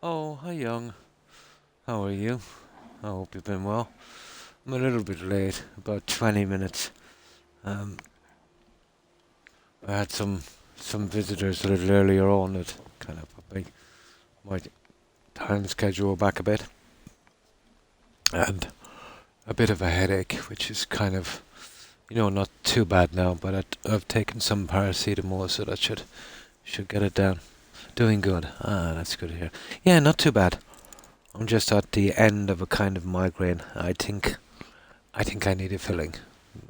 Oh, hi, Young. How are you? I hope you've been well. I'm a little bit late, about 20 minutes. Um, I had some visitors a little earlier on that kind of put my time schedule back a bit, and a bit of a headache, which is kind of not too bad now. But I've taken some paracetamol, so that should get it down. Doing good. Ah, that's good to hear. Yeah, not too bad. I'm just at the end of a kind of migraine. I think I need a filling.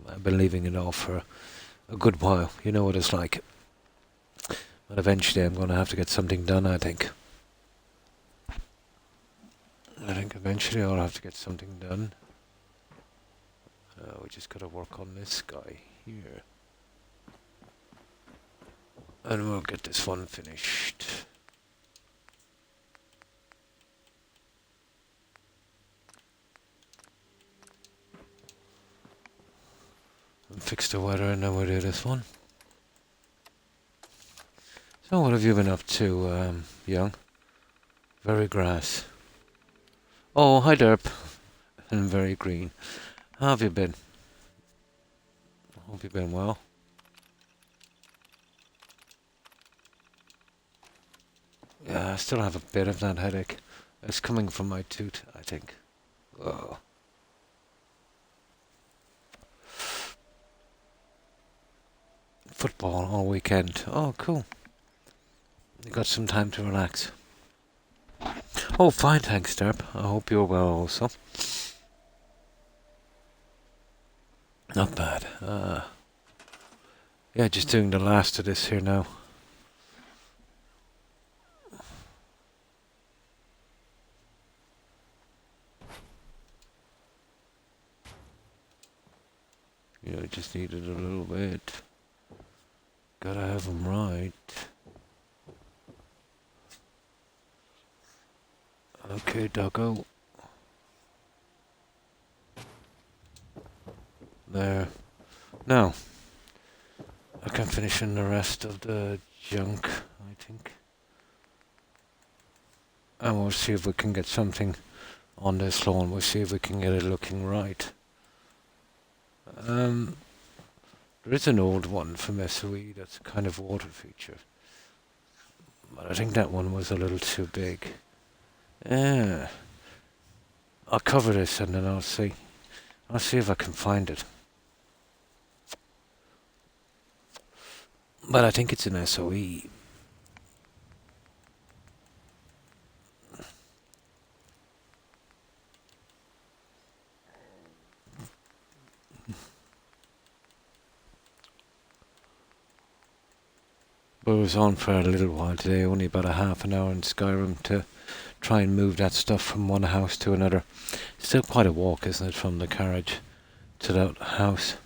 I've been leaving it off for a good while. You know what it's like. But eventually I'm going to have to get something done, I think. I think eventually I'll have to get something done. We just got to work on this guy here. And we'll get this one finished. And fix the weather and then we'll do this one. So what have you been up to, Young? Very grass. Oh, hi Derp. And very green. How have you been? Hope you've been well. Yeah, I still have a bit of that headache. It's coming from my tooth, I think. Oh. Football all weekend. Oh, cool. You got some time to relax. Oh, fine, thanks, Derp. I hope you're well also. Not bad. Yeah, just doing the last of this here now. Just needed a little bit. Gotta have them right. Okay, doggo. There. Now, I can finish in the rest of the junk, I think. And we'll see if we can get something on this lawn. We'll see if we can get it looking right. There is an old one from SOE that's a kind of water feature. But I think that one was a little too big. Yeah. I'll cover this and then I'll see. I'll see if I can find it. But I think it's an SOE. But it was on for a little while today, only about a half an hour in Skyrim to try and move that stuff from one house to another. Still quite a walk, isn't it, from the carriage to that house.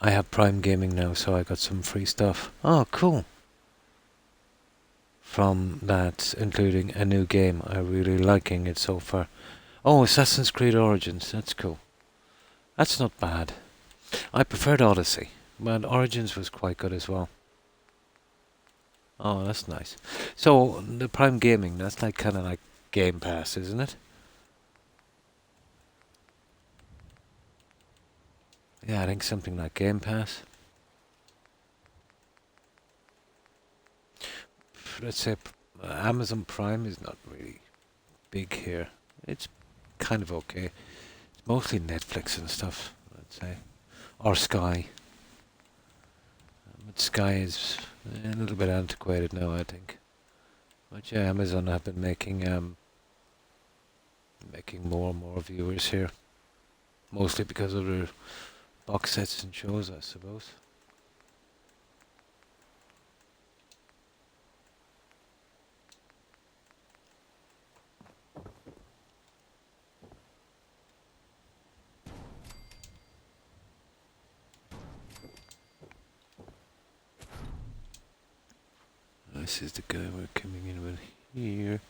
I have Prime Gaming now, so I got some free stuff. Oh, cool. From that, including a new game. I'm really liking it so far. Oh, Assassin's Creed Origins. That's cool. That's not bad. I preferred Odyssey, but Origins was quite good as well. Oh, that's nice. So, the Prime Gaming, that's like kind of like Game Pass, isn't it? Yeah, I think something like Game Pass. Let's say Amazon Prime is not really big here. It's kind of okay. It's mostly Netflix and stuff, I'd say. Or Sky. But Sky is a little bit antiquated now, I think. But yeah, Amazon have been making more and more viewers here. Mostly because of their box sets and shows, I suppose. This is the guy we're coming in with here.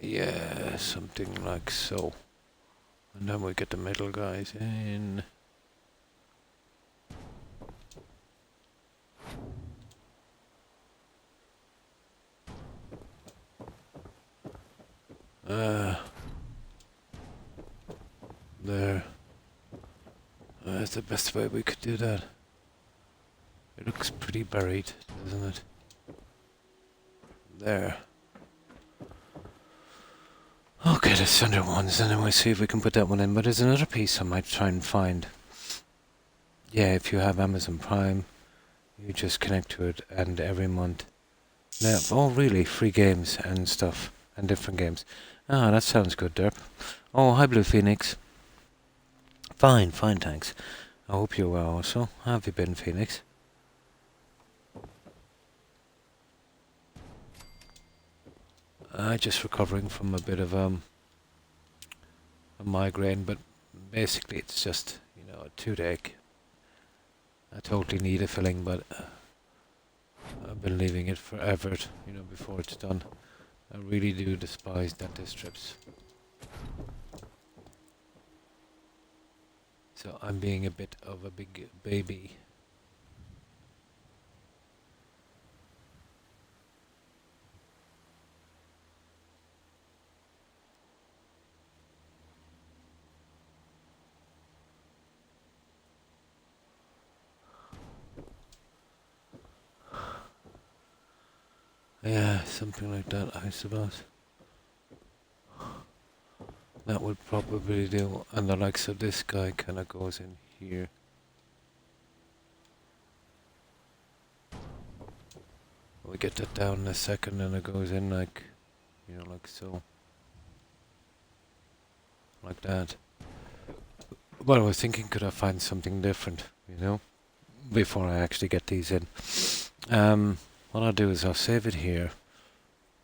Yes, something like so. And then we get the middle guys in. There. That's the best way we could do that. It looks pretty buried, doesn't it? There. Okay, the center ones, and then we'll see if we can put that one in. But there's another piece I might try and find. Yeah, if you have Amazon Prime, you just connect to it, and every month. Now, oh really? Free games and stuff, and different games. Ah, that sounds good, Derp. Oh, hi, Blue Phoenix. Fine, thanks. I hope you're well also. How have you been, Phoenix? Just recovering from a bit of a migraine, but basically it's just, a toothache. I totally need a filling, but I've been leaving it forever, before it's done. I really do despise dentist trips. So I'm being a bit of a big baby. Yeah, something like that, I suppose. That would probably do, and the likes of this guy kind of goes in here. We get that down in a second, and it goes in like, like so. Like that. But I was thinking, could I find something different, before I actually get these in. What I'll do is I'll save it here.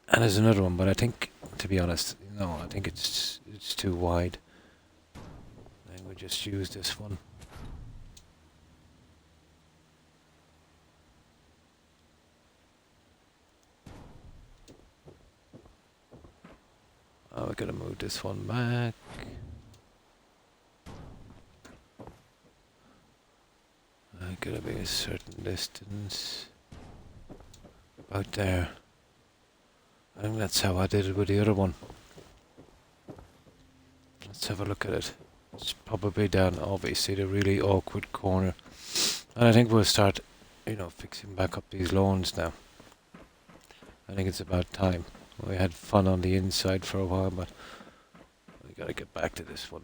And there's another one, but I think, to be honest, no, I think it's too wide. I think we just use this one. Oh, we're gonna move this one back. Gotta be a certain distance. About there. I think that's how I did it with the other one. Let's have a look at it. It's probably down, obviously, the really awkward corner. And I think we'll start, fixing back up these lawns now. I think it's about time. We had fun on the inside for a while, but we gotta get back to this one.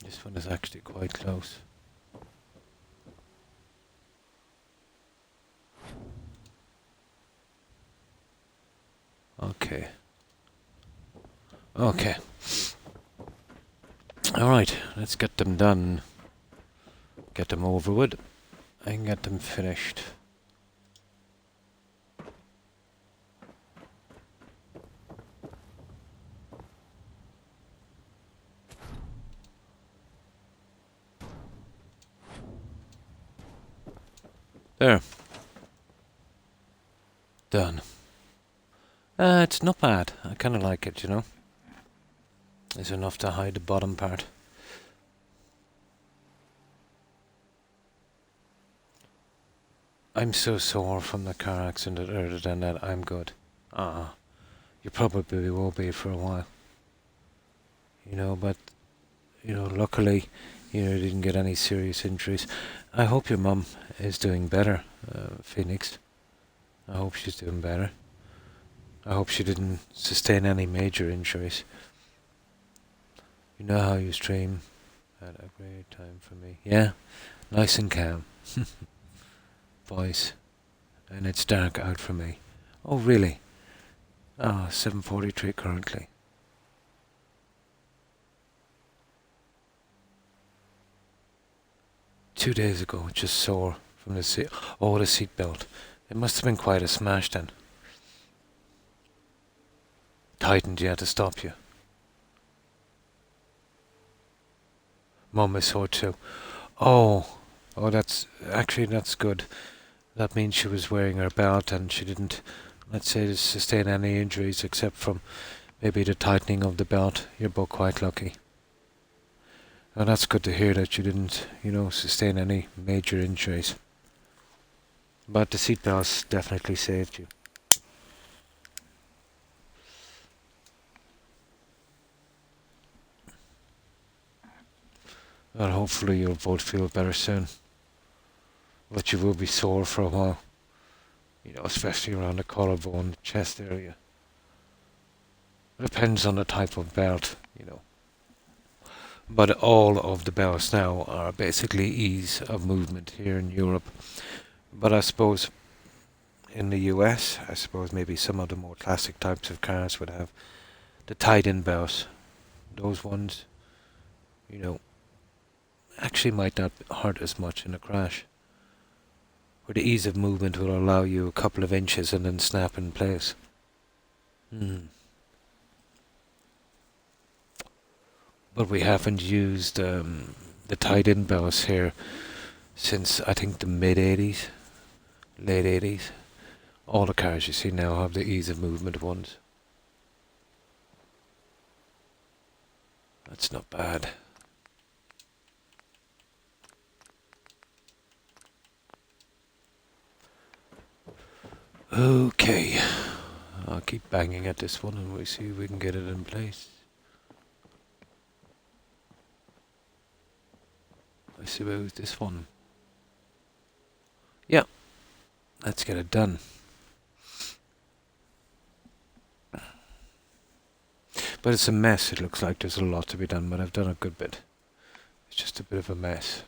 This one is actually quite close. Okay. Alright, let's get them done. Get them over with and get them finished. There. Done. It's not bad. I kind of like it, It's enough to hide the bottom part. I'm so sore from the car accident other than that I'm good. You probably will be for a while. But, luckily, didn't get any serious injuries. I hope your mum is doing better, Phoenix. I hope she's doing better. I hope she didn't sustain any major injuries. You know how you stream. Had a great time for me. Yeah, nice and calm. Boys. And it's dark out for me. Oh, really? 7:43 currently. Two days ago, just sore from the seat. Oh, the seat belt. It must have been quite a smash then. Tightened you had to stop you. Mum is sore too. Oh, that's good. That means she was wearing her belt and she didn't let's say, to sustain any injuries except from maybe the tightening of the belt. You're both quite lucky. And that's good to hear that you didn't, sustain any major injuries. But the seatbelts definitely saved you. And hopefully you'll both feel better soon. But you will be sore for a while. Especially around the collarbone, chest area. It depends on the type of belt. But all of the belts now are basically ease of movement here in Europe. But I suppose in the US, I suppose maybe some of the more classic types of cars would have the tied-in belts. Those ones, actually might not hurt as much in a crash. Where the ease of movement will allow you a couple of inches and then snap in place. But we haven't used the tied-in belts here since I think the mid-80s, late 80s. All the cars you see now have the ease of movement ones. That's not bad. Okay, I'll keep banging at this one and we'll see if we can get it in place. I suppose this one. Yeah, let's get it done. But it's a mess. It looks like there's a lot to be done, but I've done a good bit. It's just a bit of a mess.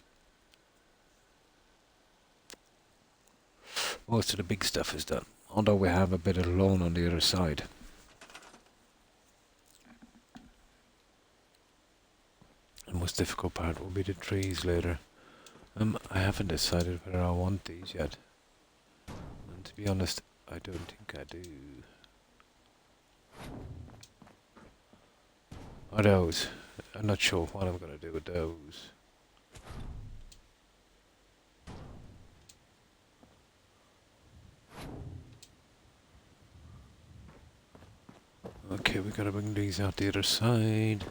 Most of the big stuff is done, although we have a bit of lawn on the other side. The most difficult part will be the trees later. I haven't decided whether I want these yet. And to be honest, I don't think I do. Or those. I'm not sure what I'm going to do with those. Okay, we gotta bring these out the other side.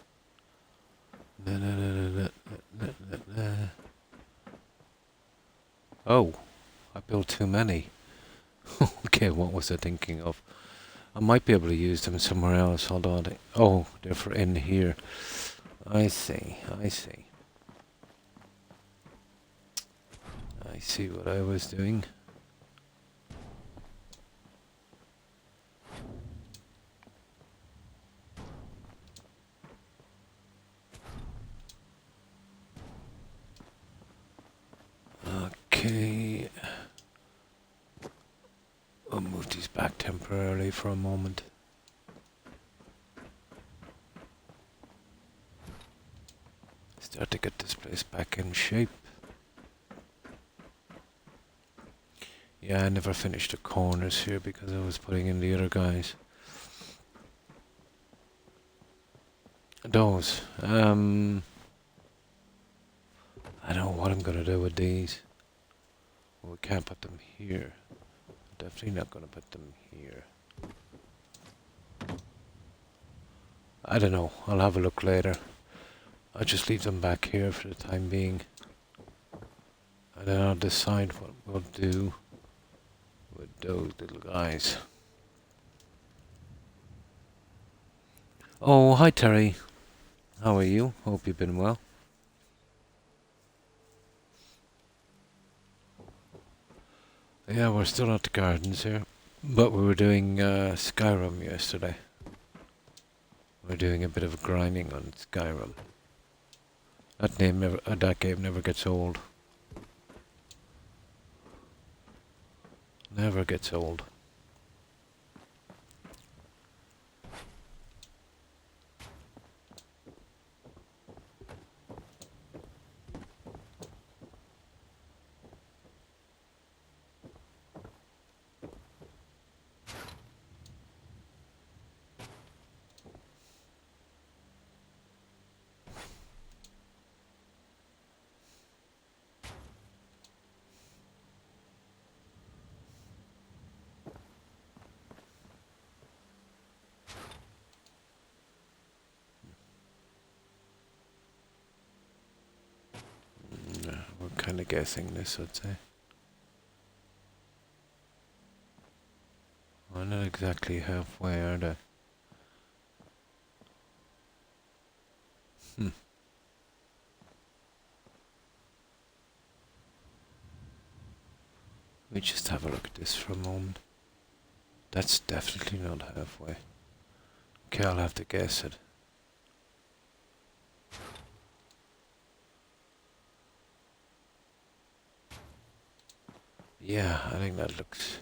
Oh, I built too many. Okay, what was I thinking of? I might be able to use them somewhere else. Hold on. Oh, they're for in here. I see. I see what I was doing. Okay. I'll move these back temporarily for a moment. Start to get this place back in shape. Yeah, I never finished the corners here because I was putting in the other guys. Those. I don't know what I'm gonna do with these. Well, we can't put them here. Definitely not gonna put them here. I don't know. I'll have a look later. I'll just leave them back here for the time being. And then I'll decide what we'll do with those little guys. Oh, hi Terry. How are you? Hope you've been well. Yeah, we're still at the gardens here. But we were doing Skyrim yesterday. We're doing a bit of grinding on Skyrim. That game never gets old. Never gets old. kind of guessing this, I'd say. We're not exactly halfway, are they? Hmm. Let me just have a look at this for a moment. That's definitely not halfway. Okay, I'll have to guess it. Yeah, I think that looks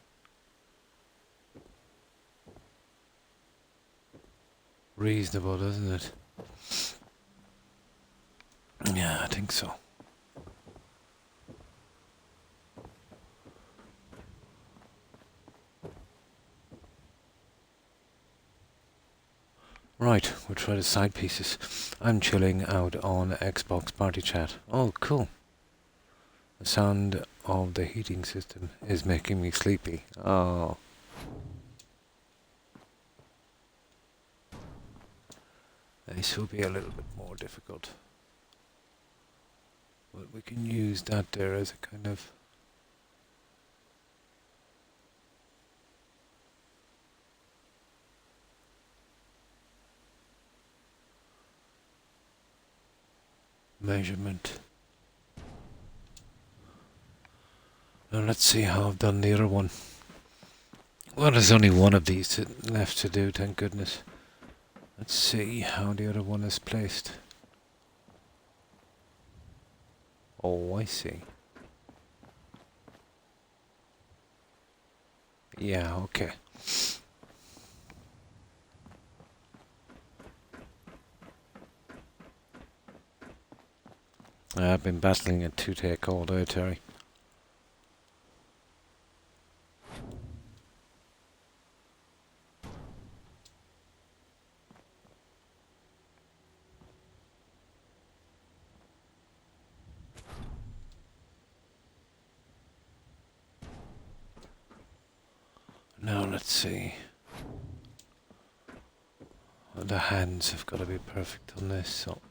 reasonable, doesn't it? Yeah, I think so. Right, we'll try the side pieces. I'm chilling out on Xbox Party Chat. Oh, cool. The sound of the heating system is making me sleepy. Oh. This will be a little bit more difficult. But we can use that there as a kind of... measurement. Now let's see how I've done the other one. Well, there's only one of these left to do, thank goodness. Let's see how the other one is placed. Oh, I see. Yeah, okay. I've been battling a toothache all day, Terry. Now let's see. Well, the hands have got to be perfect on this, so...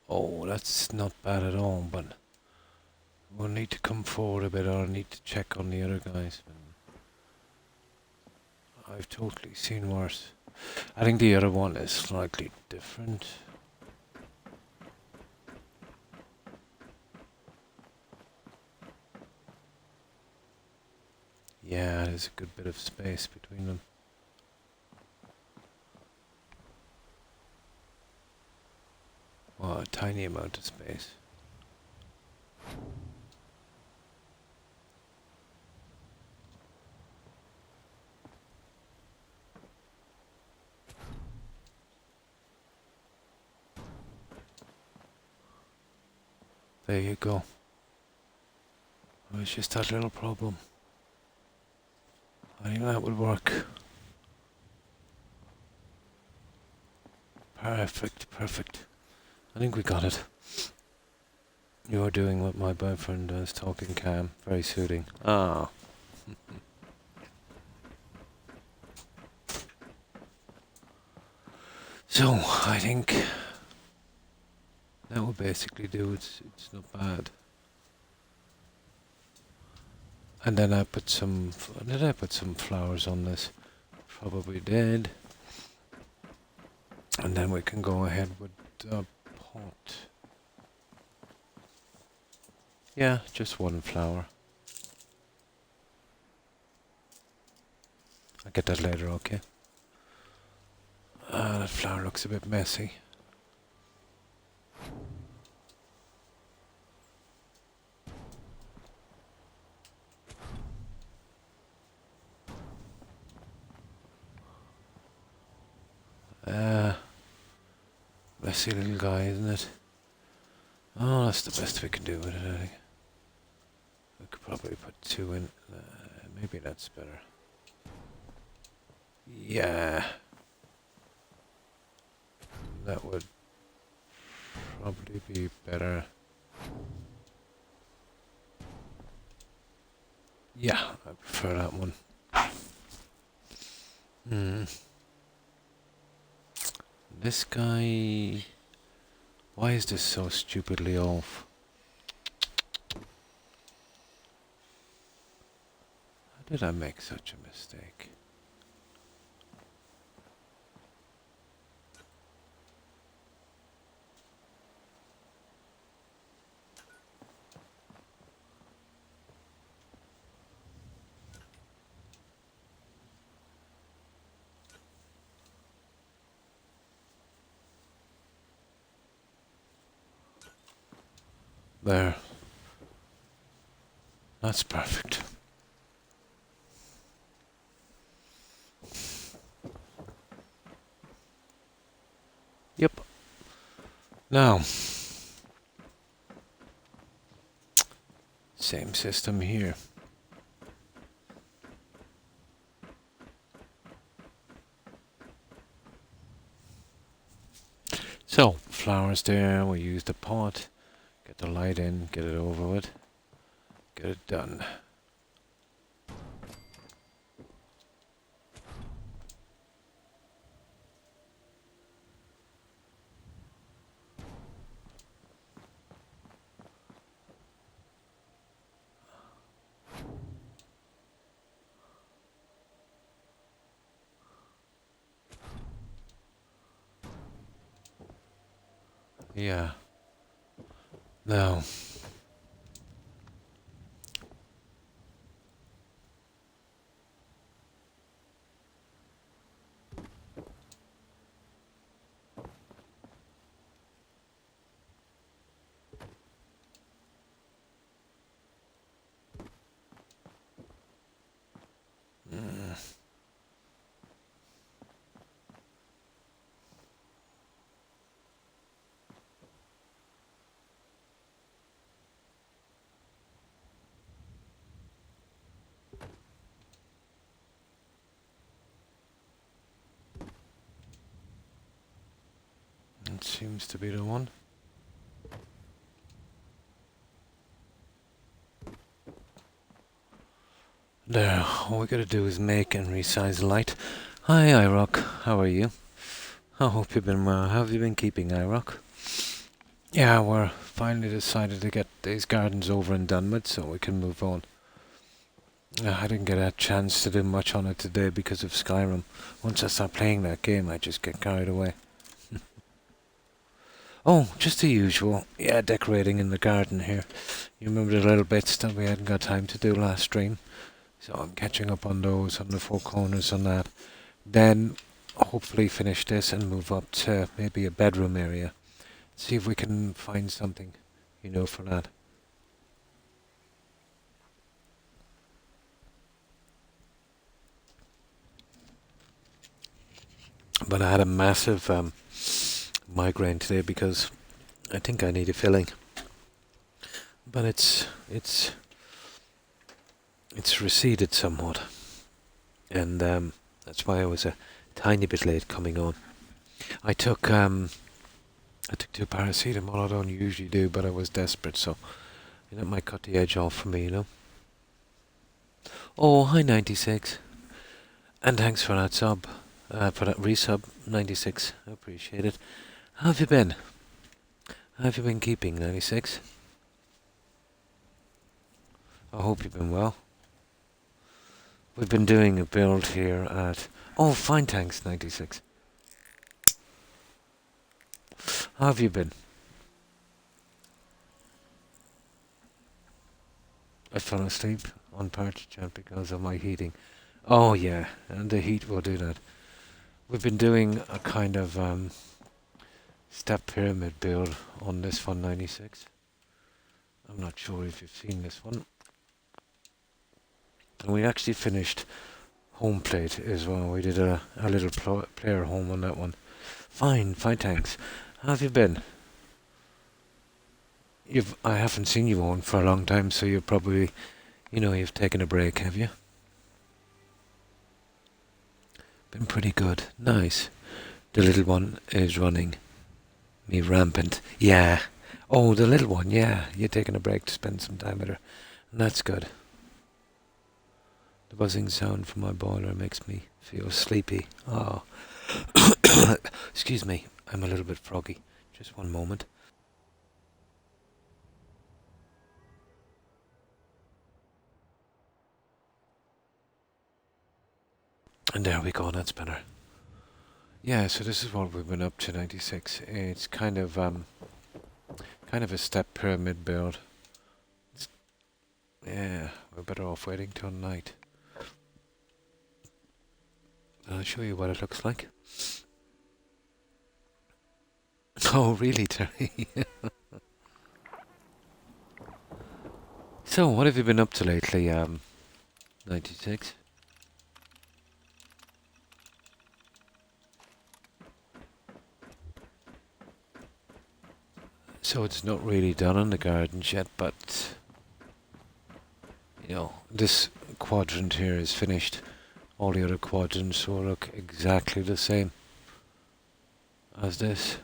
Oh, that's not bad at all, but... we'll need to come forward a bit, or I need to check on the other guys. I've totally seen worse. I think the other one is slightly different. Yeah, there's a good bit of space between them. Well, a tiny amount of space. There you go. It was just that little problem. I think that would work. Perfect, perfect. I think we got it. You're doing what my boyfriend does, talking calm, very soothing. Ah. So, I think that will basically do it. It's not bad. And then I put some... did I put some flowers on this? Probably did. And then we can go ahead with the pot. Yeah, just one flower. I'll get that later, okay? That flower looks a bit messy. Messy little guy, isn't it? Oh, that's the best we can do with it, I think. We could probably put two in. Maybe that's better. Yeah. That would probably be better. Yeah, I prefer that one. Hmm. This guy... Why is this so stupidly off? How did I make such a mistake? There. That's perfect. Yep. Now, same system here. So, flowers there, we use the pot, get the light in, get it over with, get it done. Yeah. Now, it seems to be the one. There, all we gotta do is make and resize the light. Hi, iRock, how are you? I hope you've been well. How have you been keeping, iRock? Yeah, we're finally decided to get these gardens over and done with so we can move on. I didn't get a chance to do much on it today because of Skyrim. Once I start playing that game, I just get carried away. Oh, just the usual. Yeah, decorating in the garden here. You remember the little bits that we hadn't got time to do last stream? So I'm catching up on those, on the four corners on that. Then hopefully finish this and move up to maybe a bedroom area. See if we can find something, for that. But I had a massive migraine today because I think I need a filling. But it's receded somewhat, and that's why I was a tiny bit late coming on. I took 2 paracetamol. I don't usually do, but I was desperate, so that might cut the edge off for me, Oh, hi 96, and thanks for that sub, for that resub 96. I appreciate it. How have you been? How have you been keeping 96? I hope you've been well. We've been doing a build here at... Oh, fine, thanks, 96. How have you been? I fell asleep on party chat because of my heating. Oh, yeah, and the heat will do that. We've been doing a kind of step pyramid build on this one, 96. I'm not sure if you've seen this one. And we actually finished home plate as well. We did a little player home on that one. Fine, thanks. How have you been? I haven't seen you on for a long time, so you're probably, you've taken a break, have you? Been pretty good. Nice. The little one is running me rampant. Yeah. Oh, the little one, yeah. You're taking a break to spend some time with her. And that's good. The buzzing sound from my boiler makes me feel sleepy. Oh, excuse me, I'm a little bit froggy. Just one moment. And there we go, that's better. Yeah, so this is what we've been up to, 96. It's kind of a step pyramid build. Yeah, we're better off waiting till night. I'll show you what it looks like. Oh, really, Terry? So, what have you been up to lately, 96? So it's not really done in the gardens yet, but you know, this quadrant here is finished. All the other quadrants will look exactly the same as this.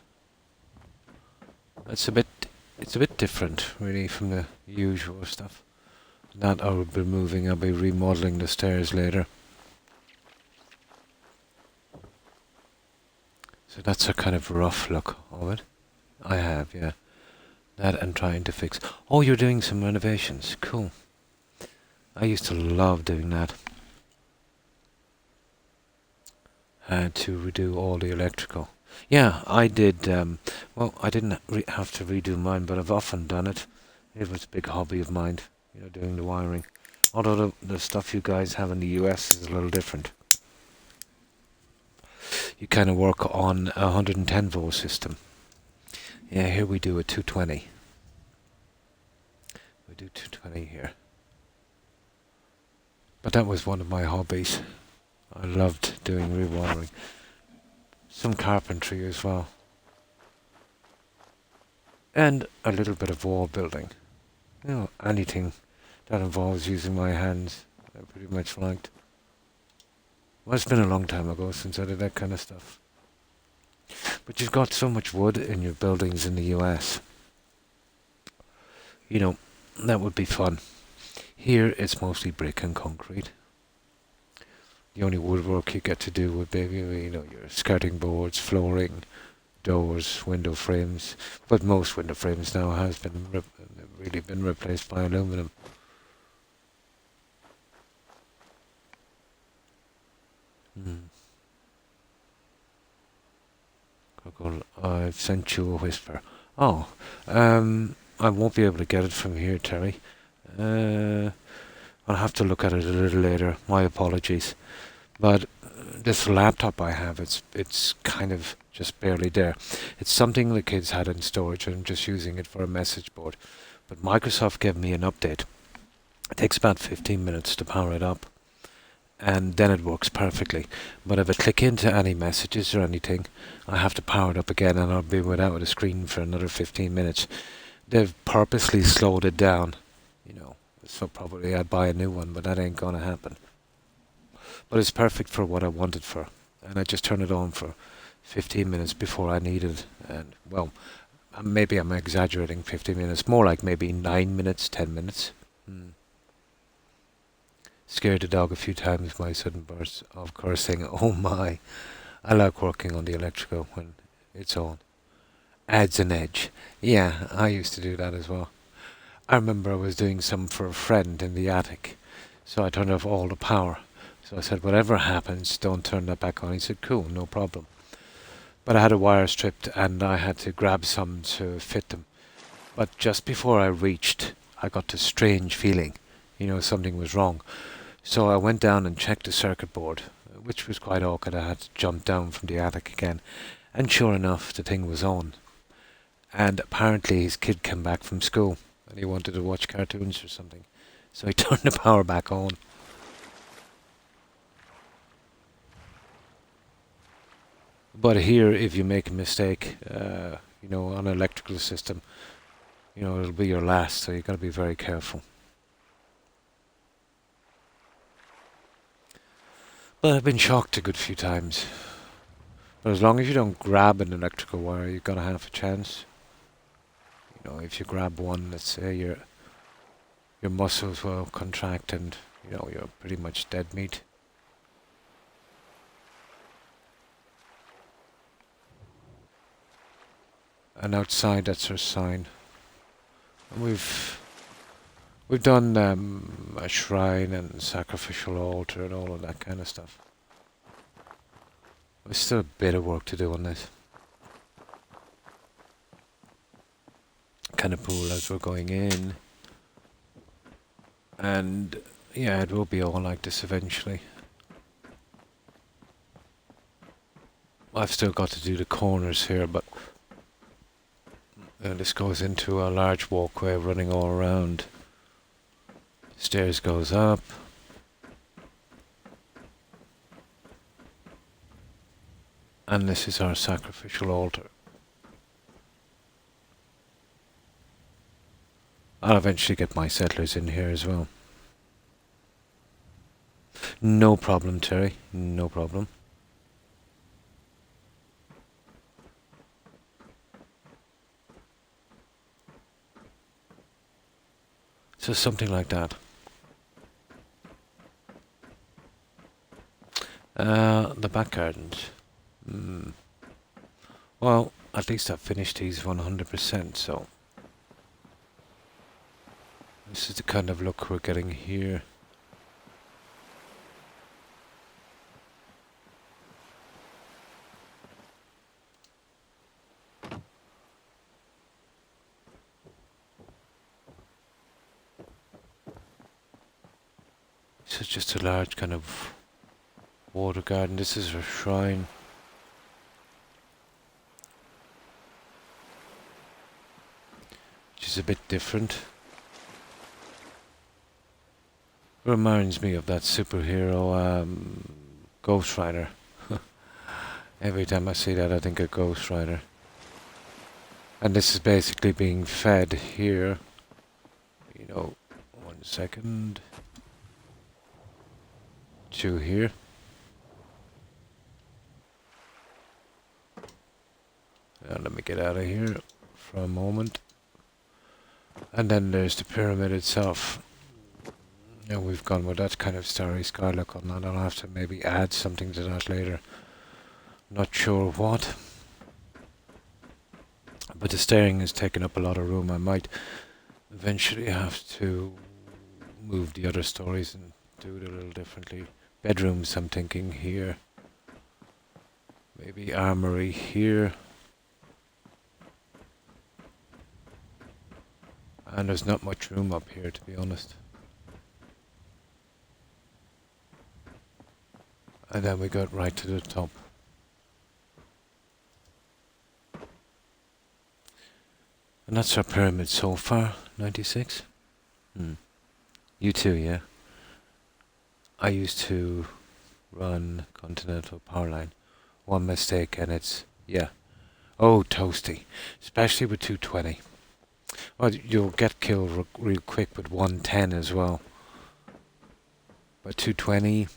It's a bit different, really, from the usual stuff. That I will be moving. I'll be remodeling the stairs later. So that's a kind of rough look of it. I have, yeah. That and trying to fix. Oh, you're doing some renovations. Cool. I used to love doing that. Had to redo all the electrical. Yeah, I did. Well, I didn't have to redo mine, but I've often done it. It was a big hobby of mine, you know, doing the wiring. Although the stuff you guys have in the US is a little different. You kind of work on a 110 volt system. Yeah, here we do a 220. We do 220 here. But that was one of my hobbies. I loved doing rewiring. Some carpentry as well. And a little bit of wall building. You know, anything that involves using my hands, I pretty much liked. Well, it's been a long time ago since I did that kind of stuff. But you've got so much wood in your buildings in the US. You know, that would be fun. Here it's mostly brick and concrete. The only woodwork you get to do would be, you know, your skirting boards, flooring, doors, window frames. But most window frames now has been really been replaced by aluminum. Google, I've sent you a whisper. Oh, I won't be able to get it from here, Terry. I'll have to look at it a little later. My apologies. But this laptop I have, it's kind of just barely there. It's something the kids had in storage and I'm just using it for a message board. But Microsoft gave me an update. It takes about 15 minutes to power it up. And then it works perfectly. But if I click into any messages or anything, I have to power it up again and I'll be without a screen for another 15 minutes. They've purposely slowed it down, you know. So probably I'd buy a new one, but that ain't gonna happen. But it's perfect for what I want it for. And I just turn it on for 15 minutes before I need it. And, well, maybe I'm exaggerating 15 minutes. More like maybe 9 minutes, 10 minutes. Scared the dog a few times by sudden bursts of cursing. Oh my. I like working on the electrical when it's on. Adds an edge. Yeah, I used to do that as well. I remember I was doing some for a friend in the attic. So I turned off all the power. So I said, whatever happens, don't turn that back on. He said, cool, no problem. But I had a wire stripped and I had to grab some to fit them. But just before I reached, I got this strange feeling. You know, something was wrong. So I went down and checked the circuit board, which was quite awkward. I had to jump down from the attic again. And sure enough, the thing was on. And apparently his kid came back from school and he wanted to watch cartoons or something. So he turned the power back on. But here, if you make a mistake, you know, on an electrical system, you know, it'll be your last, so you've got to be very careful. But I've been shocked a good few times. But as long as you don't grab an electrical wire, you've got a half a chance. You know, if you grab one, let's say your muscles will contract and you're pretty much dead meat. And outside, that's our sign. And we've done a shrine and sacrificial altar and all of that kind of stuff. There's still a bit of work to do on this. Kind of pool as we're going in. And yeah, it will be all like this eventually. I've still got to do the corners here, but this goes into a large walkway running all around. Stairs goes up. And this is our sacrificial altar. I'll eventually get my settlers in here as well. No problem, Terry. No problem. So something like that. The back gardens. Well, at least I've finished these 100%, so... This is the kind of look we're getting here. This is just a large kind of water garden. This is a shrine. Which is a bit different. Reminds me of that superhero, Ghost Rider. Every time I see that I think of Ghost Rider. And this is basically being fed here. 1 second. To here. Now let me get out of here for a moment. And then there's the pyramid itself. Now we've gone with that kind of starry sky look on that. I'll have to maybe add something to that later. Not sure what. But the stairing is taking up a lot of room. I might eventually have to move the other stories and do it a little differently. Bedrooms, I'm thinking here. Maybe armory here. And there's not much room up here, to be honest. And then we got right to the top. And that's our pyramid so far, 96. You too, yeah? I used to run Continental Powerline. One mistake and it's, yeah. Oh, toasty. Especially with 220. Well, you'll get killed real quick with 110 as well. But 220,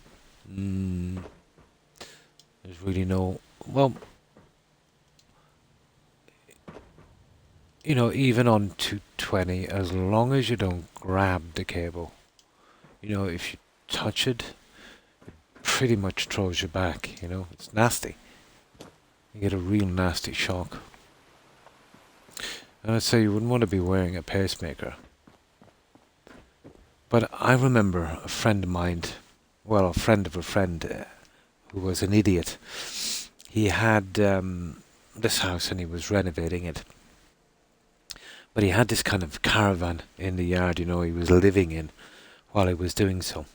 there's really no... Well, even on 220, as long as you don't grab the cable, if you touch it, it pretty much throws you back, It's nasty. You get a real nasty shock. And I'd say you wouldn't want to be wearing a pacemaker. But I remember a friend of mine, well, a friend of a friend, who was an idiot. He had this house and he was renovating it. But he had this kind of caravan in the yard, he was living in while he was doing so.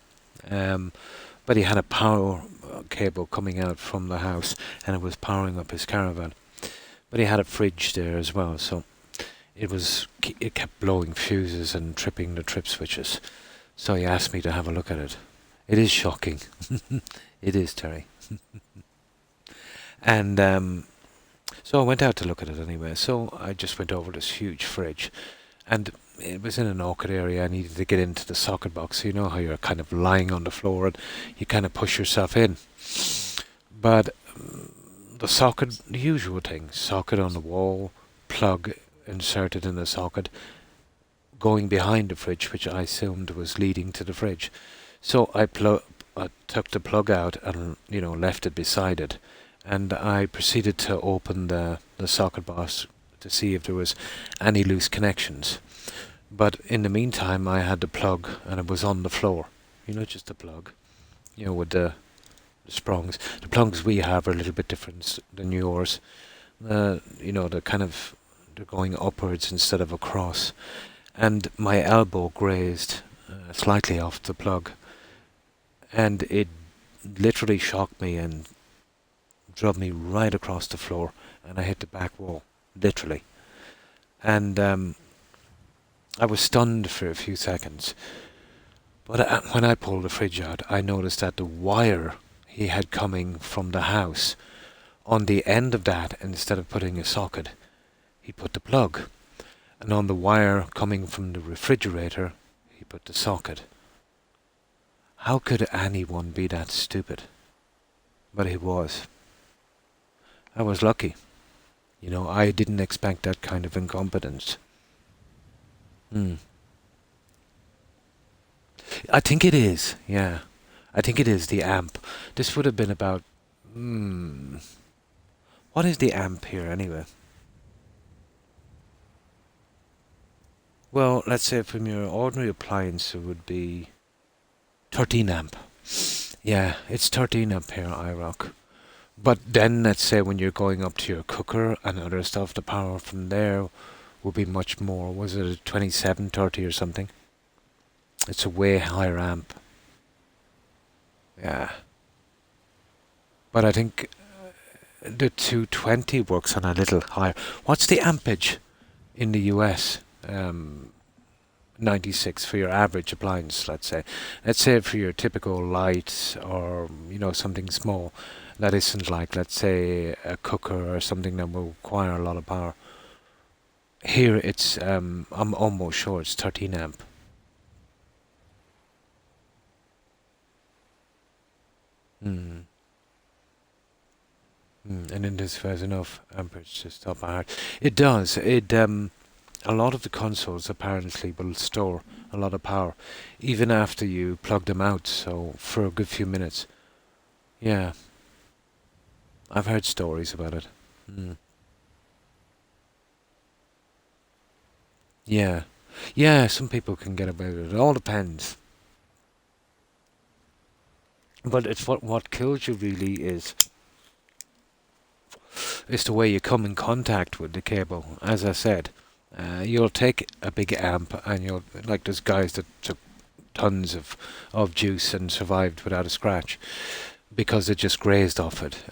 But he had a power cable coming out from the house and it was powering up his caravan. But he had a fridge there as well, so it kept blowing fuses and tripping the trip switches. So he asked me to have a look at it. It is shocking. It is, Terry. And so I went out to look at it anyway. So I just went over this huge fridge. And it was in an awkward area. I needed to get into the socket box. So you know how you're kind of lying on the floor and you kind of push yourself in. But the socket, the usual thing, socket on the wall, plug inserted in the socket, going behind the fridge, which I assumed was leading to the fridge. So I took the plug out and left it beside it, and I proceeded to open the socket box to see if there was any loose connections. But in the meantime, I had the plug and it was on the floor. Just the plug. With the sprungs. The plugs we have are a little bit different than yours. They're they're going upwards instead of across. And my elbow grazed slightly off the plug, and it literally shocked me and drove me right across the floor, and I hit the back wall, literally. And I was stunned for a few seconds. But when I pulled the fridge out, I noticed that the wire he had coming from the house, on the end of that, instead of putting a socket, he put the plug. And on the wire coming from the refrigerator, he put the socket. How could anyone be that stupid? But he was. I was lucky. I didn't expect that kind of incompetence. Hmm. I think it is, yeah. I think it is the amp. This would have been about... Hmm. What is the amp here, anyway? Well, let's say from your ordinary appliance, it would be 13 amp. Yeah, it's 13 amp here, iRock. But then, let's say when you're going up to your cooker and other stuff, the power from there would be much more. Was it a 27, 30 or something? It's a way higher amp. Yeah. But I think the 220 works on a little higher. What's the ampage in the US? 96 for your average appliance, let's say. Let's say for your typical light or, something small that isn't like, let's say, a cooker or something that will require a lot of power. Here it's, I'm almost sure it's 13 amp. Mm. And then this has enough amperage to stop a heart. It does. A lot of the consoles apparently will store a lot of power, even after you plug them out. So for a good few minutes. Yeah, I've heard stories about it. Mm. Yeah, yeah. Some people can get away with it. It all depends. But it's what kills you really is the way you come in contact with the cable. As I said, you'll take a big amp and you'll like there's guys that took tons of juice and survived without a scratch because it just grazed off it.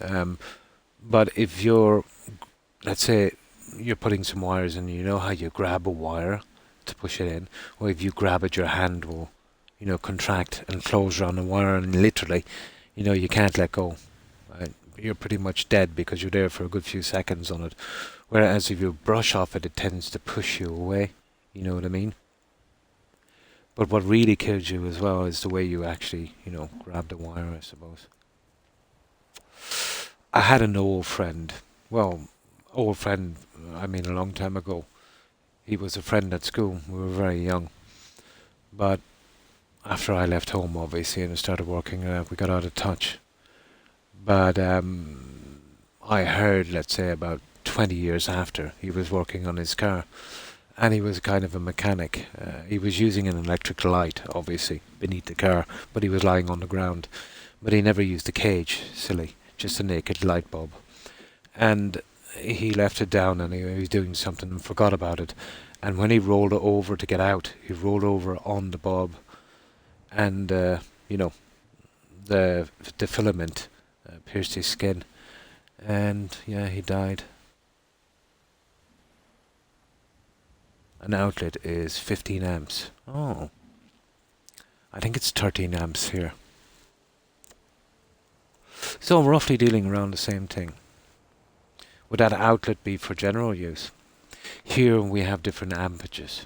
But if you're, let's say, you're putting some wires in, you know how you grab a wire to push it in, or if you grab it, your hand will, contract and close around the wire, and literally, you can't let go. You're pretty much dead because you're there for a good few seconds on it. Whereas if you brush off it, it tends to push you away. You know what I mean? But what really kills you as well is the way you actually, grab the wire, I suppose. I had an old friend. Well, old friend, I mean a long time ago. He was a friend at school. We were very young. But after I left home, obviously, and started working, we got out of touch. But I heard, let's say, about 20 years after, he was working on his car. And he was kind of a mechanic. He was using an electric light, obviously, beneath the car, but he was lying on the ground. But he never used a cage, silly, just a naked light bulb. And he left it down and he was doing something and forgot about it. And when he rolled over to get out, he rolled over on the bulb and, you know, the filament pierced his skin. And, yeah, he died. An outlet is 15 amps. Oh, I think it's 13 amps here. So roughly dealing around the same thing. Would that outlet be for general use? Here we have different amperages.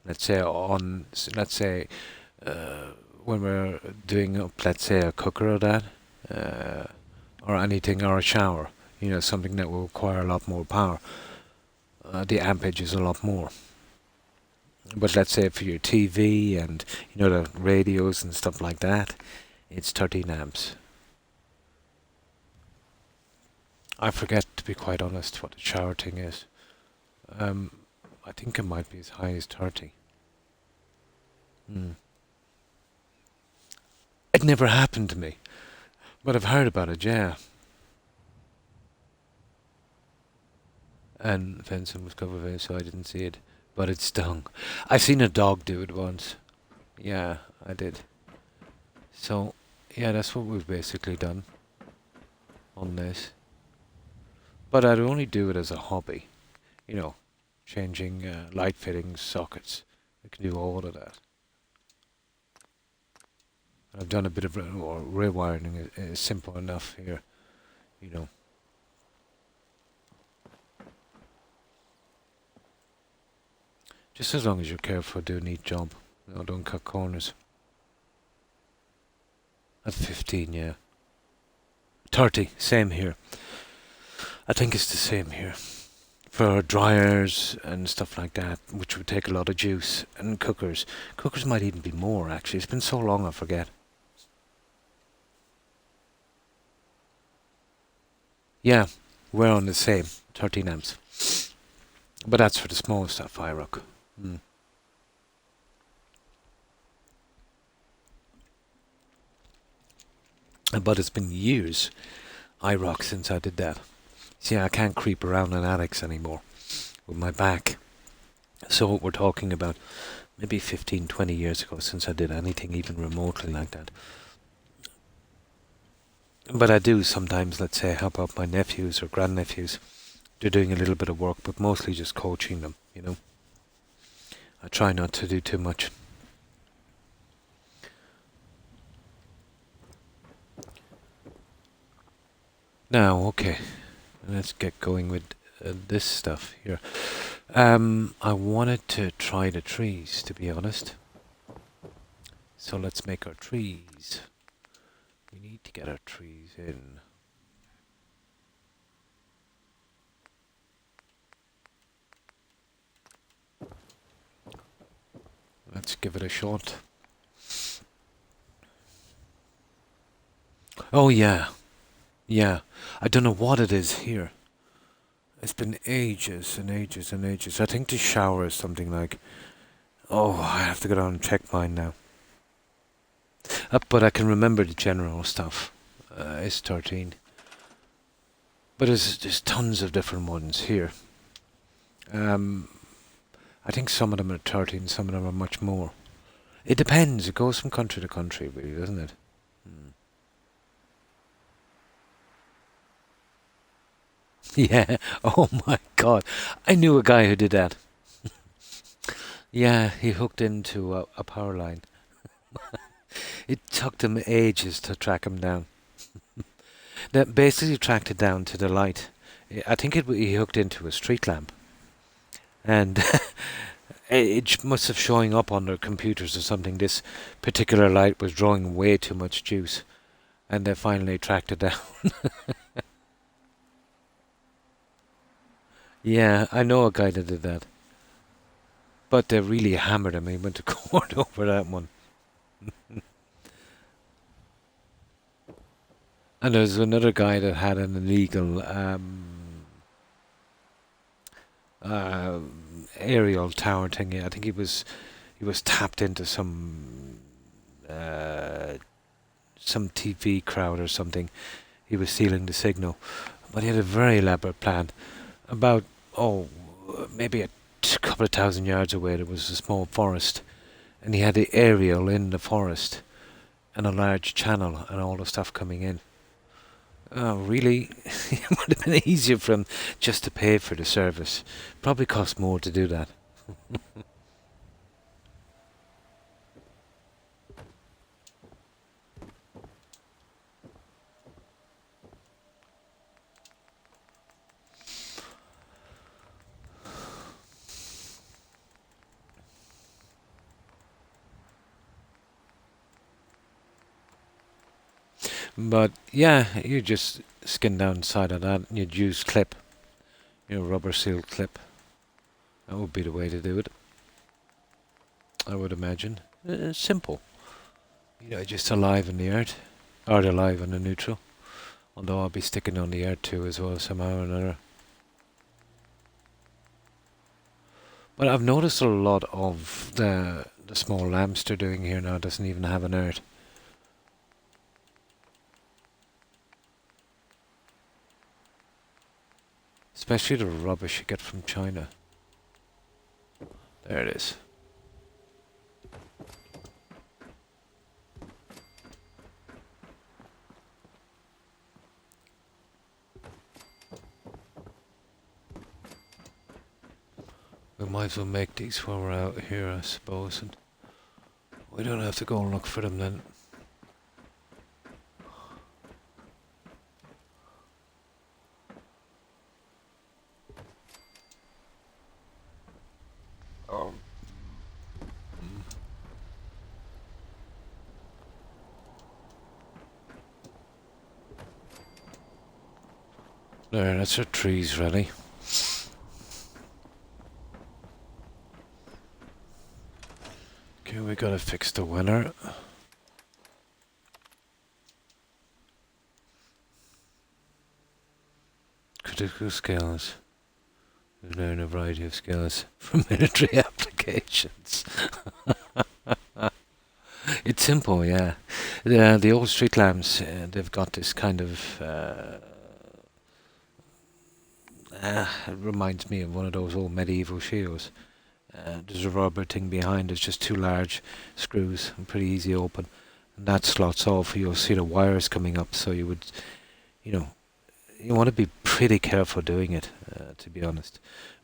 Let's say when we're doing up, let's say a cooker or that, uh, or anything, or a shower, something that will require a lot more power. The amperage is a lot more. But let's say for your TV and the radios and stuff like that, it's 13 amps. I forget, to be quite honest, what the shower thing is. I think it might be as high as 30. Mm. It never happened to me, but I've heard about it, yeah. And fencing was covered with, so I didn't see it, but it stung. I've seen a dog do it once. Yeah, I did. So, yeah, that's what we've basically done on this. But I'd only do it as a hobby, you know, changing light fittings, sockets. I can do all of that. I've done a bit of rewiring is simple enough here, you know. Just as long as you're careful, do a neat job. Don't cut corners. At 15, yeah. 30, same here. I think it's the same here. For dryers and stuff like that, which would take a lot of juice, and cookers. Cookers might even be more, actually. It's been so long I forget. Yeah, we're on the same, 13 amps. But that's for the small stuff, I rock. Mm. But it's been years, I rock, since I did that. See, I can't creep around in attics anymore with my back. So we're talking about maybe 15, 20 years ago since I did anything even remotely like that. But I do sometimes, let's say, help out my nephews or grandnephews. They're doing a little bit of work, but mostly just coaching them. I try not to do too much. Now, okay, let's get going with this stuff here. I wanted to try the trees, to be honest. So let's make our trees. We need to get our trees in. Let's give it a shot. Oh yeah, yeah. I don't know what it is here. It's been ages and ages and ages. I think the shower is something like... Oh, I have to go down and check mine now. But I can remember the general stuff. It's 13. But there's tons of different ones here. I think some of them are 13, some of them are much more. It depends. It goes from country to country, really, doesn't it? Hmm. Yeah. Oh my God. I knew a guy who did that. Yeah, he hooked into a power line. It took them ages to track him down. That basically tracked it down to the light. I think he hooked into a street lamp, and it must have showing up on their computers or something. This particular light was drawing way too much juice, and they finally tracked it down. Yeah, I know a guy that did that, but they really hammered him. He went to court over that one. And there's another guy that had an illegal uh, aerial tower thingy. I think he was tapped into uh, some TV crowd or something. He was stealing the signal, but he had a very elaborate plan. About maybe a couple of thousand yards away, there was a small forest, and he had the aerial in the forest and a large channel and all the stuff coming in. Oh, really? It would have been easier for him just to pay for the service. Probably cost more to do that. But yeah, you just skin down the side of that and you'd use clip, rubber seal clip. That would be the way to do it. I would imagine. Simple. Just alive in the earth. Or alive in the neutral. Although I'll be sticking on the earth too as well somehow or another. But I've noticed a lot of the small lamps they're doing here now doesn't even have an earth. Especially the rubbish you get from China. There it is. We might as well make these while we're out here, I suppose, and we don't have to go and look for them then. There, that's our trees ready. Okay, we gotta fix the winner. Critical skills. We learn a variety of skills from military applications. It's simple, yeah. The old street lamps, they've got this kind of... it reminds me of one of those old medieval shields. There's a rubber thing behind, it's just two large screws and pretty easy to open. And that slots off, you'll see the wires coming up, so you would, you want to be pretty careful doing it, to be honest.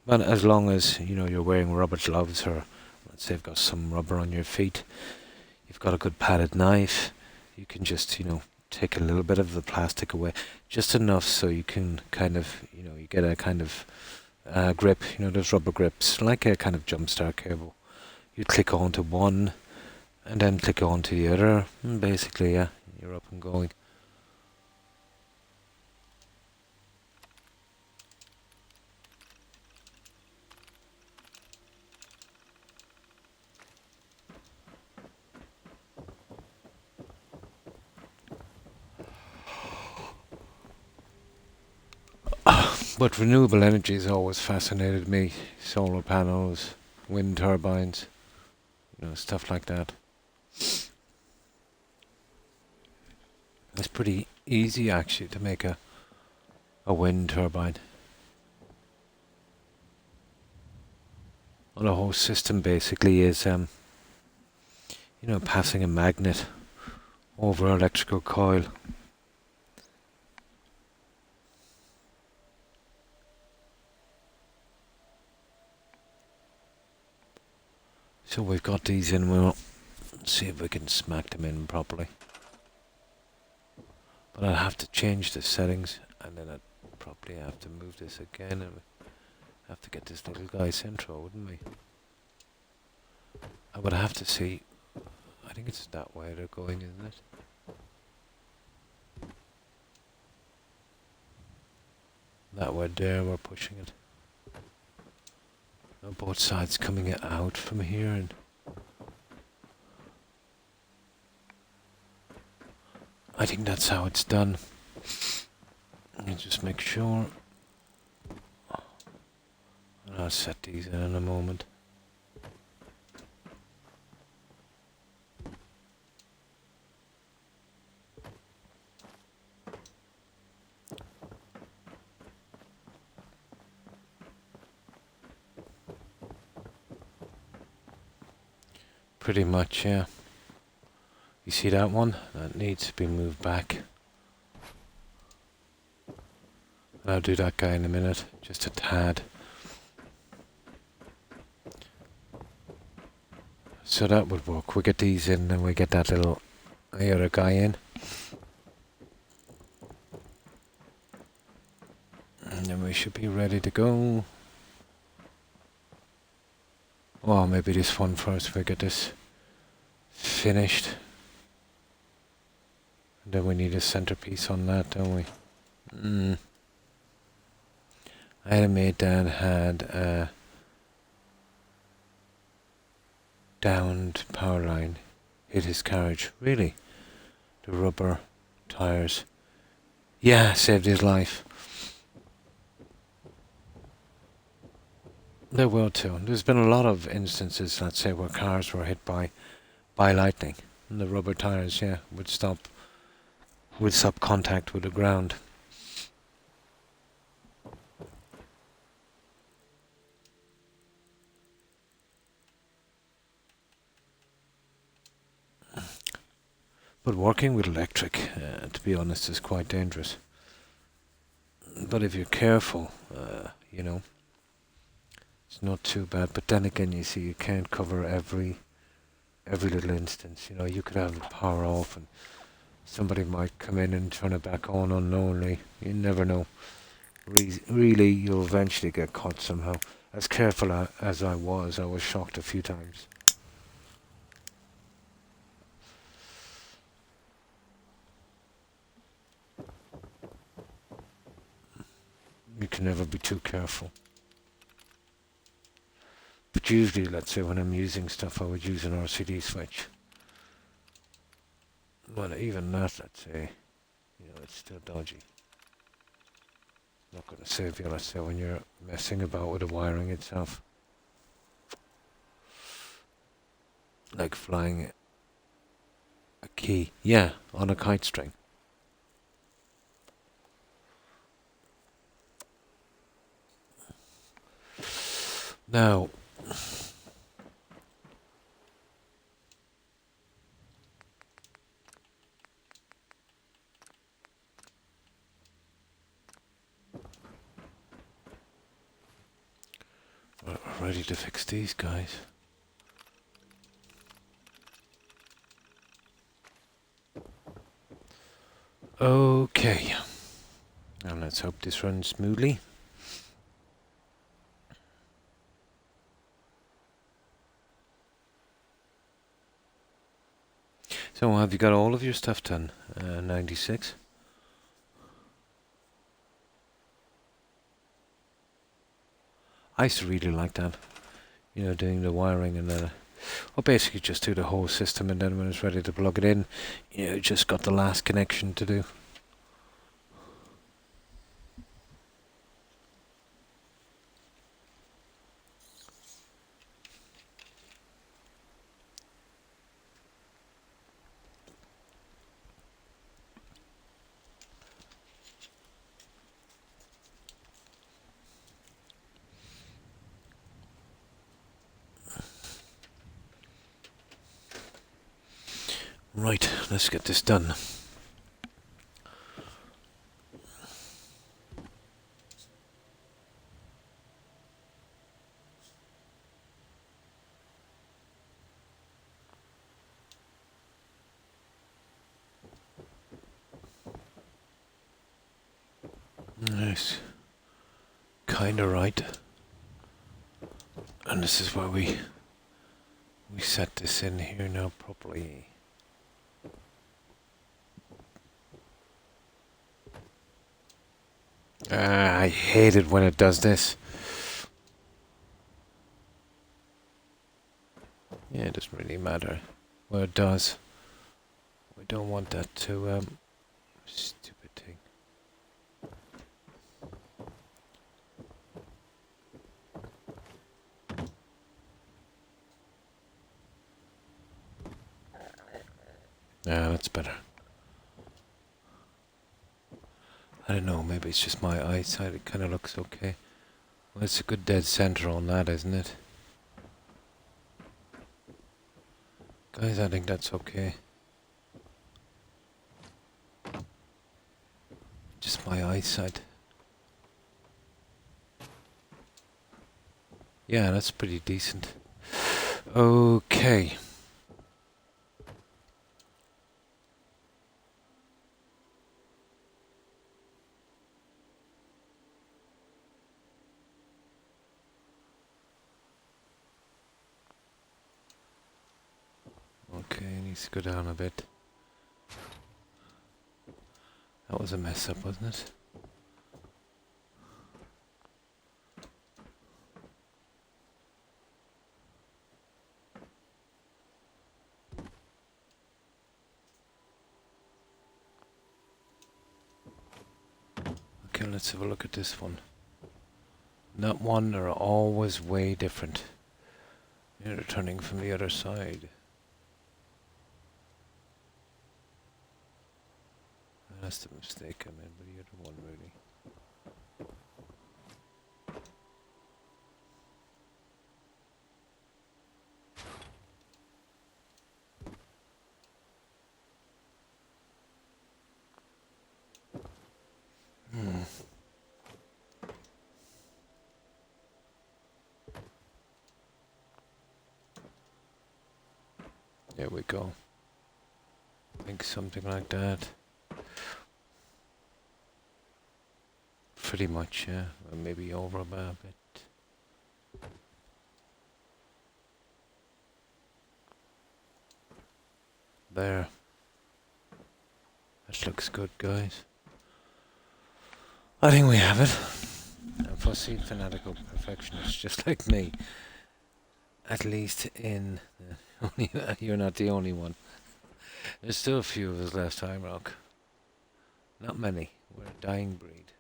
But as long as, you're wearing rubber gloves, or let's say you've got some rubber on your feet, you've got a good padded knife, you can just, take a little bit of the plastic away, just enough so you can kind of, you get a kind of grip, those rubber grips, like a kind of jump start cable. You click onto one, and then click onto the other, and basically, yeah, you're up and going. But renewable energy has always fascinated me. Solar panels, wind turbines, stuff like that. It's pretty easy actually to make a wind turbine. Well, the whole system basically is, passing a magnet over an electrical coil. So we've got these in, we'll see if we can smack them in properly. But I'll have to change the settings, and then I'd probably have to move this again, and have to get this little guy central, wouldn't we? I would have to see. I think it's that way they're going, isn't it? That way there, we're pushing it. Both sides coming out from here, and I think that's how it's done. Let me just make sure. And I'll set these in a moment. Pretty much, yeah. You see that one? That needs to be moved back. I'll do that guy in a minute, just a tad. So that would work. We get these in, and we get that little other guy in. And then we should be ready to go. Oh, maybe this one first. We get this finished. And then we need a centerpiece on that, don't we? I had a mate that had downed power line hit his carriage. Really? The rubber tires. Yeah, saved his life. There will too. There's been a lot of instances, let's say, where cars were hit by lightning, and the rubber tires, yeah, would stop contact with the ground. But working with electric, to be honest, is quite dangerous. But if you're careful, you know, it's not too bad. But then again, you see, you can't cover every little instance. You know, you could have the power off and somebody might come in and turn it back on unknowingly. You never know. Really, you'll eventually get caught somehow. As careful as I was shocked a few times. You can never be too careful. But usually, let's say, when I'm using stuff, I would use an RCD switch. Well, even that, let's say, you know, it's still dodgy. Not going to save you, let's say, when you're messing about with the wiring itself. Like flying a key, yeah, on a kite string. Now, we're ready to fix these guys. Okay, and let's hope this runs smoothly. So have you got all of your stuff done? 96? I used to really like that. You know, doing the wiring and then, well, basically just do the whole system, and then when it's ready to plug it in, you know, just got the last connection to do. Right, let's get this done. Nice. Kinda right. And this is where we set this in here now properly. I hate it when it does this. Yeah, it doesn't really matter what it does. We don't want that to, stupid thing. Yeah, that's better. I don't know, maybe it's just my eyesight, it kind of looks okay. Well, it's a good dead center on that, isn't it? Guys, I think that's okay. Just my eyesight. Yeah, that's pretty decent. Okay. Okay, it needs to go down a bit. That was a mess up, wasn't it? Okay, let's have a look at this one. That one are always way different. You're returning from the other side. That's the mistake I made with the other one, really. There we go. I think something like that. Pretty much, yeah. Or maybe over a bit. There. That looks good, guys. I think we have it. A fussy, fanatical perfectionist, just like me. At least in... you're not the only one. There's still a few of us left, hi, Rock. Not many. We're a dying breed.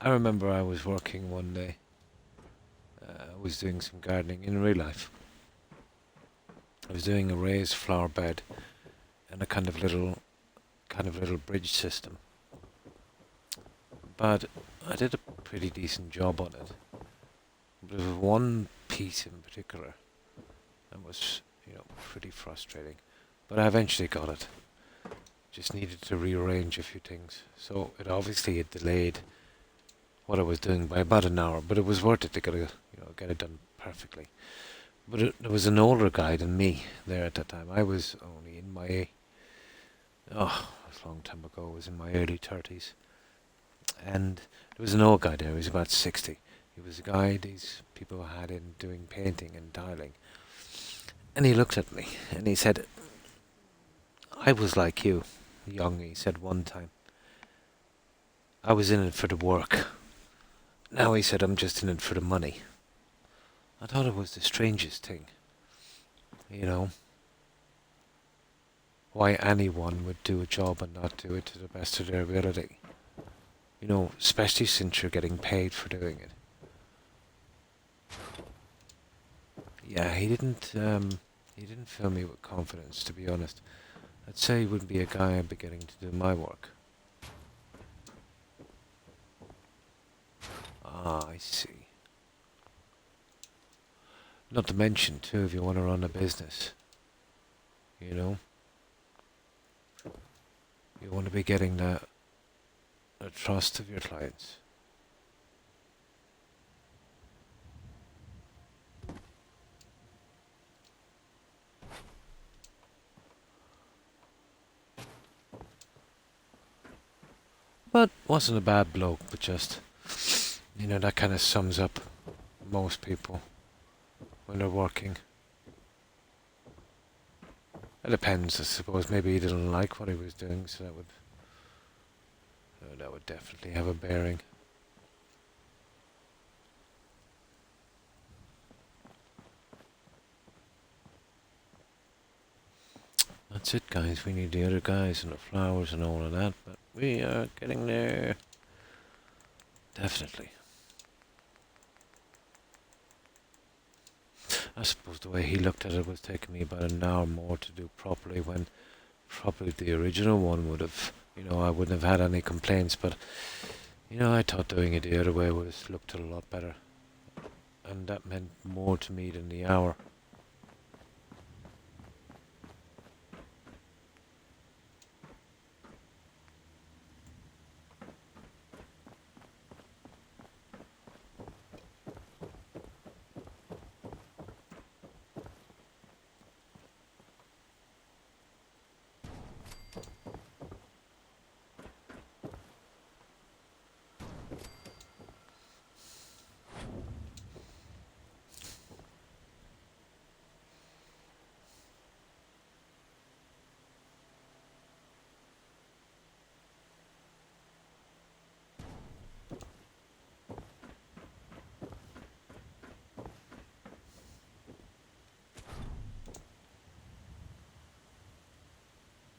I remember I was working one day. I was doing some gardening in real life. I was doing a raised flower bed and a kind of little bridge system. But I did a pretty decent job on it. But there was one piece in particular that was, pretty frustrating. But I eventually got it. Just needed to rearrange a few things. So it obviously had delayed what I was doing by about an hour, but it was worth it to get it done perfectly. But there was an older guy than me there at that time. I was only in my, it was a long time ago. I was in my early 30s. And there was an old guy there. He was about 60. He was a guy these people had in doing painting and tiling. And he looked at me and he said, I was like you, young, he said one time. I was in it for the work. Now he said, I'm just in it for the money. I thought it was the strangest thing. Why anyone would do a job and not do it to the best of their ability. Especially since you're getting paid for doing it. Yeah, he didn't fill me with confidence, to be honest. I'd say he wouldn't be a guy I'd be getting to do my work. Ah, I see. Not to mention, too, if you want to run a business, you want to be getting the trust of your clients. But wasn't a bad bloke, but just, that kind of sums up most people when they're working. It depends, I suppose. Maybe he didn't like what he was doing, so that would definitely have a bearing. That's it, guys. We need the other guys and the flowers and all of that, but we are getting there. Definitely. I suppose the way he looked at it was taking me about an hour more to do properly, when probably the original one would have, I wouldn't have had any complaints, but, I thought doing it the other way would have looked a lot better. And that meant more to me than the hour.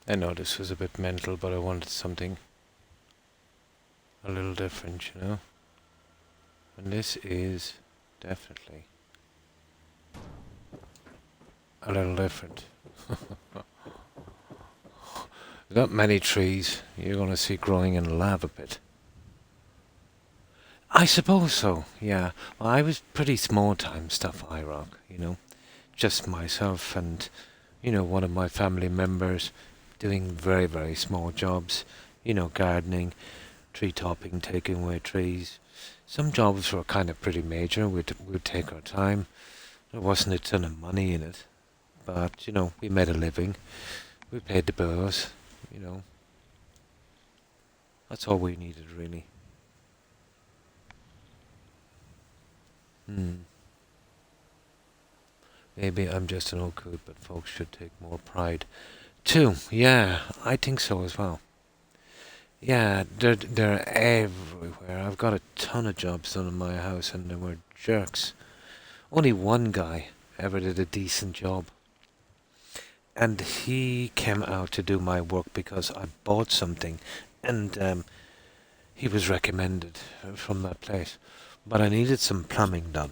I know this was a bit mental, but I wanted something a little different, you know? And this is definitely a little different. Not many trees you're going to see growing in a lava pit. I suppose so, yeah. Well, I was pretty small time stuff I rock, you know. Just myself and, one of my family members doing very, very small jobs. Gardening, tree topping, taking away trees. Some jobs were kind of pretty major. We'd take our time. There wasn't a ton of money in it. But, we made a living. We paid the bills, you know. That's all we needed, really. Hmm. Maybe I'm just an old coot, but folks should take more pride. Too, yeah, I think so as well. Yeah, they're everywhere. I've got a ton of jobs done in my house, and they were jerks. Only one guy ever did a decent job, and he came out to do my work because I bought something, and he was recommended from that place. But I needed some plumbing done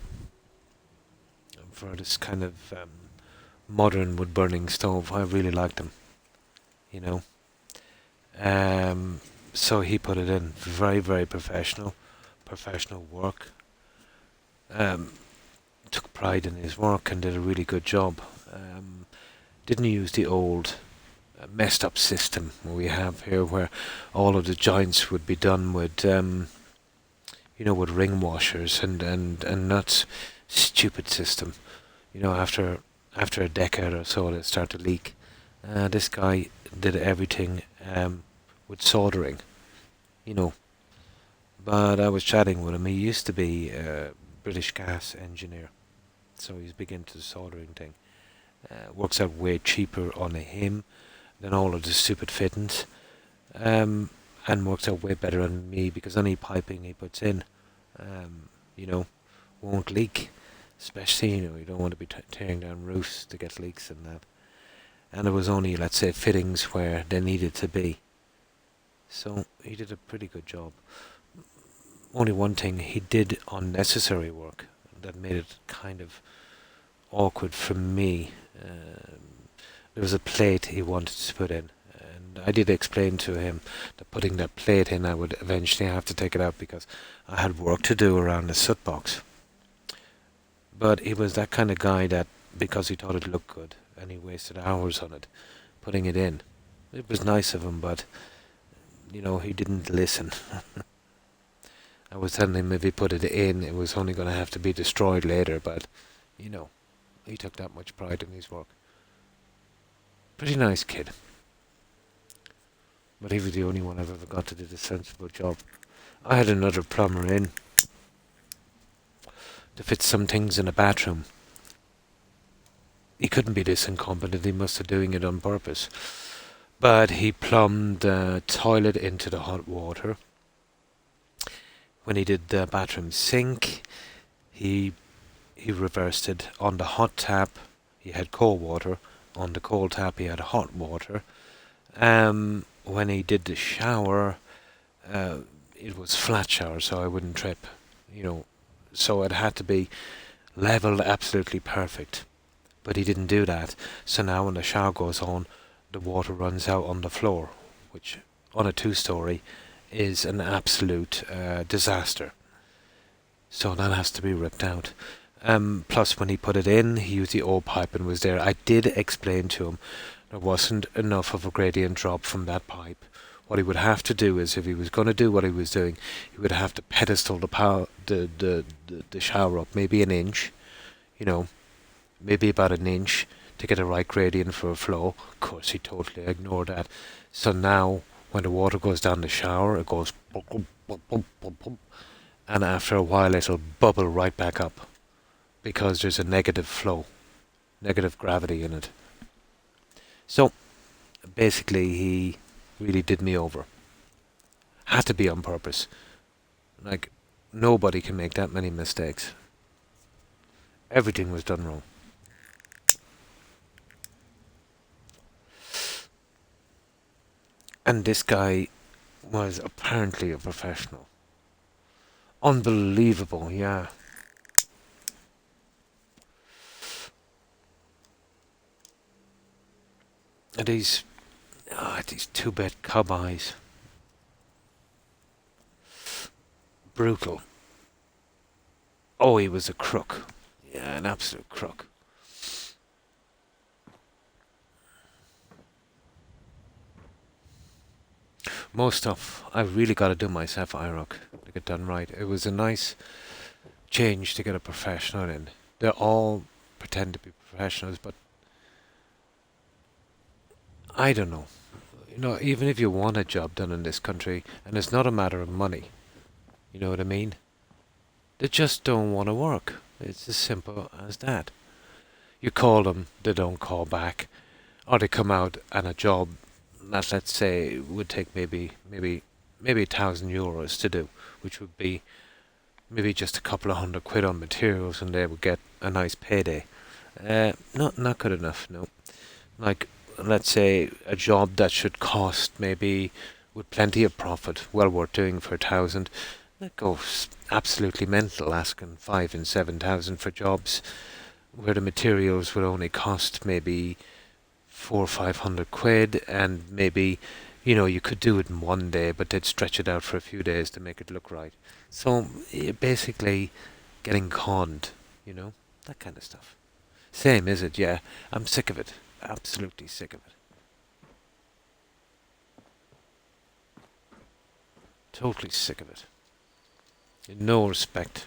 for this kind of modern wood burning stove. I really liked them, you know. So he put it in. Very, very professional. Professional work. Um, Took pride in his work and did a really good job. Didn't use the old messed up system we have here where all of the joints would be done with, with ring washers and not stupid system. After a decade or so, it started to leak. This guy did everything with soldering, you know. But I was chatting with him. He used to be a British gas engineer, so he's big into the soldering thing. Works out way cheaper on him than all of the stupid fittings, and works out way better on me because any piping he puts in, um, you know, won't leak. Especially, you don't want to be tearing down roofs to get leaks and that. And it was only, let's say, fittings where they needed to be. So he did a pretty good job. Only one thing, he did unnecessary work that made it kind of awkward for me. There was a plate he wanted to put in, and I did explain to him that putting that plate in, I would eventually have to take it out because I had work to do around the soot box. But he was that kind of guy that, because he thought it looked good, and he wasted hours on it, putting it in. It was nice of him, but, he didn't listen. I was telling him if he put it in, it was only going to have to be destroyed later, but, he took that much pride in his work. Pretty nice kid. But he was the only one I've ever got to do a sensible job. I had another plumber in to fit some things in a bathroom. He couldn't be this incompetent, he must have doing it on purpose. But he plumbed the toilet into the hot water. When he did the bathroom sink, he reversed it. On the hot tap, he had cold water. On the cold tap, he had hot water. When he did the shower, it was flat shower, so I wouldn't trip. So it had to be leveled absolutely perfect. But he didn't do that. So now when the shower goes on, the water runs out on the floor, which on a two-story is an absolute disaster. So that has to be ripped out. Plus, when he put it in, he used the old pipe and was there. I did explain to him there wasn't enough of a gradient drop from that pipe. What he would have to do is, if he was going to do what he was doing, he would have to pedestal the shower up maybe an inch, maybe about an inch to get a right gradient for a flow. Of course, he totally ignored that. So now, when the water goes down the shower, it goes bump, bump, bump, bump, bump, bump, and after a while it'll bubble right back up because there's a negative flow, negative gravity in it. So basically, he really did me over. Had to be on purpose. Like, nobody can make that many mistakes. Everything was done wrong. And this guy was apparently a professional. Unbelievable, yeah. And these two-bed cowboys, brutal. Oh, he was a crook. Yeah, an absolute crook. Most stuff I've really got to do myself, IROC, to get done right. It was a nice change to get a professional in. They all pretend to be professionals, but I don't know. You know, even if you want a job done in this country, and it's not a matter of money, you know what I mean? They just don't want to work. It's as simple as that. You call them, they don't call back, or they come out and a job that, let's say, would take maybe €1,000 to do, which would be maybe just a couple of £100 on materials, and they would get a nice payday. Not good enough. No, like, let's say a job that should cost maybe with plenty of profit, well worth doing for 1,000. That goes absolutely mental, asking 5 and 7,000 for jobs where the materials would only cost maybe 400 or 500 quid, and maybe, you could do it in one day, but they'd stretch it out for a few days to make it look right. So you're basically getting conned, that kind of stuff. Same, is it? Yeah, I'm sick of it. Absolutely sick of it. Totally sick of it. No respect.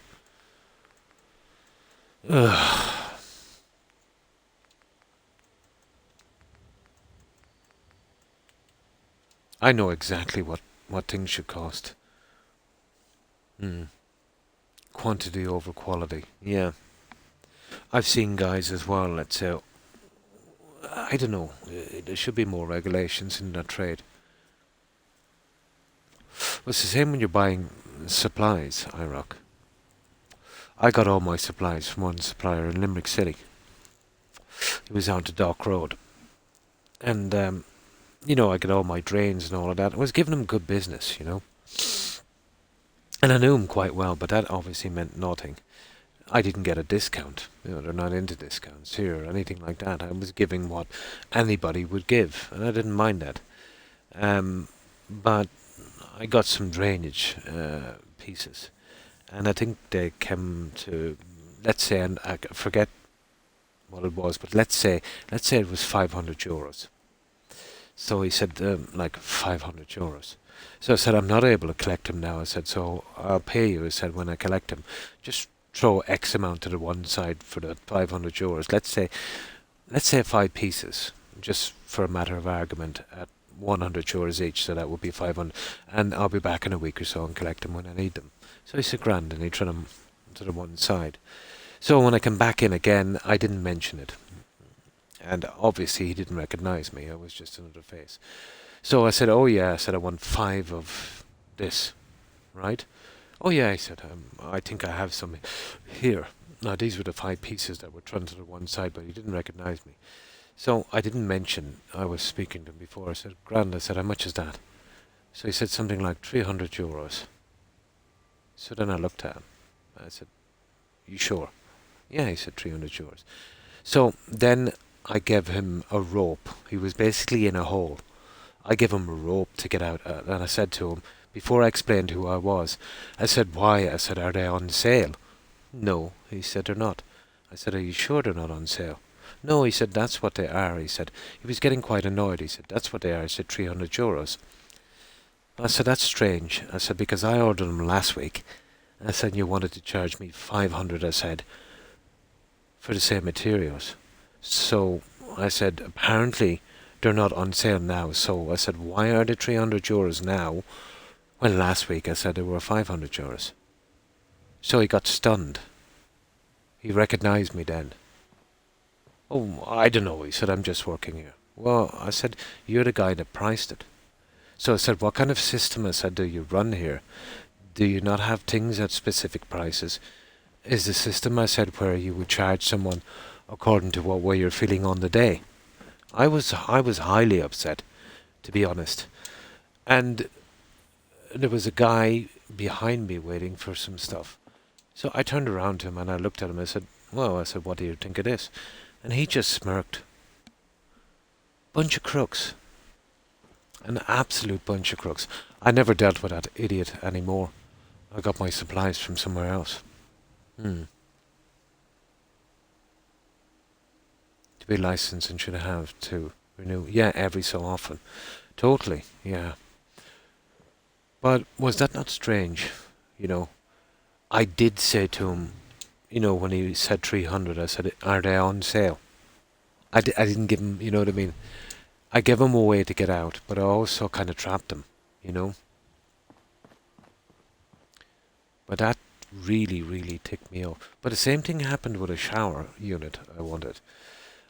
Ugh. I know exactly what things should cost. Mm. Quantity over quality. Yeah. I've seen guys as well, let's say, I don't know, there should be more regulations in that trade. Well, it's the same when you're buying supplies, IROC. I got all my supplies from one supplier in Limerick City. He was on to Dock Road. And, I got all my drains and all of that. I was giving him good business. And I knew him quite well, but that obviously meant nothing. I didn't get a discount. They're not into discounts here or anything like that. I was giving what anybody would give, and I didn't mind that. But I got some drainage pieces, and I think they came to, let's say, and I forget what it was, but let's say it was €500. So he said, like €500. So I said, I'm not able to collect him now. I said, so I'll pay you. I said, when I collect him, just throw X amount to the one side for the €500. Let's say 5 pieces, just for a matter of argument, at €100 each. So that would be 500, and I'll be back in a week or so and collect them when I need them. So he said, grand, and he threw them to the one side. So when I came back in again, I didn't mention it. And obviously he didn't recognise me. I was just another face. So I said, oh yeah, I said, I want 5 of this, right? Oh yeah, I said, I think I have some here. Now these were the 5 pieces that were thrown to the one side, but he didn't recognise me. So I didn't mention I was speaking to him before. I said, grand, I said, how much is that? So he said something like €300. So then I looked at him. I said, you sure? Yeah, he said €300. So then I gave him a rope. He was basically in a hole. I gave him a rope to get out, and I said to him, before I explained who I was, I said, why? I said, are they on sale? No, he said, they're not. I said, are you sure they're not on sale? No, he said, that's what they are. He said, he was getting quite annoyed. He said, that's what they are. I said, €300. I said, that's strange. I said, because I ordered them last week. I said, you wanted to charge me 500, I said, for the same materials. So I said, apparently they're not on sale now. So I said, why are they €300 now? Well, last week I said they were €500. So he got stunned. He recognised me then. Oh, I don't know. He said, I'm just working here. Well, I said, you're the guy that priced it. So I said, what kind of system, I said, do you run here? Do you not have things at specific prices? Is the system, I said, where you would charge someone according to what way you're feeling on the day? I was highly upset, to be honest. And there was a guy behind me waiting for some stuff. So I turned around to him and I looked at him. I said, well, I said, what do you think of this? And he just smirked. Bunch of crooks. An absolute bunch of crooks. I never dealt with that idiot anymore. I got my supplies from somewhere else. To be licensed and should have to renew. Yeah, every so often. Totally, yeah. But was that not strange? You know, I did say to him, when he said 300, I said, are they on sale? I didn't give him, you know what I mean? I gave him a way to get out, but I also kind of trapped him, you know? But that really, really ticked me off. But the same thing happened with a shower unit I wanted.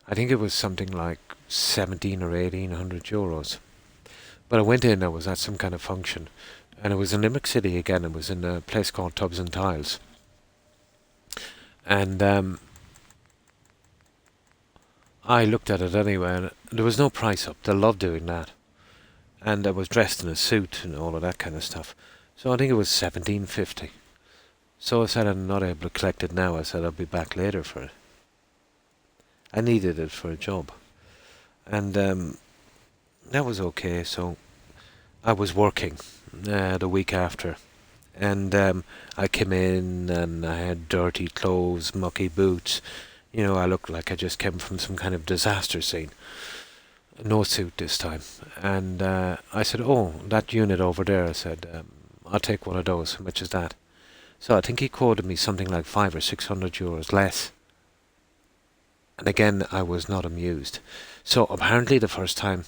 I think it was something like 17 or 1800 euros. But I went in, I was at some kind of function, and it was in Limerick City again. It was in a place called Tubs and Tiles. And I looked at it anyway, and there was no price up. They love doing that. And I was dressed in a suit and all of that kind of stuff. So I think it was 1750. So I said I'm not able to collect it now. I said I'll be back later for it. I needed it for a job. And that was okay. So I was working the week after. And I came in and I had dirty clothes, mucky boots. I looked like I just came from some kind of disaster scene. No suit this time. And I said, oh, that unit over there, I said, I'll take one of those. How much is that? So I think he quoted me something like 500 or 600 euros less. And again, I was not amused. So apparently the first time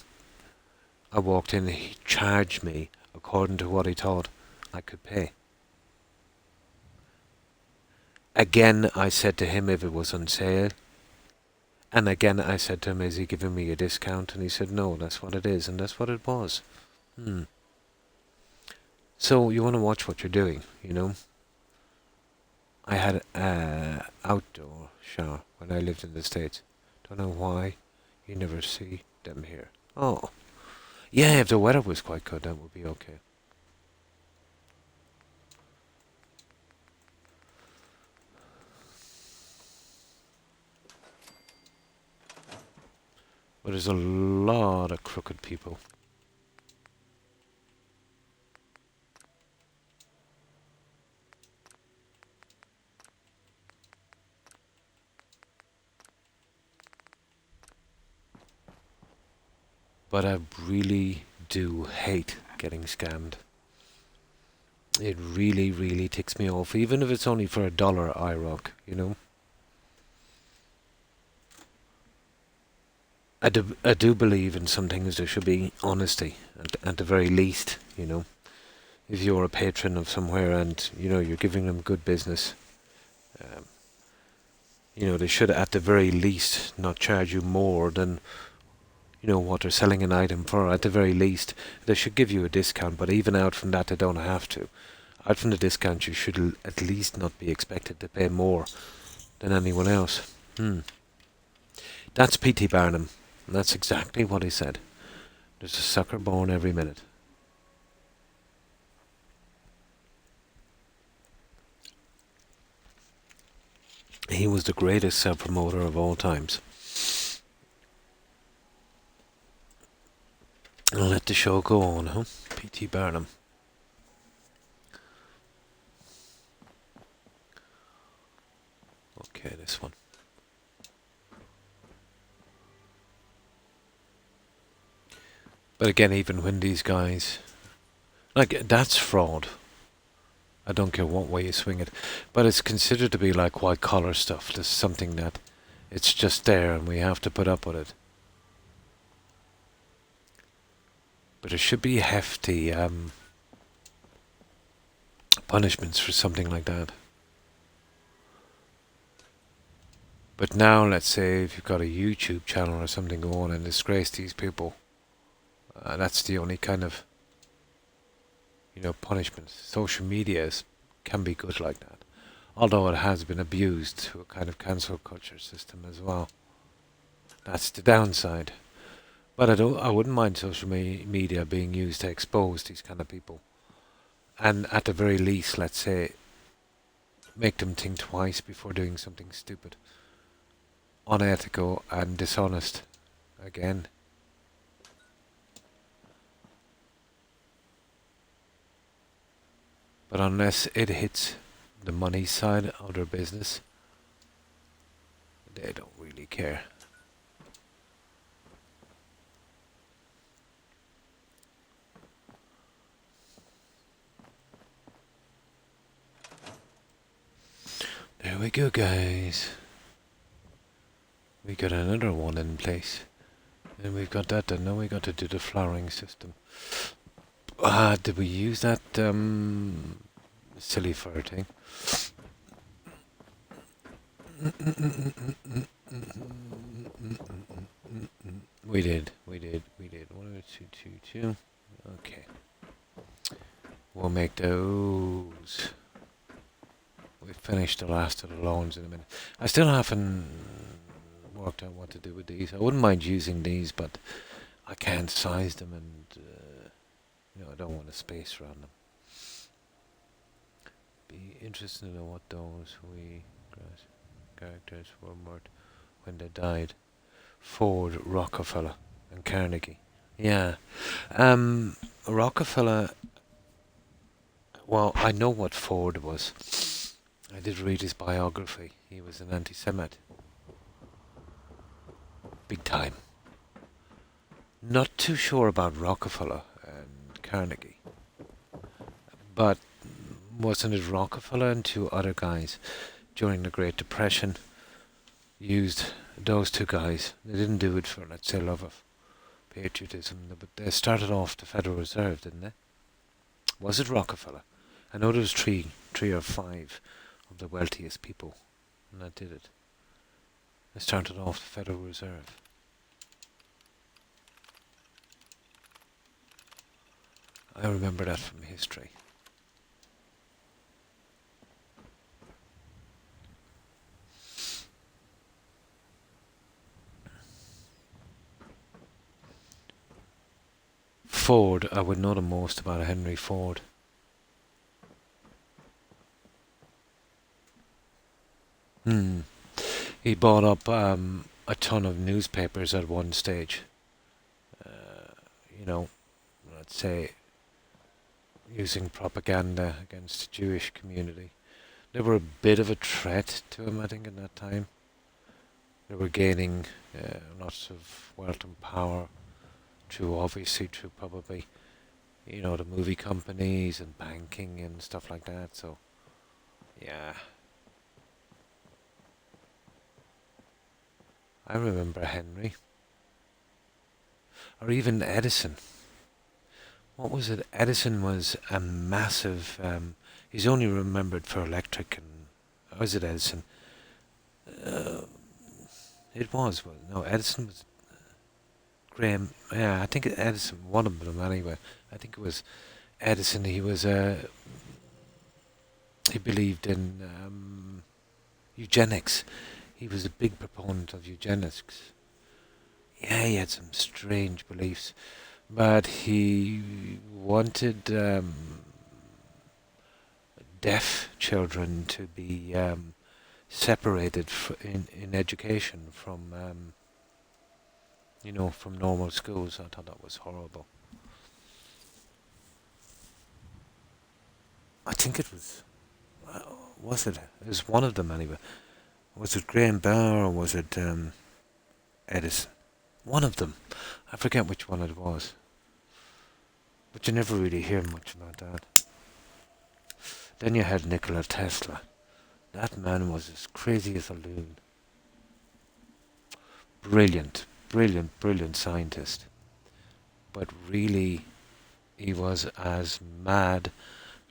I walked in, he charged me according to what he thought I could pay. Again, I said to him if it was on sale. And again, I said to him, is he giving me a discount? And he said, no, that's what it is. And that's what it was. So you want to watch what you're doing, I had an outdoor shower when I lived in the States. Don't know why you never see them here. Oh, yeah, if the weather was quite good, that would be okay. But there's a lot of crooked people. But I really do hate getting scammed. It really, really ticks me off, even if it's only for $1 IROC. I do believe in some things there should be honesty, at the very least, If you're a patron of somewhere and, you're giving them good business, um, they should at the very least not charge you more than, what they're selling an item for. At the very least, they should give you a discount, but even out from that, they don't have to. Out from the discount, you should at least not be expected to pay more than anyone else. That's P.T. Barnum. And that's exactly what he said. There's a sucker born every minute. He was the greatest self-promoter of all times. I'll let the show go on, huh? P.T. Barnum. Okay, this one. But again, even when these guys... that's fraud. I don't care what way you swing it. But it's considered to be like white-collar stuff. There's something that... it's just there and we have to put up with it. But there should be hefty punishments for something like that. But now, let's say if you've got a YouTube channel or something going and disgrace these people, that's the only kind of, punishment. Social media can be good like that. Although it has been abused to a kind of cancel culture system as well. That's the downside. But I wouldn't mind social media being used to expose these kind of people, and at the very least, let's say, make them think twice before doing something stupid, unethical, and dishonest. Again, but unless it hits the money side of their business, they don't really care. There we go, guys. We got another one in place. And we've got that done. Now we got to do the flowering system. Did we use that silly fur thing? We did. 102222. Okay. We'll make those. We finished the last of the lawns in a minute. I still haven't worked out what to do with these. I wouldn't mind using these, but I can't size them, and I don't want a space around them. Be interested to know what those characters were when they died. Ford, Rockefeller, and Carnegie. Yeah. Rockefeller. Well, I know what Ford was. I did read his biography. He was an anti-Semite. Big time. Not too sure about Rockefeller and Carnegie. But wasn't it Rockefeller and two other guys during the Great Depression used those two guys? They didn't do it for, let's say, love of patriotism, but they started off the Federal Reserve, didn't they? Was it Rockefeller? I know there was three or five of the wealthiest people, and that did it. They started off the Federal Reserve. I remember that from history. Ford, I would know the most about Henry Ford. He bought up a ton of newspapers at one stage. Let's say using propaganda against the Jewish community. They were a bit of a threat to him, I think, at that time. They were gaining lots of wealth and power through probably, the movie companies and banking and stuff like that. So, yeah. I remember Henry. Or even Edison. What was it? Edison was a massive... he's only remembered for electric and... Was it Edison? It was. Well, no, Edison was... Graham... Yeah, I think Edison, one of them anyway. I think it was Edison. He was... he believed in eugenics. He was a big proponent of eugenics. Yeah, he had some strange beliefs. But he wanted deaf children to be separated in education from, from normal schools. I thought that was horrible. I think it was... was it? It was one of them anyway. Was it Graham Bell or was it Edison? One of them. I forget which one it was. But you never really hear much about that. Then you had Nikola Tesla. That man was as crazy as a loon. Brilliant scientist. But really, he was as mad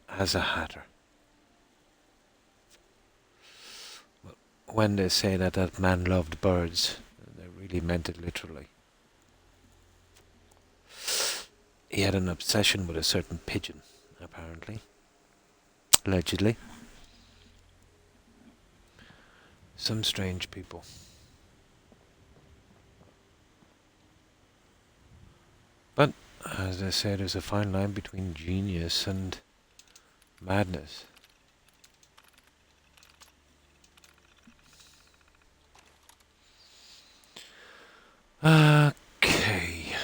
as a hatter. When they say that man loved birds, they really meant it literally. He had an obsession with a certain pigeon, apparently. Allegedly. Some strange people. as I said, there's a fine line between genius and madness. Okay.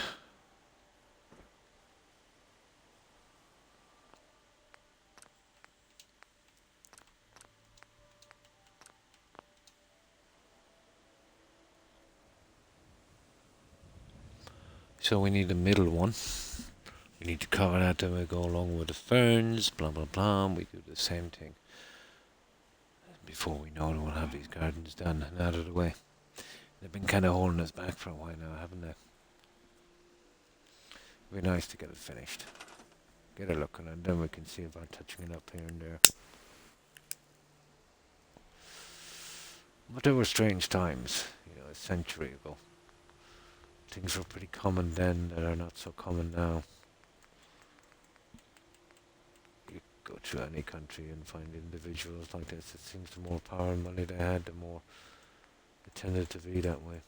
So we need a middle one. We need to cover that, then we go along with the ferns, blah blah blah. We do the same thing. Before we know it, we'll have these gardens done and out of the way. They've been kind of holding us back for a while now, haven't they? It'd be nice to get it finished. Get a look at it, and then we can see about touching it up here and there. But there were strange times, a century ago. Things were pretty common then that are not so common now. You go through any country and find individuals like this. It seems the more power and money they had, the more it tended to be that way.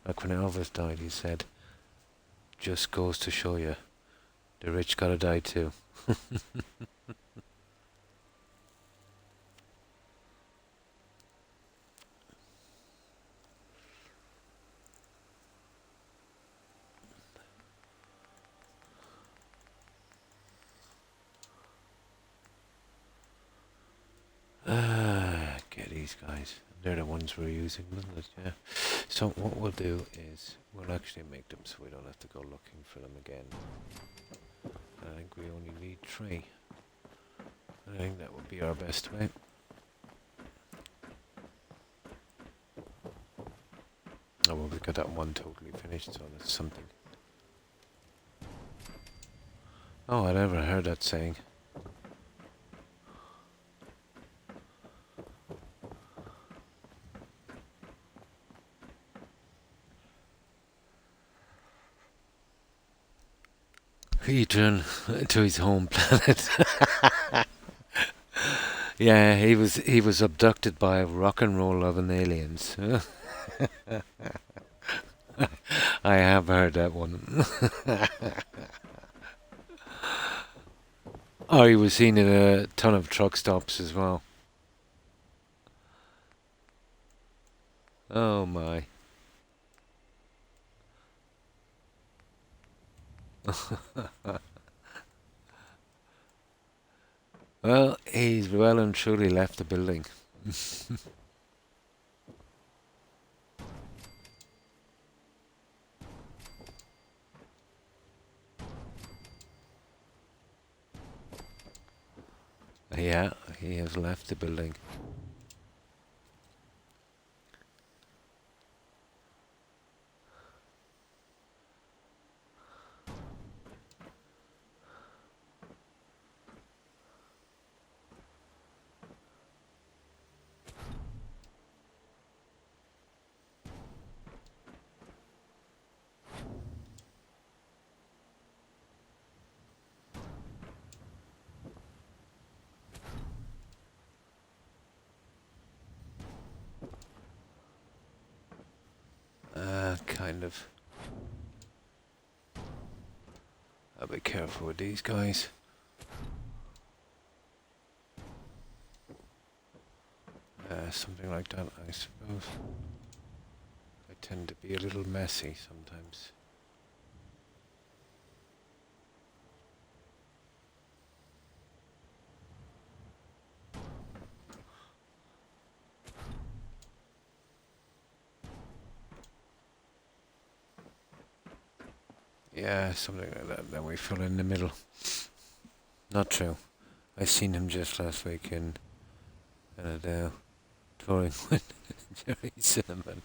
Like when Elvis died, he said, "Just goes to show you, the rich gotta die too." Get these guys. They're the ones we're using, isn't it? Yeah. So what we'll do is we'll actually make them so we don't have to go looking for them again. I think we only need 3. I think that would be our best way. Oh well, we've got that one totally finished, so that's something. Oh, I never heard that saying. Return to his home planet. Yeah, he was abducted by rock and roll loving aliens. I have heard that one. Oh, he was seen in a ton of truck stops as well. Oh my. Well, he's well and truly left the building. Yeah, he has left the building. Kind of. I'll be careful with these guys. Something like that, I suppose. I tend to be a little messy sometimes. Yeah, something like that. Then we fill in the middle. Not true. I seen him just last week in Canada touring with Jerry Cinnamon.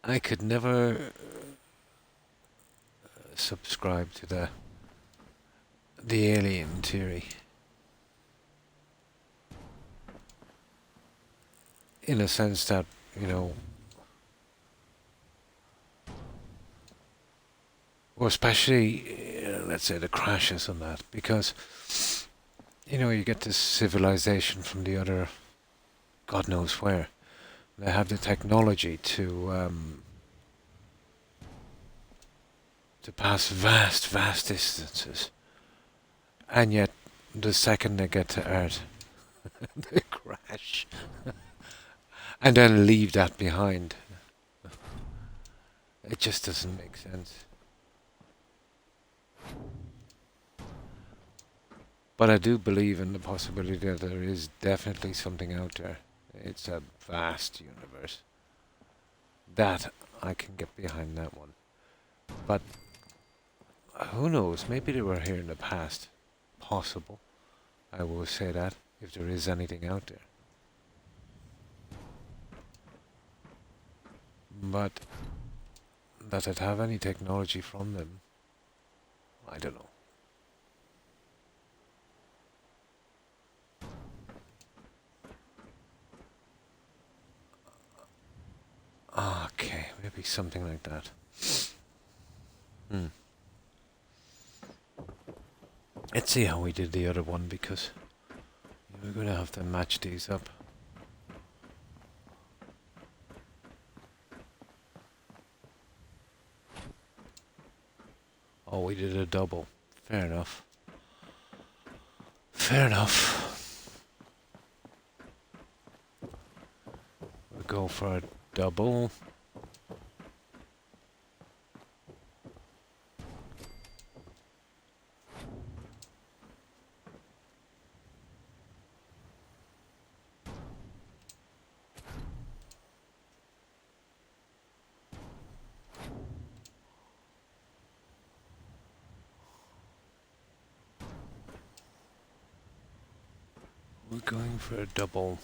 I could never subscribe to the alien theory. In a sense that, or especially let's say, the crashes on that, because you get this civilization from the other, God knows where. They have the technology to pass vast distances, and yet the second they get to Earth, they crash, and then leave that behind. It just doesn't make sense. But I do believe in the possibility that there is definitely something out there. It's a vast universe. That, I can get behind that one. But who knows? Maybe they were here in the past. Possible. I will say that, if there is anything out there. But that I'd have any technology from them, I don't know. Okay, maybe something like that. Let's see how we did the other one, because we're going to have to match these up. Oh, we did a double. Fair enough. Fair enough. We'll go for a double. We're going for a double.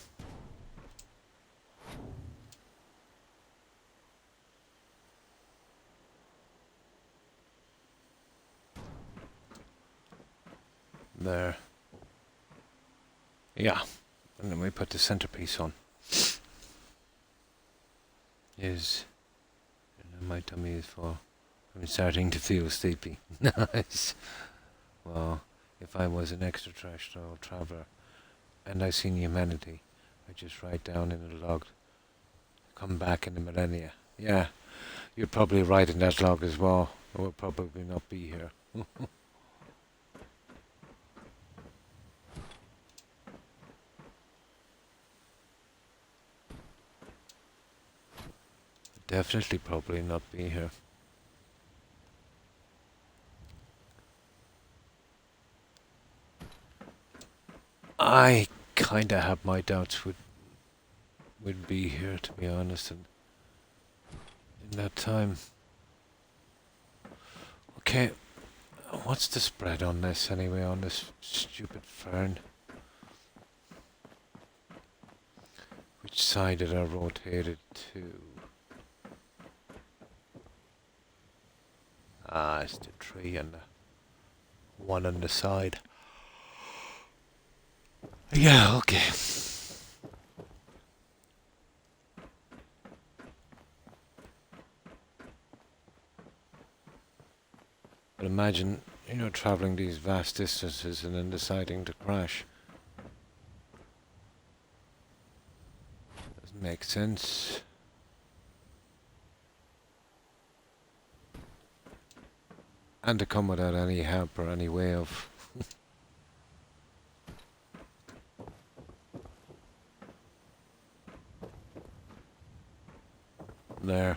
There. Yeah. And then we put the centerpiece on. My tummy is full. I'm starting to feel sleepy. Nice. Well, if I was an extraterrestrial traveler and I seen humanity, I'd just write down in a log, come back in the millennia. Yeah, you're probably right in that log as well. I will probably not be here. Definitely probably not be here. I kinda have my doubts would be here, to be honest, and in that time. Okay, what's the spread on this anyway, on this stupid fern? Which side did I rotate it to? Ah, it's the tree and the one on the side. Yeah, okay. But imagine, traveling these vast distances and then deciding to crash. Doesn't make sense. And to come without any help or any way of... There.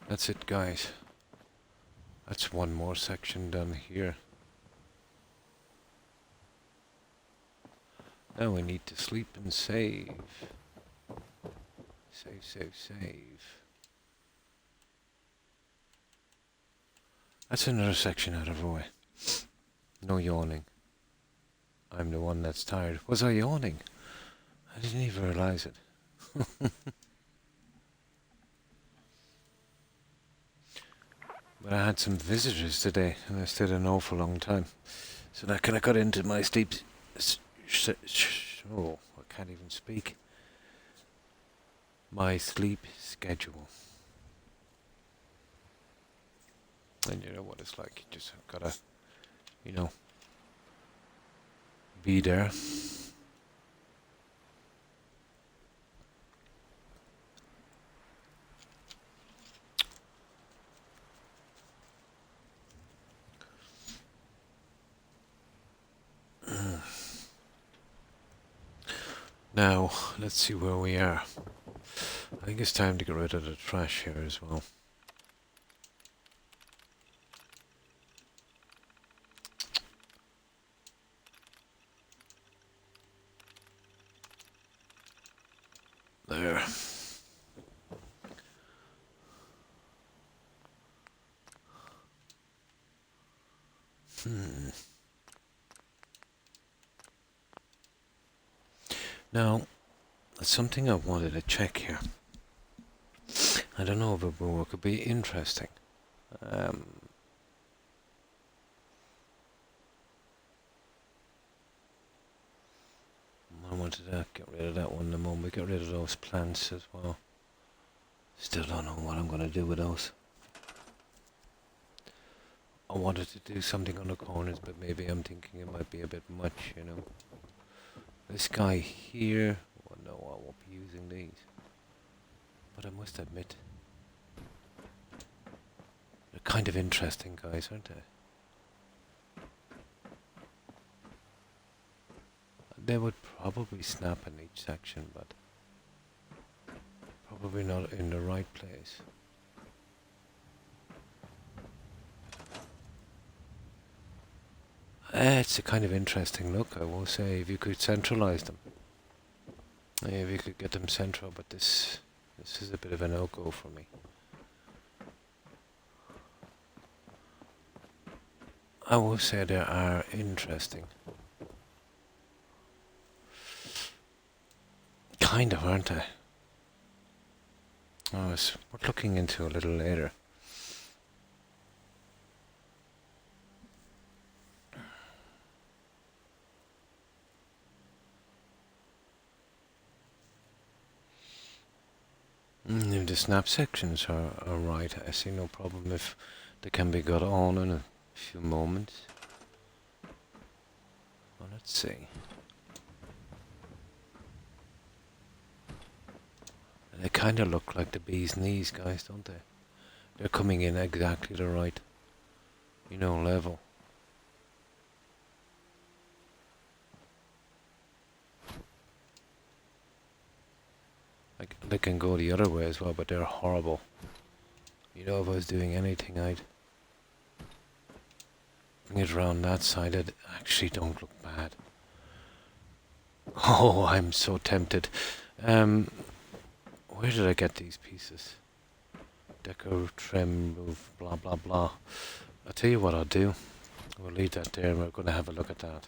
That's it, guys. That's one more section done here. Now we need to sleep and save. Save. That's another section out of the way. No yawning. I'm the one that's tired. Was I yawning? I didn't even realize it. But I had some visitors today, and I stayed an awful long time. So that kind of got into my sleep... Oh, I can't even speak. My sleep schedule. And you know what it's like. You just gotta, you know, be there. Now, let's see where we are. I think it's time to get rid of the trash here as well. There. Now, there's something I wanted to check here. I don't know if it will work. It could be interesting. I wanted to get rid of that one the moment we get rid of those plants as well. Still don't know what I'm going to do with those. I wanted to do something on the corners, but maybe I'm thinking it might be a bit much, you know. This guy here, well, no, I won't be using these. But I must admit, they're kind of interesting guys, aren't they? They would probably snap in each section, but probably not in the right place. It's a kind of interesting look, I will say, if you could centralize them. If you could get them central, but this is a bit of a no-go for me. I will say they are interesting. Kind of, aren't they? Oh, it's worth looking into a little later. If the snap sections are right, I see no problem if they can be got on in a few moments. Well, let's see. They kind of look like the bee's knees, guys, don't they? They're coming in exactly the right, you know, level. Like, they can go the other way as well, but they're horrible. You know, if I was doing anything, I'd bring it around that side. It actually don't look bad. Oh, I'm so tempted. Where did I get these pieces? Deco, trim, roof, blah, blah, blah. I'll tell you what I'll do. We'll leave that there and we're going to have a look at that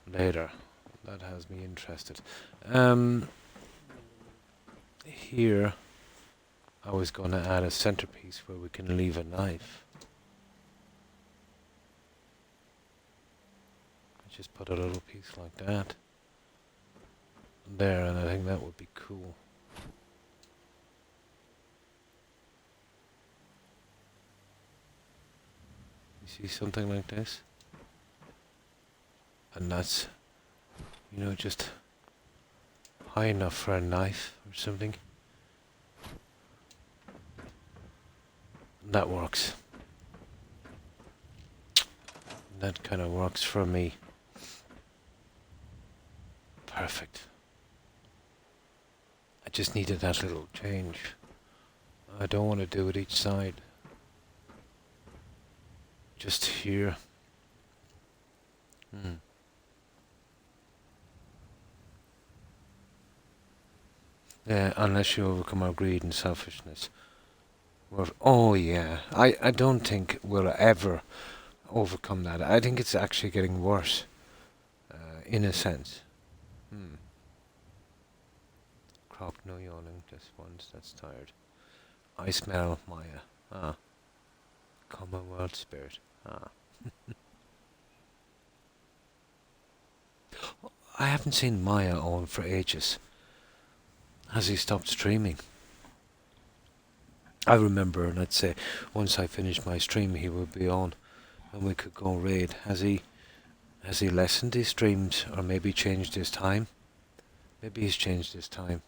later. That has me interested. Here, I was going to add a centerpiece where we can leave a knife. Just put a little piece like that there, and I think that would be cool. You see something like this? And that's, you know, just high enough for a knife or something. That works. That kind of works for me. Perfect. I just needed that little change. I don't want to do it each side. Just here. Yeah, unless you overcome our greed and selfishness. Oh yeah, I don't think we'll ever overcome that. I think it's actually getting worse, in a sense. Croc, no yawning, just once, that's tired. I smell Maya. Ah. Commonwealth spirit. Ah. I haven't seen Maya on for ages. Has he stopped streaming? I remember, let's say, once I finished my stream, he would be on, and we could go raid. Has he lessened his streams, or maybe changed his time? Maybe he's changed his time.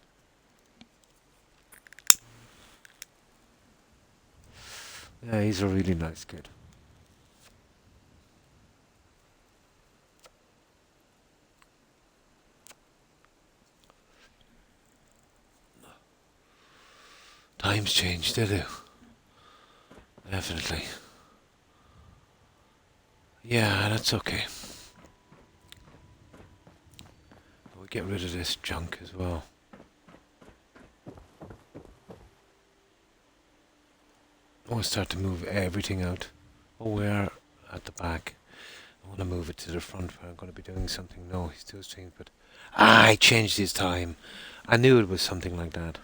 Yeah, he's a really nice kid. Times change, they do. Definitely. Yeah, that's okay. We'll get rid of this junk as well. I want to start to move everything out. Oh, we're at the back. I want to move it to the front where I'm going to be doing something. No, he's still changed, but... Ah, he changed his time. I knew it was something like that.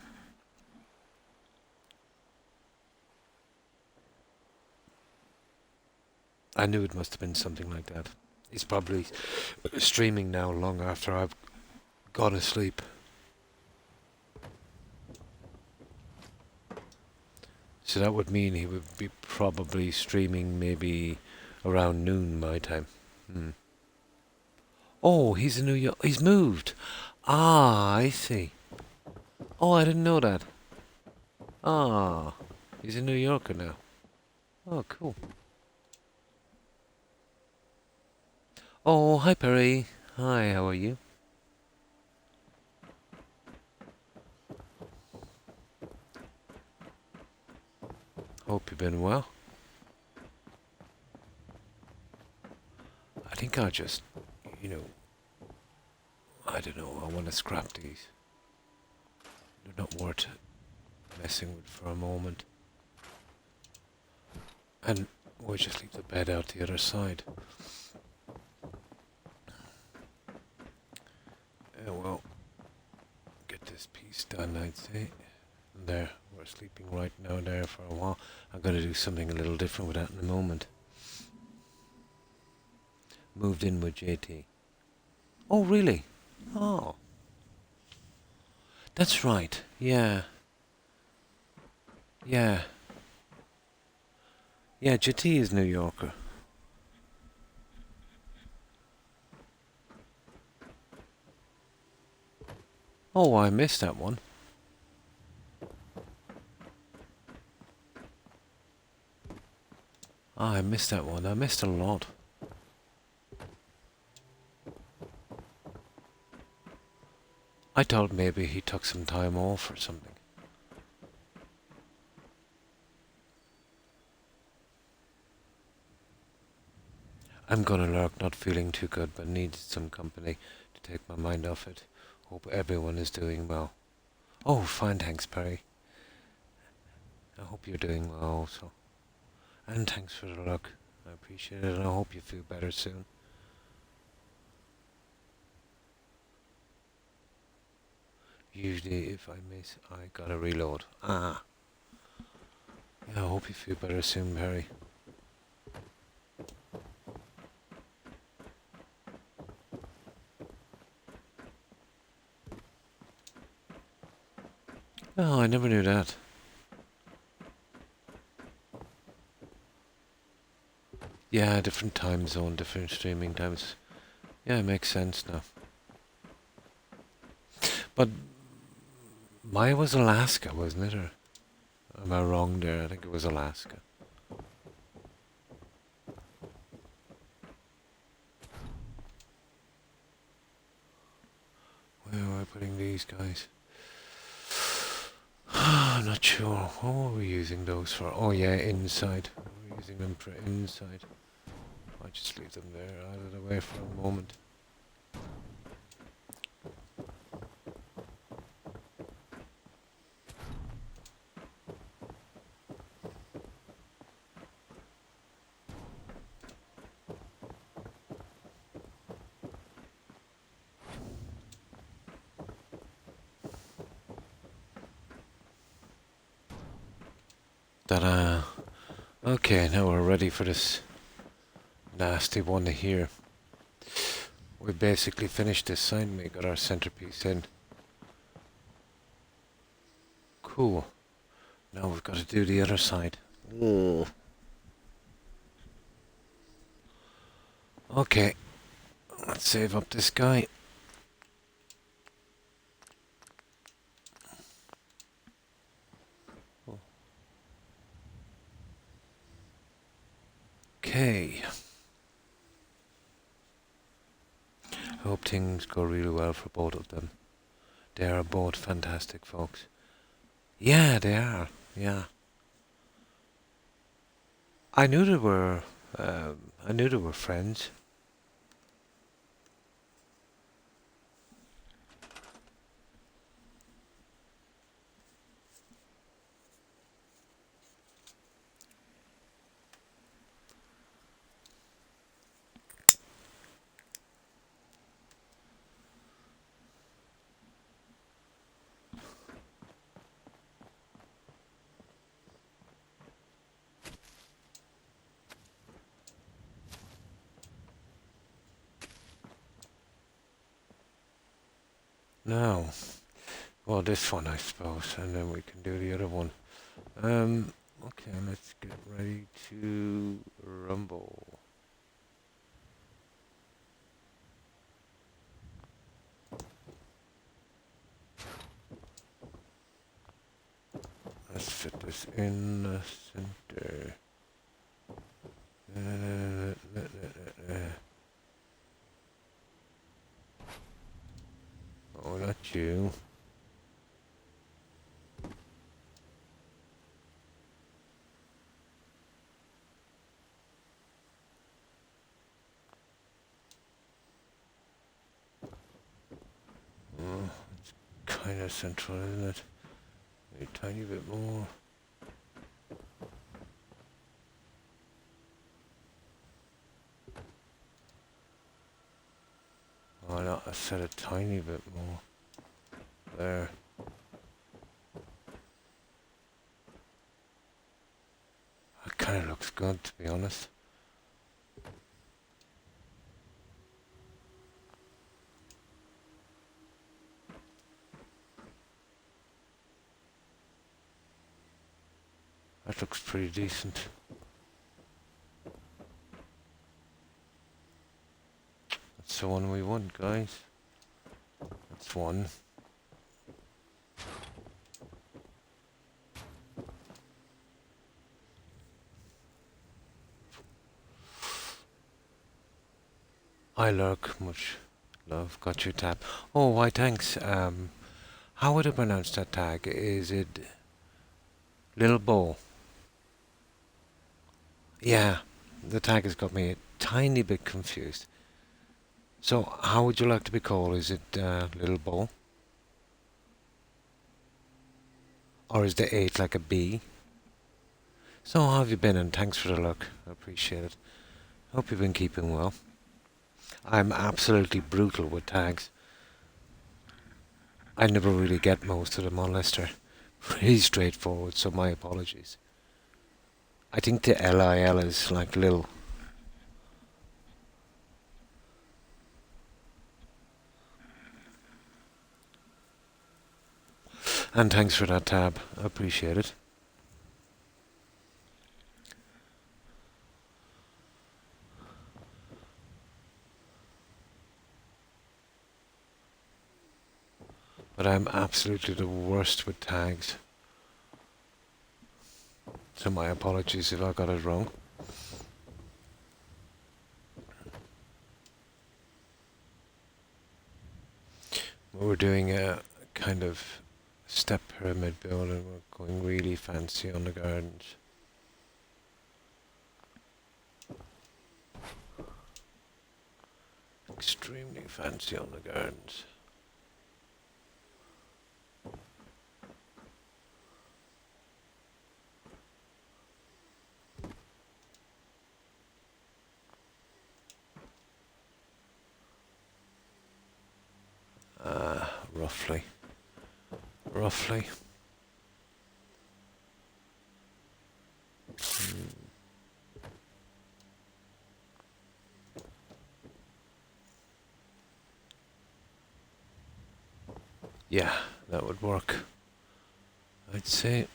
I knew it must have been something like that. He's probably streaming now long after I've gone to sleep. So that would mean he would be probably streaming maybe around noon my time. Oh, he's in New York. He's moved. Ah, I see. Oh, I didn't know that. Ah, he's a New Yorker now. Oh, cool. Oh, hi Perry. Hi, how are you? Hope you've been well. I think I'll just, I don't know, I want to scrap these. They're not worth messing with for a moment. And we'll just leave the bed out the other side. Well, get this piece done, I'd say. There, we're sleeping right now there for a while. I'm going to do something a little different with that in a moment. Moved in with JT. Oh, really? Oh. That's right, yeah. Yeah. Yeah, JT is New Yorker. Oh, I missed that one. I missed that one. I missed a lot. I thought maybe he took some time off or something. I'm gonna lurk, not feeling too good, but need some company to take my mind off it. Hope everyone is doing well. Oh, fine, thanks, Perry. I hope you're doing well also. And thanks for the look. I appreciate it, and I hope you feel better soon. Usually, if I miss, I gotta reload. Ah. Yeah, I hope you feel better soon, Perry. Oh, I never knew that. Yeah, different time zone, different streaming times. Yeah, it makes sense now. But Maya was Alaska, wasn't it? Or am I wrong there? I think it was Alaska. Where am I putting these guys? I'm not sure. What were we using those for? Oh yeah, inside. We're using them for inside. I just leave them there out of the way for a moment. Ta-da! Okay, now we're ready for this nasty one here. We basically finished this sign, we got our centerpiece in. Cool. Now we've got to do the other side. Oh. Okay, let's save up this guy. Okay. Hope things go really well for both of them. They are both fantastic folks. Yeah, they are. Yeah. I knew they were. I knew they were friends. Now, well, this one, I suppose, and then we can do the other one. Okay, let's get ready to rumble. Let's fit this in the center. Oh, not you. Oh, it's kind of central, isn't it? A tiny bit more. Why not? I said a tiny bit more. There. That kind of looks good, to be honest. That looks pretty decent. That's the one we want, guys. That's one. I lurk, much love. Got your tab. Oh, why thanks. How would I pronounce that tag? Is it Little Bow? Yeah, the tag has got me a tiny bit confused. So, how would you like to be called? Is it Little Bow? Or is the H like a B? So, how have you been? And thanks for the look. I appreciate it. Hope you've been keeping well. I'm absolutely brutal with tags. I never really get most of them unless they're pretty straightforward, so my apologies. I think the LIL is like Lil. And thanks for that tab. I appreciate it. But I'm absolutely the worst with tags. So my apologies if I got it wrong. We're doing a kind of step pyramid build and we're going really fancy on the gardens. Extremely fancy on the gardens. Roughly. Roughly. Yeah, that would work. I'd say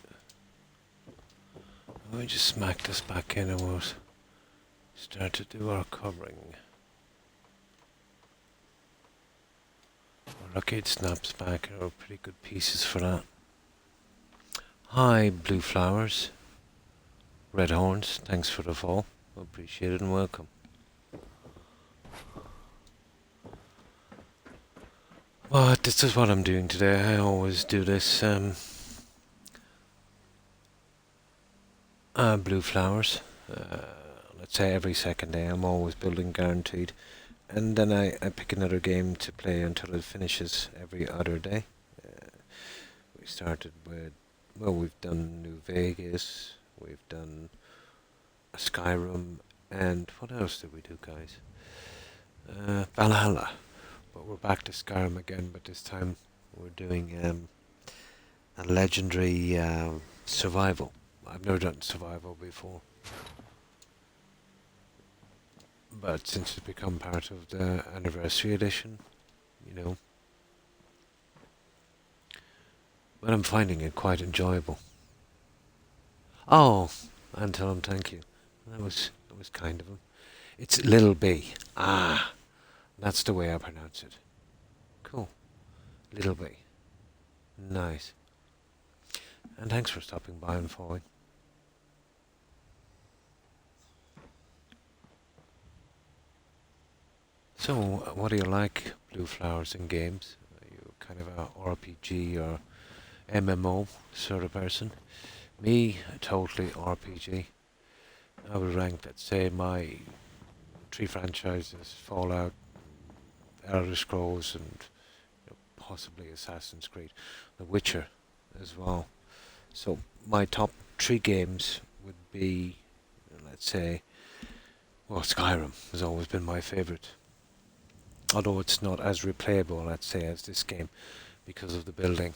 Let me just smack this back in and we'll start to do our covering. We're lucky it snaps back, and are pretty good pieces for that. Hi, blue flowers, red horns, thanks for the fall. Appreciate it and welcome. But this is what I'm doing today. I always do this. Blue flowers. Let's say every second day. I'm always building guaranteed. And then I pick another game to play until it finishes every other day. We started with, well, we've done New Vegas, we've done Skyrim, and what else did we do, guys? Valhalla. But we're back to Skyrim again, but this time we're doing a legendary survival. I've never done survival before. But since it's become part of the anniversary edition, you know. But I'm finding it quite enjoyable. Oh, and tell him thank you. That was kind of him. It's Little B. Ah, that's the way I pronounce it. Cool. Little B. Nice. And thanks for stopping by and following. So, what do you like, Blue Flowers, in games? Are you kind of a RPG or MMO sort of person? Me, totally RPG. I would rank, let's say, my 3 franchises: Fallout, Elder Scrolls, and possibly Assassin's Creed, The Witcher as well. So my top 3 games would be, let's say, well, Skyrim has always been my favourite. Although it's not as replayable, let's say, as this game because of the building.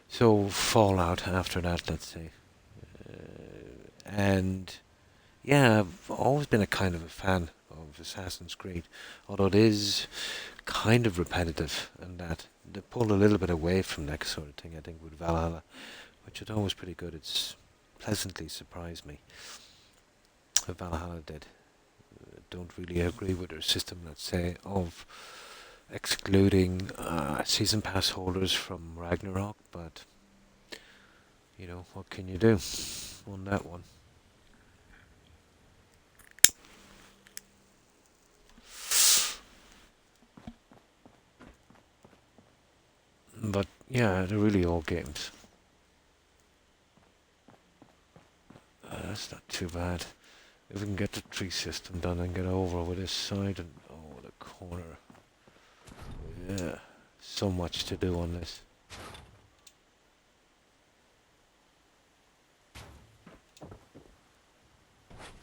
So Fallout after that, let's say. And yeah, I've always been a kind of a fan of Assassin's Creed, although it is kind of repetitive, and that they pulled a little bit away from that sort of thing, I think, with Valhalla, which I thought was pretty good. It's pleasantly surprised me. Valhalla did. Don't really agree with their system, let's say, of excluding season pass holders from Ragnarok, but you know, what can you do on that one? But yeah, they're really all games. That's not too bad. If we can get the tree system done and get over with this side and oh, the corner. Yeah, so much to do on this.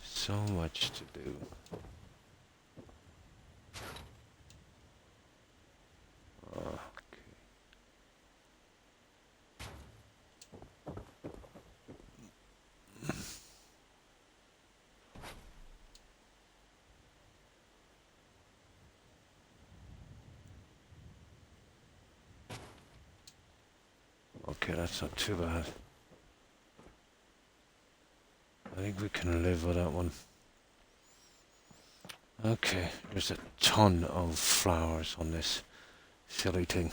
So much to do. Okay, that's not too bad. I think we can live with that one. Okay, there's a ton of flowers on this silly thing.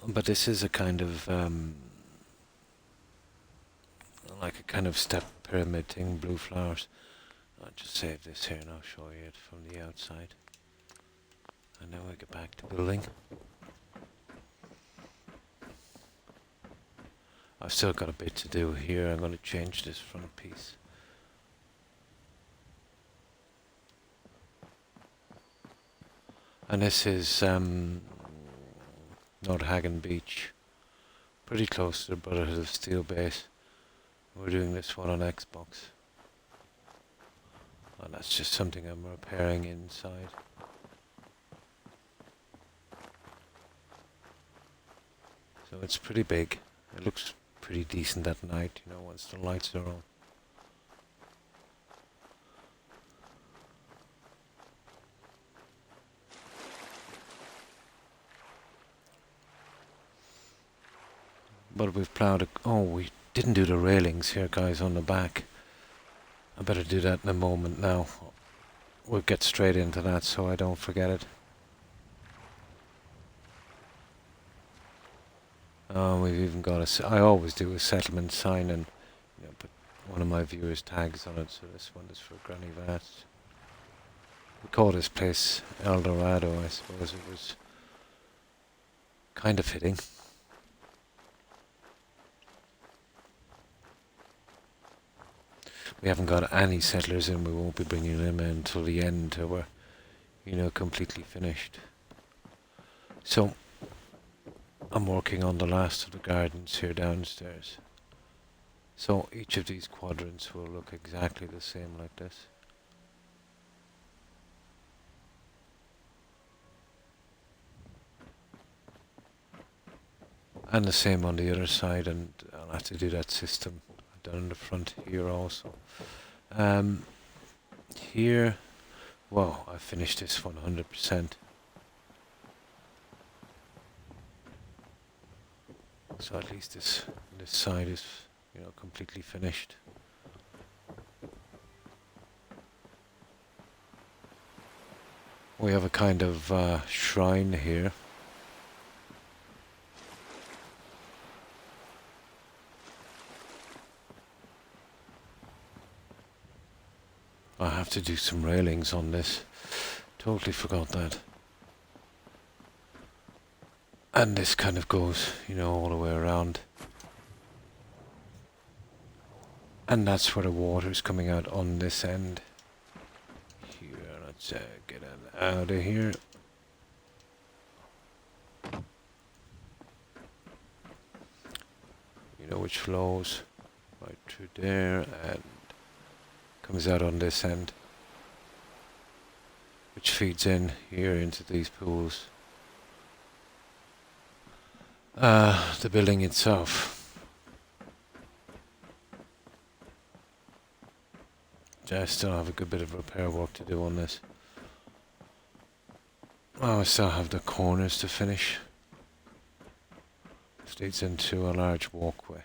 But this is a kind of like a kind of step pyramid thing, blue flowers. I'll just save this here and I'll show you it from the outside. And now we get back to building. I've still got a bit to do here. I'm going to change this front piece. And this is Nordhagen Beach. Pretty close to the Brotherhood of Steel base. We're doing this one on Xbox. And that's just something I'm repairing inside. So it's pretty big. It looks pretty decent at night, you know, once the lights are on. But we've ploughed it. Oh, we didn't do the railings here, guys, on the back. I better do that in a moment now. We'll get straight into that so I don't forget it. We've even got I always do a settlement sign and put one of my viewers' tags on it. So this one is for Granny Vats. We call this place El Dorado. I suppose it was kind of fitting. We haven't got any settlers in. We won't be bringing them in until the end, till we're, completely finished. So I'm working on the last of the gardens here downstairs. So each of these quadrants will look exactly the same like this. And the same on the other side, and I'll have to do that system down in the front here also. Here, well, I finished this 100%. So at least this side is, completely finished. We have a kind of shrine here. I have to do some railings on this. Totally forgot that. And this kind of goes, all the way around. And that's where the water's coming out on this end. Here, let's get it out of here. Which flows right through there and comes out on this end, which feeds in here into these pools. The building itself, I still have a good bit of repair work to do on this. I still have the corners to finish. This leads into a large walkway,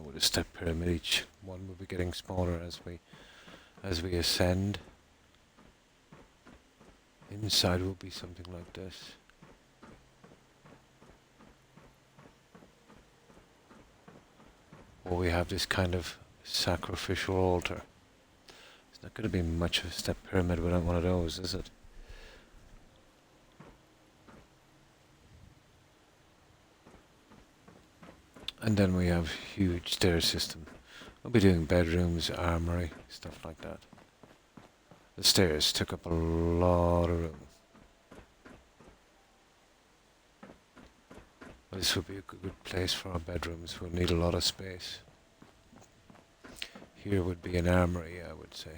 with a step pyramid. Each one will be getting smaller as we ascend. Inside will be something like this. Or we have this kind of sacrificial altar. It's not going to be much of a step pyramid without one of those, is it? And then we have huge stair system. We'll be doing bedrooms, armory, stuff like that. The stairs took up a lot of room. This would be a good place for our bedrooms. We'll need a lot of space. Here would be an armory, I would say.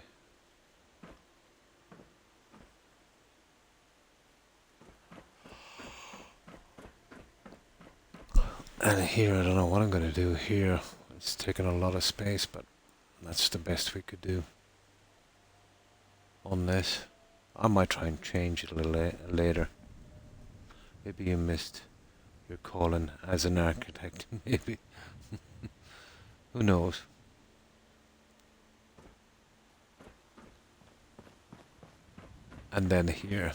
And here, I don't know what I'm going to do here. It's taking a lot of space, but that's the best we could do on this. I might try and change it a little later. Maybe you missed your calling as an architect, maybe. Who knows? And then here.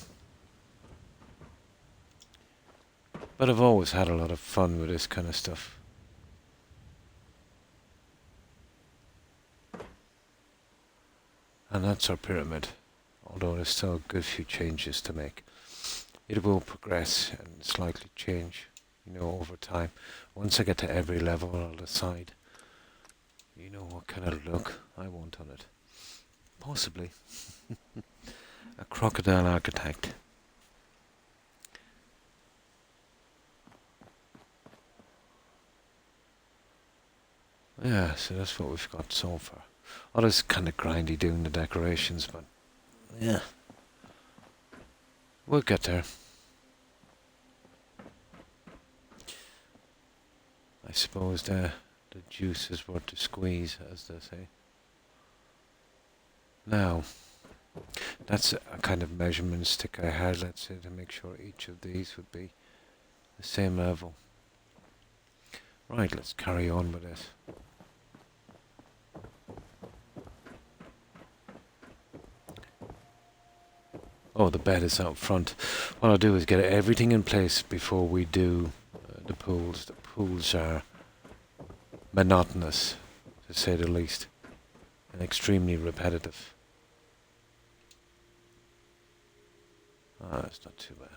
But I've always had a lot of fun with this kind of stuff. And that's our pyramid, although there's still a good few changes to make. It will progress and slightly change, over time. Once I get to every level, I'll decide, what kind of look I want on it. Possibly. A crocodile architect. Yeah, so that's what we've got so far. Oh, it's kind of grindy doing the decorations, but yeah, we'll get there. I suppose the juice is worth the squeeze, as they say. Now, that's a kind of measurement stick I had, let's say, to make sure each of these would be the same level. Right, let's carry on with this. Oh, the bed is out front. What I'll do is get everything in place before we do the pools. The pools are monotonous, to say the least, and extremely repetitive. Ah, that's not too bad.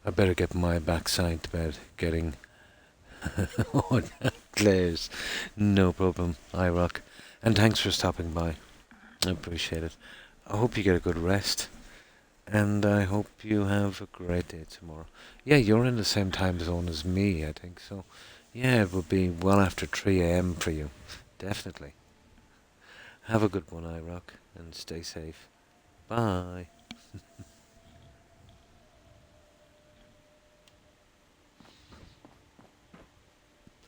I better get my backside to bed, getting oh, Claire's. No problem, Rock. And thanks for stopping by. I appreciate it. I hope you get a good rest. And I hope you have a great day tomorrow. Yeah, you're in the same time zone as me, I think. So, yeah, it will be well after 3 a.m. for you. Definitely. Have a good one, Rock. And stay safe. Bye.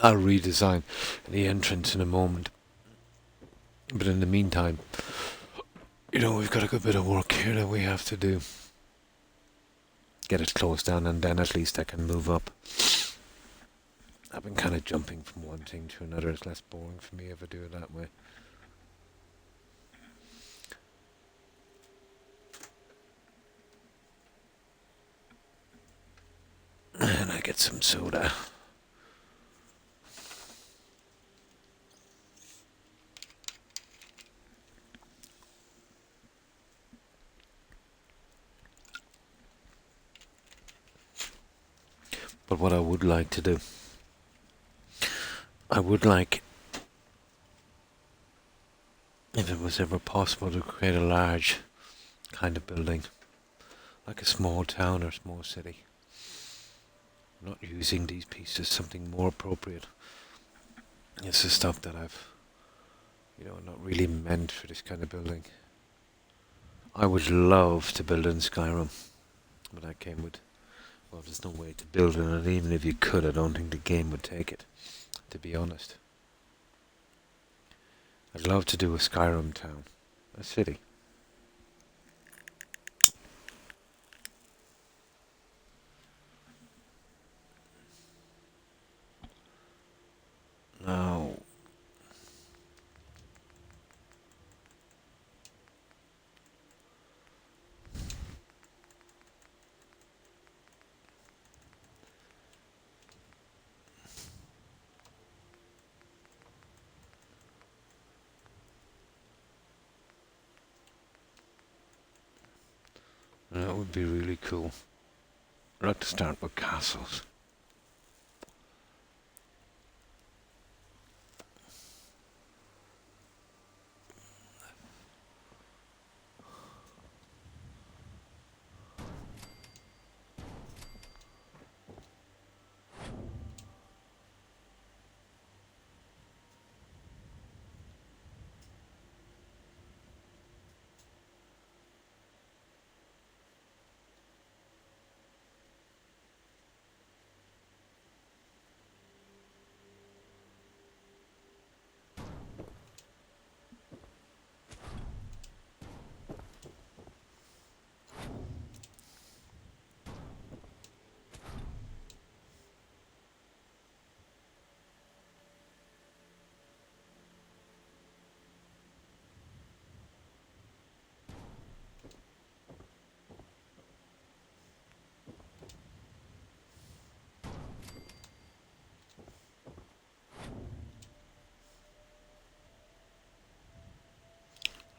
I'll redesign the entrance in a moment. But in the meantime, we've got a good bit of work here that we have to do. Get it closed down, and then at least I can move up. I've been kind of jumping from one thing to another. It's less boring for me if I do it that way. And I get some soda. But what I would like to do, I would like, if it was ever possible, to create a large kind of building, like a small town or small city. Not using these pieces, something more appropriate. It's the stuff that I've, not really meant for this kind of building. I would love to build in Skyrim, but that came with, well, there's no way to build in it. Even if you could, I don't think the game would take it, to be honest. I'd love to do a Skyrim town, a city. Now, that would be really cool. I'd like to start with castles.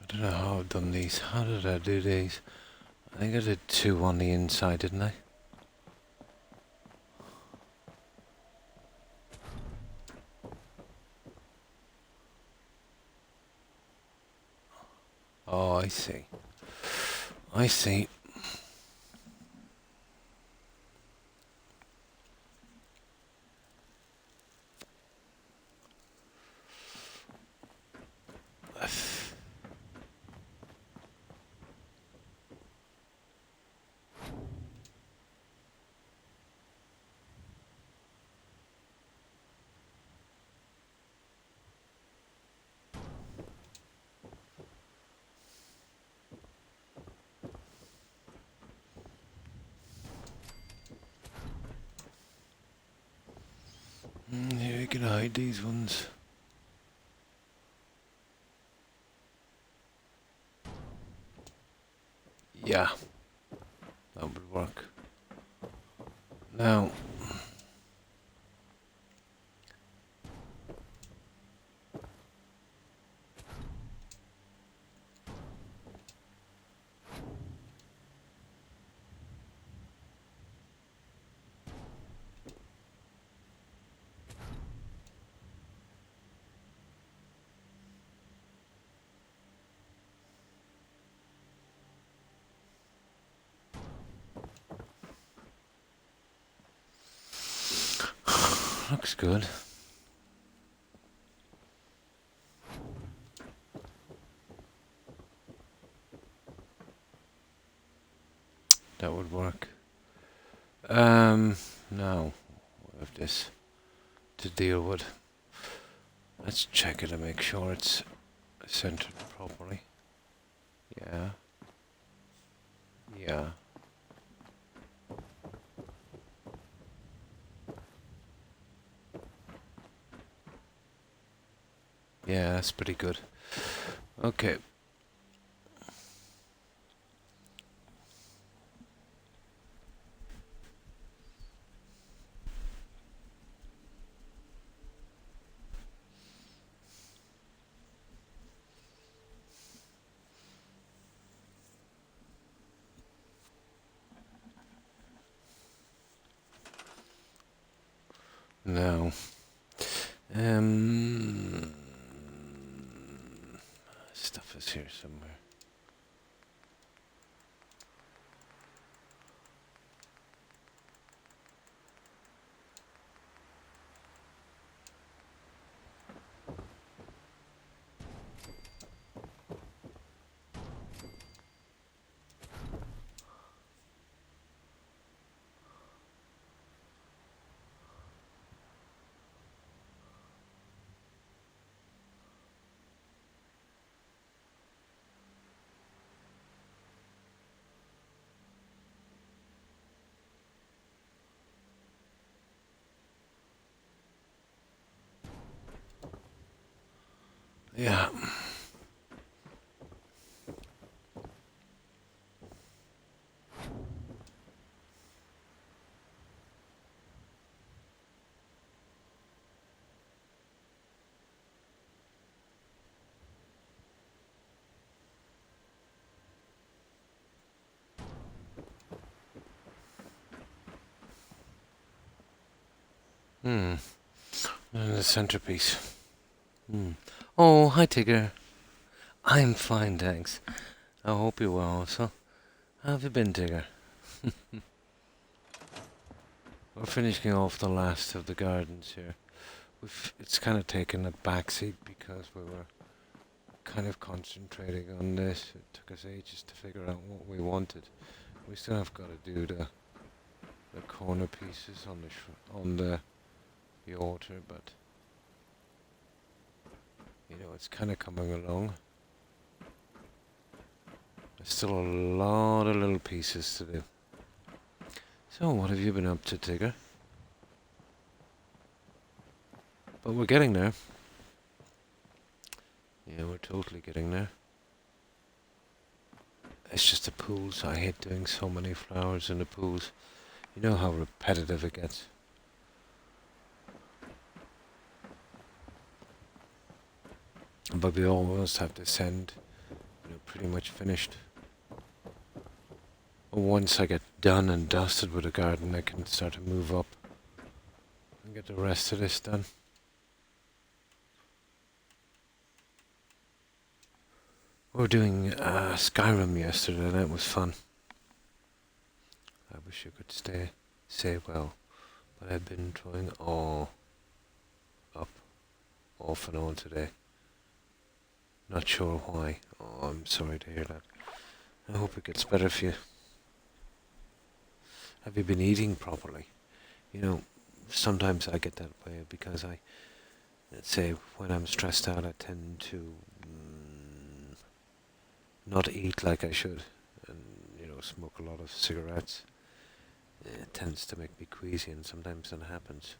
I don't know how I've done these. How did I do these? I think I did 2 on the inside, didn't I? Oh, I see. I see. can hide these ones. Yeah, that would work. Now, looks good. That would work. Now, we have this to deal with. Let's check it and make sure it's centered properly. Yeah. Yeah. Yeah, that's pretty good. Okay. Now, stuff is here somewhere. Yeah. And the centerpiece. Oh, hi, Tigger. I'm fine, thanks. I hope you're well also. How have you been, Tigger? We're finishing off the last of the gardens here. It's kind of taken a backseat because we were kind of concentrating on this. It took us ages to figure out what we wanted. We still have got to do the corner pieces on the altar, but you know, it's kind of coming along. There's still a lot of little pieces to do. So, what have you been up to, Tigger? But we're getting there. Yeah, we're totally getting there. It's just the pools. I hate doing so many flowers in the pools. You know how repetitive it gets. But we almost have this end, pretty much finished. Once I get done and dusted with the garden, I can start to move up and get the rest of this done. We were doing Skyrim yesterday, and that was fun. I wish you could say well, but I've been throwing all up, off and on today. Not sure why. Oh, I'm sorry to hear that. I hope it gets better for you. Have you been eating properly? You know, sometimes I get that way because let's say, when I'm stressed out, I tend to not eat like I should, and smoke a lot of cigarettes. It tends to make me queasy, and sometimes that happens.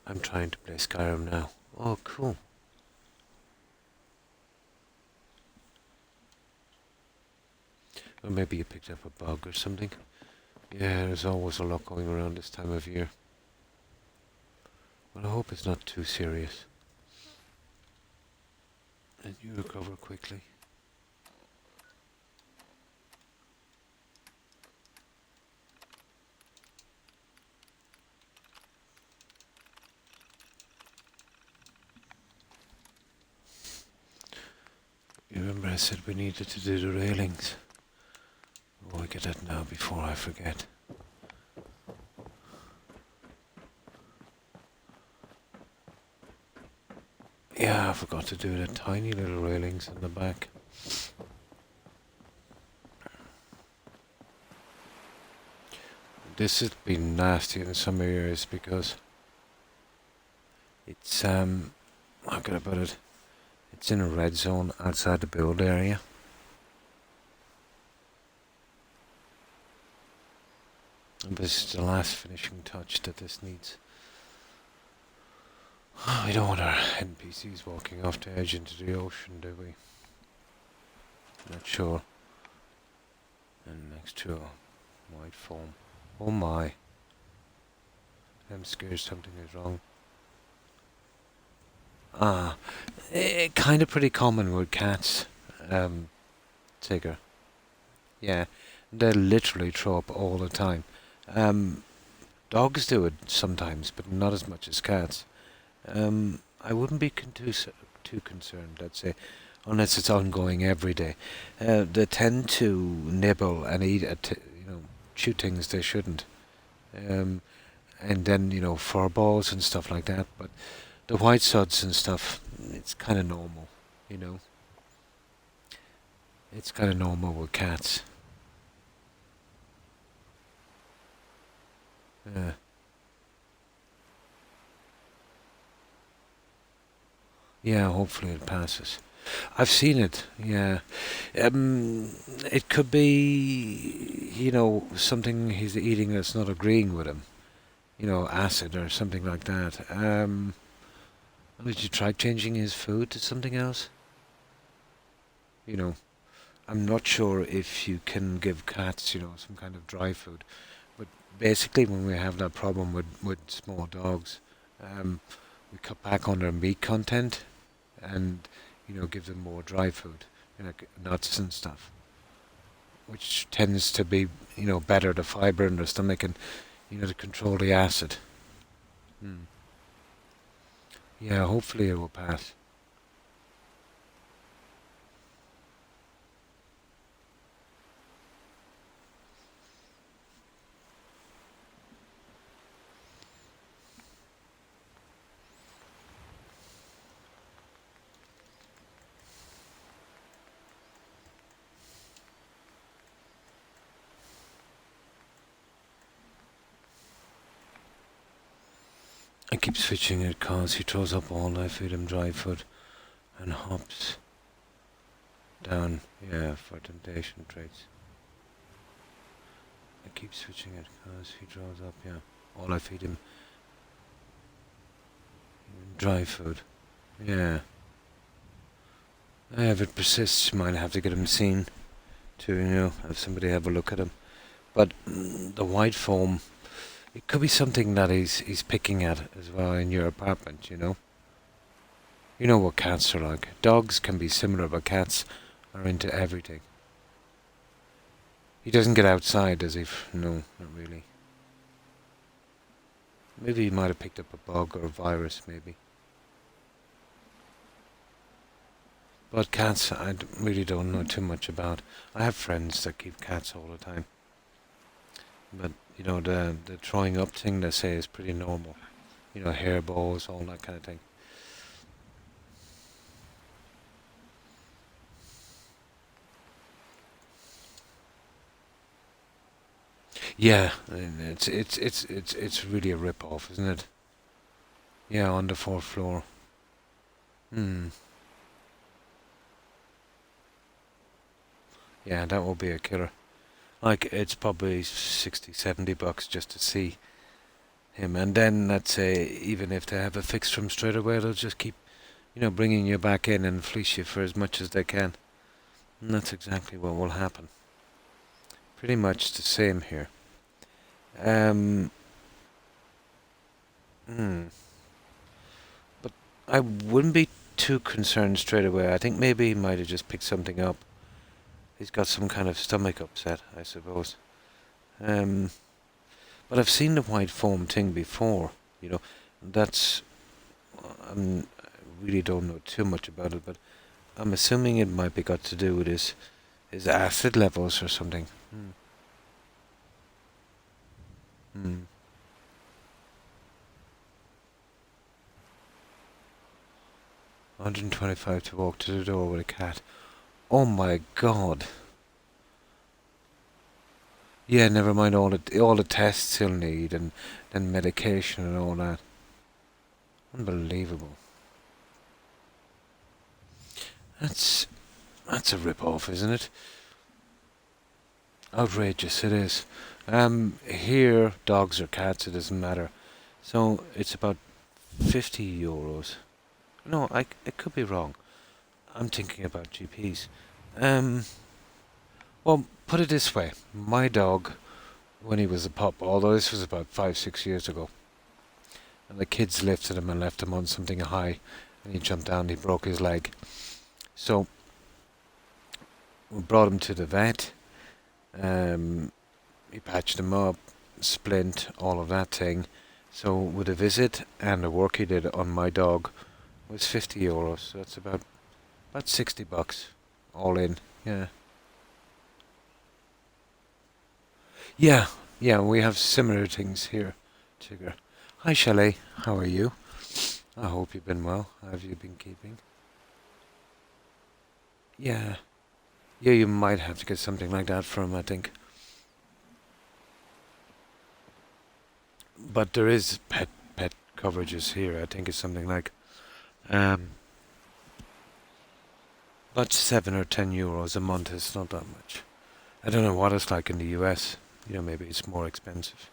I'm trying to play Skyrim now. Oh, cool. Or maybe you picked up a bug or something. Yeah, there's always a lot going around this time of year. Well, I hope it's not too serious. And you recover quickly. You remember I said we needed to do the railings? Oh, I get that now before I forget. Yeah, I forgot to do the tiny little railings in the back. This has been nasty in some areas because it's how can I put it? It's in a red zone outside the build area. And this is the last finishing touch that this needs. We don't want our NPCs walking off the edge into the ocean, do we? Not sure. And next to a white foam. Oh my. I'm scared something is wrong. Kind of pretty common with cats, Tigger. Yeah, they literally throw up all the time. Dogs do it sometimes, but not as much as cats. I wouldn't be too concerned, let's say, unless it's ongoing every day. They tend to nibble and eat chew things they shouldn't. And then, fur balls and stuff like that. But the white suds and stuff, it's kind of normal, you know. It's kind of normal with cats. Yeah. Yeah, hopefully it passes. I've seen it, yeah. It could be, something he's eating that's not agreeing with him. Acid or something like that. Did you try changing his food to something else? You know, I'm not sure if you can give cats, some kind of dry food. But basically, when we have that problem with small dogs, um, we cut back on their meat content and, give them more dry food, like nuts and stuff, which tends to be, better the fiber in their stomach and, to control the acid. Mm. Yeah, hopefully it will pass. I keep switching it cause he throws up all I feed him dry food and hops down, yeah, for temptation traits. I keep switching it cause he throws up, yeah. All I feed him dry food. Yeah. If it persists, you might have to get him seen to, have somebody have a look at him. But the white foam, it could be something that he's picking at as well in your apartment, You know what cats are like. Dogs can be similar, but cats are into everything. He doesn't get outside, does he? No, not really. Maybe he might have picked up a bug or a virus, maybe. But cats, really don't know too much about. I have friends that keep cats all the time. But, the throwing up thing, they say, is pretty normal. Hairballs, all that kind of thing. Yeah, and it's really a rip off, isn't it? Yeah, on the fourth floor. Hmm. Yeah, that will be a killer. Like, it's probably 60, $70 just to see him. And then, let's say, even if they have a fixed from straight away, they'll just keep, bringing you back in and fleece you for as much as they can. And that's exactly what will happen. Pretty much the same here. Um, hmm. But I wouldn't be too concerned straight away. I think maybe he might have just picked something up. He's got some kind of stomach upset, I suppose. But I've seen the white foam thing before. You know, that's. I really don't know too much about it, but I'm assuming it might be got to do with his acid levels or something. Hmm. Hmm. 125 to walk to the door with a cat. Oh my god. Yeah, never mind all the tests he'll need and medication and all that. Unbelievable. That's that's a rip off, isn't it? Outrageous it is. Here dogs or cats, it doesn't matter. So it's about €50. No, I could be wrong. I'm thinking about GPs. Um, well, put it this way: my dog, when he was a pup, although this was about 5, 6 years ago, and the kids lifted him and left him on something high, and he jumped down, and he broke his leg. So we brought him to the vet. He patched him up, splint, all of that thing. So with a visit and the work he did on my dog was €50. So that's about $60 all in. Yeah. Yeah, yeah, we have similar things here, Tigger. Hi, Shelley. How are you? I hope you've been well. How have you been keeping? Yeah. Yeah, you might have to get something like that from, I think. But there is pet coverages here. I think it's something like um about €7 or €10 a month. It's not that much. I don't know what it's like in the US. Maybe it's more expensive.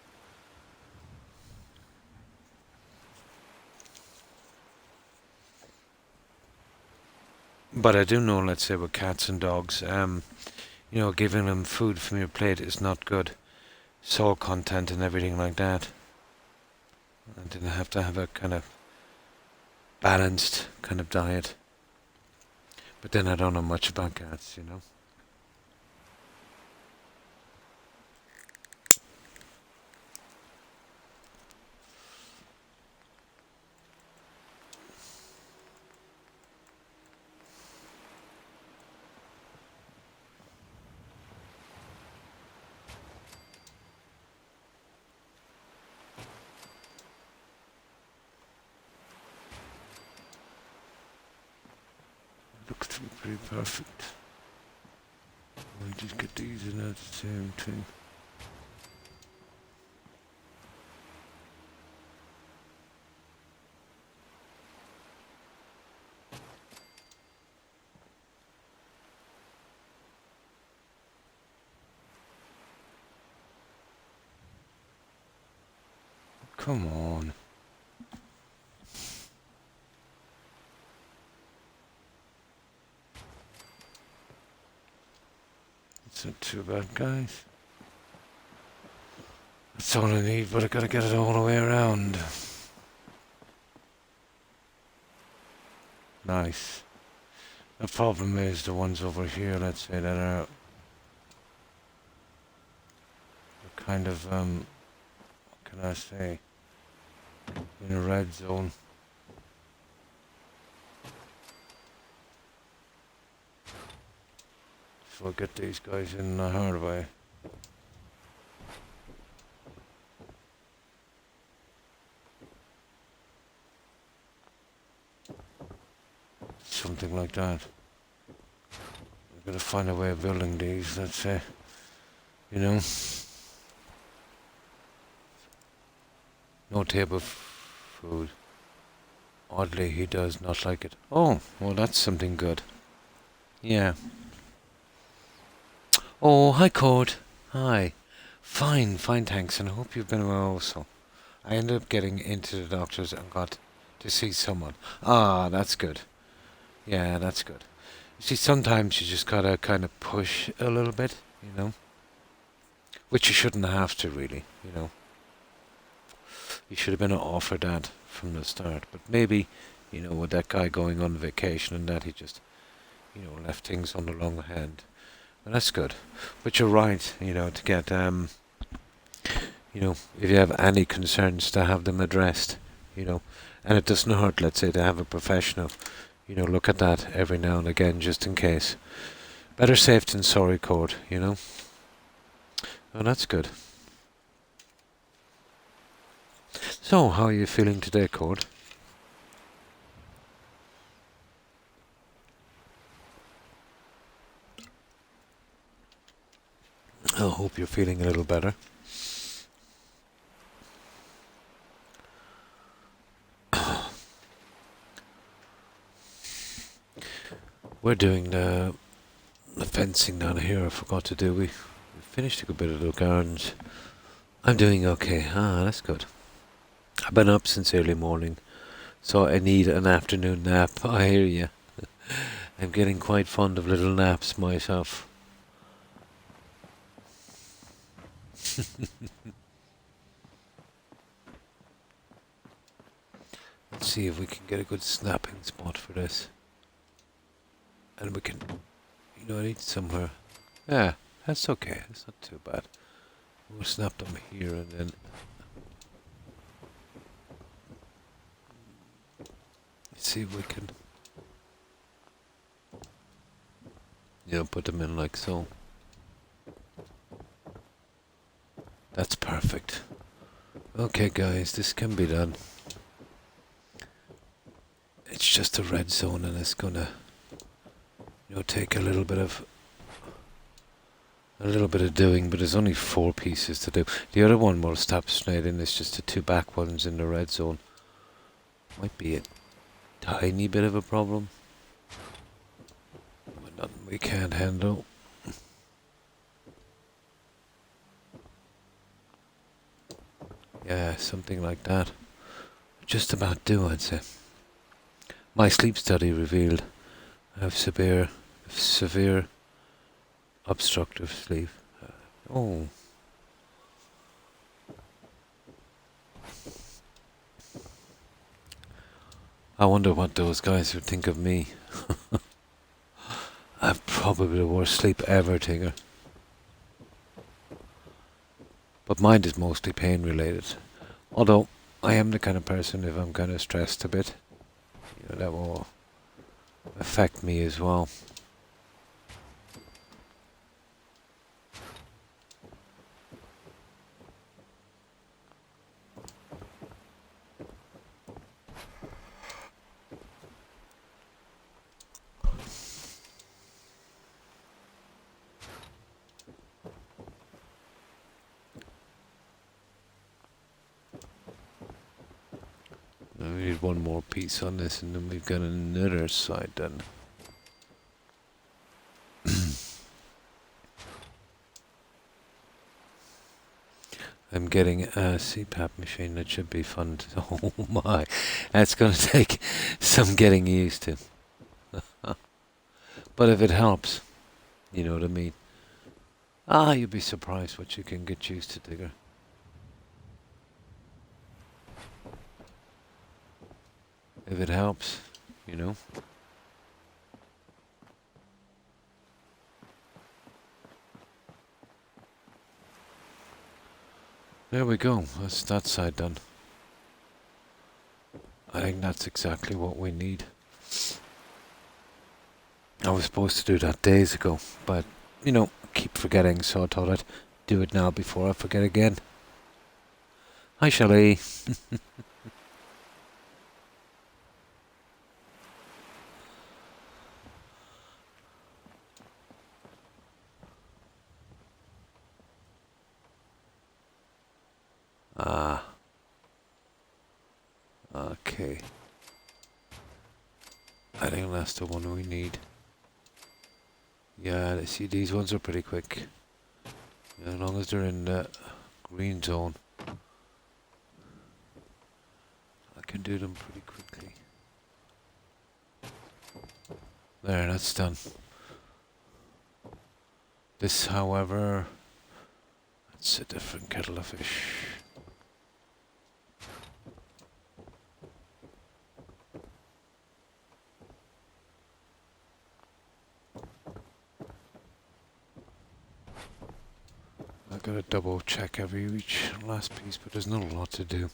But I do know, let's say, with cats and dogs, giving them food from your plate is not good. Salt content and everything like that. I didn't have to have a kind of balanced kind of diet. But then I don't know much about cats. Looks to be pretty perfect. We just get these in at the same thing. Come on. It's not too bad, guys. That's all I need, but I gotta get it all the way around. Nice. The problem is the ones over here, let's say, that are kind of, what can I say, in a red zone. So I'll get these guys in a hard way. Something like that. I've got to find a way of building these, let's say. No table food. Oddly, he does not like it. Oh, well, that's something good. Yeah. Oh, hi, Cord. Hi. Fine, fine, thanks, and I hope you've been well also. I ended up getting into the doctor's and got to see someone. Ah, that's good. Yeah, that's good. You see, sometimes you just gotta kind of push a little bit, which you shouldn't have to really. You should have been offered that from the start, but maybe, with that guy going on vacation and that, he just, left things on the long hand. And that's good. But you're right, to get, if you have any concerns, to have them addressed, you know. And it doesn't hurt, let's say, to have a professional, look at that every now and again, just in case. Better safe than sorry, Cord. Oh, that's good. So, how are you feeling today, Cord? I hope you're feeling a little better. We're doing the fencing down here. I forgot to do. We finished a good bit of the gardens. I'm doing okay. Ah, that's good. I've been up since early morning, so I need an afternoon nap. I hear you. I'm getting quite fond of little naps myself. Let's see if we can get a good snapping spot for this. And we can, eat somewhere. Yeah, that's okay. It's not too bad. We'll snap them here and then. Let's see if we can, put them in like so. That's perfect. Okay, guys, this can be done. It's just a red zone and it's gonna, take a little bit of doing, but there's only 4 pieces to do. The other one will stop straight in. It's just the 2 back ones in the red zone. Might be a tiny bit of a problem, but nothing we can't handle. Yeah, something like that. Just about do, I'd say. My sleep study revealed I have severe obstructive sleep. Oh. I wonder what those guys would think of me. I've probably the worst sleep ever, Tigger. But mine is mostly pain related. Although, I am the kind of person, if I'm kind of stressed a bit, that will affect me as well. We need one more piece on this and then we've got another side done. I'm getting a CPAP machine that should be fun to, oh my, that's going to take some getting used to. But if it helps, you know what I mean. You'd be surprised what you can get used to, Digger. If it helps, There we go. That's that side done. I think that's exactly what we need. I was supposed to do that days ago, but, keep forgetting, so I thought I'd do it now before I forget again. Hi, Shelley. Okay. I think that's the one we need. Yeah, see, these ones are pretty quick. As long as they're in the green zone. and do them pretty quickly. There, that's done. This, however, it's a different kettle of fish. I've got to double check each last piece, but there's not a lot to do.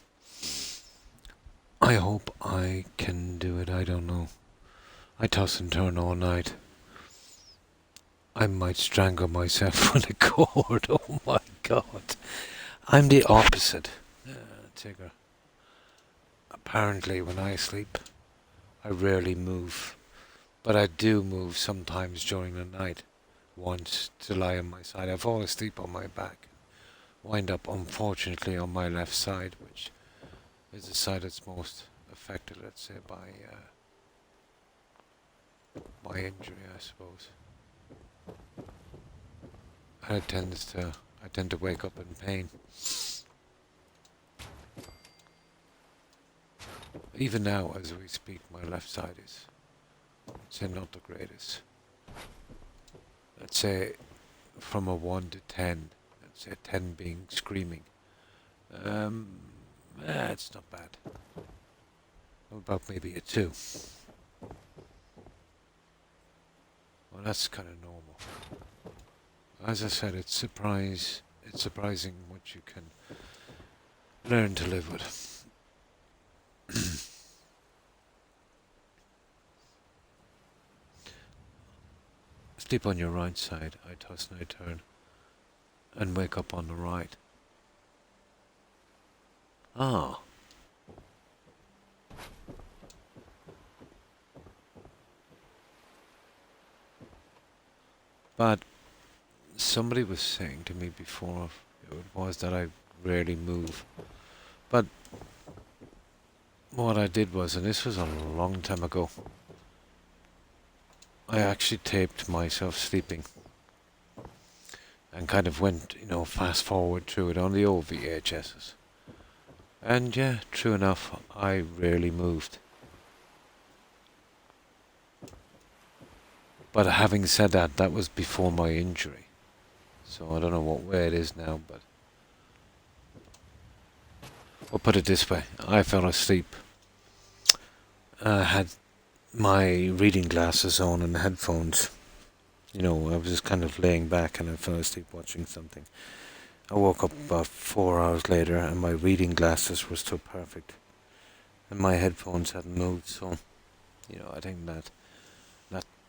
I hope I can do it, I don't know. I toss and turn all night. I might strangle myself with a cord, oh my god. I'm the opposite. Tigger. Apparently when I sleep, I rarely move. But I do move sometimes during the night. Once to lie on my side. I fall asleep on my back. Wind up, unfortunately, on my left side, which is the side that's most affected, let's say, by injury, I suppose. I tend to wake up in pain. Even now, as we speak, my left side is, I'd say, not the greatest. Let's say from a 1 to 10, let's say 10 being screaming. It's not bad. About maybe a 2. Well, that's kind of normal. As I said, it's surprising what you can learn to live with. Sleep on your right side, I toss and I turn, and wake up on the right. Ah. But somebody was saying to me before it was that I rarely move. But what I did was, and this was a long time ago, I actually taped myself sleeping and kind of went, fast forward through it on the old VHSs. And yeah, true enough, I rarely moved. But having said that, that was before my injury. So I don't know what way it is now, but we'll put it this way. I fell asleep. I had my reading glasses on and headphones. I was just kind of laying back and I fell asleep watching something. I woke up about 4 hours later and my reading glasses were still perfect. And my headphones hadn't moved, so, I think that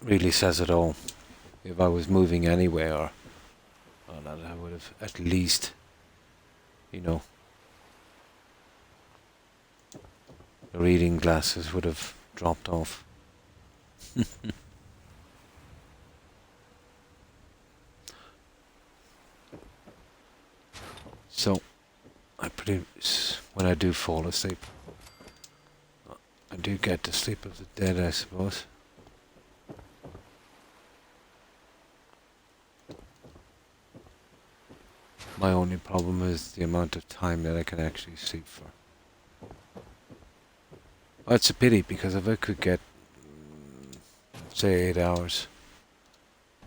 really says it all. If I was moving anywhere, that I would have at least, the reading glasses would have dropped off. So, when I do fall asleep, I do get the sleep of the dead, I suppose. My only problem is the amount of time that I can actually sleep for. Well, it's a pity, because if I could get, say, 8 hours,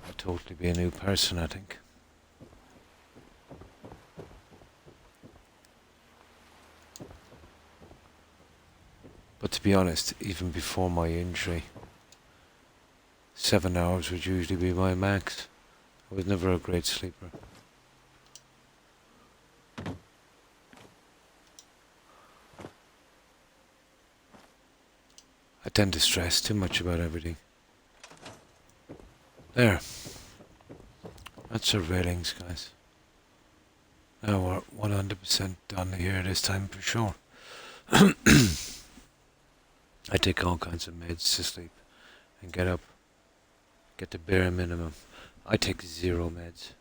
I'd totally be a new person, I think. But to be honest, even before my injury, 7 hours would usually be my max. I was never a great sleeper. I tend to stress too much about everything. There. That's our railings, guys. Now we're 100% done here this time for sure. I take all kinds of meds to sleep and get up, get the bare minimum. I take 0 meds.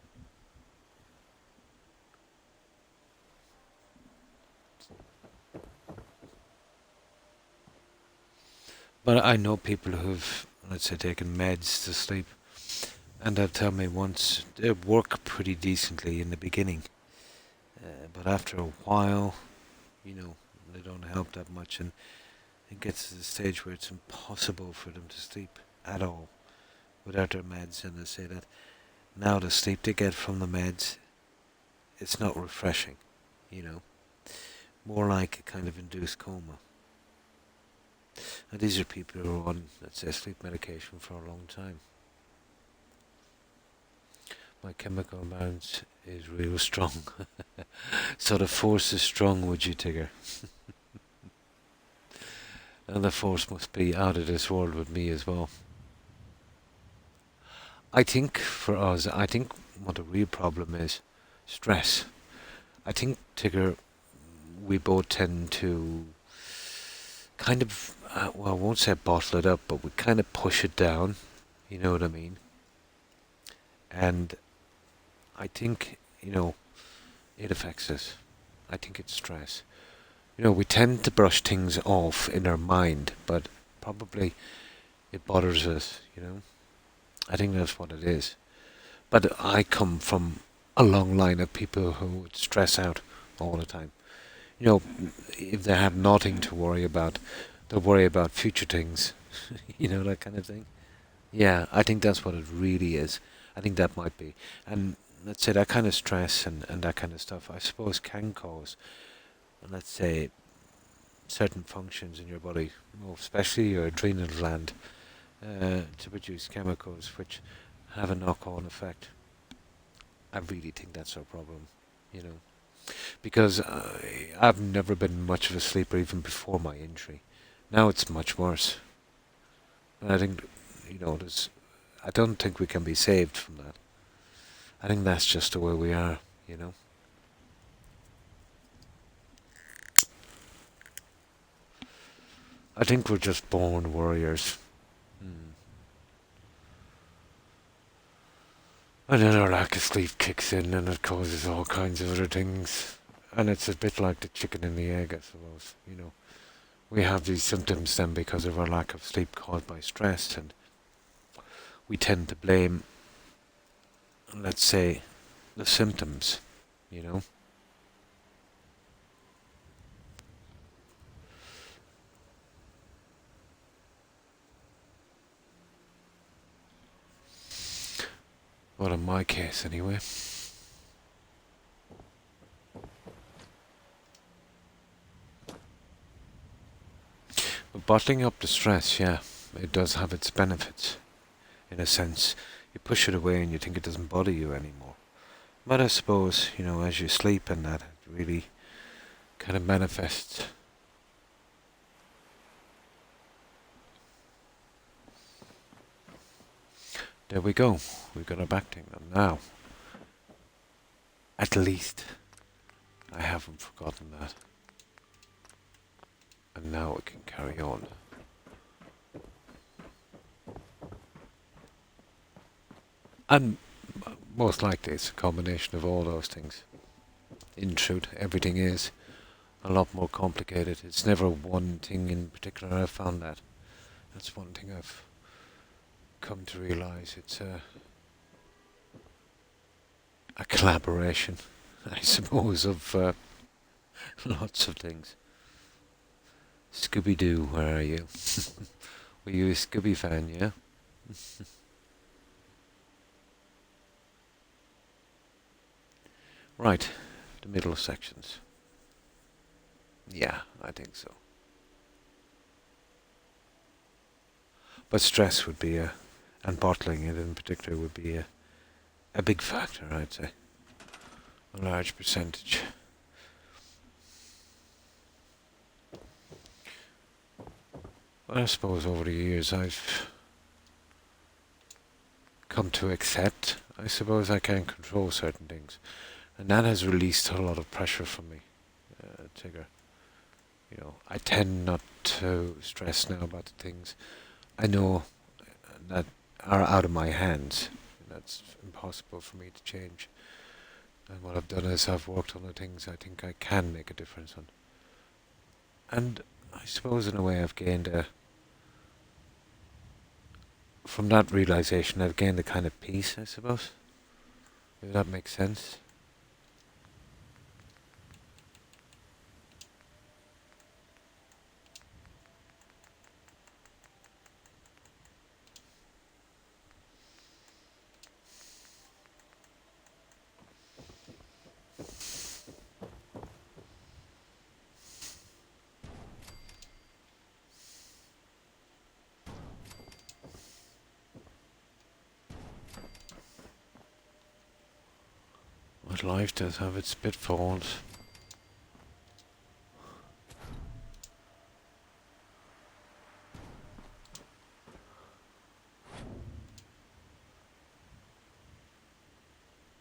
But I know people who've, let's say, taken meds to sleep, and they'll tell me once they work pretty decently in the beginning, but after a while, they don't help that much. And it gets to the stage where it's impossible for them to sleep at all without their meds, and they say that now the sleep they get from the meds, it's not refreshing, you know, more like a kind of induced coma. And these are people who are on, let's say, sleep medication for a long time. My chemical balance is real strong. So the force is strong, would you, Tigger? And the force must be out of this world with me as well. I think for us, I think what the real problem is stress. I think, Tigger, we both tend to kind of, well, I won't say bottle it up, but we kind of push it down. You know what I mean? And I think, it affects us. I think it's stress. We tend to brush things off in our mind, but probably it bothers us. I think that's what it is. But I come from a long line of people who would stress out all the time. If they have nothing to worry about, they'll worry about future things. That kind of thing. Yeah, I think that's what it really is. I think that might be. And let's say that kind of stress and that kind of stuff, I suppose, can cause, let's say, certain functions in your body, especially your adrenal gland, to produce chemicals which have a knock-on effect. I really think that's our problem, because I've never been much of a sleeper even before my injury. Now it's much worse. And I think, I don't think we can be saved from that. I think that's just the way we are. I think we're just born warriors. And then our lack of sleep kicks in and it causes all kinds of other things. And it's a bit like the chicken and the egg, I suppose. We have these symptoms then because of our lack of sleep caused by stress, and we tend to blame, let's say, the symptoms. Well, in my case, anyway. But bottling up the stress, yeah, it does have its benefits. In a sense, you push it away and you think it doesn't bother you anymore. But I suppose, as you sleep and that, it really kind of manifests. There we go. We've got our back thing done. Now, at least, I haven't forgotten that. And now we can carry on. And most likely it's a combination of all those things. In truth, everything is a lot more complicated. It's never one thing in particular. I've found that. That's one thing I've come to realise. It's a collaboration, I suppose, of lots of things. Scooby-Doo, where are you? Were you a Scooby fan, yeah? Right, the middle sections. Yeah, I think so. But stress would be and bottling it in particular would be a big factor, I'd say. A large percentage. Well, I suppose over the years I've come to accept, I suppose I can control certain things. And that has released a lot of pressure from me, Tigger. I tend not to stress now about the things I know that are out of my hands. That's impossible for me to change. And what I've done is I've worked on the things I think I can make a difference on. And I suppose in a way I've gained from that realization I've gained a kind of peace, I suppose. If that makes sense. But life does have its pitfalls.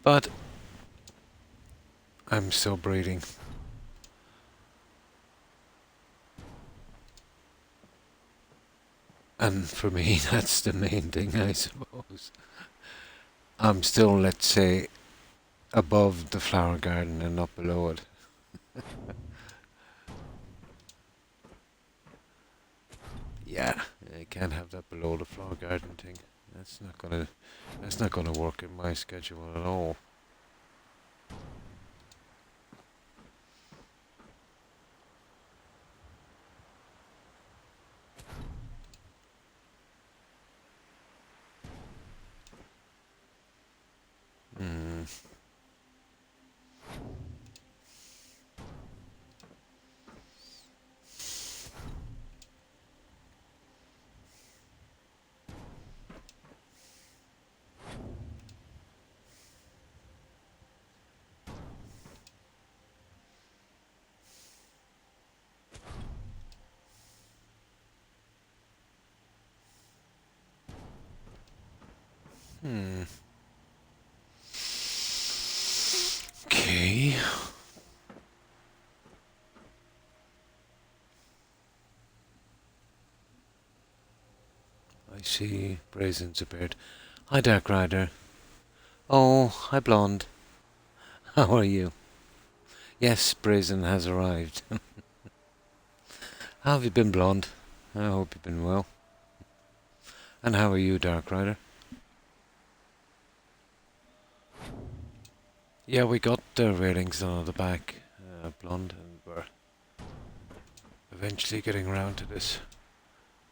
But I'm still breeding. And for me, that's the main thing, I suppose. I'm still, let's say, above the flower garden and not below it. Yeah, I can't have that below the flower garden thing. That's not gonna work in my schedule at all. Hmm. Hmm. Okay. I see Brazen's appeared. Hi, Dark Rider. Oh, hi, Blonde. How are you? Yes, Brazen has arrived. How have you been, Blonde? I hope you've been well. And how are you, Dark Rider? Yeah, we got the railings on the back, Blonde, and we're eventually getting around to this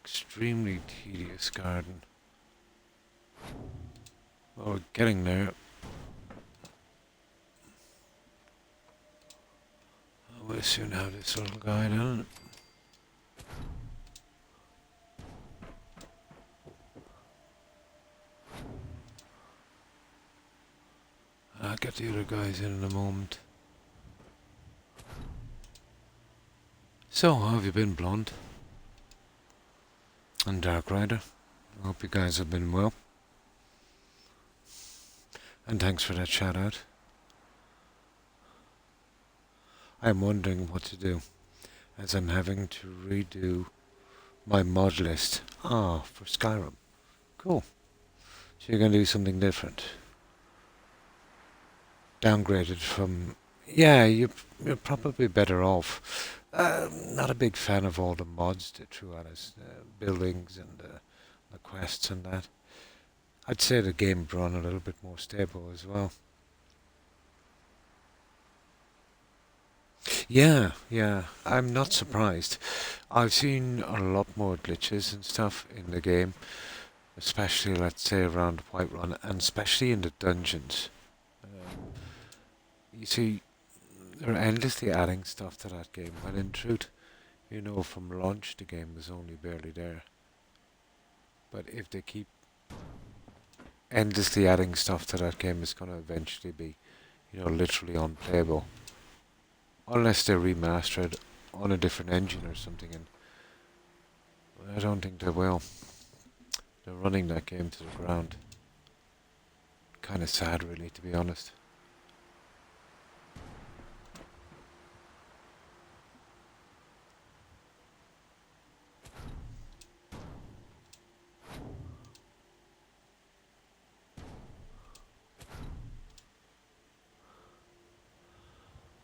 extremely tedious garden. Well, we're getting there. We'll soon have this little guy done. I'll get the other guys in a moment. So, how have you been, Blonde? And Dark Rider? I hope you guys have been well. And thanks for that shout out. I'm wondering what to do, as I'm having to redo my mod list. Ah, for Skyrim. Cool. So you're going to do something different. Downgraded from... Yeah, you're probably better off. Not a big fan of all the mods they threw at us. Buildings and the quests and that. I'd say the game would run a little bit more stable as well. Yeah, I'm not surprised. I've seen a lot more glitches and stuff in the game, especially let's say around Whiterun, and especially in the dungeons. Um, you see, they're endlessly adding stuff to that game, when in truth, from launch the game was only barely there. But if they keep endlessly adding stuff to that game, it's going to eventually be, literally unplayable. Unless they remaster it on a different engine or something, and I don't think they will. They're running that game to the ground. Kind of sad, really, to be honest.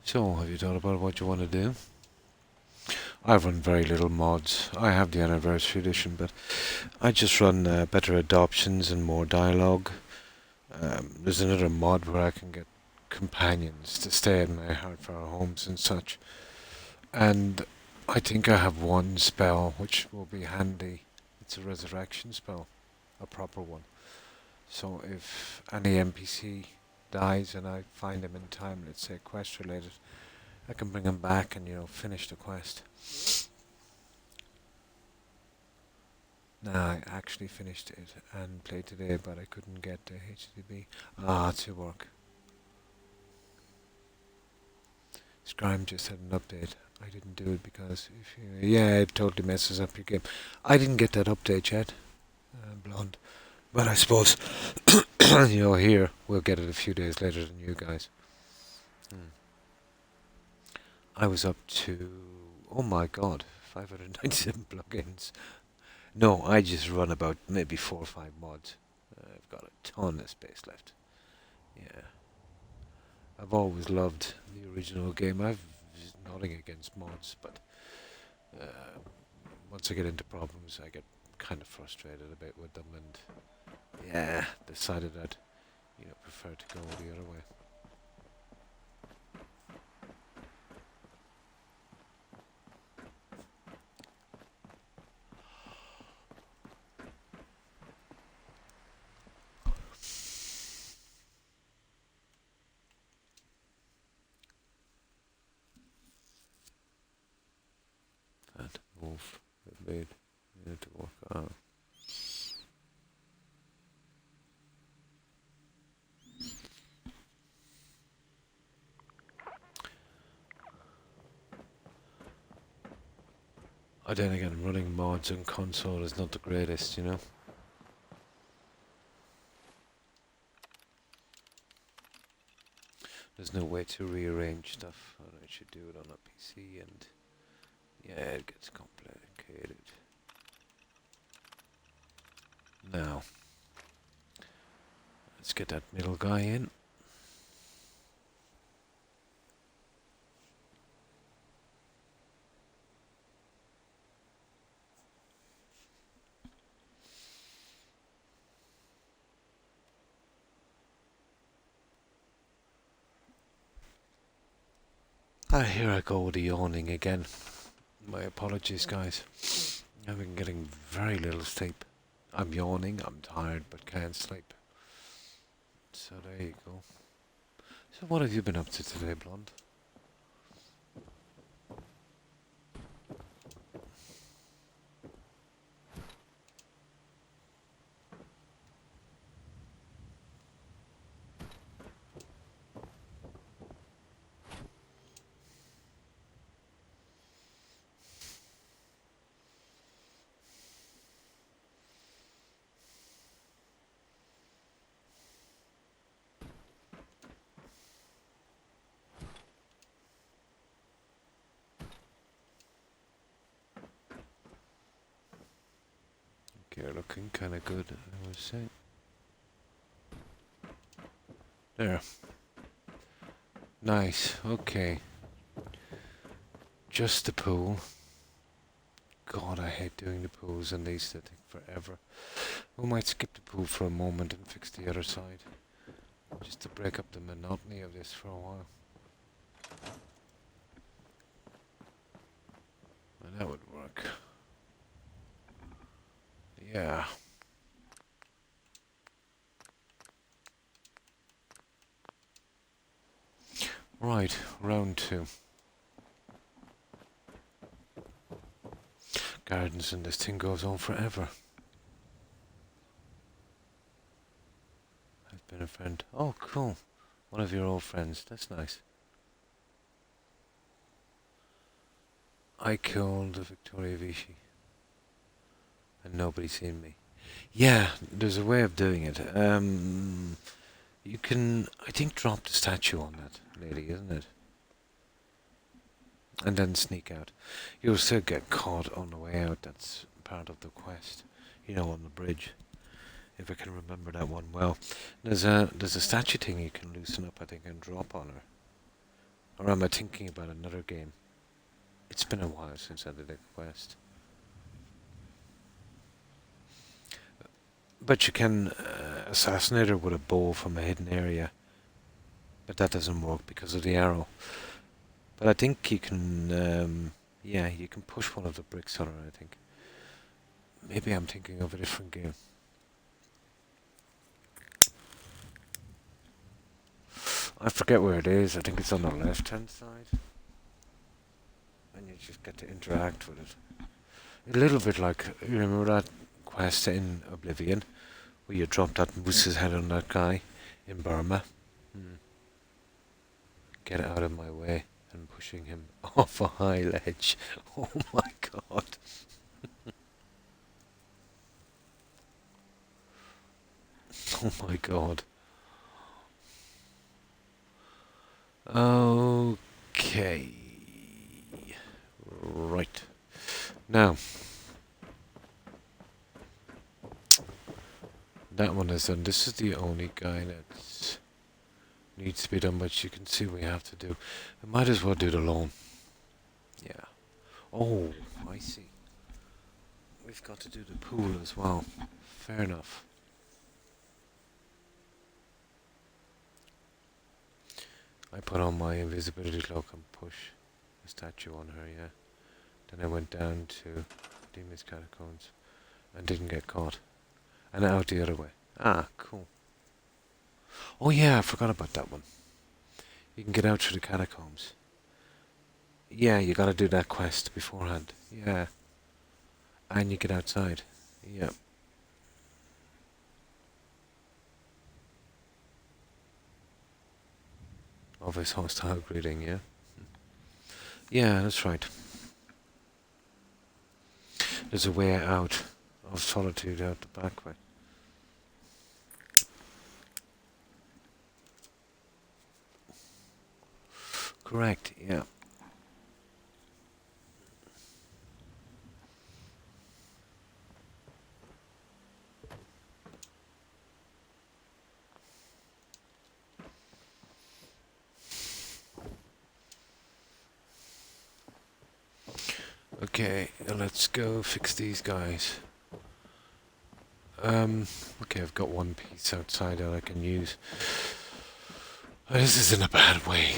So, have you thought about what you want to do? I've run very little mods. I have the anniversary edition, but I just run better adoptions and more dialogue. There's another mod where I can get companions to stay in my heart for our homes and such. And I think I have one spell which will be handy. It's a resurrection spell, a proper one. So if any NPC dies and I find them in time, let's say quest related, I can bring them back and finish the quest. Nah, I actually finished it and played today, but I couldn't get the HTTP. Ah, it's your work. Scrime just had an update. I didn't do it because if you, yeah, it totally messes up your game. I didn't get that update yet, Blonde. But I suppose, here, we'll get it a few days later than you guys. I was up to, oh my god, 597 plugins. No, I just run about maybe 4 or 5 mods. I've got a ton of space left. Yeah. I've always loved the original game. I've nothing against mods, but once I get into problems, I get kind of frustrated a bit with them, and yeah, decided I'd prefer to go the other way. That move it made it to work out. Then again, running mods on console is not the greatest, There's no way to rearrange stuff. I should do it on a PC, and yeah, it gets complicated. Now, let's get that middle guy in. Here I go with the yawning again. My apologies, guys. I've been getting very little sleep. I'm yawning, I'm tired, but can't sleep. So there you go. So what have you been up to today, Blonde? You're looking kind of good, I would say. There. Nice, okay. Just the pool. God, I hate doing the pools, and these that take forever. We might skip the pool for a moment and fix the other side. Just to break up the monotony of this for a while. And that would work. Yeah. Right, round 2. Gardens and this thing goes on forever. I've been a friend. Oh, cool. One of your old friends. That's nice. I killed Victoria Vichy. And nobody's seen me. Yeah, there's a way of doing it. You can, I think, drop the statue on that lady, isn't it? And then sneak out. You'll still get caught on the way out. That's part of the quest. On the bridge. If I can remember that one well. There's a statue thing you can loosen up, I think, and drop on her. Or am I thinking about another game? It's been a while since I did a quest. But you can assassinate her with a bow from a hidden area. But that doesn't work because of the arrow. But I think you can, you can push one of the bricks on her, I think. Maybe I'm thinking of a different game. I forget where it is. I think it's on the left-hand side. And you just get to interact with it. A little bit like, you remember that quest in Oblivion, where you drop that moose's head on that guy in Burma? Get out of my way. and pushing him off a high ledge. Oh my god. Oh my god. Okay. Right. Now, that one is done. This is the only guy that needs to be done, but you can see we have to do. I might as well do it alone. Yeah. Oh, I see. We've got to do the pool as well. Fair enough. I put on my invisibility cloak and push the statue on her, yeah. Then I went down to Demon's Catacombs and didn't get caught. And out the other way. Ah, cool. Oh yeah, I forgot about that one. You can get out through the catacombs. Yeah, you gotta do that quest beforehand. Yeah. And you get outside. Yeah. Of his hostile greeting, yeah? Yeah, that's right. There's a way out of solitude out the back way. Correct, yeah. Okay, let's go fix these guys. Okay, I've got one piece outside that I can use. This is in a bad way.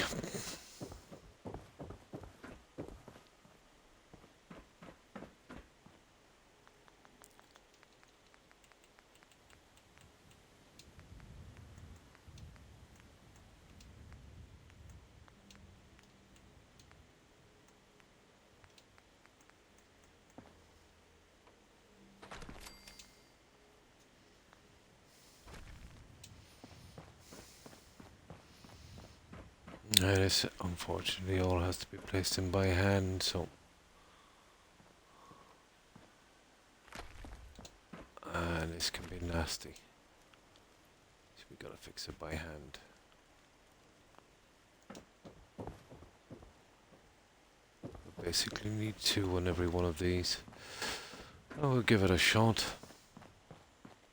This unfortunately all has to be placed in by hand, so and this can be nasty. So we gotta fix it by hand. We basically need 2 on every one of these. Oh, we'll give it a shot.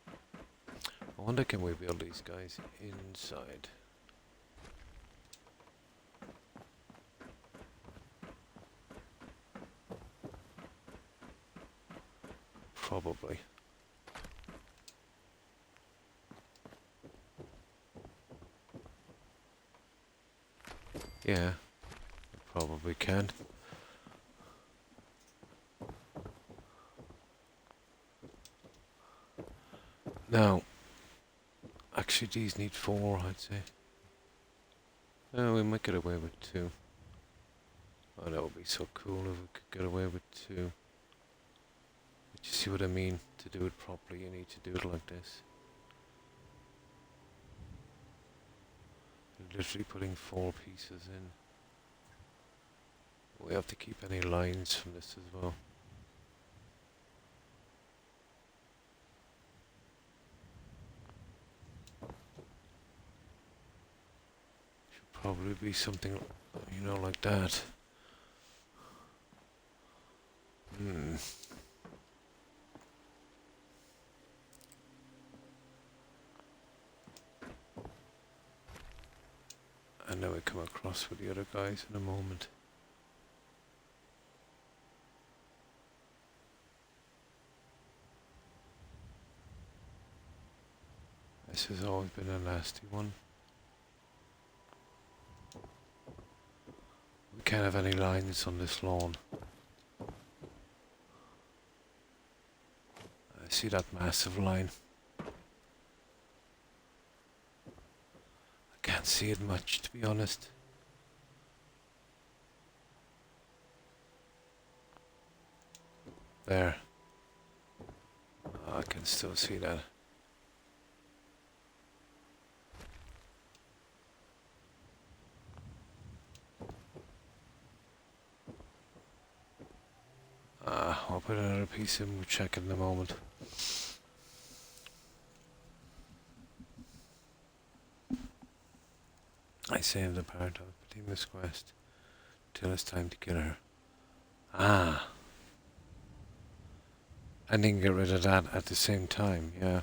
I wonder, can we build these guys inside? Probably. Yeah, probably can. Now, actually these need 4, I'd say. Oh, we might get away with 2. Oh, that would be so cool if we could get away with 2. But you see what I mean? To do it properly, you need to do it like this. You're literally putting 4 pieces in. We have to keep any lines from this as well. Should probably be something, you know, like that. And then we come across with the other guys in a moment. This has always been a nasty one. We can't have any lines on this lawn. I see that massive line. I can't see it much, to be honest. There. Oh, I can still see that. piece in, we'll check it in a moment. I saved a part of Fatima's quest till it's time to kill her. Ah! I didn't get rid of that at the same time, yeah.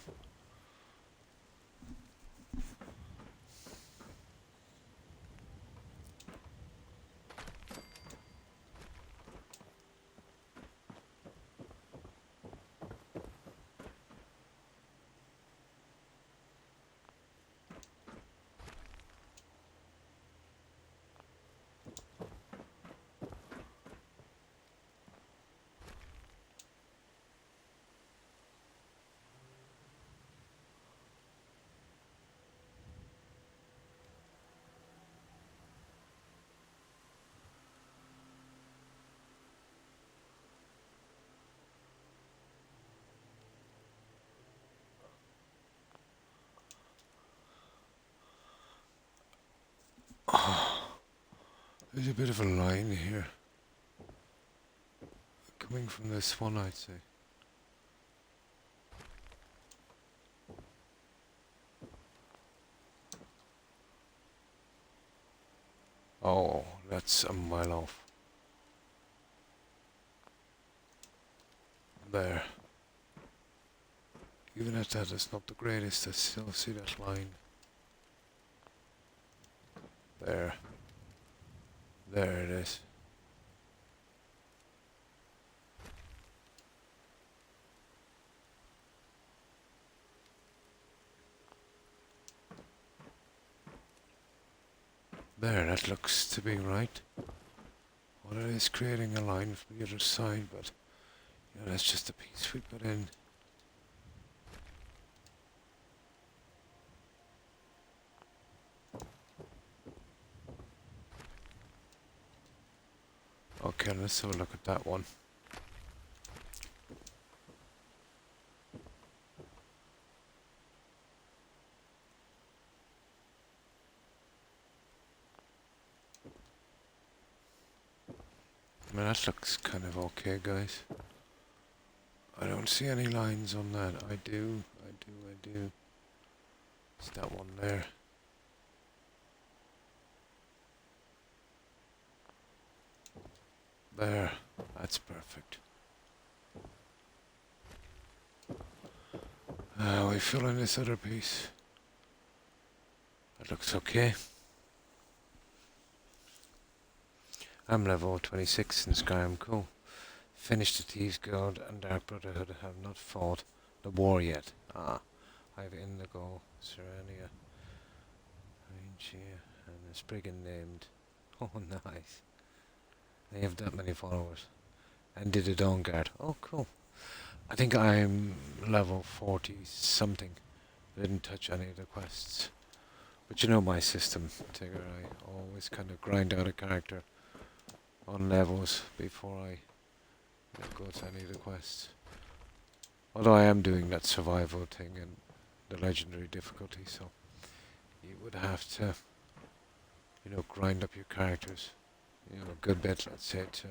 There's a bit of a line here. Coming from this one, I'd say. Oh, that's a mile off. There. Even at that, it's not the greatest. I still see that line. There. There it is. There, that looks to be right. Well, it is creating a line from the other side, but you know, that's just a piece we put in. Okay, let's have a look at that one. I mean, that looks kind of okay, guys. I don't see any lines on that. I do. It's that one there. There. That's perfect. We fill in this other piece. That looks okay. I'm level 26 in Skyrim. Cool. Finished the Thieves Guild and Dark Brotherhood. Have not fought the war yet. Ah. I have Indigo, Serenia, Rangea, and a Spriggan named. Oh, nice. They have that many followers. And did a Dawn Guard. Oh, cool. I think I'm level 40 something. Didn't touch any of the quests. But you know my system, Tigger. I always kind of grind out a character on levels before I go to any of the quests. Although I am doing that survival thing and the legendary difficulty, so you would have to, you know, grind up your characters, you know, a good bit, let's say, to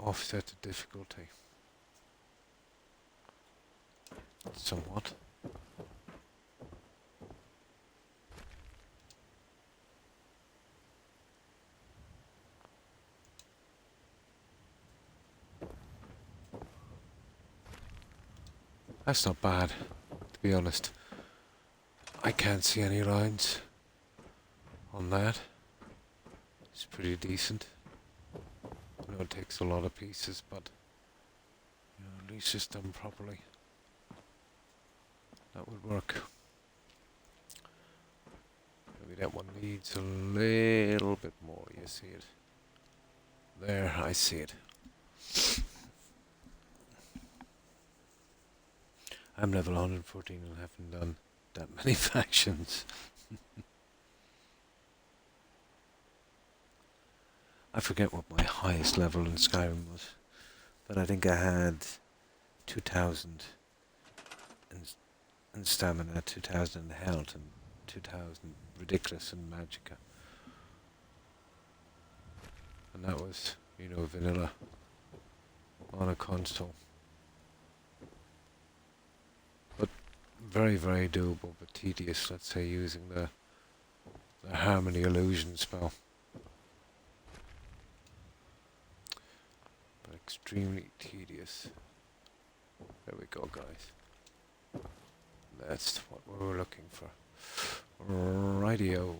offset the difficulty somewhat. That's not bad, to be honest. I can't see any lines on that. It's pretty decent. I know it takes a lot of pieces, but you know, at least it's done properly. That would work. Maybe that one needs a little bit more. You see it? There, I see it. I'm level 114 and haven't done that many factions. I forget what my highest level in Skyrim was, but I think I had 2000 in stamina, 2000 in health, and 2000 ridiculous in magicka. And that was you know, vanilla on a console. But very, very doable, but tedious, let's say, using the harmony illusion spell. But extremely tedious. There we go, guys. That's what we were looking for. Rightio.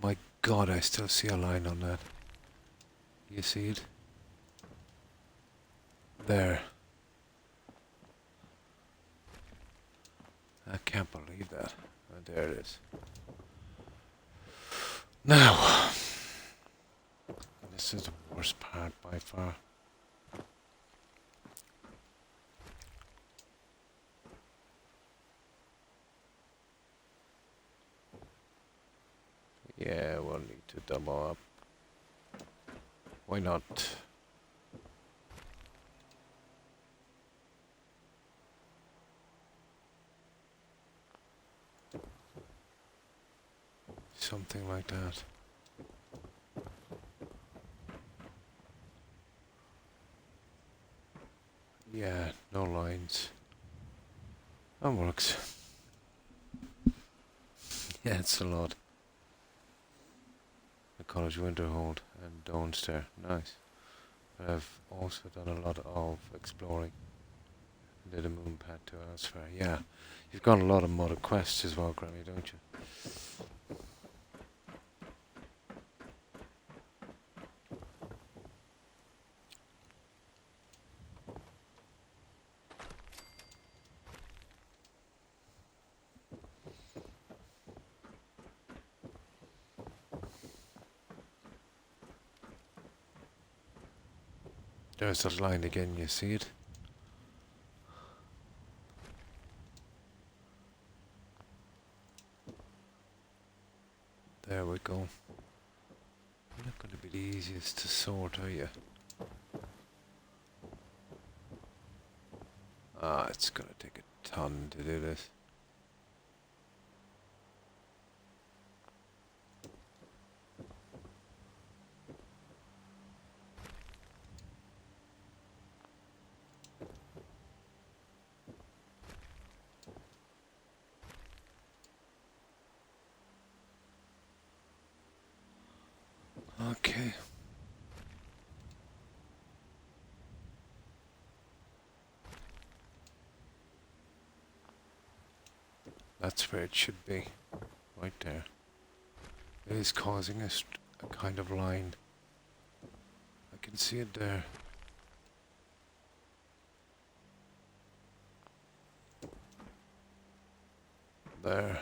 My God, I still see a line on that. You see it? There. I can't believe that. And there it is. Now, this is the worst part by far. Yeah, we'll need to double up. Why not? Something like that. Yeah, no lines. That works. Yeah, it's a lot. The College Winterhold and Dawnstair. Nice. But I've also done a lot of exploring. Did a moon pad to elsewhere. Yeah. You've got a lot of modded quests as well, Grammy, don't you? There's that line again, you see it? There we go. You're not going to be the easiest to sort, are you? Ah, it's going to take a ton to do this. Okay. That's where it should be. Right there. It is causing a kind of line. I can see it there. There.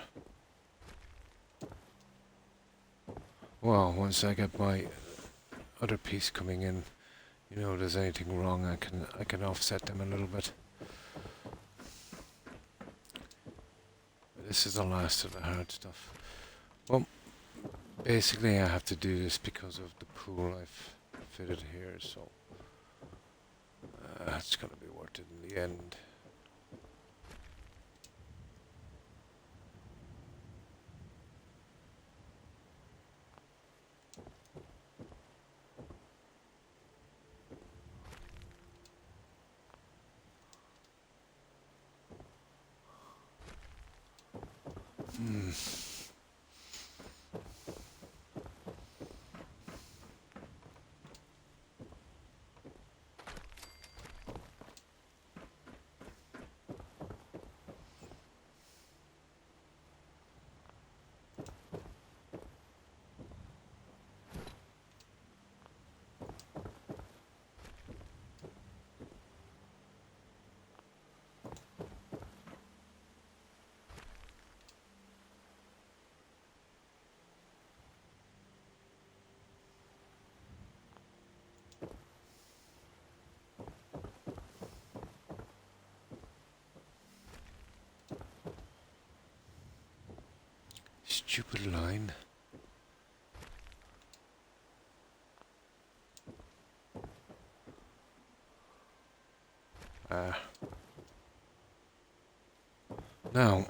Well, once I get my other piece coming in, you know, if there's anything wrong, I can offset them a little bit. This is the last of the hard stuff. Well, basically I have to do this because of the pool I've fitted here, so it's going to be worth it in the end. Stupid line. Now,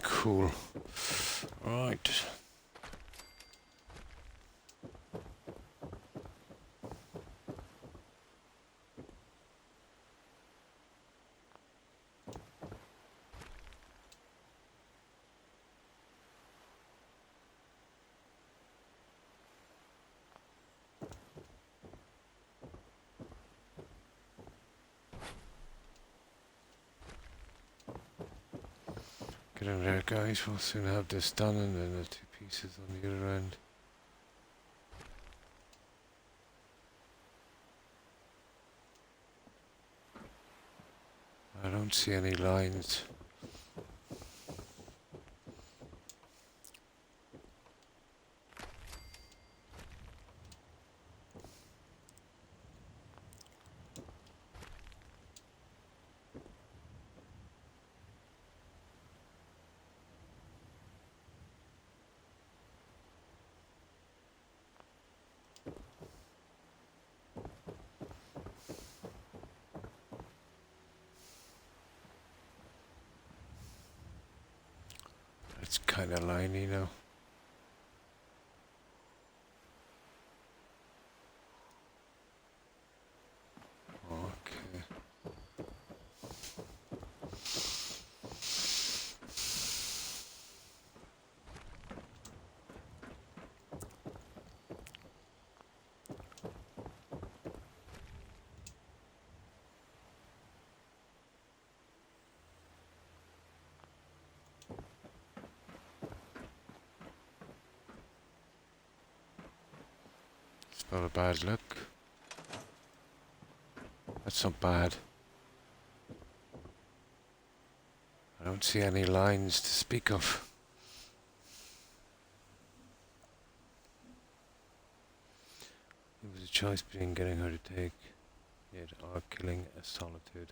cool. Right. Get in there, guys. We'll soon have this done, and then the two pieces on the other end. I don't see any lines. It's kind of liney now. Okay. It's not a bad look. That's not bad. I don't see any lines to speak of. It was a choice between getting her to take it or killing a solitude.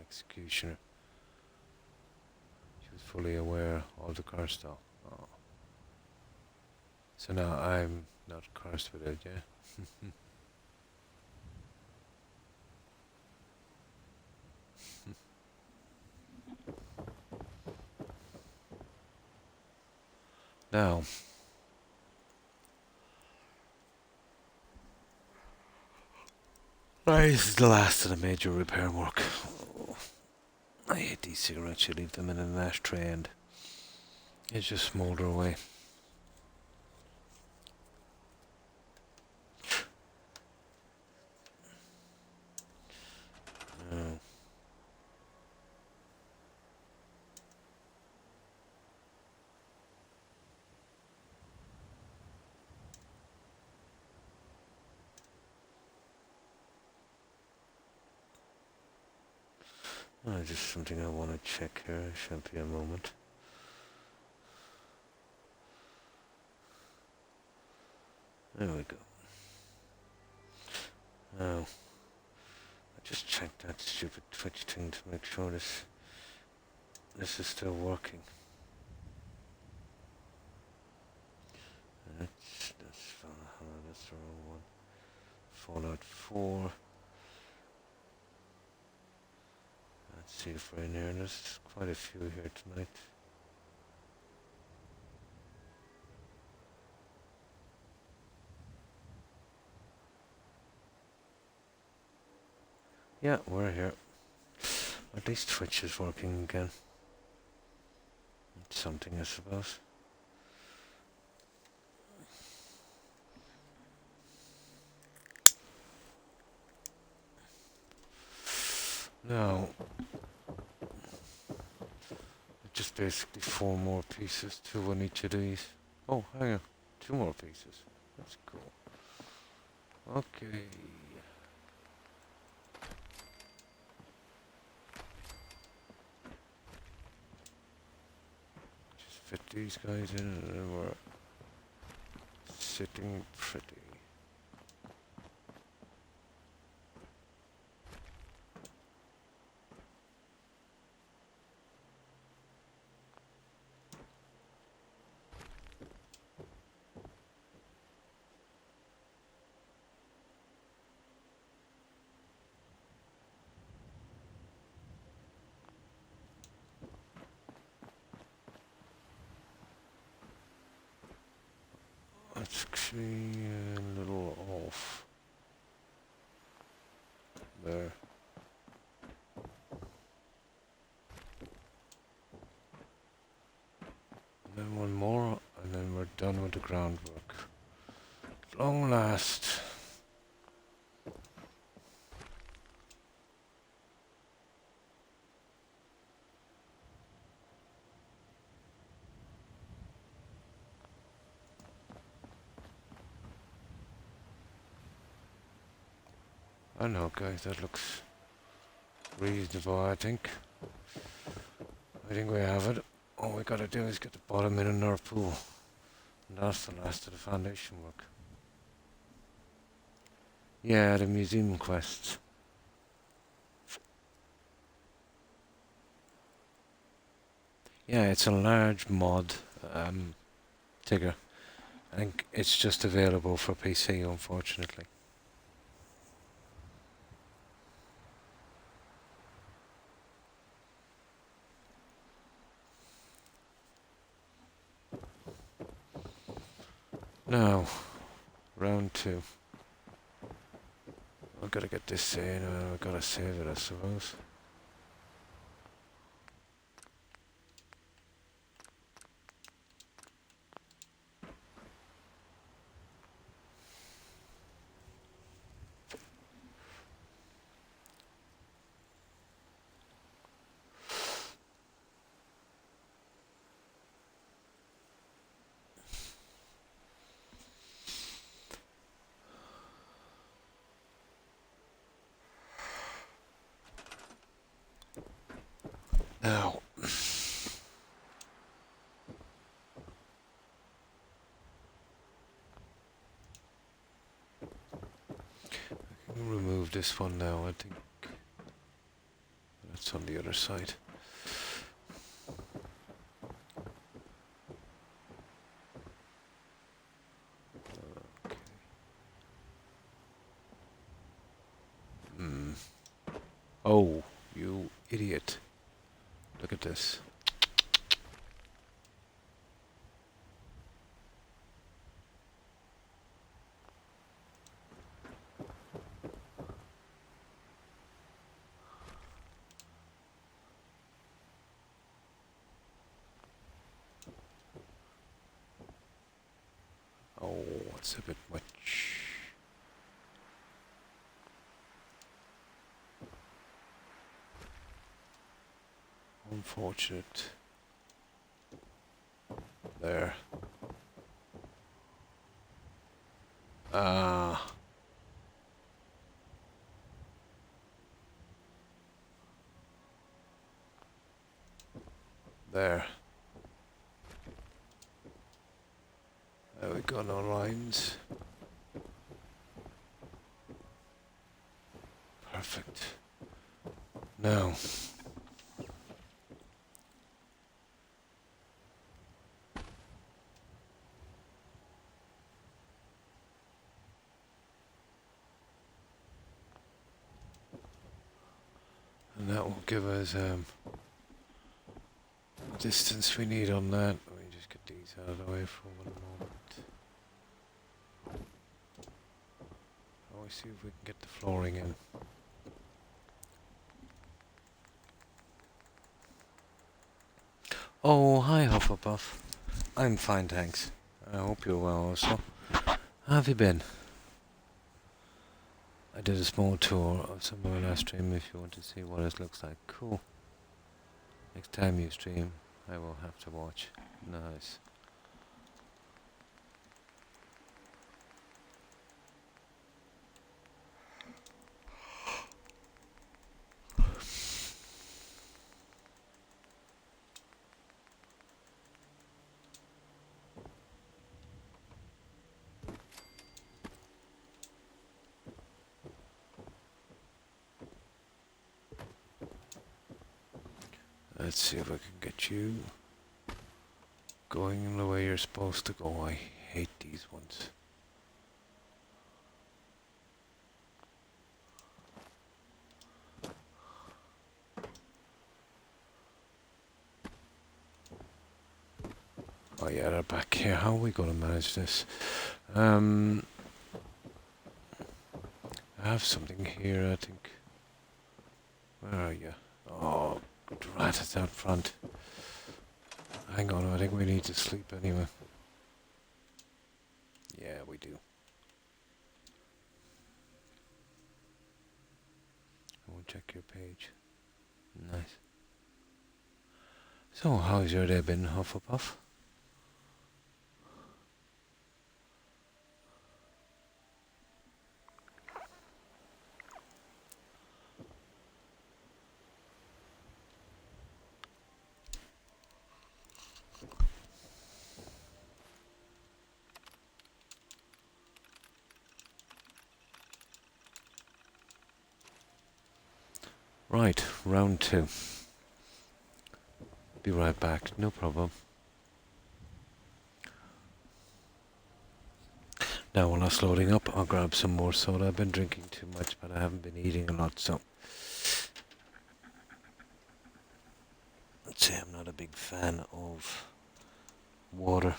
Executioner. She was fully aware of the curse though. Oh. So now I'm not cursed with it, yeah? Now, this is the last of the major repair work. Oh, I hate these cigarettes. You leave them in an ashtray and they just smoulder away. Oh. Just something I want to check here. It shan't be a moment. There we go. Now, I just checked that stupid Twitch thing to make sure this is still working. That's Valhalla, that's the wrong one. Fallout 4. Let's see if we're in here. There's quite a few here tonight. Yeah, we're here. At least Twitch is working again. It's something, I suppose. Now, just basically 4 more pieces, 2 on each of these. Oh, hang on. 2 more pieces. That's cool. Okay. Just fit these guys in and then we're sitting pretty. That's actually a little off. There. And then one more, and then we're done with the groundwork. At long last. I know, guys, that looks reasonable, I think. I think we have it. All we gotta do is get the bottom in our pool. And that's the last of the foundation work. Yeah, the museum quests. Yeah, it's a large mod digger. I think it's just available for PC, unfortunately. Now, round 2. I've got to get this in and I've got to save it, I suppose. Now, I can remove this one now, I think. That's on the other side. Okay. Oh, you idiot. Look at this. Oh, it's a bit much. Unfortunate. There. Ah. There. There we go, no lines. Perfect. Now. And that will give us the distance we need on that. Let me just get these out of the way for one moment. Always see if we can get the flooring in. Oh, hi Hufflepuff. I'm fine, thanks. I hope you're well also. How have you been? I did a small tour of some of my last stream if you want to see what it looks like. Cool. Next time you stream, I will have to watch. Nice. Let's see if I can get you going in the way you're supposed to go. I hate these ones. Oh yeah, they're back here. How are we going to manage this? I have something here, I think. Where are you? Oh, rat is out front. Hang on, I think we need to sleep anyway. Yeah, we do. I won't check your page. Nice. So, how's your day been, Hufflepuff? Right, round 2. Be right back, no problem. Now while that's loading up, I'll grab some more soda. I've been drinking too much, but I haven't been eating a lot, so... Let's say I'm not a big fan of water.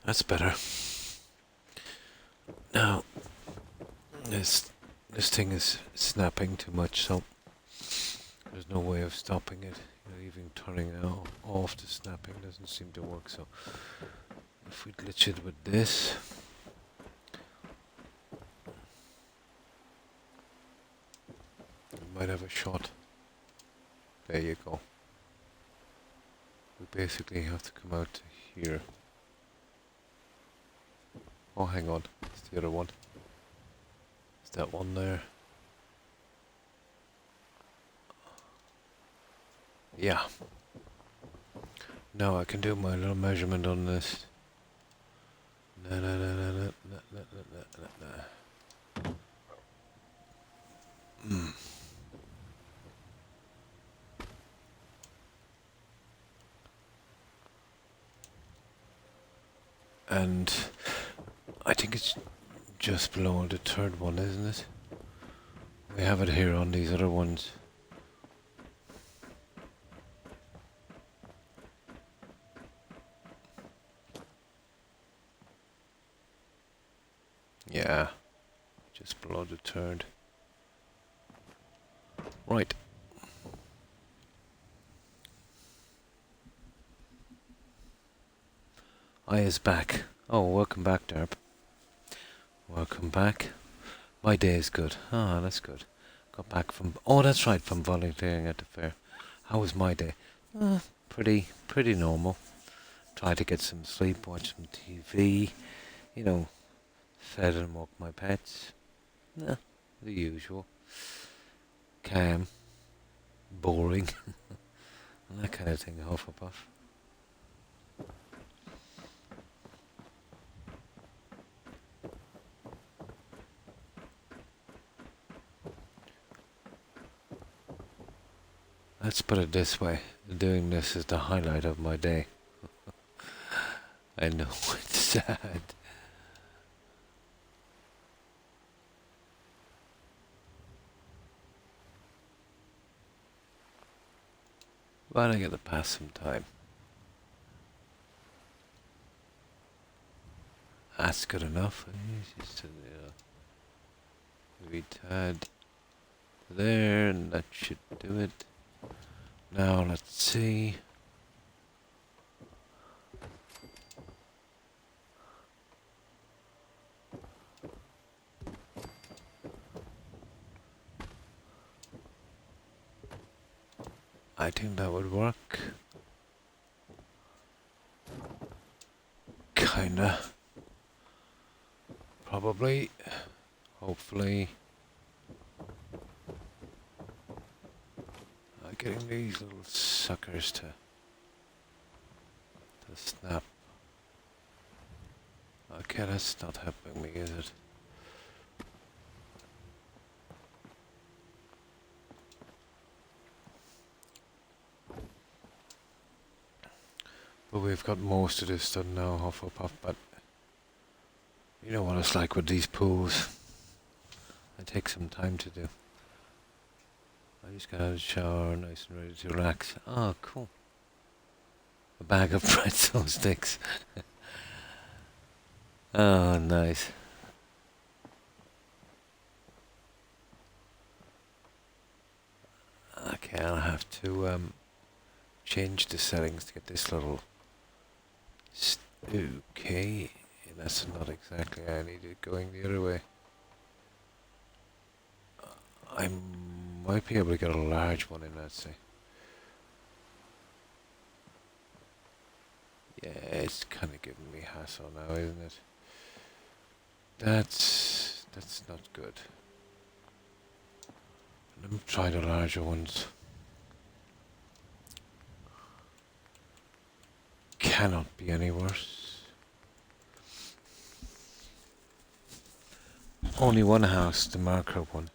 That's better. Now, this thing is snapping too much, so there's no way of stopping it. Even turning it off the snapping doesn't seem to work, so if we glitch it with this, we might have a shot. There you go. We basically have to come out to here. Oh, hang on. It's the other one. It's that one there. Yeah. Now I can do my little measurement on this. And I think it's just below the third one, isn't it? We have it here on these other ones. Yeah, just below the third. Right. I is back. Oh, welcome back, Derp. Welcome back. My day is good. Ah, that's good. Got back from... Oh, that's right, from volunteering at the fair. How was my day? Pretty normal. Tried to get some sleep, watch some TV. You know, fed and walked my pets. The usual. Calm. Boring. And that kind of thing, Hufflepuff. Let's put it this way. Doing this is the highlight of my day. I know, it's sad. But I get to pass some time. That's good enough. Just maybe tad there, and that should do it. Now let's see. I think that would work. Kinda. Probably. Hopefully. Getting these little suckers to snap. Okay, that's not helping me, is it? But we've got most of this done now, Hufflepuff, but you know what it's like with these pools. They take some time to do. I just got out of the shower, nice and ready to relax. Oh, cool. A bag of pretzel sticks. Oh, nice. Okay, I'll have to change the settings to get this little... Okay, that's not exactly how I need it going the other way. I might be able to get a large one in, let's see. Yeah, it's kind of giving me hassle now, isn't it? That's not good. Let me try the larger ones. Cannot be any worse. Only one house, the marker one.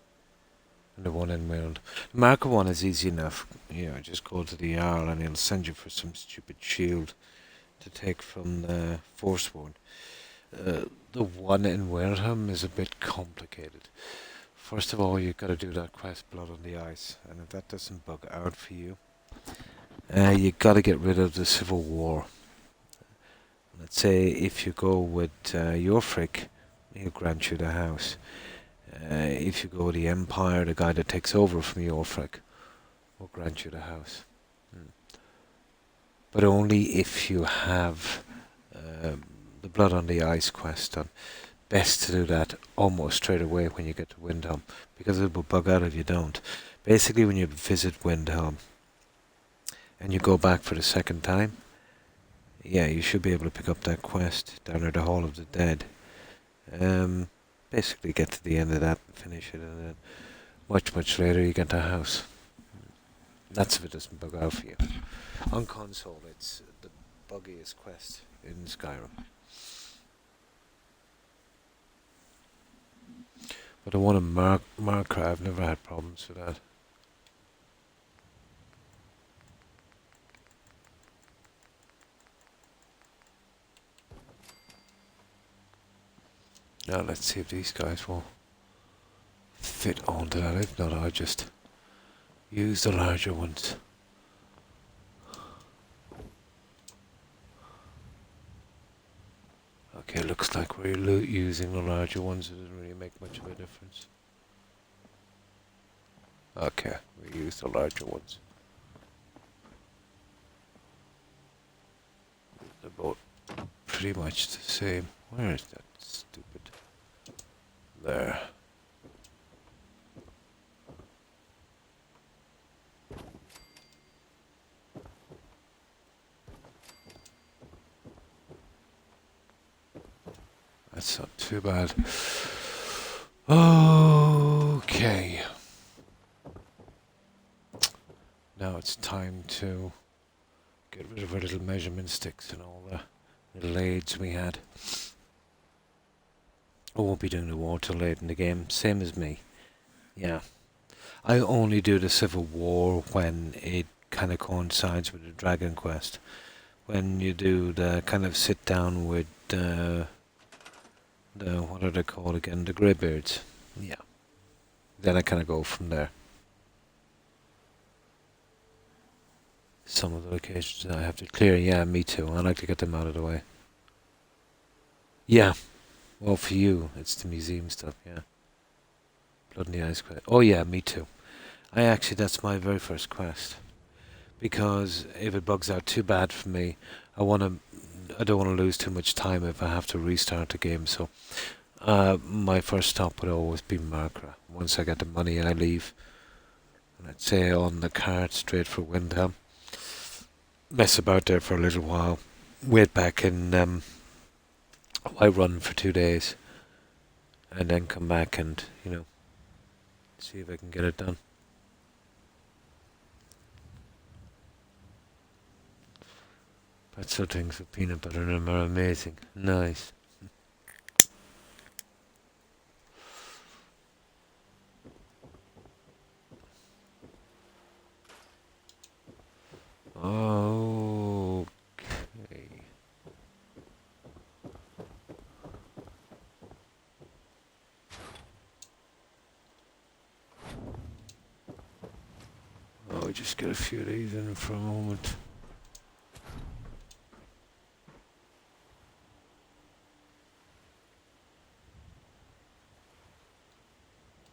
And the one in Weald. The marker one is easy enough. You know, just go to the Jarl and he'll send you for some stupid shield to take from the Forsworn. The one in Wealdham is a bit complicated. First of all, you've got to do that quest, Blood on the Ice, and if that doesn't bug out for you, you've got to get rid of the Civil War. Let's say if you go with Yorfric, he'll grant you the house. If you go with the Empire, the guy that takes over from Yorfric will grant you the house. But only if you have the Blood on the Ice quest done. Best to do that almost straight away when you get to Windhelm, because it will bug out if you don't. Basically, when you visit Windhelm and you go back for the second time, yeah, you should be able to pick up that quest down at the Hall of the Dead. Basically get to the end of that and finish it, and then much later you get the house. That's if it doesn't bug out for you. On console, it's the buggiest quest in Skyrim. But I want to marker. I've never had problems with that. Now let's see if these guys will fit onto that. If not, I'll just use the larger ones. Okay, looks like we're using the larger ones. It doesn't really make much of a difference. Okay, we use the larger ones. They're both pretty much the same. Where is that stupid? There. That's not too bad. Okay. Now it's time to get rid of our little measurement sticks and all the little aids we had. I won't be doing the water late in the game, same as me. Yeah. I only do the Civil War when it kind of coincides with the Dragon Quest. When you do the kind of sit down with the what are they called again? The Greybeards. Yeah. Then I kind of go from there. Some of the locations I have to clear. Yeah, me too. I like to get them out of the way. Yeah. Well, for you, it's the museum stuff, yeah. Blood in the Ice quest. Oh yeah, me too. That's my very first quest. Because if it bugs out too bad for me, I don't want to lose too much time if I have to restart the game. So my first stop would always be Markra. Once I get the money, I leave. And I'd say on the cart straight for Windhelm. Mess about there for a little while. Wait back in... I run for 2 days. and then come back and, see if I can get it done. Pretzel things with peanut butter in them are amazing. Nice. Okay. Oh, just get a few of these in for a moment.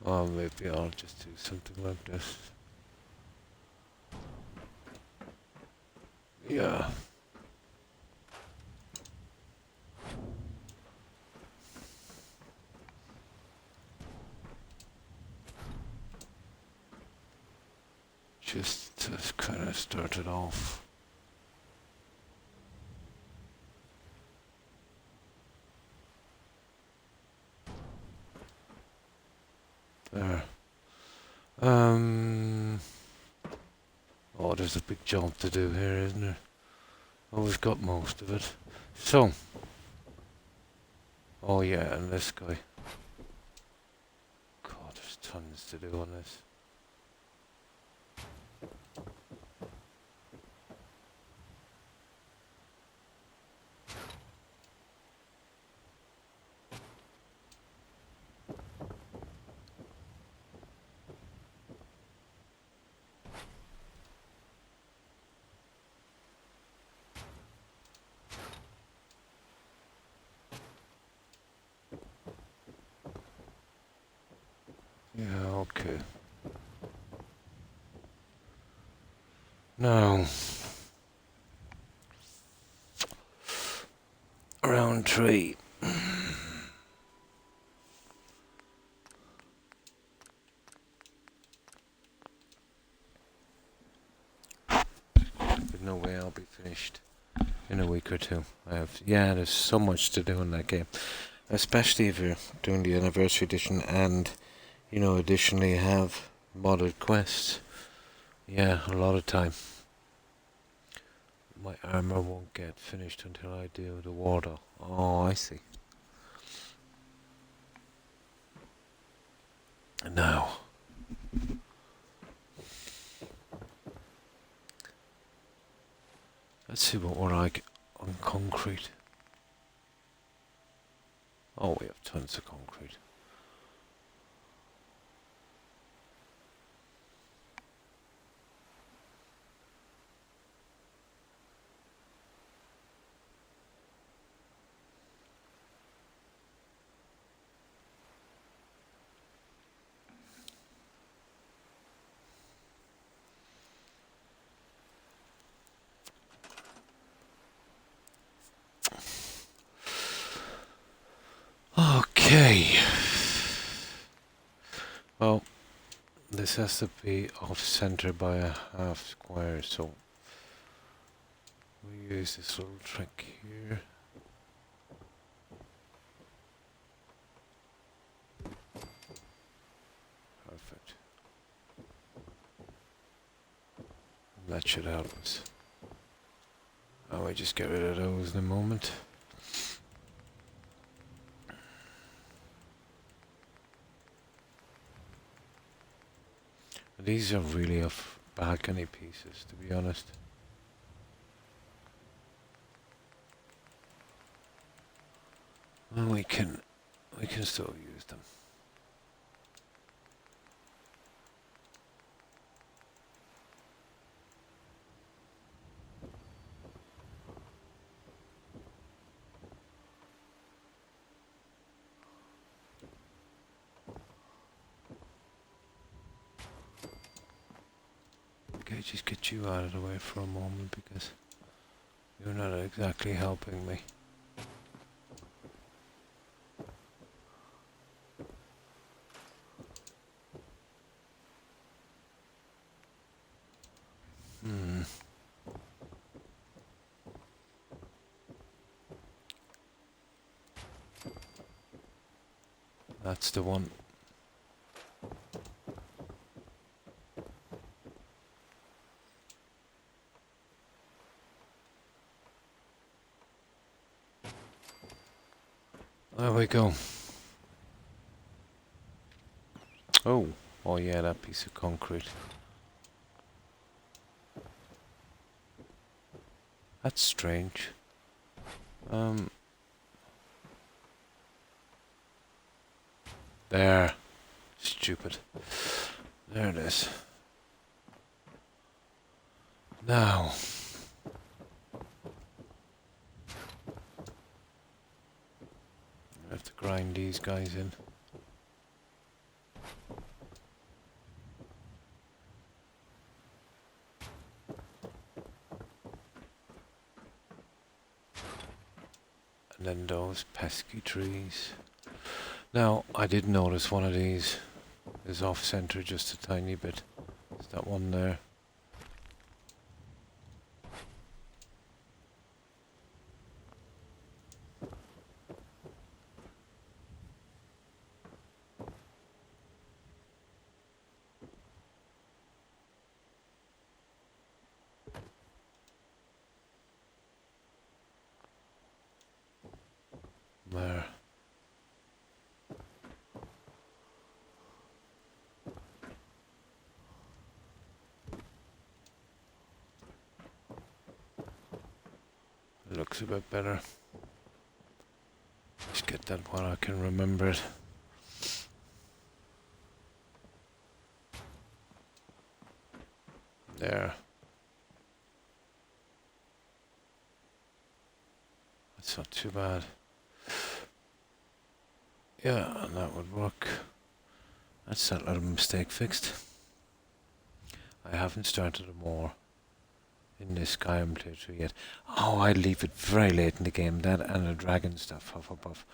Oh, maybe I'll just do something like this. Yeah. Just to kind of start it off. There. Oh, there's a big job to do here, isn't there? Oh, we've got most of it. So. Oh yeah, and this guy. God, there's tons to do on this. Yeah, okay. Now, round 3. There's no way I'll be finished in a week or two. There's so much to do in that game. Especially if you're doing the anniversary edition and, additionally have modded quests. Yeah, a lot of time. My armor won't get finished until I do the water. Oh, I see. Now. Let's see what we're like on concrete. Oh, we have tons of concrete. Okay. Well, this has to be off center by a half square, so we use this little trick here. Perfect. That should help us. Oh, we just get rid of those in a moment. These are really off balcony pieces, to be honest. Well, we can still use them. Okay, just get you out of the way for a moment because you're not exactly helping me. That's the one. There we go. Oh, oh yeah, that piece of concrete. That's strange. There. Stupid. There it is. Now. I have to grind these guys in. And then those pesky trees. Now, I did notice one of these is off-center just a tiny bit. Is that one there? There. Looks a bit better. Just get that while I can remember it. There. That's not too bad. Yeah, and that would work. That's that little mistake fixed. I haven't started a more in this Skyrim playthrough yet. Oh, I leave it very late in the game, that and the dragon stuff, huff, huff, huff.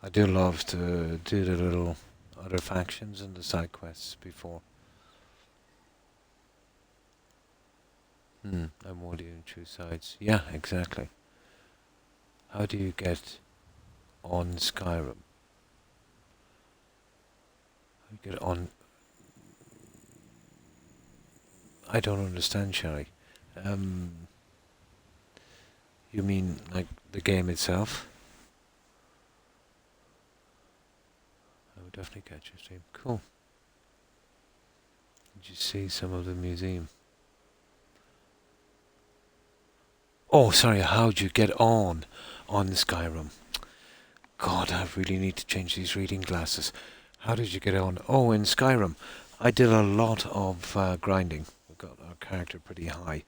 I do love to do the little other factions and the side quests before. And what do you choose sides? Yeah, exactly. How do you get on Skyrim? How do you get on? I don't understand, Sherry. You mean like the game itself? I would definitely catch your stream. Cool. Did you see some of the museum? Oh, sorry, how'd you get on Skyrim? God, I really need to change these reading glasses. How did you get on? Oh, in Skyrim, I did a lot of grinding. We got our character pretty high.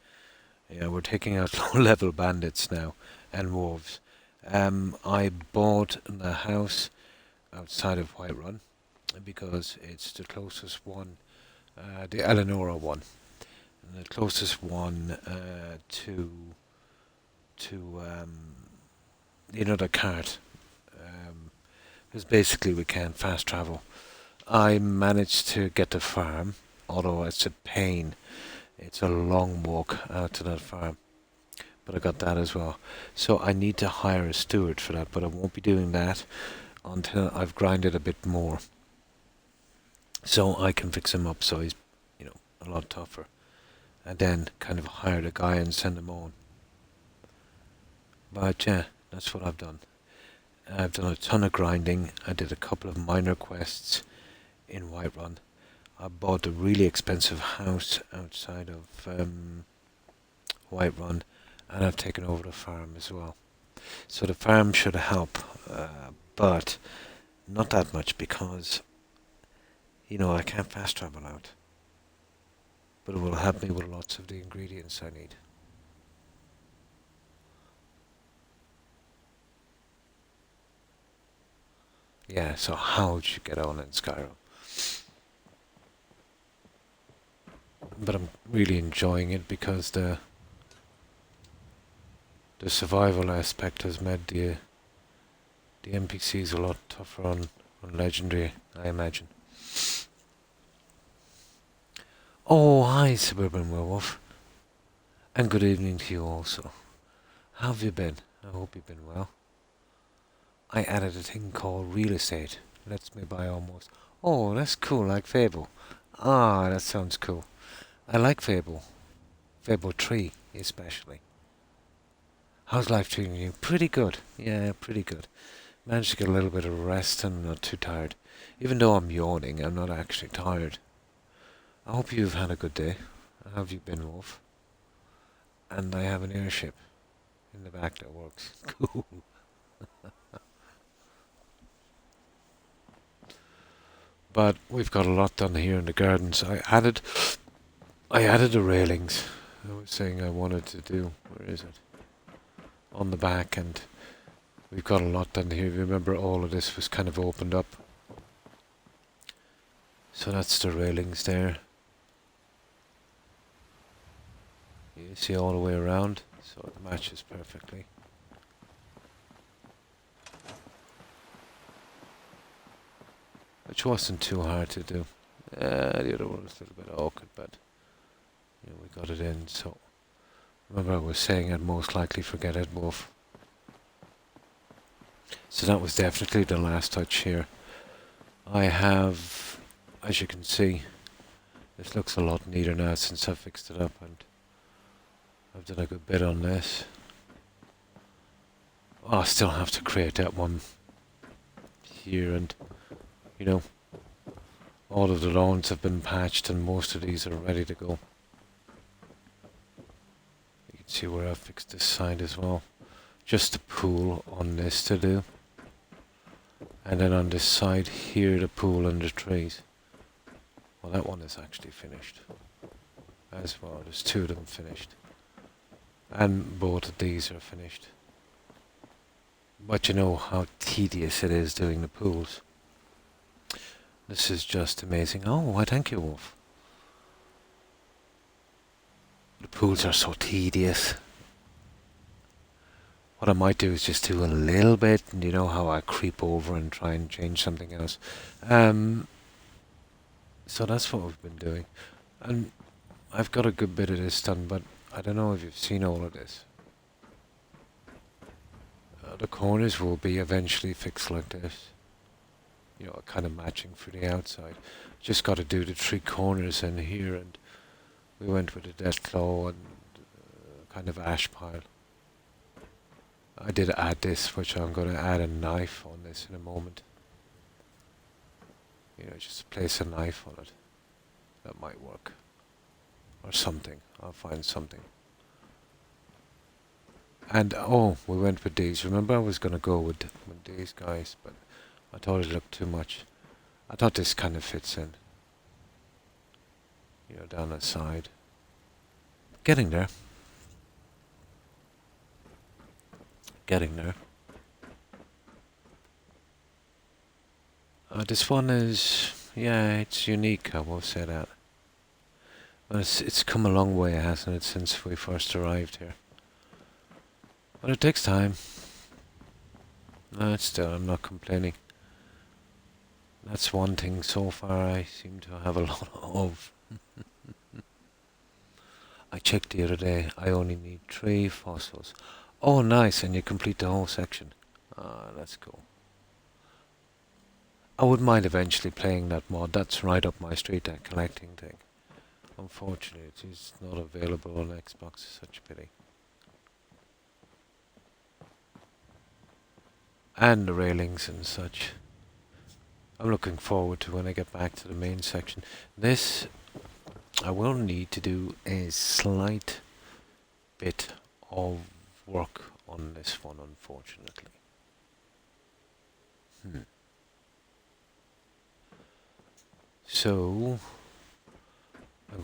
Yeah, we're taking out low-level bandits now, and wolves. I bought the house outside of Whiterun, because it's the closest one, the Eleonora one. And the closest one to the cart. Because basically we can fast travel. I managed to get the farm, although it's a pain. It's a long walk out to that farm. But I got that as well. So I need to hire a steward for that, but I won't be doing that until I've grinded a bit more. So I can fix him up so he's, a lot tougher. And then kind of hire the guy and send him on. But yeah, that's what I've done. I've done a ton of grinding. I did a couple of minor quests in Whiterun. I bought a really expensive house outside of Whiterun, and I've taken over the farm as well. So the farm should help, but not that much because, I can't fast travel out. But it will help me with lots of the ingredients I need. Yeah, so how would you get on in Skyrim? But I'm really enjoying it because the survival aspect has made the NPCs a lot tougher on Legendary, I imagine. Oh, hi, Suburban Werewolf. And good evening to you also. How have you been? I hope you've been well. I added a thing called real estate lets me by almost. Oh, that's cool, like Fable. Ah, that sounds cool. I like Fable. Fable 3, especially. How's life treating you? Pretty good. Yeah, pretty good. Managed to get a little bit of rest and I'm not too tired. Even though I'm yawning, I'm not actually tired. I hope you've had a good day. How have you been, Wolf? And I have an airship in the back that works. Cool. But we've got a lot done here in the gardens. I added the railings. I was saying I wanted to do. Where is it? On the back, and we've got a lot done here. Remember, all of this was kind of opened up. So that's the railings there. You see all the way around, so it matches perfectly. Which wasn't too hard to do. The other one was a little bit awkward, but we got it in. So remember, I was saying I'd most likely forget it, Wolf. So that was definitely the last touch here. I have, as you can see, this looks a lot neater now since I fixed it up, and I've done a good bit on this. Oh, I still have to create that one here, and all of the lawns have been patched and most of these are ready to go. You can see where I fixed this side as well. Just the pool on this to do. And then on this side here, the pool and the trees. Well, that one is actually finished as well. There's two of them finished. And both of these are finished. But you know how tedious it is doing the pools. This is just amazing. Oh, why thank you, Wolf. The pools are so tedious. What I might do is just do a little bit, and you know how I creep over and try and change something else. So that's what we've been doing. And I've got a good bit of this done, but I don't know if you've seen all of this. The corners will be eventually fixed like this. Kind of matching for the outside. Just got to do the three corners in here, and we went with a dead claw and kind of ash pile. I did add this, which I'm going to add a knife on this in a moment. Just place a knife on it. That might work. Or something. I'll find something. And, we went with these. Remember I was going to go with these guys, but I thought it looked too much. I thought this kind of fits in. Down the side. Getting there. Getting there. This one is, it's unique, I will say that. Well, it's come a long way, hasn't it, since we first arrived here. But it takes time. Still, I'm not complaining. That's one thing so far I seem to have a lot of. I checked the other day, I only need 3 fossils. Oh, nice, and you complete the whole section. Ah, that's cool. I wouldn't mind eventually playing that mod. That's right up my street, that collecting thing. Unfortunately, it is not available on Xbox. It's such a pity. And the railings and such. I'm looking forward to when I get back to the main section. This, I will need to do a slight bit of work on this one, unfortunately. So,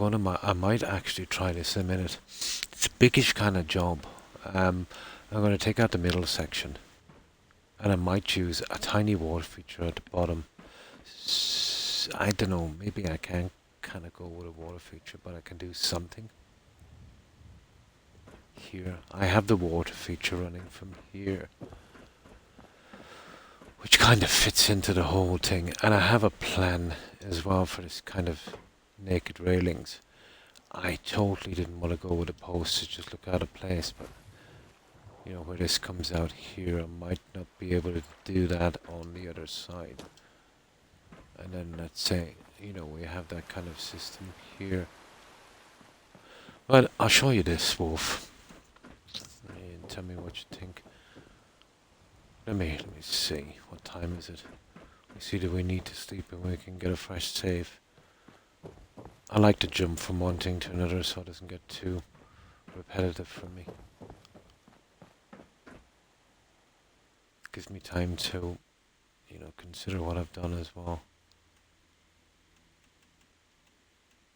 I might actually try this in a minute. It's a biggish kind of job. I'm going to take out the middle section. And I might use a tiny water feature at the bottom. I don't know, maybe I can kind of go with a water feature, but I can do something. Here, I have the water feature running from here, which kind of fits into the whole thing. And I have a plan as well for this kind of naked railings. I totally didn't want to go with a post to just look out of place, but where this comes out here, I might not be able to do that on the other side. And then let's say, we have that kind of system here. Well, I'll show you this, Wolf. And tell me what you think. Let me see. What time is it? We see that we need to sleep and we can get a fresh save. I like to jump from one thing to another so it doesn't get too repetitive for me. Gives me time to, consider what I've done as well.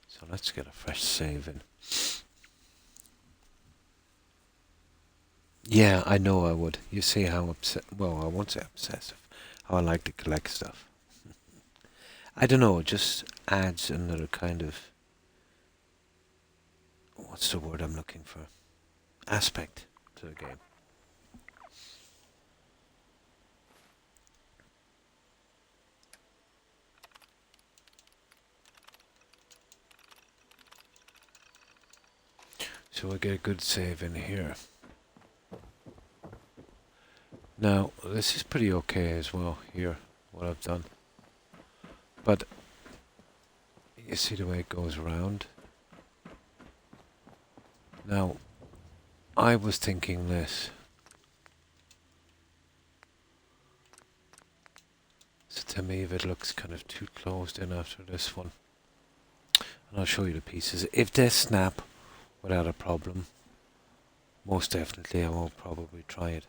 So let's get a fresh save in. Yeah, I know I would. You see how well, I won't say obsessive, how I like to collect stuff. I don't know, it just adds another kind of, what's the word I'm looking for? Aspect to the game. So I get a good save in here. Now, this is pretty okay as well here, what I've done. But, you see the way it goes around? Now, I was thinking this. So tell me if it looks kind of too closed in after this one. And I'll show you the pieces. If they snap without a problem, most definitely I will probably try it.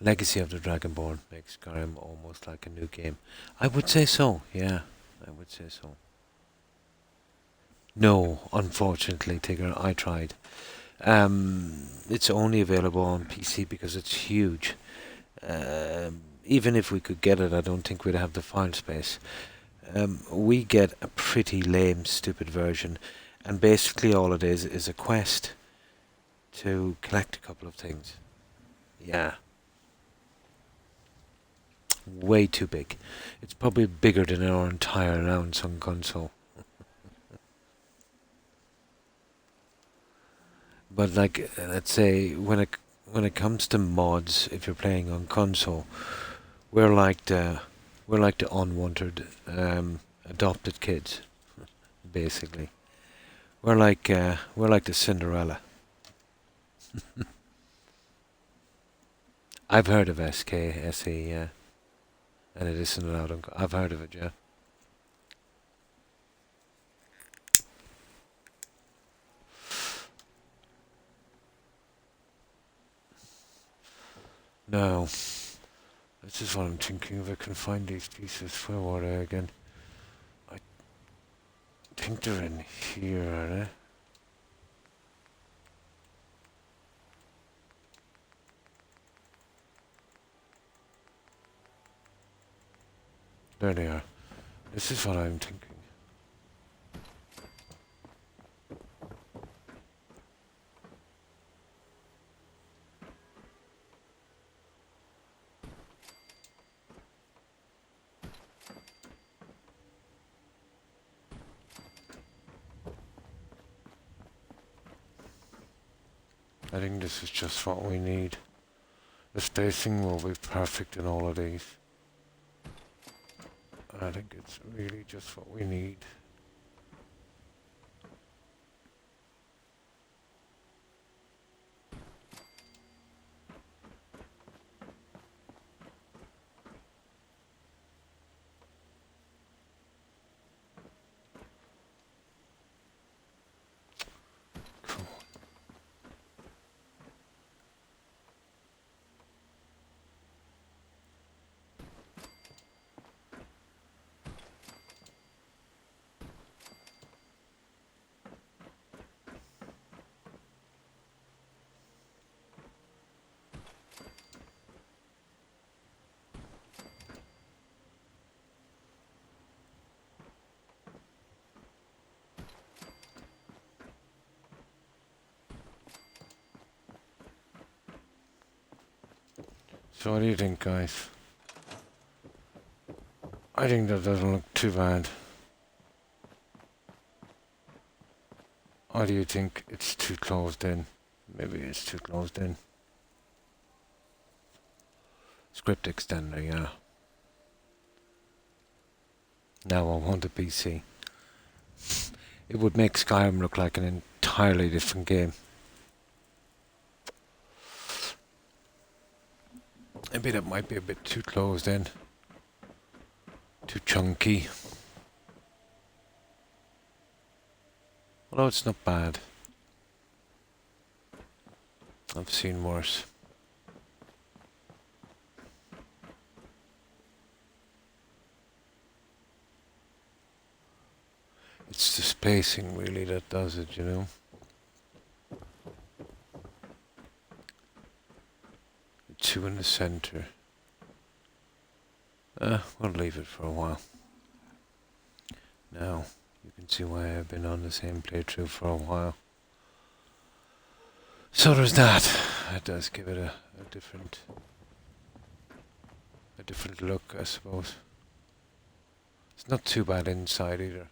Legacy of the Dragonborn makes Skyrim almost like a new game. I would say so, yeah. I would say so. No, unfortunately, Tigger, I tried. It's only available on PC because it's huge. Even if we could get it, I don't think we'd have the file space. We get a pretty lame, stupid version, and basically all it is a quest to collect a couple of things. Yeah. Way too big. It's probably bigger than our entire allowance on console. But like, let's say when it comes to mods, if you're playing on console, we're like the unwanted adopted kids, basically. We're like the Cinderella. I've heard of SKSE, yeah, and it isn't allowed on. I've heard of it, yeah. No, this is what I'm thinking. If I can find these pieces, where were they again? I think they're in here, are they? There they are. This is what I'm thinking. I think this is just what we need. The spacing will be perfect in all of these. I think it's really just what we need. Cool. So what do you think, guys? I think that doesn't look too bad. Or do you think it's too closed in? Maybe it's too closed in. Script extender, yeah. Now I want a PC. It would make Skyrim look like an entirely different game. Maybe that might be a bit too close then. Too chunky. Although it's not bad. I've seen worse. It's the spacing really that does it, you know. The two in the center. We'll leave it for a while. Now, you can see why I've been on the same playthrough for a while. So there's that. It does give it a different look, I suppose. It's not too bad inside either.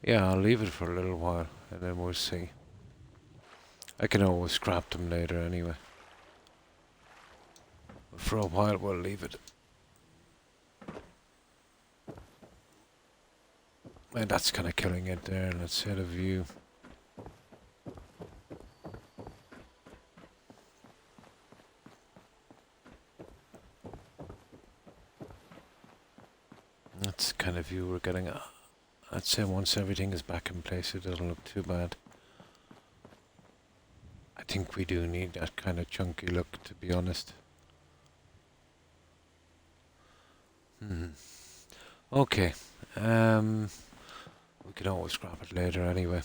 Yeah, I'll leave it for a little while and then we'll see. I can always scrap them later anyway. But for a while we'll leave it. And that's kind of killing it there. Let's set a view. That's the kind of view we're getting. I'd say once everything is back in place, it doesn't look too bad. I think we do need that kind of chunky look, to be honest. Okay. We can always scrap it later anyway.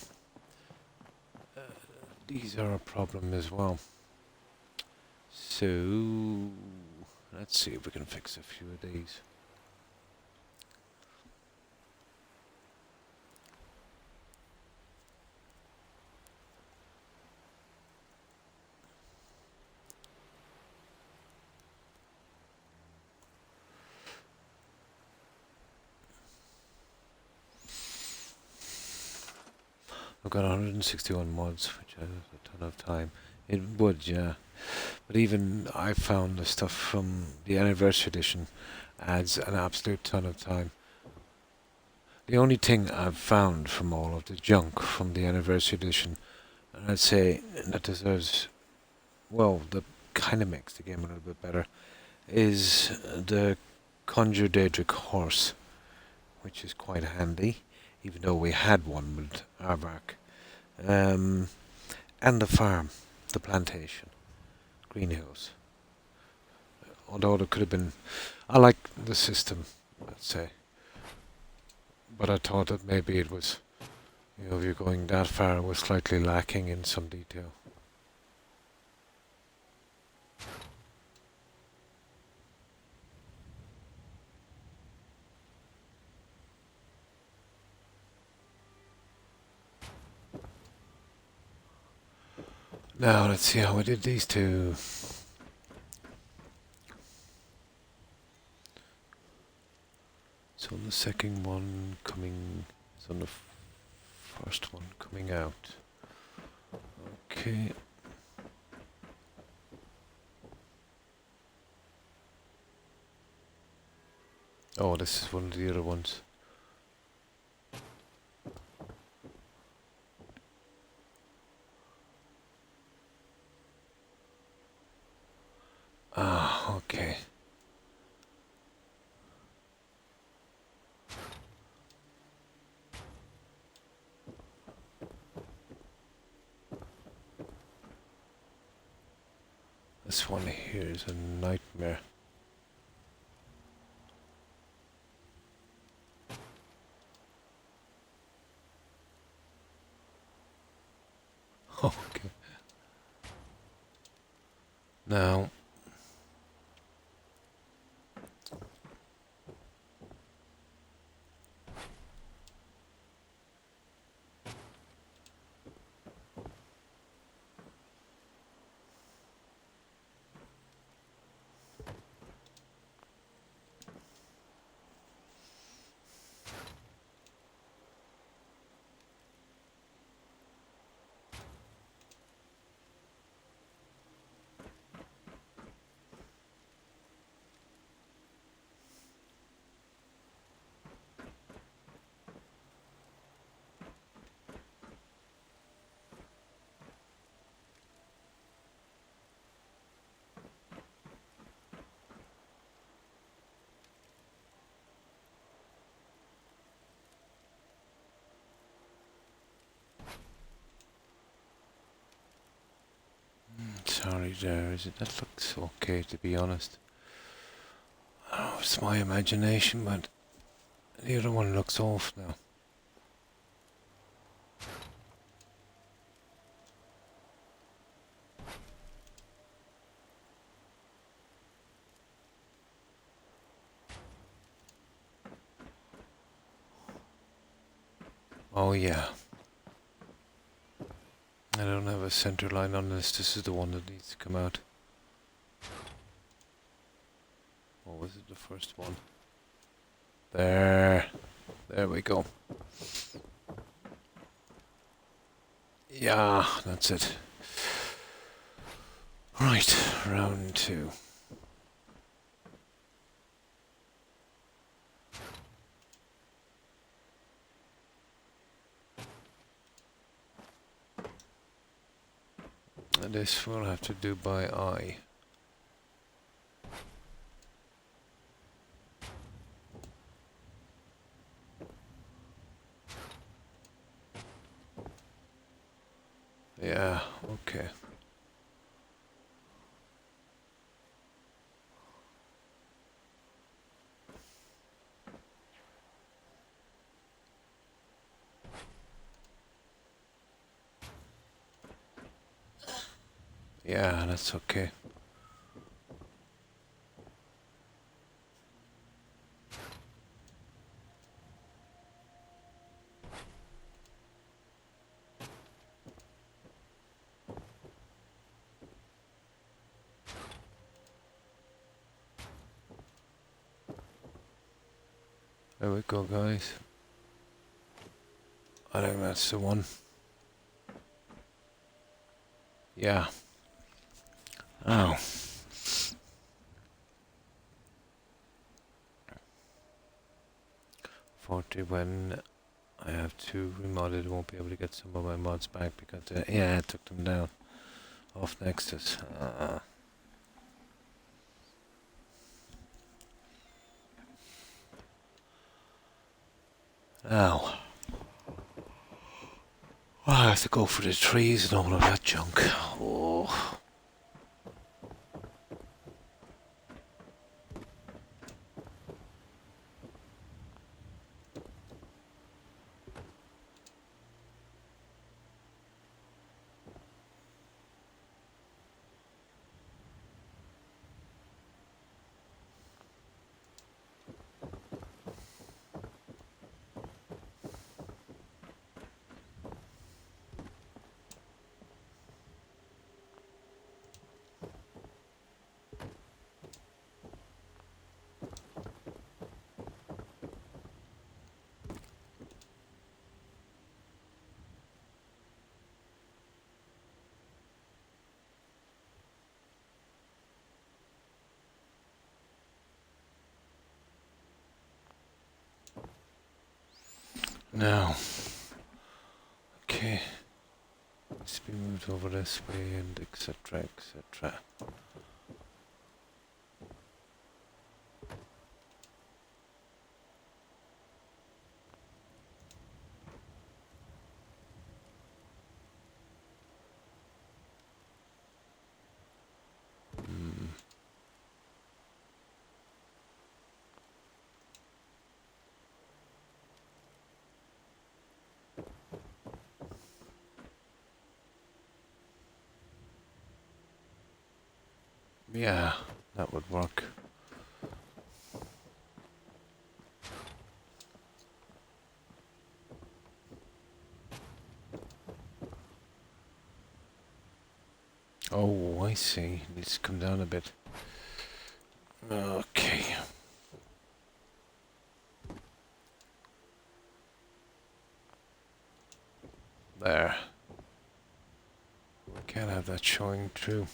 These are a problem as well. So, let's see if we can fix a few of these. I've got 161 mods, which has a ton of time. It would, yeah. But even I found the stuff from the Anniversary Edition adds an absolute ton of time. The only thing I've found from all of the junk from the Anniversary Edition, and I'd say that deserves, well, that kind of makes the game a little bit better, is the Conjure Daedric horse, which is quite handy, even though we had one with Arvark. And the farm, the plantation, greenhouse. Although there could have been, I like the system, let's say, but I thought that maybe it was, you know, if you're going that far, it was slightly lacking in some detail. Now let's see how we did these two. So the second one coming is on the first one coming out. Okay. Oh, this is one of the other ones. Ah, okay. This one here is a nightmare. Okay. Now, right there, is it? That looks okay, to be honest. Oh, it's my imagination, but the other one looks off now. Oh yeah. I don't have a center line on this. This is the one that needs to come out. Or was it the first one? There. There we go. Yeah, that's it. Right, round 2. And this we'll have to do by eye. Yeah, okay. Yeah, that's okay. There we go, guys. I think that's the one. Yeah. Oh. 40 when I have to remod it, won't be able to get some of my mods back because, yeah, I took them down off Nexus. Ow. Oh, I have to go for the trees and all of that junk. Oh. Now, okay, let's be moved over this way and etc. etc. Yeah, that would work. Oh, I see. Needs to come down a bit. Okay. There. We can't have that showing through.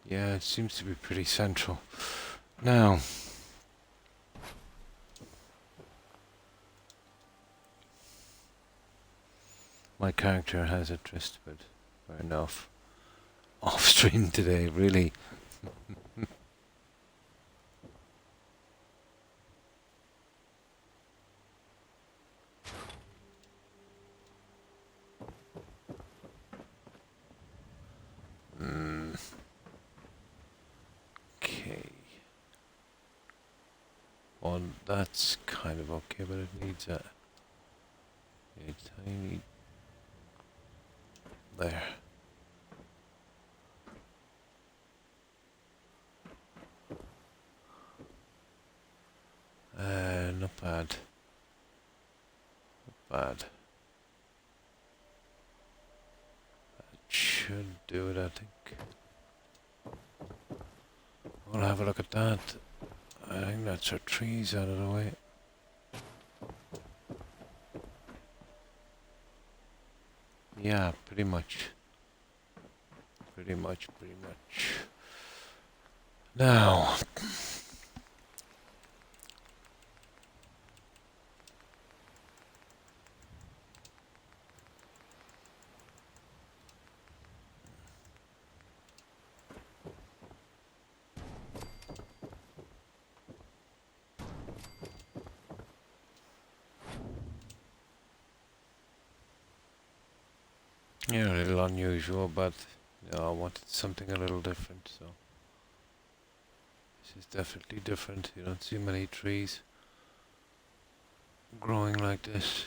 Yeah, it seems to be pretty central. Now, my character has it twisted, fair enough. Off stream today, really. that's kind of okay, but it needs a tiny... There. Not bad. Not bad. That should do it, I think. We'll have a look at that. I think that's our trees out of the way. Yeah, pretty much. Pretty much. Now... Yeah, a little unusual, but I wanted something a little different, so this is definitely different. You don't see many trees growing like this.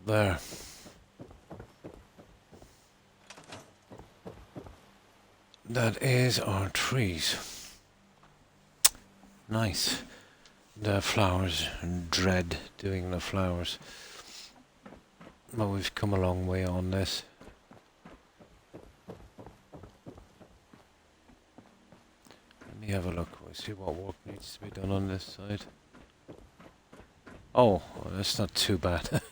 There. That is our trees. Nice. The flowers, dread doing the flowers. But we've come a long way on this. Let me have a look. We'll see what work needs to be done on this side. Oh, well, that's not too bad.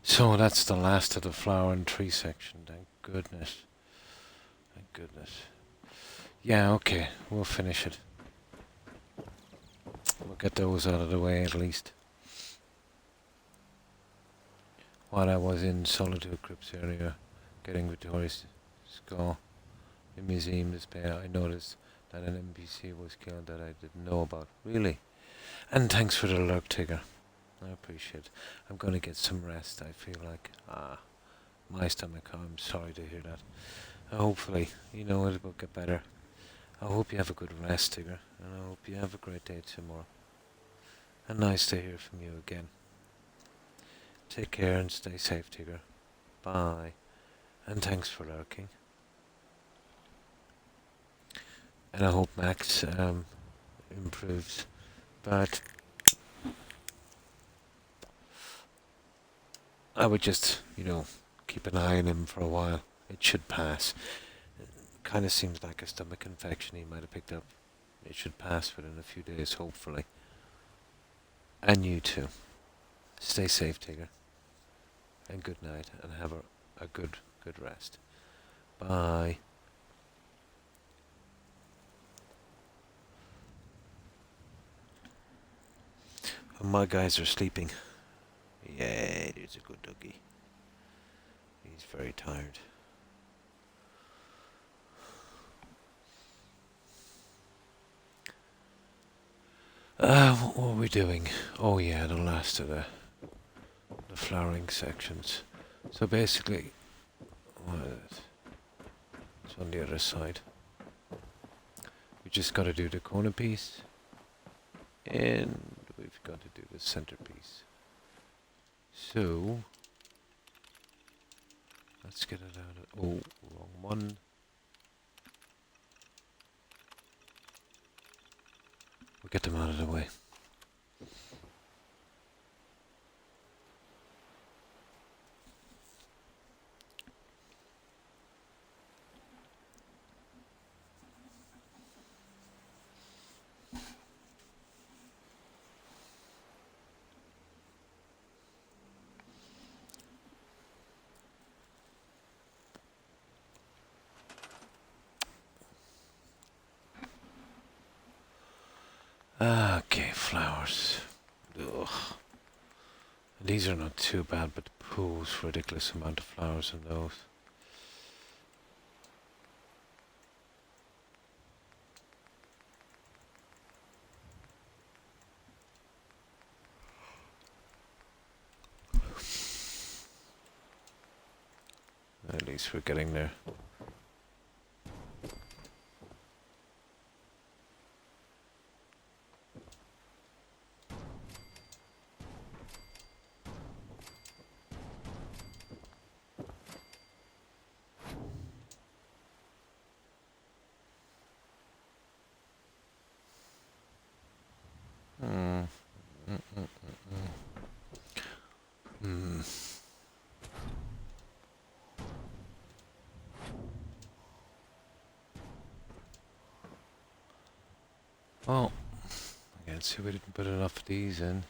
So that's the last of the flower and tree section. Thank goodness. Thank goodness. Yeah, okay. We'll finish it. We'll get those out of the way at least. While I was in Solitude Crypts area, getting Victoria's skull, the museum display, I noticed that an NPC was killed that I didn't know about. Really? And thanks for the alert, Tigger. I appreciate it. I'm going to get some rest. I feel like, my stomach, I'm sorry to hear that. Hopefully, it will get better. I hope you have a good rest, Tigger, and I hope you have a great day tomorrow. And nice to hear from you again. Take care and stay safe, Tigger. Bye. And thanks for lurking. And I hope Max improves. But I would just, keep an eye on him for a while. It should pass. It kind of seems like a stomach infection he might have picked up. It should pass within a few days, hopefully. And you too. Stay safe, Tigger. And good night, and have a good rest. Bye. And my guys are sleeping. Yeah, it is a good doggy. He's very tired. What were we doing? Oh yeah, the last of the flowering sections. So basically, what is it? It's on the other side. We just got to do the corner piece, and we've got to do the centerpiece. So let's get it out of... Oh, wrong one. We'll get them out of the way. Okay, flowers. Ugh. These are not too bad, but pools, ridiculous amount of flowers in those. At least we're getting there. Mm. Mm, mm, mm, mm. Well, I can't see we didn't put enough of these in.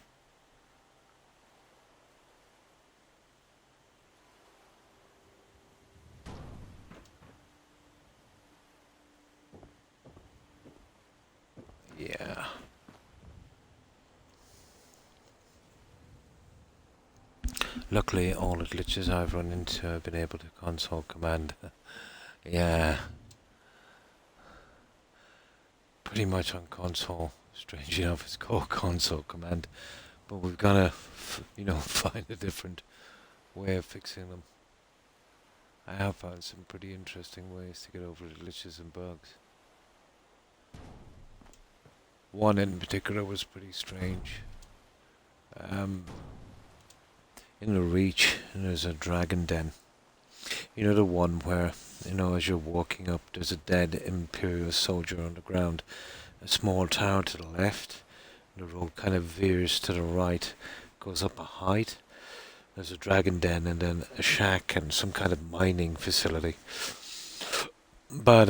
Yeah. Luckily, all the glitches I've run into, I've been able to console command. Yeah. Pretty much on console. Strange enough, it's called console command. But we've got to, find a different way of fixing them. I have found some pretty interesting ways to get over the glitches and bugs. One in particular was pretty strange. In the Reach, there's a dragon den. You know the one where, as you're walking up, there's a dead Imperial soldier on the ground. A small tower to the left. The road kind of veers to the right, goes up a height. There's a dragon den and then a shack and some kind of mining facility. But,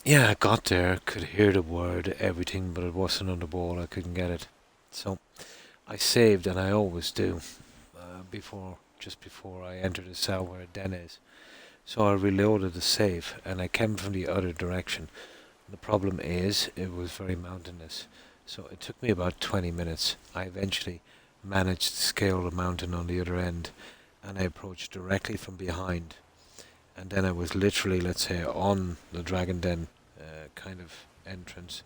yeah, I got there, could hear the word, everything, but it wasn't on the wall, I couldn't get it. So, I saved, and I always do, just before I enter the cell where a den is. So I reloaded the save, and I came from the other direction. The problem is, it was very mountainous, so it took me about 20 minutes. I eventually managed to scale the mountain on the other end, and I approached directly from behind. And then I was literally, let's say, on the Dragon Den kind of entrance,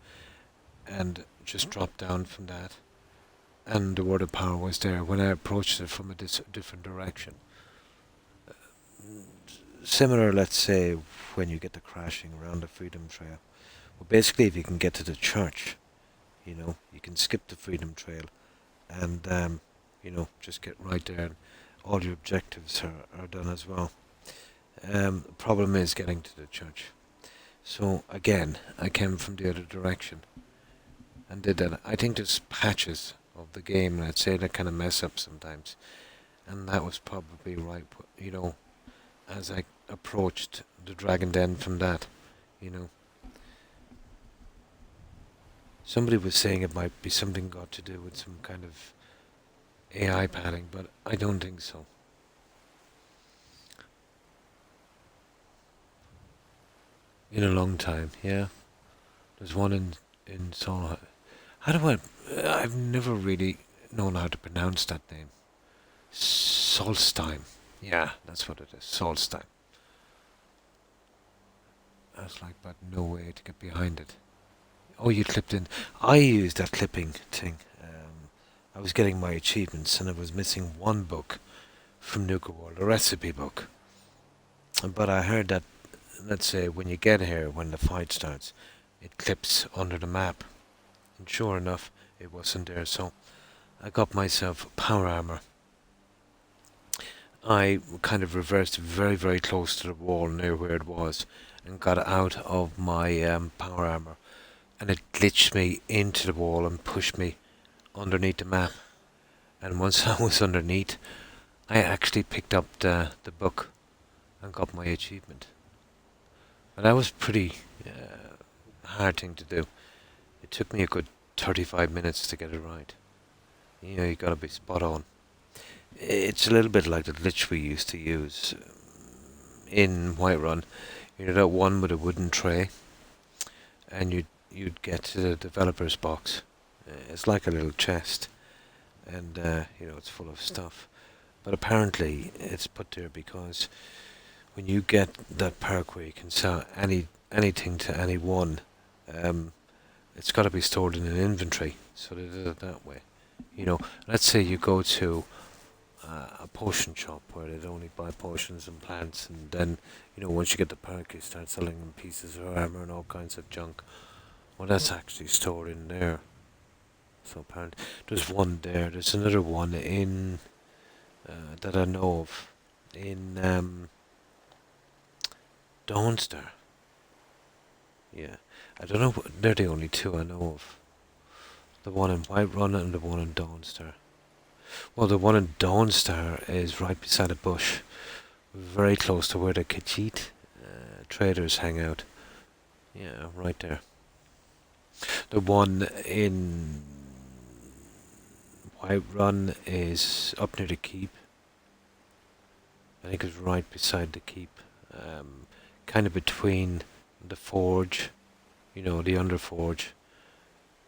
and just dropped down from that. And the word of power was there when I approached it from a different direction. Similar, let's say, when you get the crashing around the Freedom Trail. Well, basically, if you can get to the church, you can skip the Freedom Trail and, just get right there and all your objectives are done as well. The problem is getting to the church. So, again, I came from the other direction and did that. I think there's patches of the game, let's say, that kind of mess up sometimes. And that was probably right, as I approached the Dragon Den from that, Somebody was saying it might be something got to do with some kind of AI padding, but I don't think so. In a long time, yeah. There's one in Sol. How do I've never really known how to pronounce that name. Solstein. Yeah, that's what it is. Solstein. I was like, but no way to get behind it. Oh, you clipped in. I used that clipping thing. I was getting my achievements and I was missing one book from Nuka World, a recipe book. But I heard that, let's say, when you get here, when the fight starts, it clips under the map. And sure enough, it wasn't there, so I got myself power armor. I kind of reversed very, very close to the wall near where it was and got out of my power armor. And it glitched me into the wall and pushed me underneath the map. And once I was underneath, I actually picked up the book and got my achievement. And that was pretty hard thing to do. It took me a good 35 minutes to get it right. You gotta be spot on. It's a little bit like the glitch we used to use in Whiterun. That one with a wooden tray, and you'd get to the developer's box. It's like a little chest, and it's full of stuff. But apparently it's put there because when you get that perk where you can sell anything to anyone, um, it's got to be stored in an inventory. So they did it that way. You know, let's say you go to a potion shop where they'd only buy potions and plants, and then, once you get the perk, you start selling them pieces of armor and all kinds of junk. Well, that's actually stored in there. So apparently, there's one there. There's another one in that I know of in Dawnstar. Yeah, I don't know. They're the only two I know of. The one in Whiterun and the one in Dawnstar. Well, the one in Dawnstar is right beside a bush, very close to where the Khajiit traders hang out. Yeah, right there. The one in Whiterun is up near the keep. I think it's right beside the keep. Kind of between the forge, the underforge,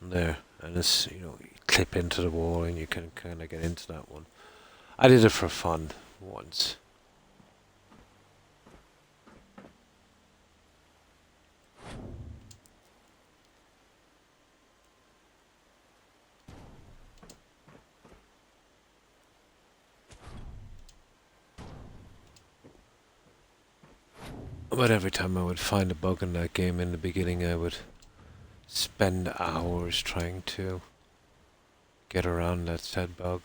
there. And it's, you clip into the wall and you can kind of get into that one. I did it for fun once. But every time I would find a bug in that game in the beginning, I would spend hours trying to get around that said bug.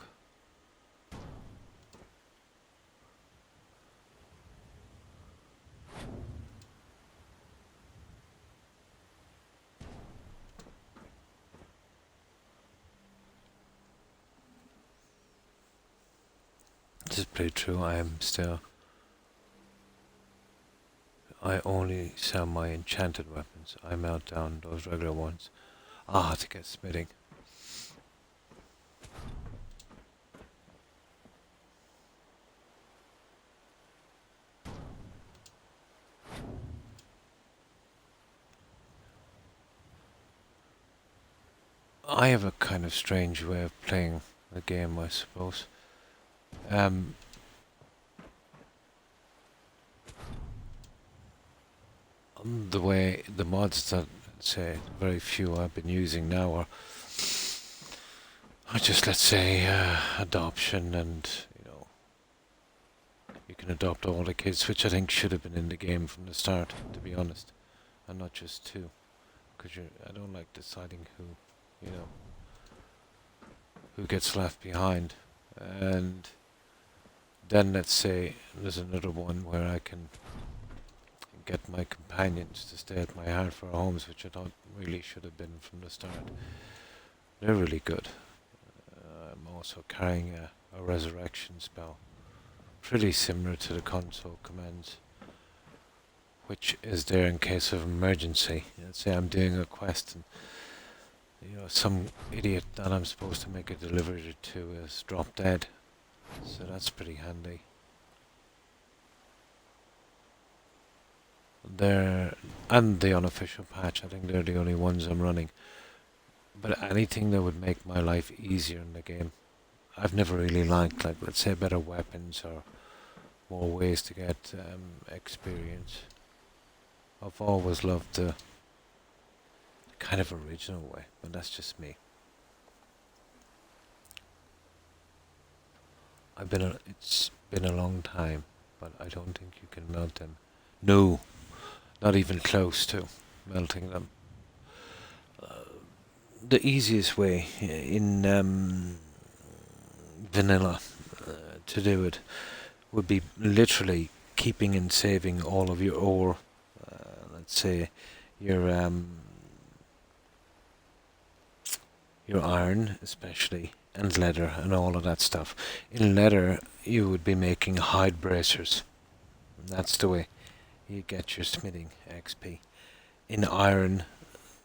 This playthrough, I only sell my enchanted weapons. I melt down those regular ones. To get smithing. I have a kind of strange way of playing the game, I suppose. The way the mods that, say, very few I've been using now are just, let's say, adoption, and you can adopt all the kids, which I think should have been in the game from the start, to be honest, and not just two, because I don't like deciding who gets left behind. And then let's say there's another one where I can get my companions to stay at my Hardfire homes, which I thought really should have been from the start. They're really good. I'm also carrying a resurrection spell, pretty similar to the console commands, which is there in case of emergency. Let's say I'm doing a quest and some idiot that I'm supposed to make a delivery to is dropped dead, so that's pretty handy. And the unofficial patch, I think they're the only ones I'm running. But anything that would make my life easier in the game, I've never really liked, like, let's say, better weapons or more ways to get experience. I've always loved the kind of original way, but that's just me. It's been a long time, but I don't think you can melt them. No, not even close to melting them. The easiest way in vanilla to do it would be literally keeping and saving all of your ore. Let's say your iron, especially, and leather, and all of that stuff. In leather, you would be making hide bracers. And that's the way you get your smithing XP. In iron,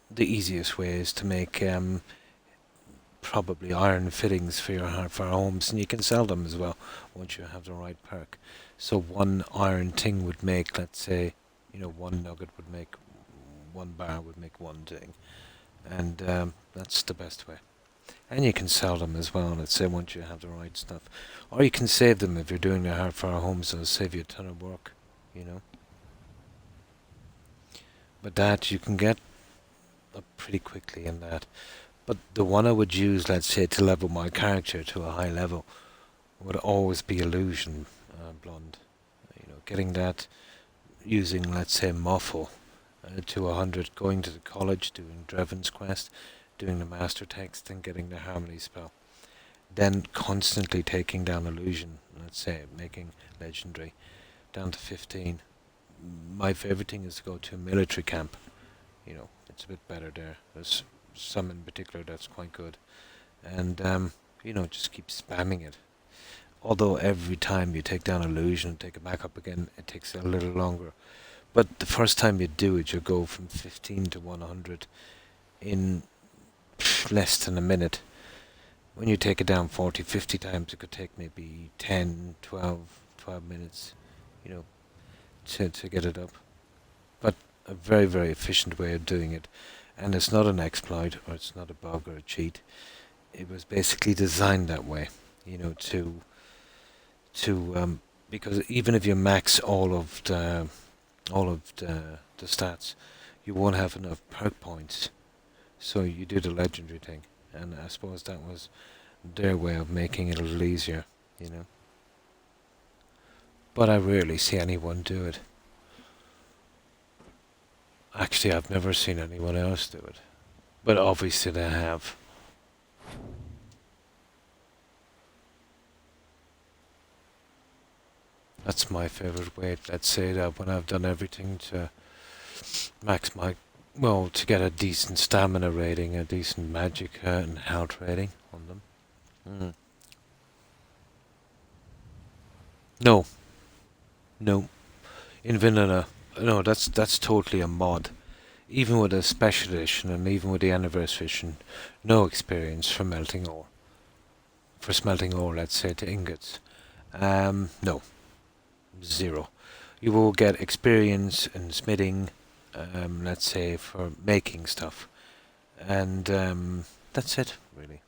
the easiest way is to make probably iron fittings for your homes, and you can sell them as well once you have the right perk. So one iron thing would make, let's say, one nugget would make one bar, would make one thing, and that's the best way. And you can sell them as well, let's say, once you have the right stuff. Or you can save them if you're doing the hard for our homes, it'll save you a ton of work, you know. But that you can get up pretty quickly in that. But the one I would use, let's say, to level my character to a high level would always be illusion blonde. You know, getting that using, let's say, muffle to 100, going to the college, doing Dreven's quest, doing the master text, and getting the harmony spell. Then constantly taking down illusion, let's say, making legendary, down to 15. My favourite thing is to go to a military camp. You know, it's a bit better there. There's some in particular that's quite good. And, you know, just keep spamming it. Although every time you take down illusion and take it back up again, it takes a little longer. But the first time you do it, you go from 15 to 100 in less than a minute. When you take it down 40, 50 times, it could take maybe 10, 12 minutes, you know, to get it up. But a very, very efficient way of doing it. And it's not an exploit, or it's not a bug or a cheat. It was basically designed that way, you know, to because even if you max all of the stats, you won't have enough perk points. So you do the legendary thing, and I suppose that was their way of making it a little easier, you know. But I rarely see anyone do it. Actually, I've never seen anyone else do it, but obviously they have. That's my favourite way. Let's say that when I've done everything to max my, well, to get a decent stamina rating, a decent magic and health rating on them. No, no. In vanilla, no, that's totally a mod. Even with a special edition and even with the anniversary edition, no experience for melting ore. For smelting ore, let's say, to ingots. No, zero. You will get experience in smithing, let's say, for making stuff. And that's it, really.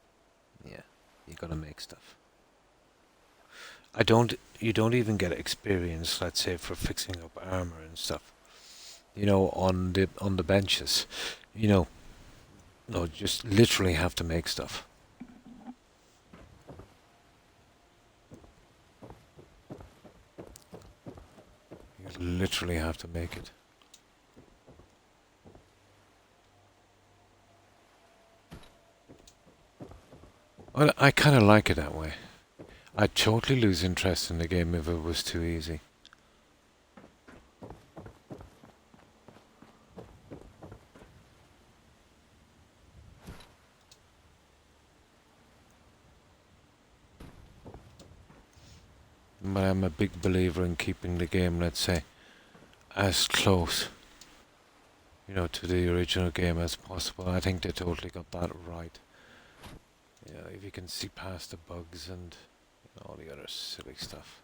Yeah, you gotta make stuff. You don't even get experience, let's say, for fixing up armor and stuff. You know, on the benches. You know, no, just literally have to make stuff. You literally have to make it. Well, I kind of like it that way. I'd totally lose interest in the game if it was too easy. But I'm a big believer in keeping the game, let's say, as close, you know, to the original game as possible. I think they totally got that right. You know, if you can see past the bugs and all the other silly stuff.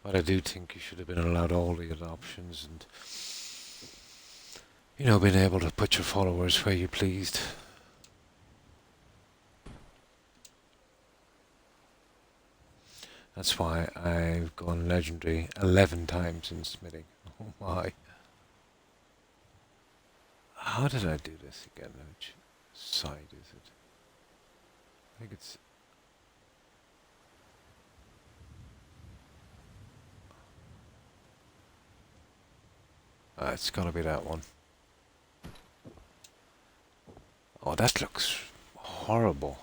But I do think you should have been allowed all the other options and, you know, being able to put your followers where you pleased. That's why I've gone legendary 11 times in smithing. Oh my. How did I do this again? Which side is it? I think it's... it's gotta be that one. Oh, that looks horrible.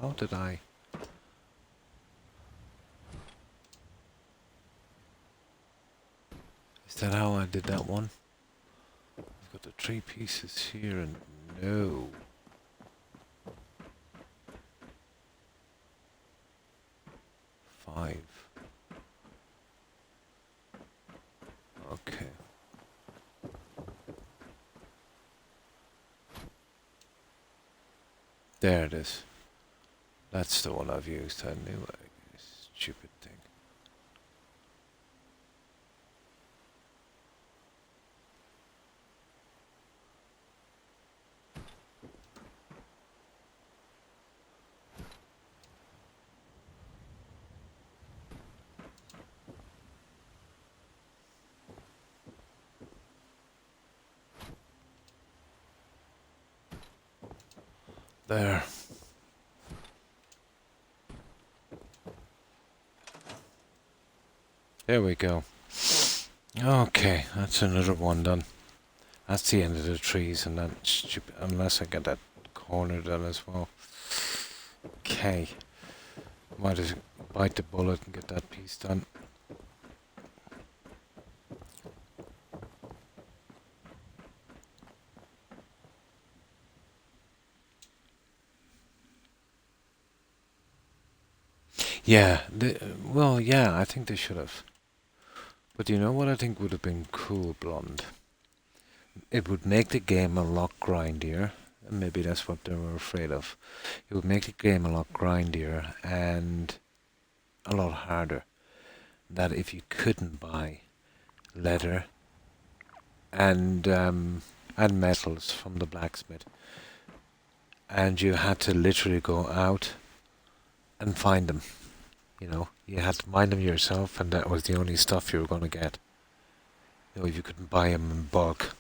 How did I... Is that how I did that one? I've got the 3 pieces here and no. Five. Okay. There it is. That's the one I've used. I knew it. Stupid thing. There. There we go. Okay, that's another one done. That's the end of the trees, and that stupid. Unless I get that corner done as well. Okay. Might as well bite the bullet and get that piece done. Yeah, well, yeah, I think they should have. But you know what I think would have been cool, Blonde? It would make the game a lot grindier. And maybe that's what they were afraid of. It would make the game a lot grindier and a lot harder. That if you couldn't buy leather and metals from the blacksmith, and you had to literally go out and find them. You know, you had to mine them yourself, and that was the only stuff you were going to get. You know, you couldn't buy them in bulk.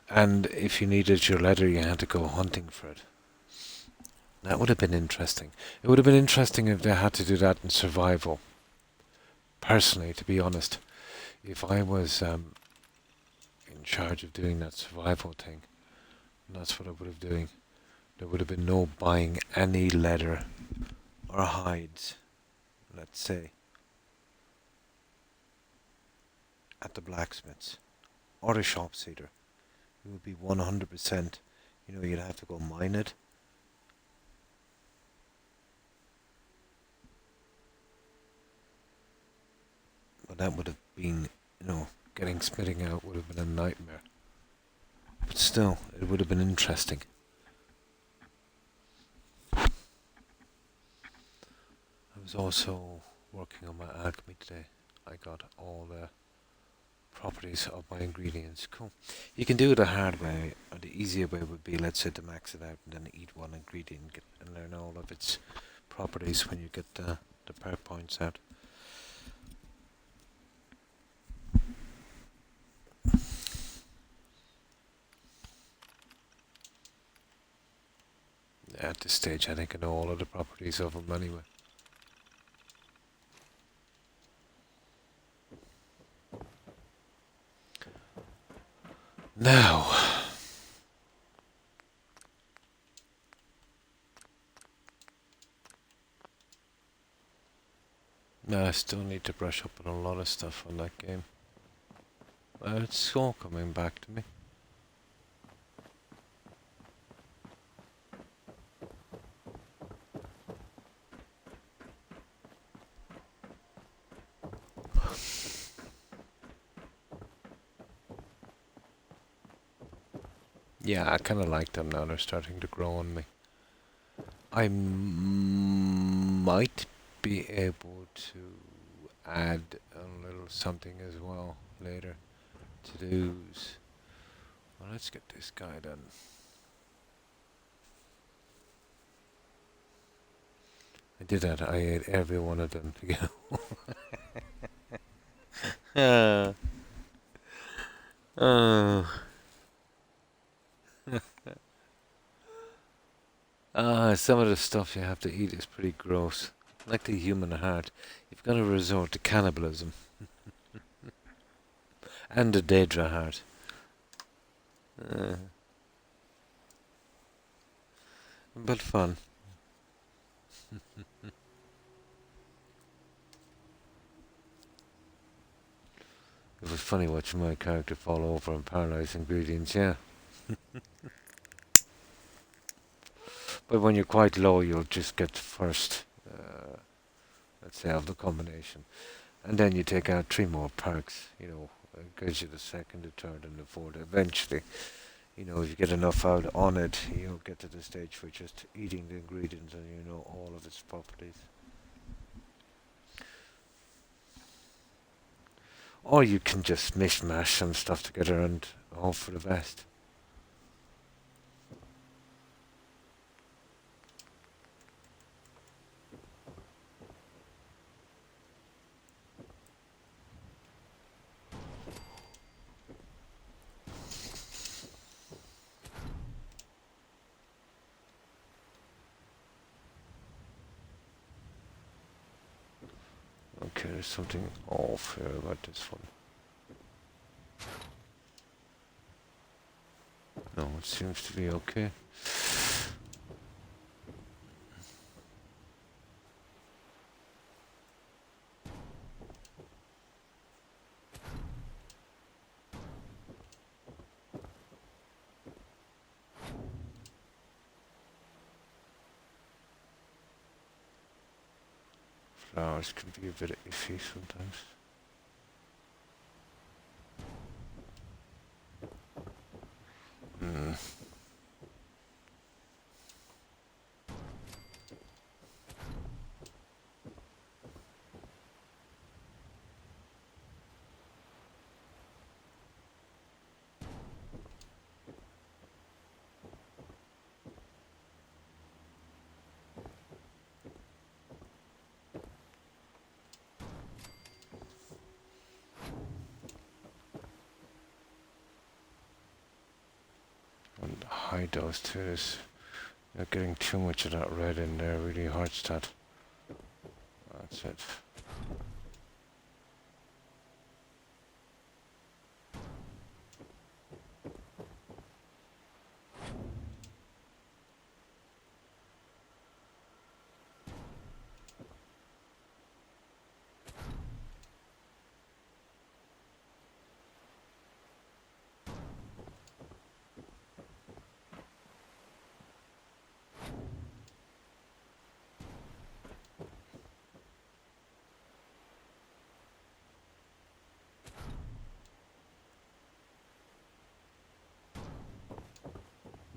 And if you needed your leather, you had to go hunting for it. That would have been interesting. It would have been interesting if they had to do that in survival. Personally, to be honest, if I was in charge of doing that survival thing, that's what I would have doing. There would have been no buying any leather or hides, let's say, at the blacksmiths or the shop cedar. It would be 100%. You know, you'd have to go mine it. But that would have been, you know, getting spitting out would have been a nightmare. But still, it would have been interesting. I was also working on my alchemy today. I got all the properties of my ingredients. Cool. You can do it the hard way, or the easier way would be, let's say, to max it out and then eat one ingredient and, and learn all of its properties when you get the perk points out. At this stage, I think I know all of the properties of them anyway. Now, I still need to brush up on a lot of stuff on that game. It's all coming back to me. Yeah, I kind of like them now. They're starting to grow on me. I might be able to add a little something as well later. To-dos. Well, let's get this guy done. I did that. I ate every one of them together. Oh. Some of the stuff you have to eat is pretty gross. Like the human heart. You've got to resort to cannibalism. And the Daedra heart. But fun. It was funny watching my character fall over and paralyze ingredients, yeah. But when you're quite low, you'll just get first, let's say, of the combination. And then you take out 3 more perks, you know, it gives you the second, the third, and the fourth. Eventually, you know, if you get enough out on it, you'll get to the stage where just eating the ingredients and you know all of its properties. Or you can just mishmash some stuff together and hope for the best. Okay, there's something off here about this one. No, it seems to be okay. Flowers can be a bit iffy sometimes. Hmm. And high dose to this. Not getting too much of that red in there really hurts that. That's it.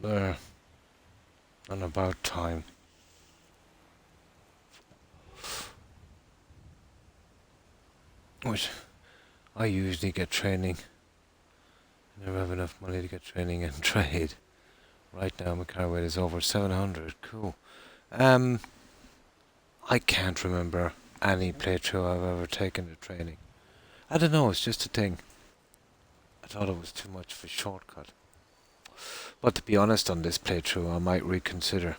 There. And about time. Which I usually get training. I never have enough money to get training and trade. Right now my car weight is over 700. Cool. I can't remember any playthrough I've ever taken to training. I don't know, it's just a thing. I thought it was too much of a shortcut. But to be honest, on this playthrough I might reconsider.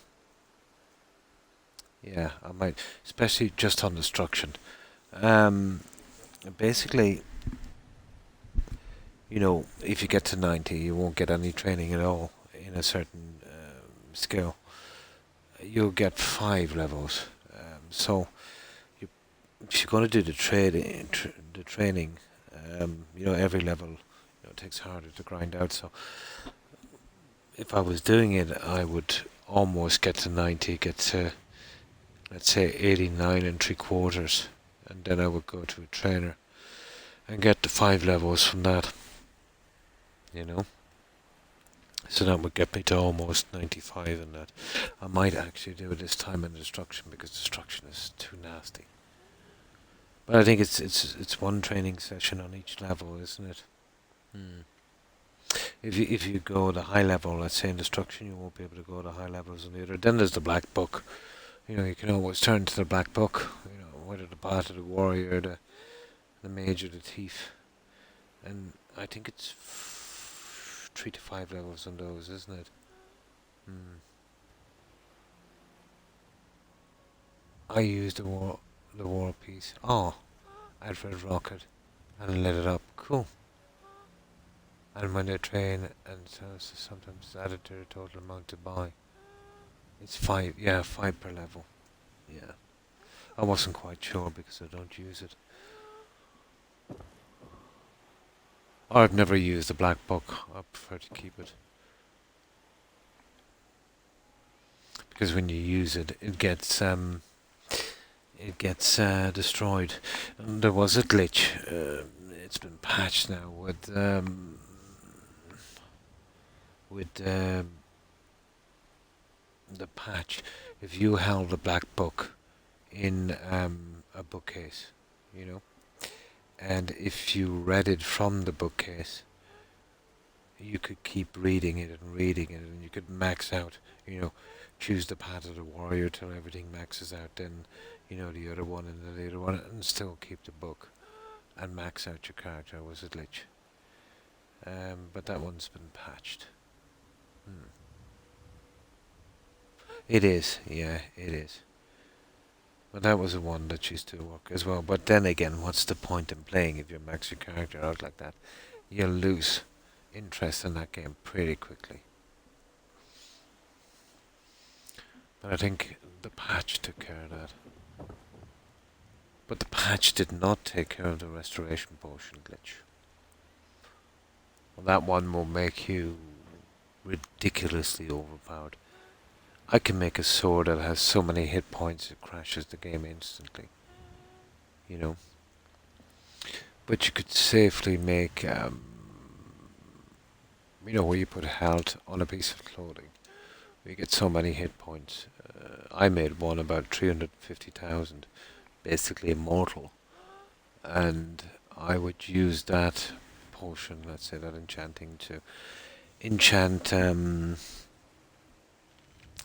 Yeah, I might, especially just on destruction. Basically, you know, if you get to 90, you won't get any training at all in a certain skill. You'll get 5 levels. So, you, if you're going to do the training, you know, every level, you know, it takes harder to grind out. So, if I was doing it, I would almost get to 90, get to, let's say, 89 and 3/4, and then I would go to a trainer and get the 5 levels from that. You know. So that would get me to almost 95 in that. I might actually do it this time in destruction because destruction is too nasty. But I think it's one training session on each level, isn't it? Hmm. If you go the high level, let's say in destruction, you won't be able to go the high levels on the other. Then there's the black book. You know, you can always turn to the black book. You know, whether the path of the warrior, the mage, or the thief. And I think it's 3 to 5 levels on those, isn't it? Hmm. I used the war piece. Oh, Alfred Rocket, and lit it up. Cool. And when they train, and so sometimes added to the total amount to buy. It's 5. Yeah, 5 per level. Yeah. I wasn't quite sure because I don't use it. Or I've never used the black book. I prefer to keep it. Because when you use it, it gets destroyed. And there was a glitch. It's been patched now with the patch. If you held a black book in a bookcase, you know, and if you read it from the bookcase, you could keep reading it and reading it, and you could max out, you know, choose the path of the warrior till everything maxes out, then, you know, the other one and then the other one, and still keep the book and max out your character. It was a glitch. But that one's been patched. Hmm. It is, yeah, it is. But that was the one that used to work as well. But then again, what's the point in playing if you max your character out like that? You'll lose interest in that game pretty quickly. But I think the patch took care of that. But the patch did not take care of the restoration potion glitch. Well, that one will make you ridiculously overpowered. I can make a sword that has so many hit points it crashes the game instantly. You know? But you could safely make, where you put health on a piece of clothing. You get so many hit points. I made one about 350,000, basically immortal. And I would use that potion, let's say that enchanting, to enchant an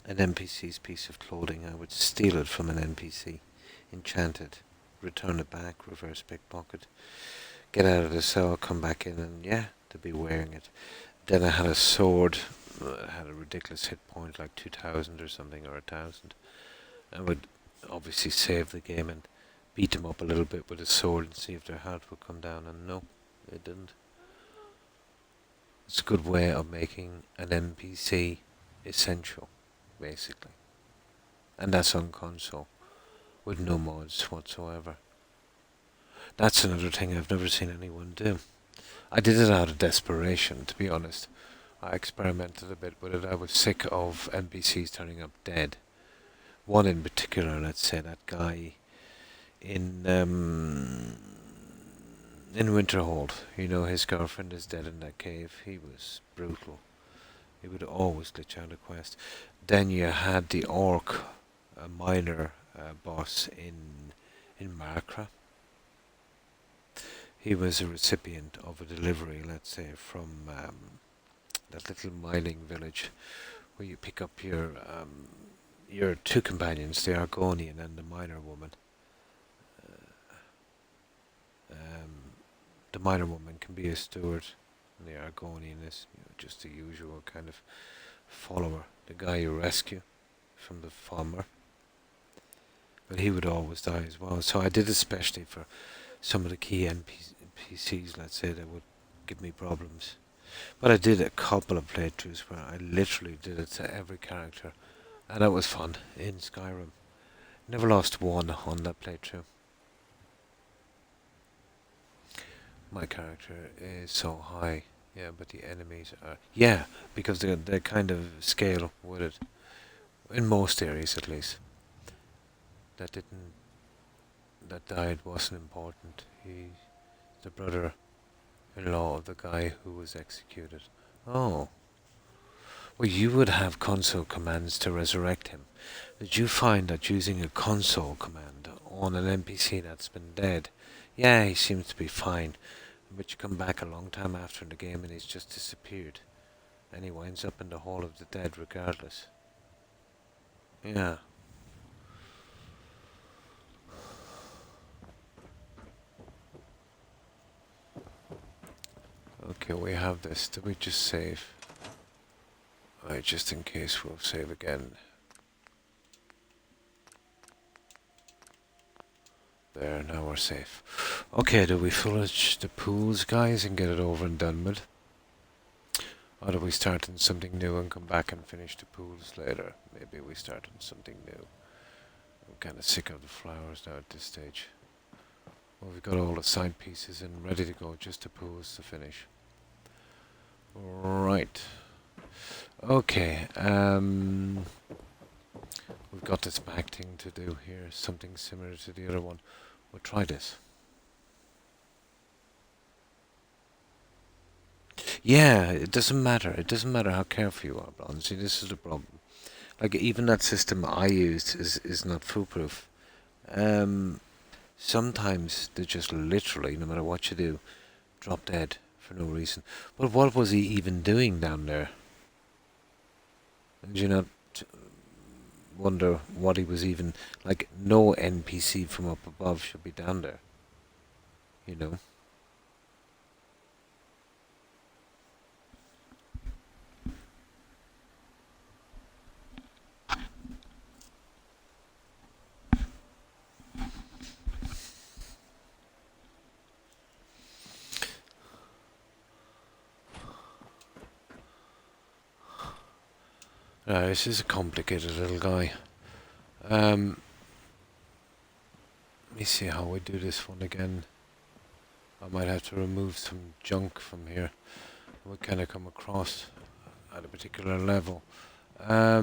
NPC's piece of clothing. I would steal it from an NPC, enchant it, return it back, reverse pickpocket, get out of the cell, come back in, and yeah, to be wearing it. Then I had a sword, had a ridiculous hit point, like 2,000 or something, or 1,000. I would obviously save the game and beat them up a little bit with a sword and see if their health would come down, and no, it didn't. It's a good way of making an NPC essential, basically. And that's on console, with no mods whatsoever. That's another thing I've never seen anyone do. I did it out of desperation, to be honest. I experimented a bit with it. I was sick of NPCs turning up dead. One in particular, let's say, that guy in Winterhold. His girlfriend is dead in that cave. He was brutal. He would always glitch out a quest. Then you had the orc, a minor boss in Markra. He was a recipient of a delivery, let's say, from that little mining village where you pick up your two companions, the Argonian and the miner woman. The miner woman can be a steward, and the Argonian is just the usual kind of follower, the guy you rescue from the farmer. But he would always die as well. So I did especially for some of the key NPCs, let's say, that would give me problems. But I did a couple of playthroughs where I literally did it to every character, and that was fun in Skyrim. Never lost one on that playthrough. My character is so high, yeah, but the enemies are... Yeah, because they kind of scale with it. In most areas, at least. That died wasn't important. He's the brother-in-law of the guy who was executed. Oh. Well, you would have console commands to resurrect him. Did you find that using a console command on an NPC that's been dead, yeah, he seems to be fine, but you come back a long time after in the game and he's just disappeared, and he winds up in the Hall of the Dead regardless. Yeah. Okay, we have this. Did we just save? Alright, just in case we'll save again. There, now we're safe. Okay, do we finish the pools, guys, and get it over and done with? Or do we start on something new and come back and finish the pools later? Maybe we start on something new. I'm kind of sick of the flowers now at this stage. Well, we've got all the side pieces and ready to go, just the pools to finish. Right. Okay, we've got this back thing to do here, something similar to the other one. We'll try this. Yeah, it doesn't matter. It doesn't matter how careful you are, Blonde. See, this is the problem. Like, even that system I used is not foolproof. Sometimes they just literally, no matter what you do, drop dead for no reason. But what was he even doing down there? Did you not wonder what he was even... Like, no NPC from up above should be down there. You know? This is a complicated little guy. Let me see how we do this one again. I might have to remove some junk from here. We kind of come across at a particular level. I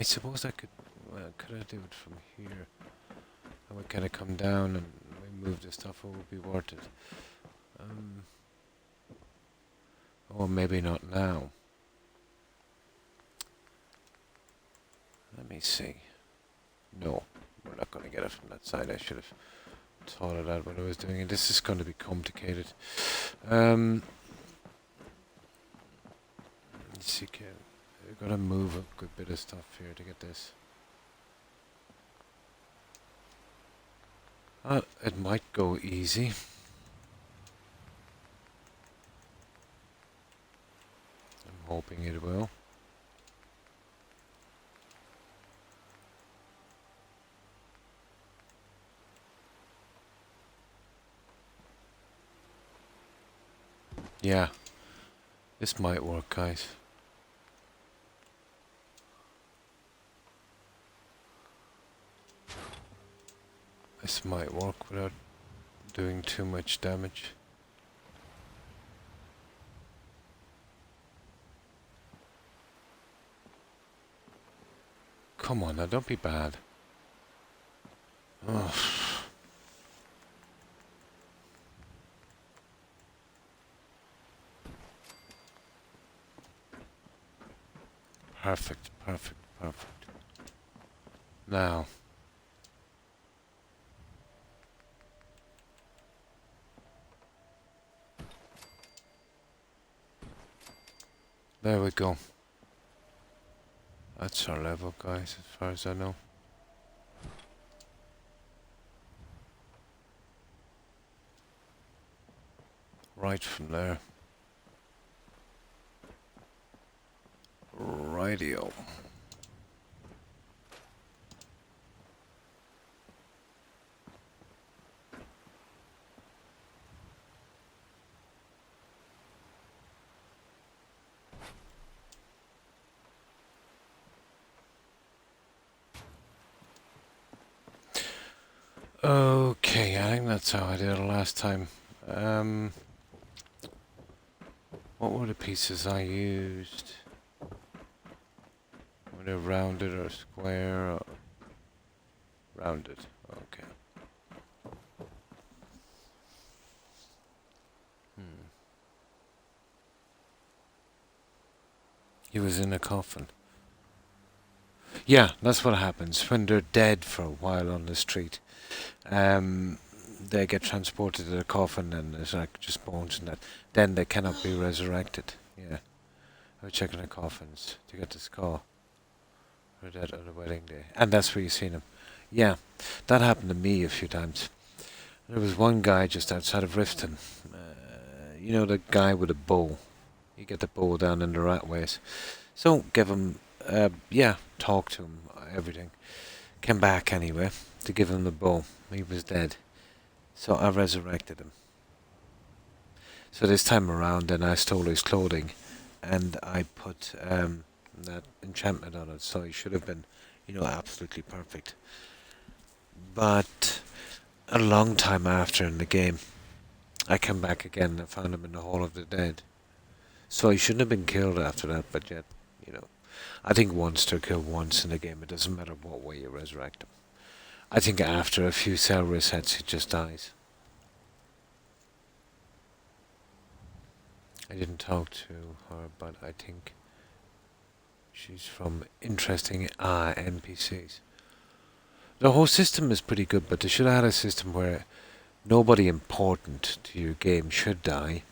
suppose I could. Well, could I do it from here? And we kind of come down and we move the stuff. It would be worth it. Or maybe not now. Let me see. No, we're not going to get it from that side. I should have thought of that when I was doing it. This is going to be complicated. Let's see. We've got to move a good bit of stuff here to get this. It might go easy. I'm hoping it will. Yeah, this might work, guys. This might work without doing too much damage. Come on now, don't be bad. Oh. Perfect, perfect, perfect. Now. There we go. That's our level, guys, as far as I know. Right from there. Radio. Okay, I think that's how I did it last time. What were the pieces I used? Were they rounded or square or rounded? Okay. He was in a coffin. Yeah, that's what happens when they're dead for a while on the street. They get transported to the coffin and there's like just bones and that. Then they cannot be resurrected. Yeah. I was checking the coffins to get the skull. Or dead on the wedding day. And that's where you seen him. Yeah, that happened to me a few times. There was one guy just outside of Riften. You know, the guy with a bow. You get the bow down in the rat ways. So give him, talk to him, everything. Came back anyway to give him the bow. He was dead. So I resurrected him. So this time around, then I stole his clothing, and I put that enchantment on it. So he should have been, absolutely perfect. But a long time after in the game, I came back again and found him in the Hall of the Dead. So he shouldn't have been killed after that, but yet, I think once they're killed once in the game, it doesn't matter what way you resurrect them. I think after a few cell resets, he just dies. I didn't talk to her, but I think she's from interesting NPCs. The whole system is pretty good, but they should have had a system where nobody important to your game should die,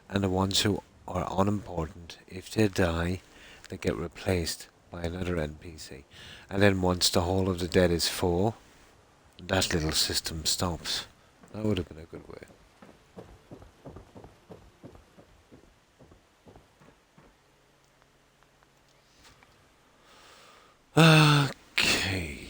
and the ones who are unimportant, if they die, they get replaced by another NPC. And then once the Hall of the Dead is full, that little system stops. That would have been a good way. Okay.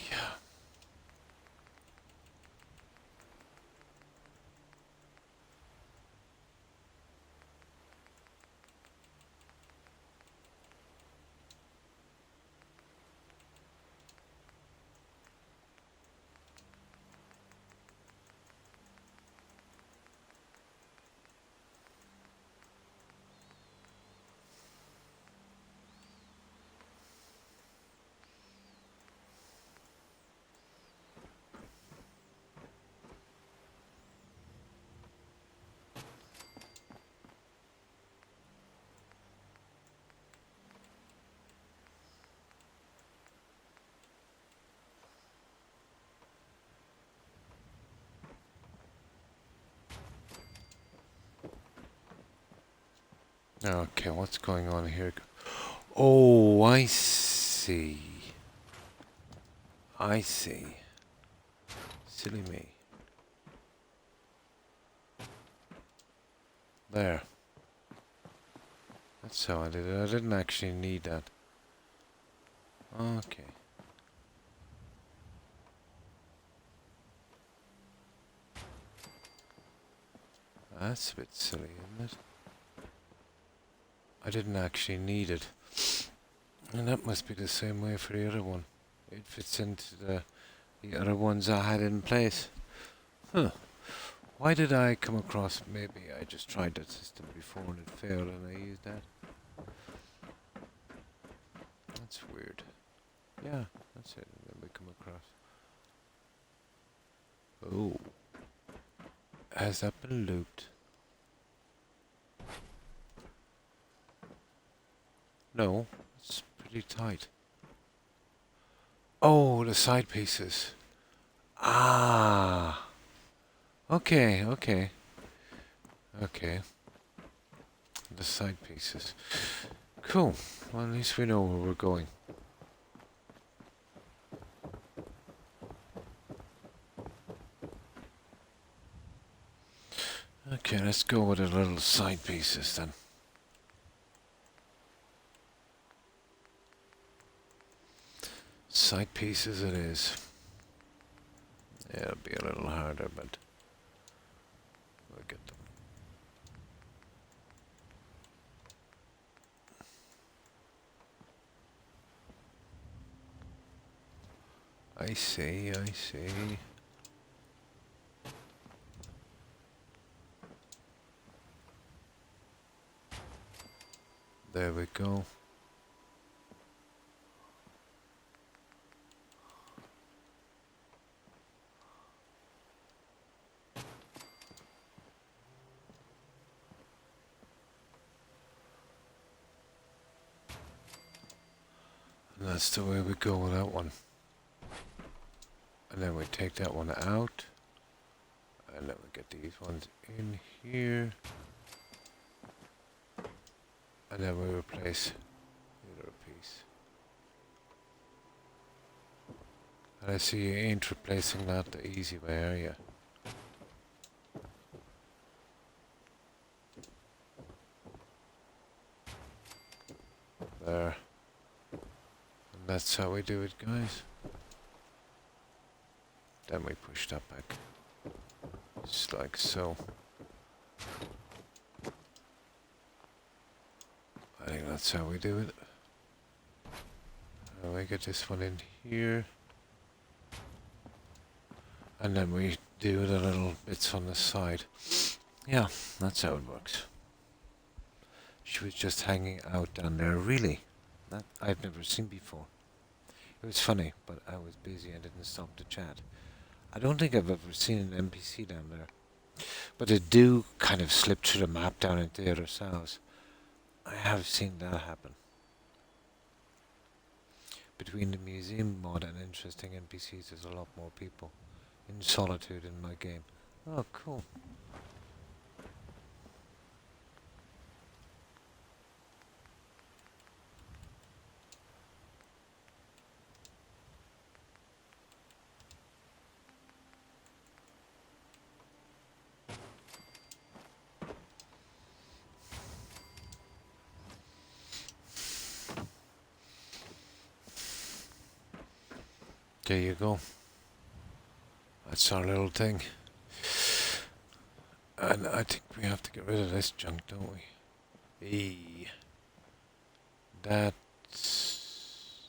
Okay, what's going on here? Oh, I see. I see. Silly me. There. That's how I did it. I didn't actually need that. Okay. That's a bit silly, isn't it? I didn't actually need it. And that must be the same way for the other one. It fits into the other ones I had in place. Huh. Why did I come across... Maybe I just tried that system before and it failed and I used that. That's weird. Yeah, that's it. And then we come across... Oh. Has that been looped? No. It's pretty tight. Oh, the side pieces. Ah. Okay, okay. Okay. The side pieces. Cool. Well, at least we know where we're going. Okay, let's go with the little side pieces then. Side pieces it is. Yeah, it'll be a little harder, but we'll get them. I see, I see. There we go. And that's the way we go with that one. And then we take that one out. And then we get these ones in here. And then we replace the other piece. And I see you ain't replacing that the easy way, are you? There. And that's how we do it, guys. Then we push that back. Just like so. I think that's how we do it. And we get this one in here. And then we do the little bits on the side. Yeah, that's how it works. She was just hanging out down there, really. That I've never seen before. It was funny, but I was busy and didn't stop to chat. I don't think I've ever seen an NPC down there. But they do kind of slip through the map down into the other cells. I have seen that happen. Between the museum mod and interesting NPCs, there's a lot more people in solitude in my game. Oh, cool. There you go. That's our little thing. And I think we have to get rid of this junk, don't we? Eee. That's...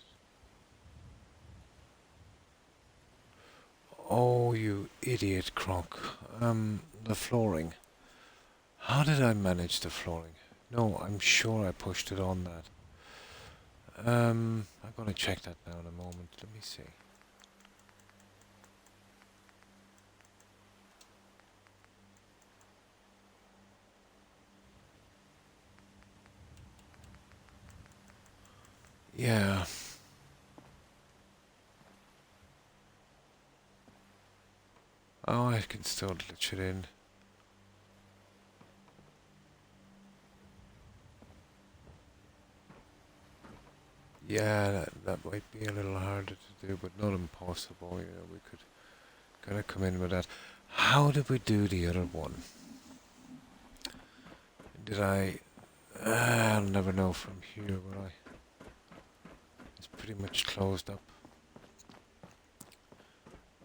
Oh, you idiot, Croc. The flooring. How did I manage the flooring? No, I'm sure I pushed it on that. I'm gonna check that now in a moment. Let me see. Yeah. Oh, I can still glitch it in. Yeah, that might be a little harder to do, but not impossible. You know, we could kind of come in with that. How did we do the other one? Did I? I'll never know from here, will I? It's pretty much closed up.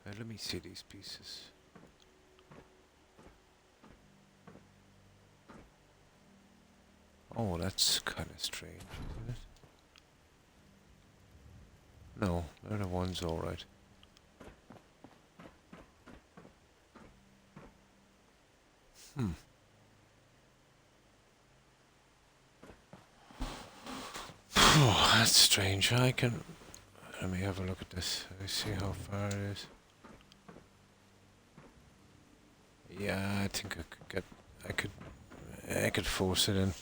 Let me see these pieces. Oh, that's kind of strange, isn't it? No, they're the ones all right. Hmm. Oh, that's strange. I can... Let me have a look at this. Let me see how far it is. Yeah, I think I could get... I could force it in.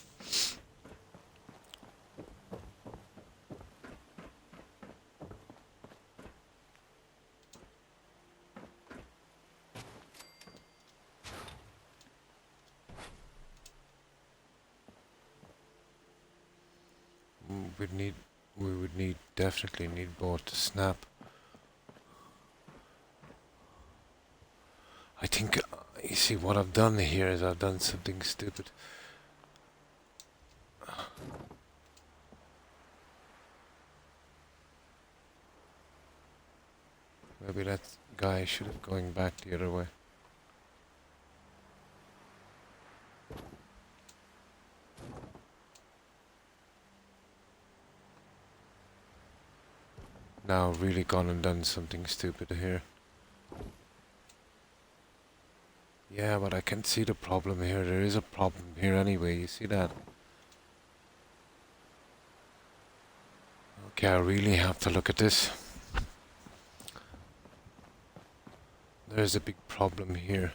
We would need, definitely need both to snap. I think, you see, what I've done here is I've done something stupid. Maybe that guy should have going back the other way. Now really gone and done something stupid here. Yeah, but I can see the problem here. There is a problem here anyway, you see that? Okay, I really have to look at this. There's a big problem here.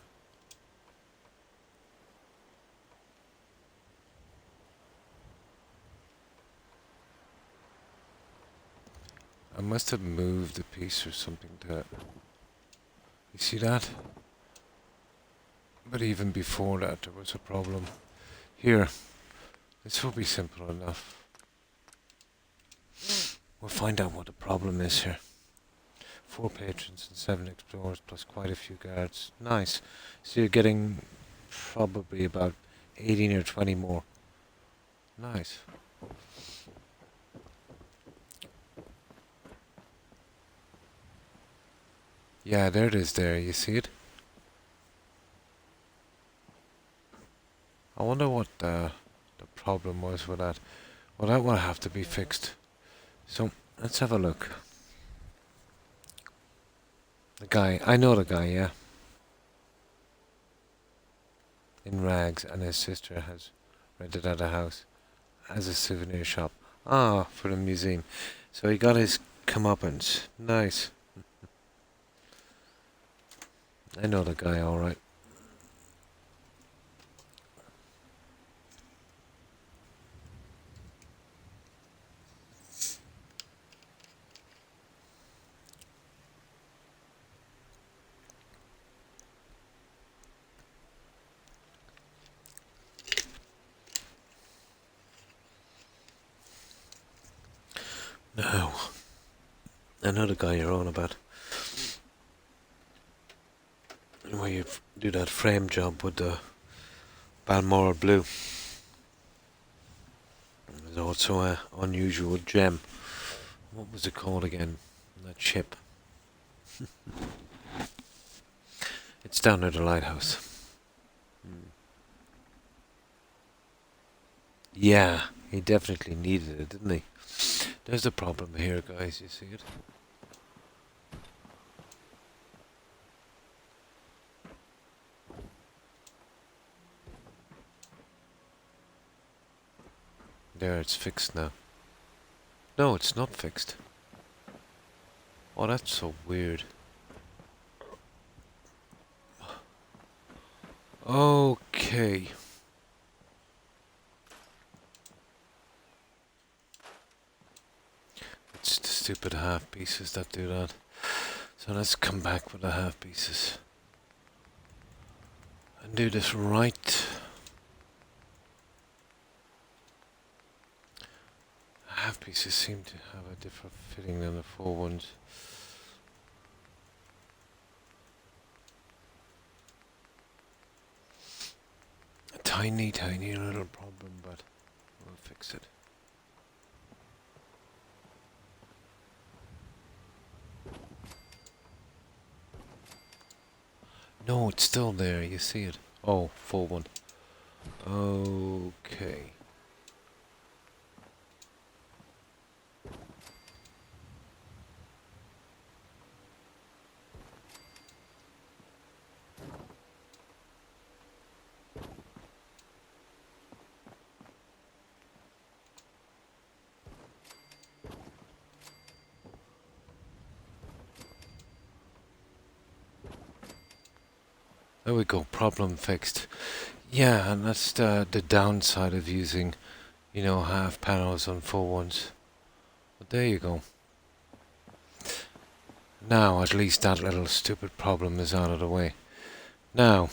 I must have moved a piece or something to... You see that? But even before that there was a problem. Here. This will be simple enough. We'll find out what the problem is here. 4 patrons and 7 explorers plus quite a few guards. Nice. So you're getting probably about 18 or 20 more. Nice. Yeah, there it is there. You see it? I wonder what the problem was with that. Well, that will have to be fixed. So, let's have a look. The guy, I know the guy, yeah. In rags, and his sister has rented out a house as a souvenir shop. Ah, for the museum. So he got his comeuppance. Nice. I know the guy alright. Now, I know the guy you're on about. Where you do that frame job with the Balmoral blue. There's also an unusual gem. What was it called again? That ship. It's down at the lighthouse. Yeah, he definitely needed it, didn't he? There's a problem here, guys, you see it? There, it's fixed now. No, it's not fixed. Oh, that's so weird. Okay. It's the stupid half pieces that do that. So let's come back with the half pieces. And do this right. half pieces seem to have a different fitting than the full ones. A tiny, tiny little problem, but we'll fix it. No, it's still there, you see it. Oh, full one. Okay. There we go, problem fixed. Yeah, and that's the downside of using, you know, half panels on full ones. But there you go. Now, at least that little stupid problem is out of the way. Now,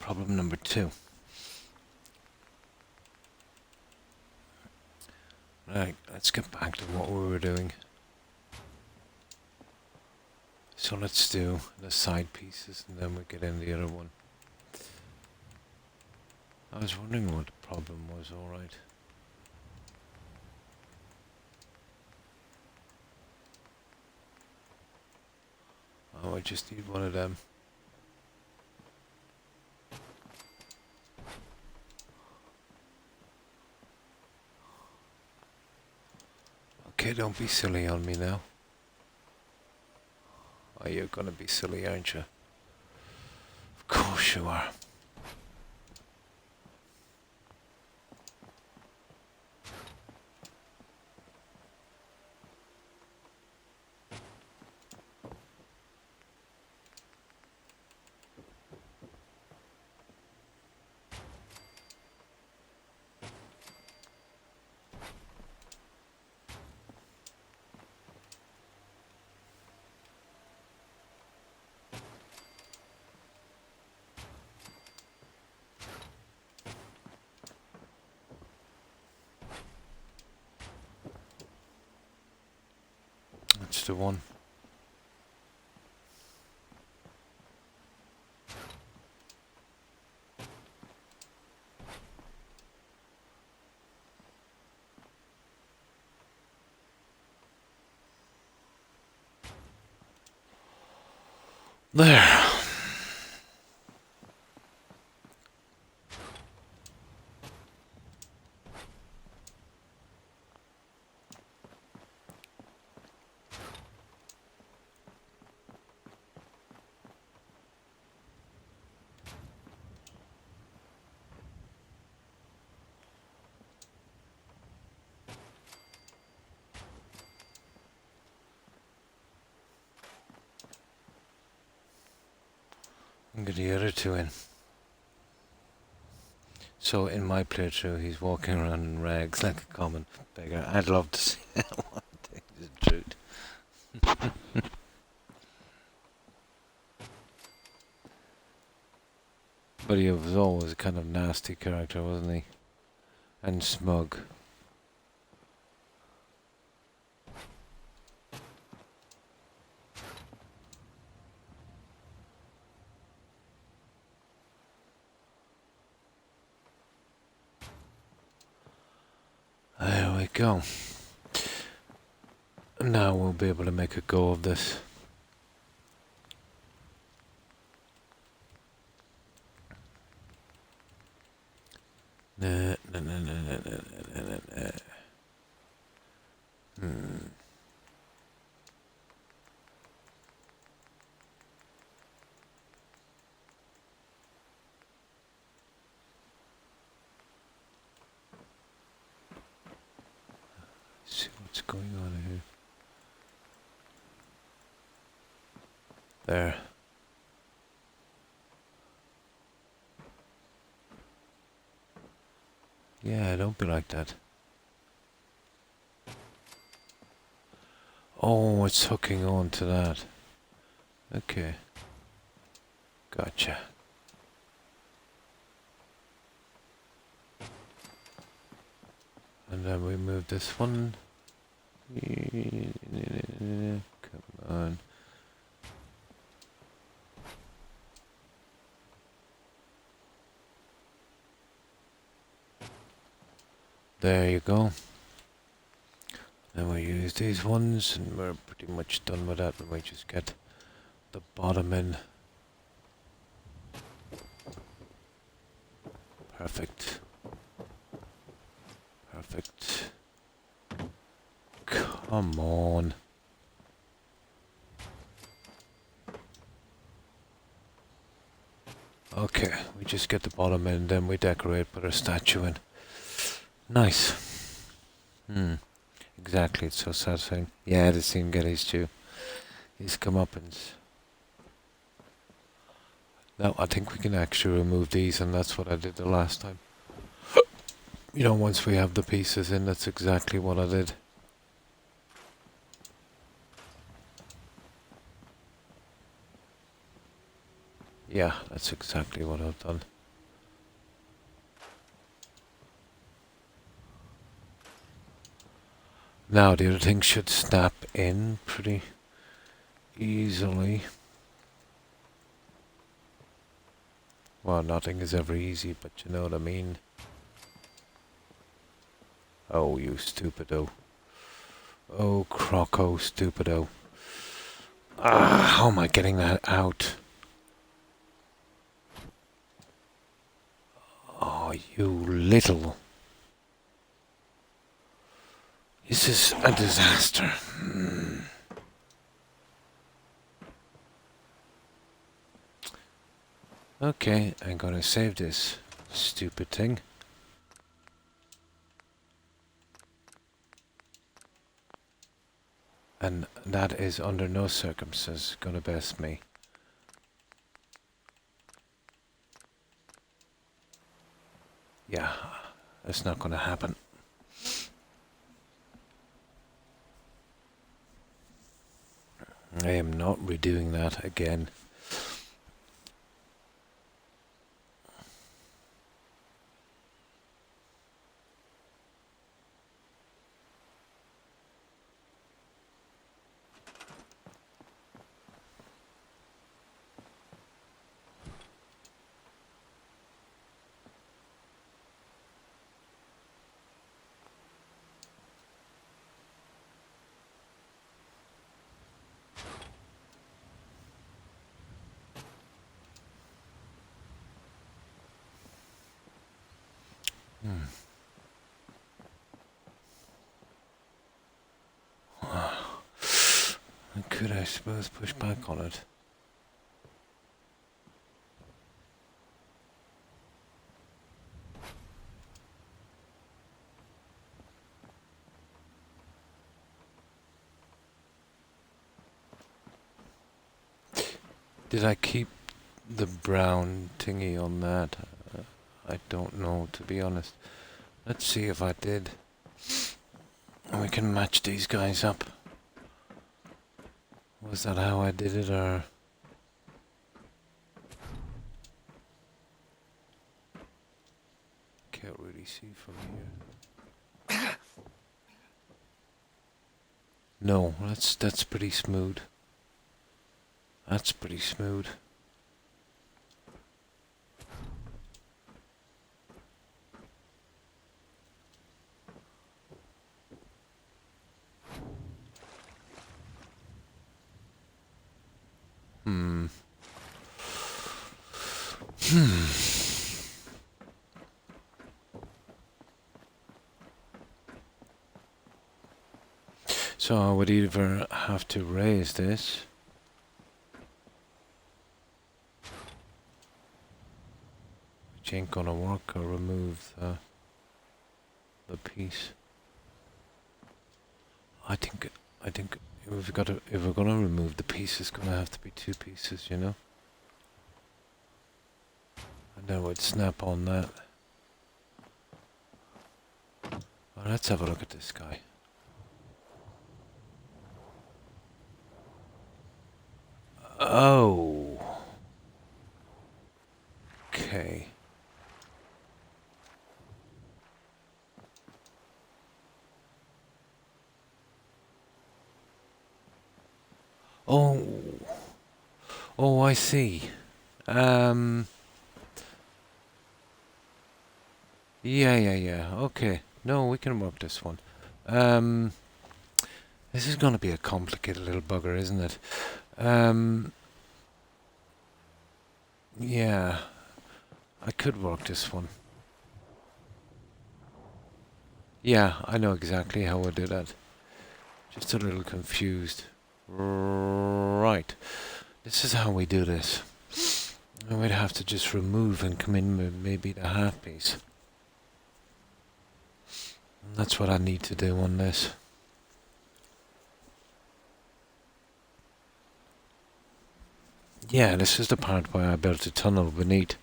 problem number 2. Right, let's get back to what we were doing. So let's do the side pieces and then we get in the other one. I was wondering what the problem was, alright. Oh, I just need one of them. Okay, don't be silly on me now. Oh, you're gonna be silly, aren't you? Of course you are. That's the one. There. And get the other 2 in. So in my playthrough, he's walking around in rags like a common beggar. I'd love to see that one thing, the truth. But he was always a kind of nasty character, wasn't he? And smug. There we go. Now we'll be able to make a go of this. Nah, nah, nah, nah, nah, nah, nah, nah. See what's going on here. There. Yeah, don't be like that. Oh, it's hooking on to that. Okay. Gotcha. And then we move this one. Come on. There you go. Then we use these ones and we're pretty much done with that, and we just get the bottom in. Perfect. Perfect. Come on. Okay, we just get the bottom in, then we decorate, put a statue in. Nice. Exactly, it's so satisfying. Yeah, the same Geddes too. He's come up and... Now, I think we can actually remove these, and that's what I did the last time. You know, once we have the pieces in, that's exactly what I did. Yeah, that's exactly what I've done. Now, the other thing should snap in pretty easily. Well, nothing is ever easy, but you know what I mean. Oh, you stupido. Oh, Croco, stupido. Ah, how am I getting that out? Oh, you little... This is a disaster. Okay, I'm gonna save this stupid thing. And that is under no circumstances gonna best me. Yeah, that's not gonna happen. I am not redoing that again. Could I suppose push back on it? Did I keep the brown thingy on that? I don't know, to be honest. Let's see if I did. And we can match these guys up. Was that how I did it, or... Can't really see from here. No, that's pretty smooth. That's pretty smooth. So I would either have to raise this, which ain't gonna work, or remove the piece. I think if we're gonna remove the piece, it's gonna have to be two pieces, you know. And then we'd snap on that. Well, let's have a look at this guy. Oh. Okay. Oh, oh, I see. Um, yeah. Okay. No, we can work this one. Um, this is going to be a complicated little bugger, isn't it? Yeah, I could work this one. Yeah, I know exactly how I do that. Just a little confused. Right. This is how we do this. And we'd have to just remove and come in with maybe the half piece. That's what I need to do on this. Yeah, this is the part where I built a tunnel beneath.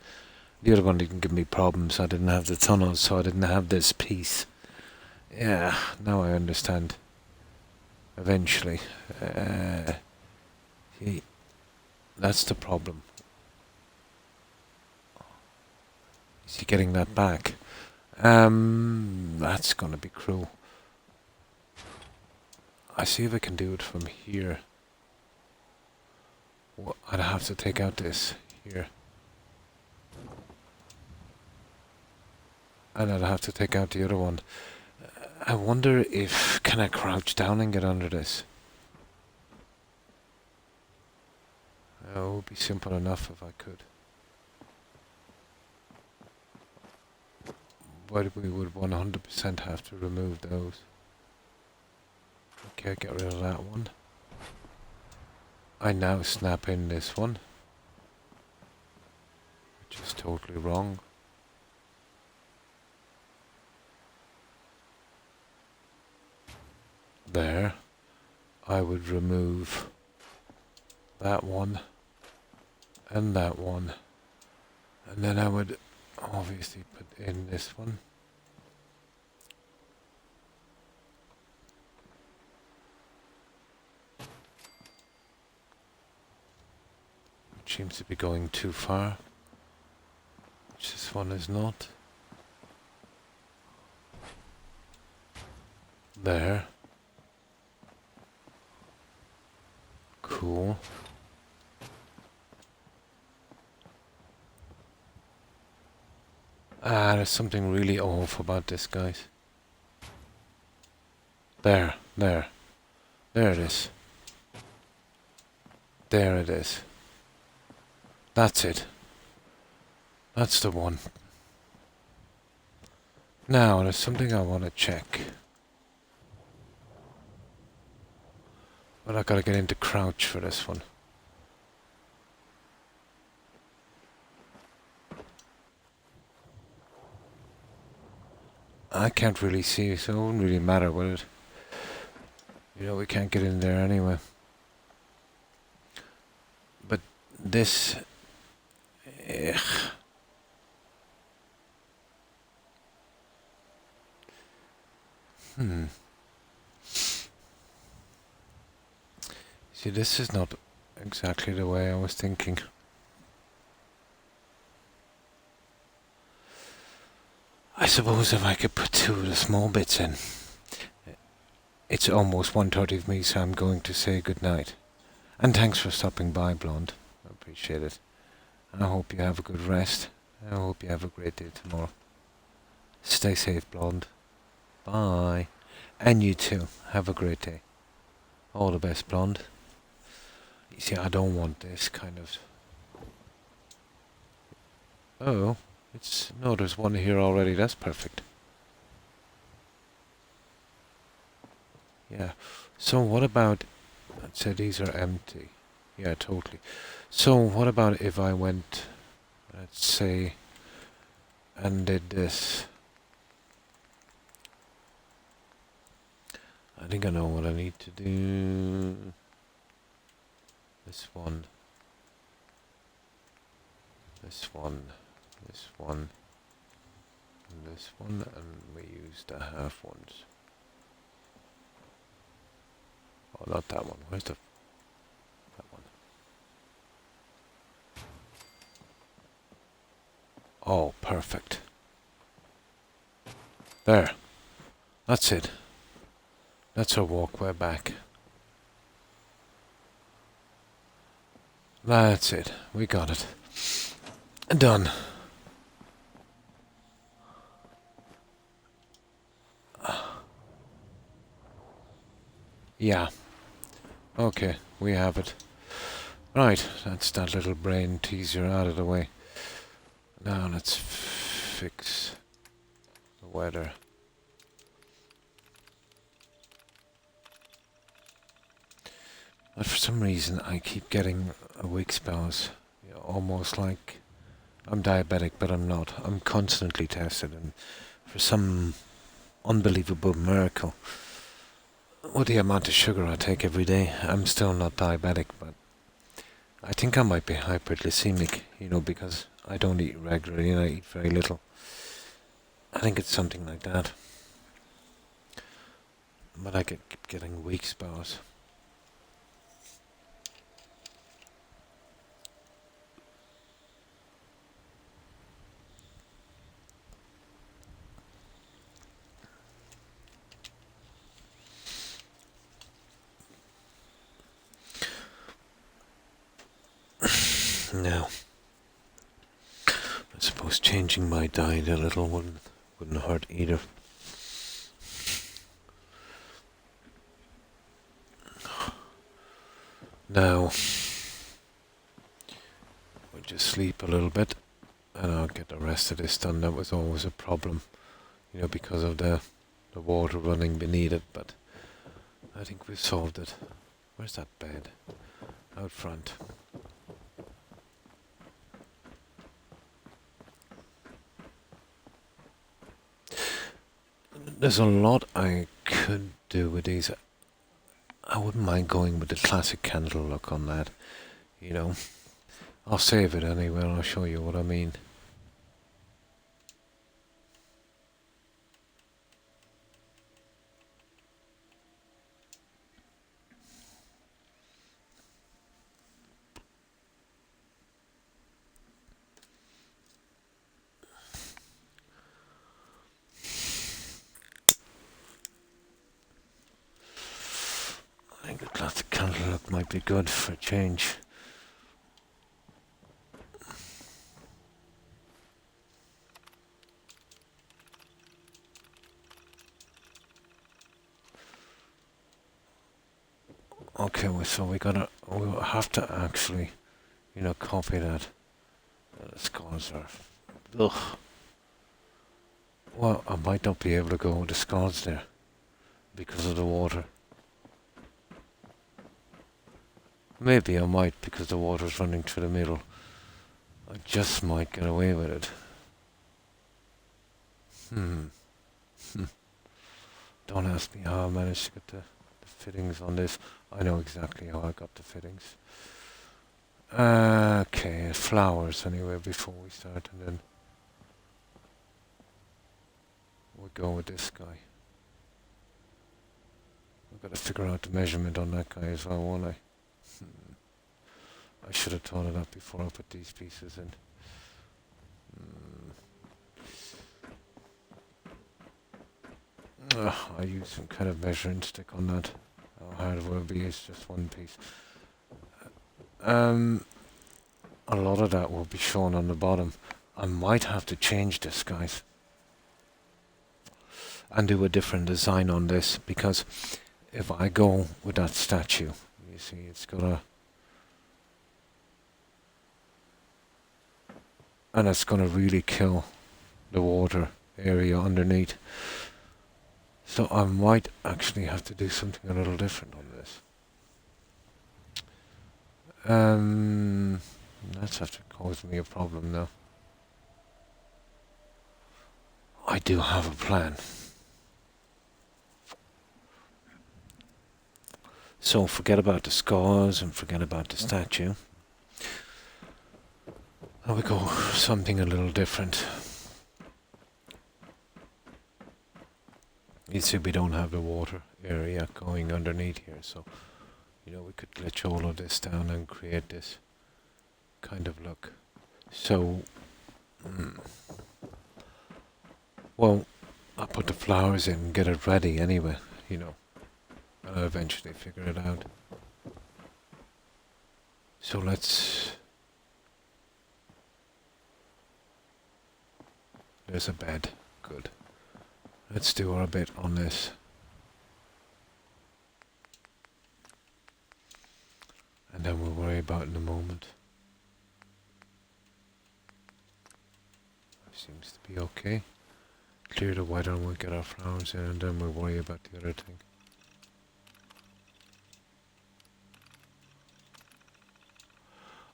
The other one didn't give me problems. I didn't have the tunnel, so I didn't have this piece. Yeah, now I understand. Eventually. See, that's the problem. Is he getting that back? That's gonna be cruel. I see if I can do it from here. Well, I'd have to take out this here. And I'd have to take out the other one. I wonder if... Can I crouch down and get under this? It would be simple enough if I could. But we would 100% have to remove those. Okay, get rid of that one. I now snap in this one. Which is totally wrong. There. I would remove that one and that one. And then I would obviously put in this one. Which seems to be going too far. Which this one is not. There. Cool. There's something really off about this, guys. There. There it is. There it is. That's it. That's the one. Now, there's something I want to check. But I gotta get into crouch for this one. I can't really see, so it wouldn't really matter, would it? You know, we can't get in there anyway. But this... Ugh. See, this is not exactly the way I was thinking. I suppose if I could put two of the small bits in. It's almost 1:30 of me, so I'm going to say goodnight. And thanks for stopping by, Blonde. I appreciate it. I hope you have a good rest. I hope you have a great day tomorrow. Stay safe, Blonde. Bye. And you too. Have a great day. All the best, Blonde. You see, I don't want this kind of... Oh, it's... No, there's one here already. That's perfect. Yeah. So what about... Let's say these are empty. Yeah, totally. So what about if I went... Let's say... And did this... I think I know what I need to do. This one. This one. This one. And this one. And we use the half ones. Oh, not that one. Where's the... That one. Oh, perfect. There. That's it. That's our walkway back. That's it. We got it. Done. Yeah. Okay, we have it. Right, that's that little brain teaser out of the way. Now let's fix the weather. But for some reason I keep getting a weak spouse. You know, almost like I'm diabetic, but I'm not. I'm constantly tested, and for some unbelievable miracle, with the amount of sugar I take every day, I'm still not diabetic, but I think I might be hyperglycemic, you know, because I don't eat regularly and I eat very little. I think it's something like that. But I keep getting weak spouse. Now, I suppose changing my diet a little wouldn't hurt either. Now, we'll just sleep a little bit and I'll get the rest of this done. That was always a problem, you know, because of the water running beneath it, but I think we've solved it. Where's that bed? Out front. There's a lot I could do with these. I wouldn't mind going with the classic candle look on that, you know. I'll save it anyway and I'll show you what I mean. I think the classic candle look might be good for a change. Okay, so we'll have to actually, you know, copy that. The scars are, ugh. Well, I might not be able to go with the scars there because of the water. Maybe I might because the water's running through the middle. I just might get away with it. Don't ask me how I managed to get the fittings on this. I know exactly how I got the fittings. Okay, flowers anyway before we start, and then we'll go with this guy. I've got to figure out the measurement on that guy as well, won't I? I should have thought of that before I put these pieces in. I use some kind of measuring stick on that. How hard it will be is just one piece. A lot of that will be shown on the bottom. I might have to change this, guys, and do a different design on this, because if I go with that statue, you see it's gonna, and it's gonna really kill the water area underneath. So I might actually have to do something a little different on this. That's have to cause me a problem now. I do have a plan. So forget about the scars and forget about the statue. I will go something a little different. You see, we don't have the water area going underneath here, so you know we could glitch all of this down and create this kind of look. So, well, I'll put the flowers in and get it ready anyway, you know, and I'll eventually figure it out. So there's a bed. Good. Let's do our bit on this. And then we'll worry about it in a moment. Seems to be okay. Clear the weather and we'll get our flowers in, and then we'll worry about the other thing.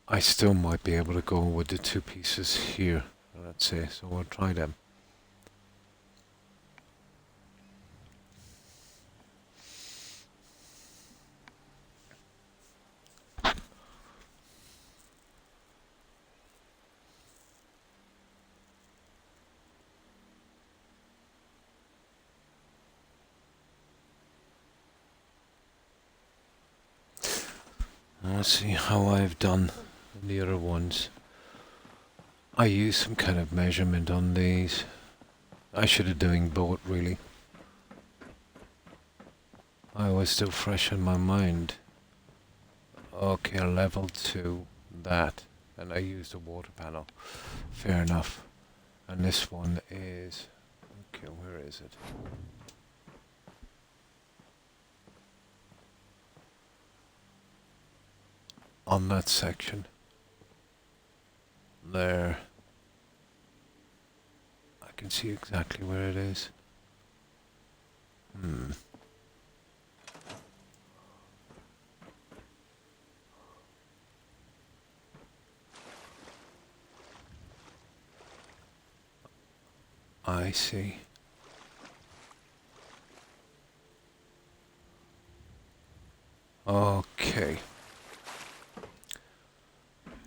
I still might be able to go with the 2 pieces here, let's say, so we'll try them. Let's see how I've done in the other ones. I used some kind of measurement on these. I should have doing both really. I was still fresh in my mind. Okay, level 2, that. And I used a water panel. Fair enough. And this one is... Okay, where is it? On that section. There. I can see exactly where it is. I see. Okay.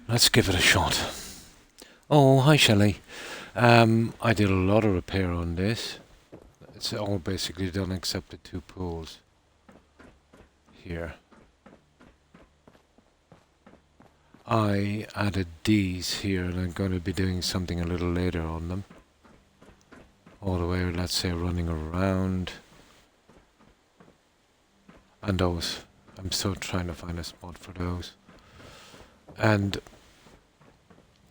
Let's give it a shot. Oh, hi Shelley. I did a lot of repair on this. It's all basically done except the 2 pools. Here. I added these here and I'm going to be doing something a little later on them. All the way, let's say, running around. And those. I'm still trying to find a spot for those. And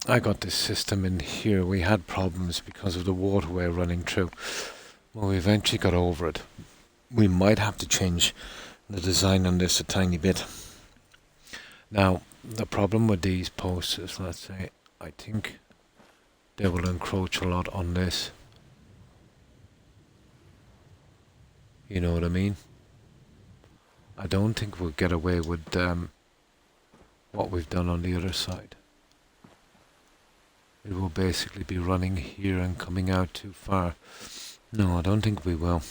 I got this system in here. We had problems because of the waterway running through. Well, we eventually got over it. We might have to change the design on this a tiny bit. Now, the problem with these posts is, let's say, I think they will encroach a lot on this. You know what I mean? I don't think we'll get away with what we've done on the other side. It will basically be running here and coming out too far. No, I don't think we will.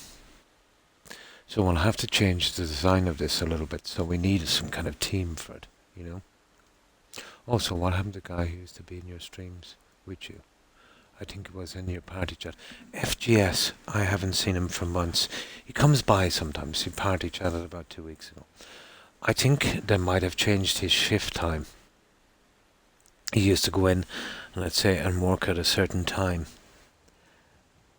So we'll have to change the design of this a little bit. So we need some kind of team for it, you know. Also, what happened to the guy who used to be in your streams with you? I think it was in your party chat. FGS, I haven't seen him for months. He comes by sometimes. He party chatted about 2 weeks ago. I think they might have changed his shift time. He used to go in, let's say, and work at a certain time.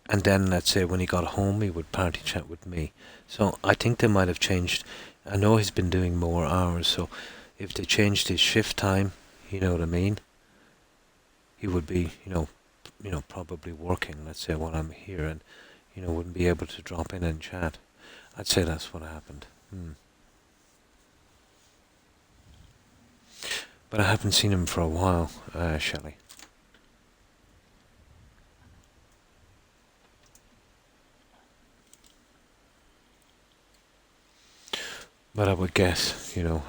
And then, let's say, when he got home, he would party chat with me. So I think they might have changed. I know he's been doing more hours, so if they changed his shift time, you know what I mean? He would be, probably working, let's say, while I'm here, and, wouldn't be able to drop in and chat. I'd say that's what happened. But I haven't seen him for a while, Shelley. But I would guess, and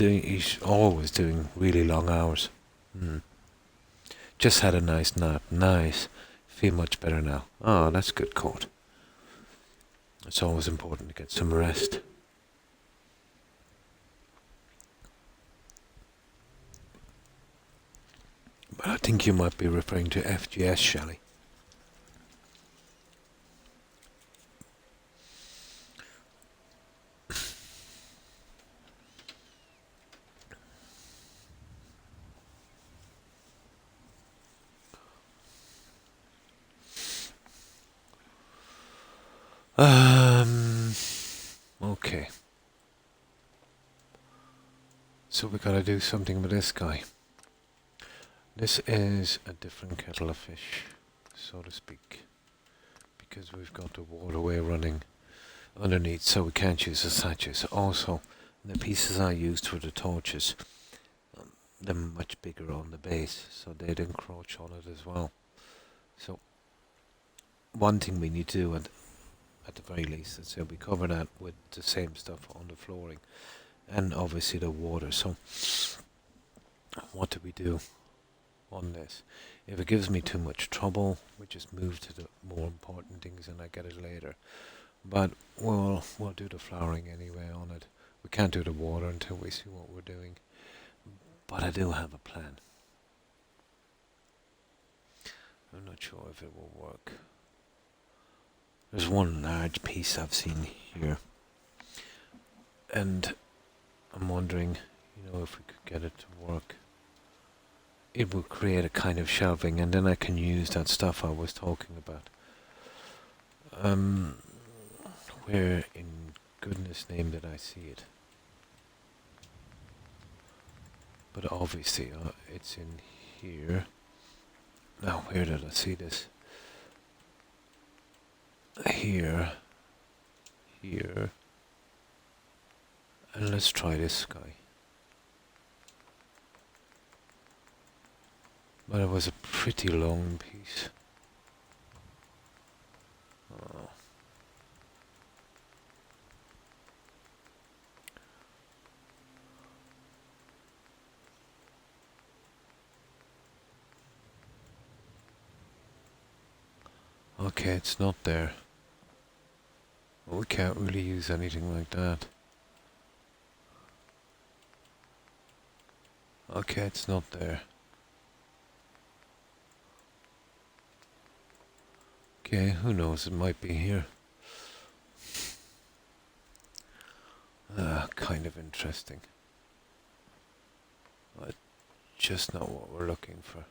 he's always doing really long hours. Just had a nice nap. Nice. Feel much better now. Oh, that's good, Court. It's always important to get some rest. But I think you might be referring to FGS, Shelley. Okay. So we gotta do something with this guy. This is a different kettle of fish, so to speak, because we've got the waterway running underneath, so we can't use the sachets. Also, the pieces I used for the torches, they're much bigger on the base, so they'd encroach on it as well. So, one thing we need to do, at the very least, is we cover that with the same stuff on the flooring, and obviously the water. So, what do we do on this? If it gives me too much trouble, we just move to the more important things and I get it later. But we'll do the flowering anyway on it. We can't do the water until we see what we're doing. But I do have a plan. I'm not sure if it will work. There's one large piece I've seen here. And I'm wondering, if we could get it to work. It will create a kind of shelving, and then I can use that stuff I was talking about. Where in goodness name did I see it? But obviously it's in here. Now where did I see this? Here. And let's try this guy. But it was a pretty long piece. Oh. Okay, it's not there. Well, we can't really use anything like that. Okay, it's not there. Okay, who knows, it might be here. Kind of interesting. But just not what we're looking for.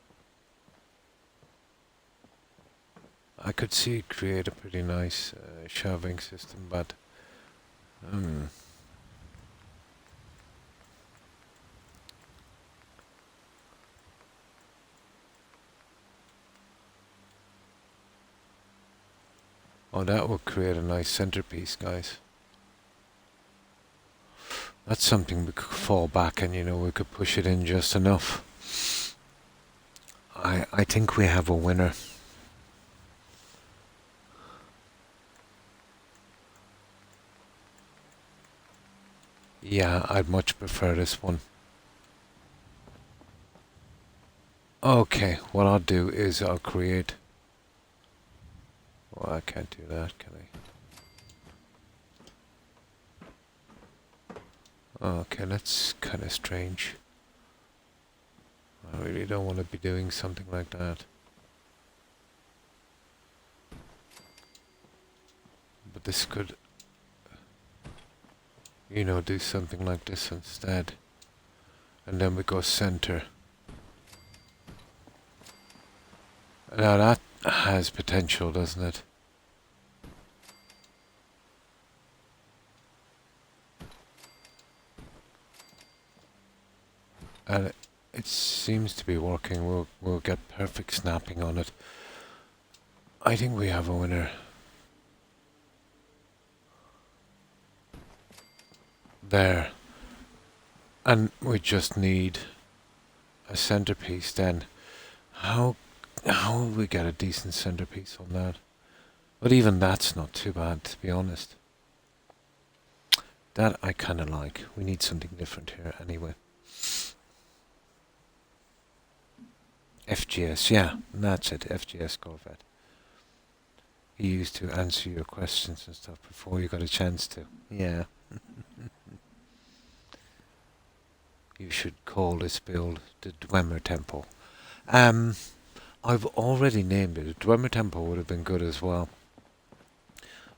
I could see it create a pretty nice shelving system, but oh, that would create a nice centerpiece, guys. That's something we could fall back and, we could push it in just enough. I think we have a winner. Yeah, I'd much prefer this one. Okay, what I'll do is I'll create... Well, I can't do that, can I? Okay, that's kind of strange. I really don't want to be doing something like that. But this could... do something like this instead. And then we go center. Now that has potential, doesn't it? And it seems to be working. We'll get perfect snapping on it. I think we have a winner. There. And we just need a centerpiece then. How will we get a decent centerpiece on that? But even that's not too bad, to be honest. That I kind of like. We need something different here anyway. FGS, yeah, that's it, FGS Corvette. He used to answer your questions and stuff before you got a chance to. Yeah. You should call this build the Dwemer Temple. I've already named it. The Dwemer Temple would have been good as well.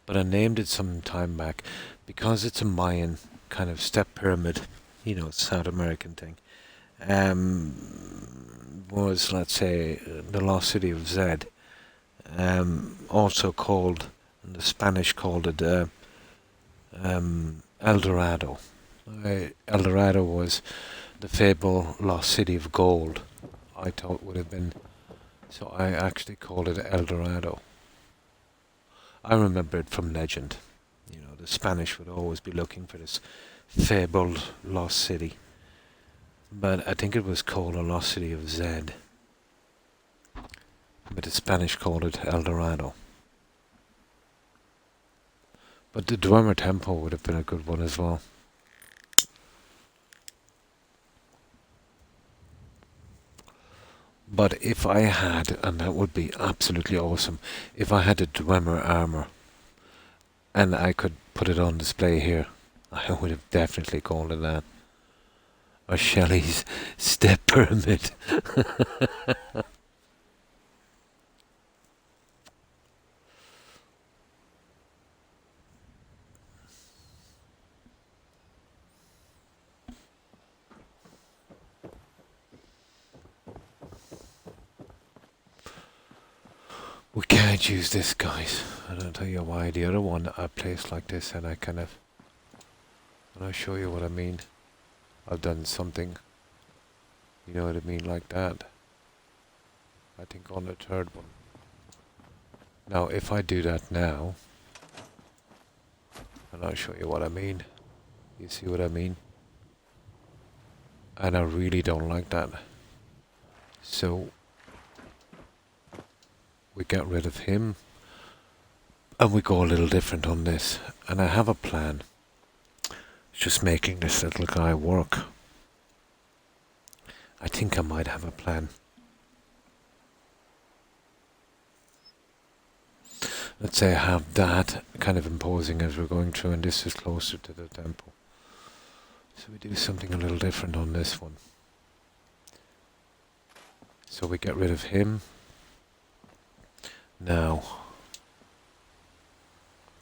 But I named it some time back because it's a Mayan kind of step pyramid, South American thing. Was, let's say, the lost city of Zed. Also called, in the Spanish called it El Dorado. El Dorado was the fable Lost City of Gold, I thought would have been, so I actually called it El Dorado. I remember it from legend. You know, the Spanish would always be looking for this fabled lost city. But I think it was called a Lost City of Zed. But the Spanish called it El Dorado. But the Dwemer Temple would have been a good one as well. But if I had, and that would be absolutely awesome, if I had a Dwemer armor and I could put it on display here, I would have definitely called it that. Or Shelley's Step Pyramid. We can't use this, guys. And I'll tell you why. The other one I placed like this, and I kind of, when I show you what I mean, I've done something, you know what I mean, like that. I think on the third one. Now, if I do that now, and I'll show you what I mean. You see what I mean? And I really don't like that. So we get rid of him and we go a little different on this. And I have a plan. It's just making this little guy work. I think I might have a plan. Let's say I have that kind of imposing as we're going through, and this is closer to the temple. So we do something a little different on this one. So we get rid of him. Now,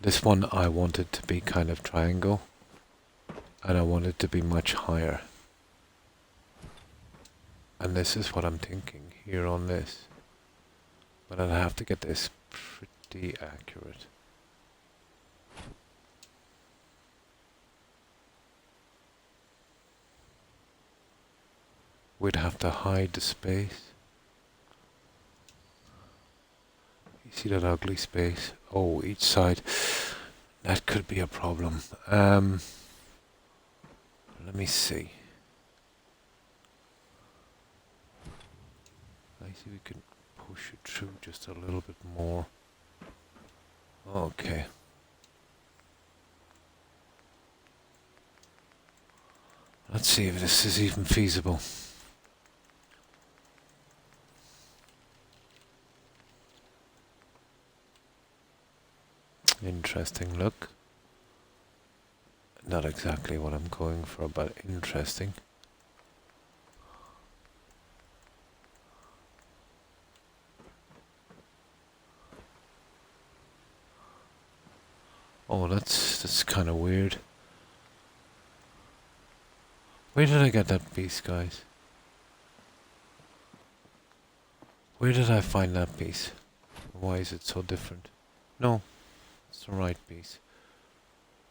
this one I wanted to be kind of triangle, and I want it to be much higher. And this is what I'm thinking here on this. But I'll have to get this pretty accurate. We'd have to hide the space. You see that ugly space? Oh, each side. That could be a problem. Let me see. I see we can push it through just a little bit more. Okay. Let's see if this is even feasible. Interesting look. Not exactly what I'm going for, but interesting. Oh, that's kind of weird. Where did I get that piece, guys? Where did I find that piece? Why is it so different? No, it's the right piece.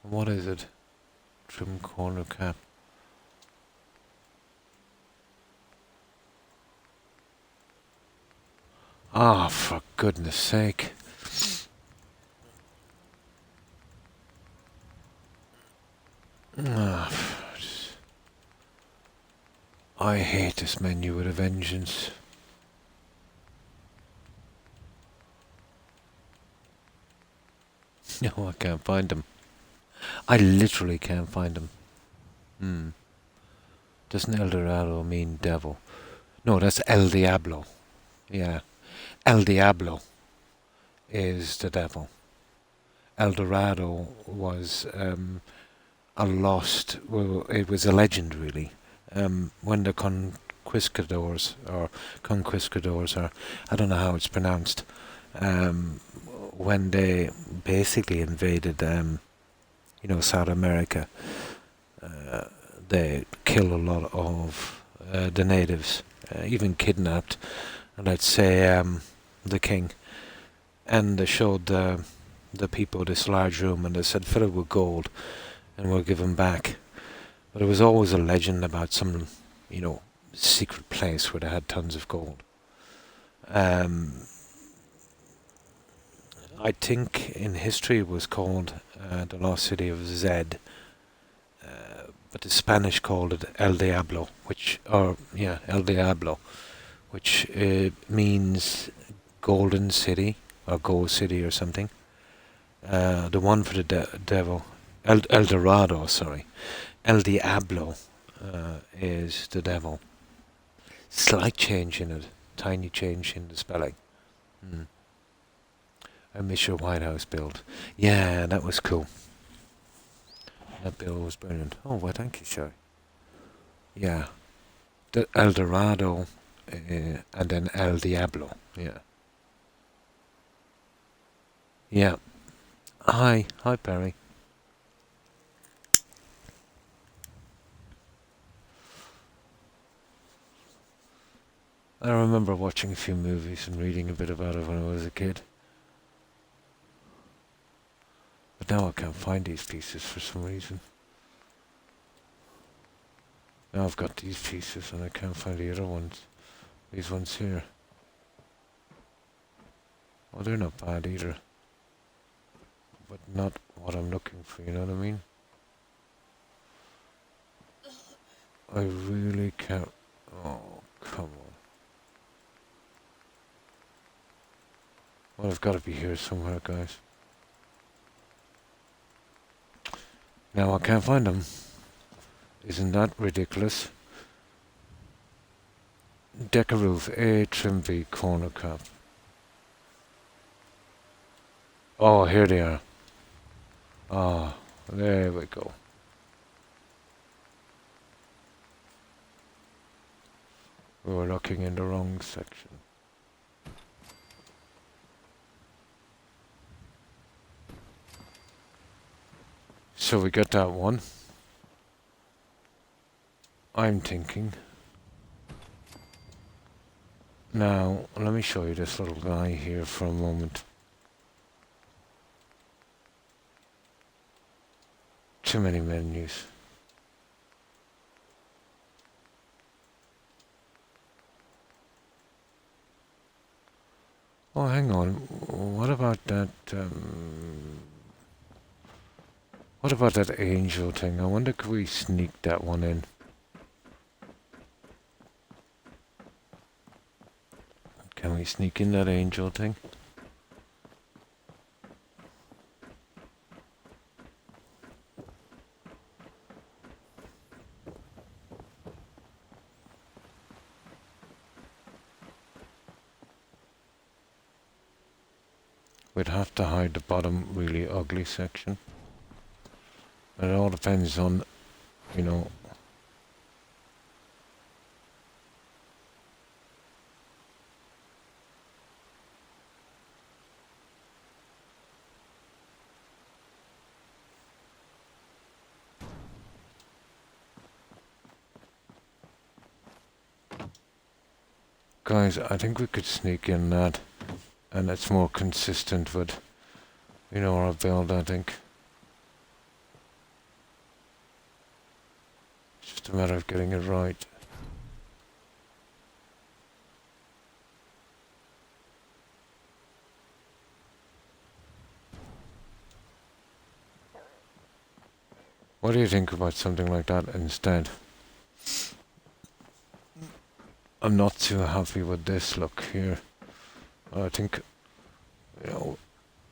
What is it? Trim corner cap. Ah, for goodness sake. Ah, I hate this menu with a vengeance. No, I can't find them. I literally can't find them. Doesn't El Dorado mean devil? No, that's El Diablo. Yeah. El Diablo is the devil. El Dorado was a lost, well, it was a legend really. When the conquistadors, or I don't know how it's pronounced, when they basically invaded, South America, they killed a lot of the natives, even kidnapped, let's say, the king, and they showed the people this large room, and they said, fill it with gold, and we'll give him back. But it was always a legend about some you know, secret place where they had tons of gold. Um, I think in history it was called the lost city of Zed, but the Spanish called it El Diablo, El Diablo, which means golden city or gold city or something. The one for the devil, El Dorado, sorry, El Diablo is the devil. Slight change in it, tiny change in the spelling. Mm. I miss your White House build. Yeah, that was cool. That build was brilliant. Oh, well, thank you, sir. Yeah, the El Dorado and then El Diablo. Yeah. Yeah. Hi, Perry. I remember watching a few movies and reading a bit about it when I was a kid. But now I can't find these pieces for some reason. Now I've got these pieces and I can't find the other ones. These ones here. Oh, they're not bad either. But not what I'm looking for, you know what I mean? I really can't... Oh, come on. Well, I've got to be here somewhere, guys. Now I can't find them. Isn't that ridiculous? Decker roof, A, trim V, corner cap. Oh, here they are. Ah, there we go. We were looking in the wrong section. So we got that one. I'm thinking. Now, let me show you this little guy here for a moment. Too many menus. Oh, hang on. What about that, what about that angel thing? I wonder could we sneak that one in? Can we sneak in that angel thing? We'd have to hide the bottom really ugly section. And it all depends on, you know... Guys, I think we could sneak in that. And it's more consistent with, you know, our build, I think. It's just a matter of getting it right. What do you think about something like that instead? I'm not too happy with this look here. I think, you know,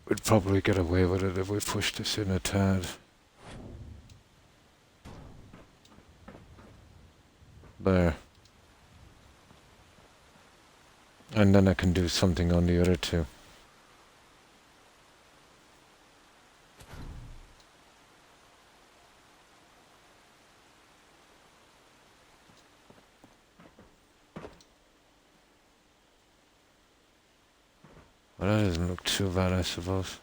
we'd probably get away with it if we pushed this in a tad. There. And then I can do something on the other two. Well, that doesn't look too bad, I suppose.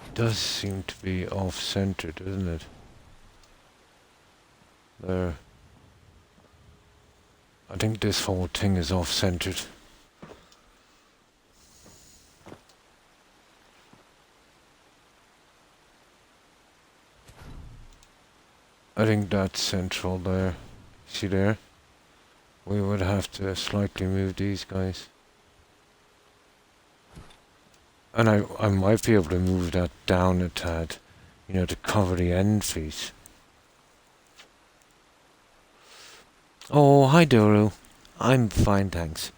It does seem to be off-centered, doesn't it? There. I think this whole thing is off-centered. I think that's central there. See there? We would have to slightly move these guys. And I might be able to move that down a tad, you know, to cover the end piece. Oh, hi Doru. I'm fine, thanks.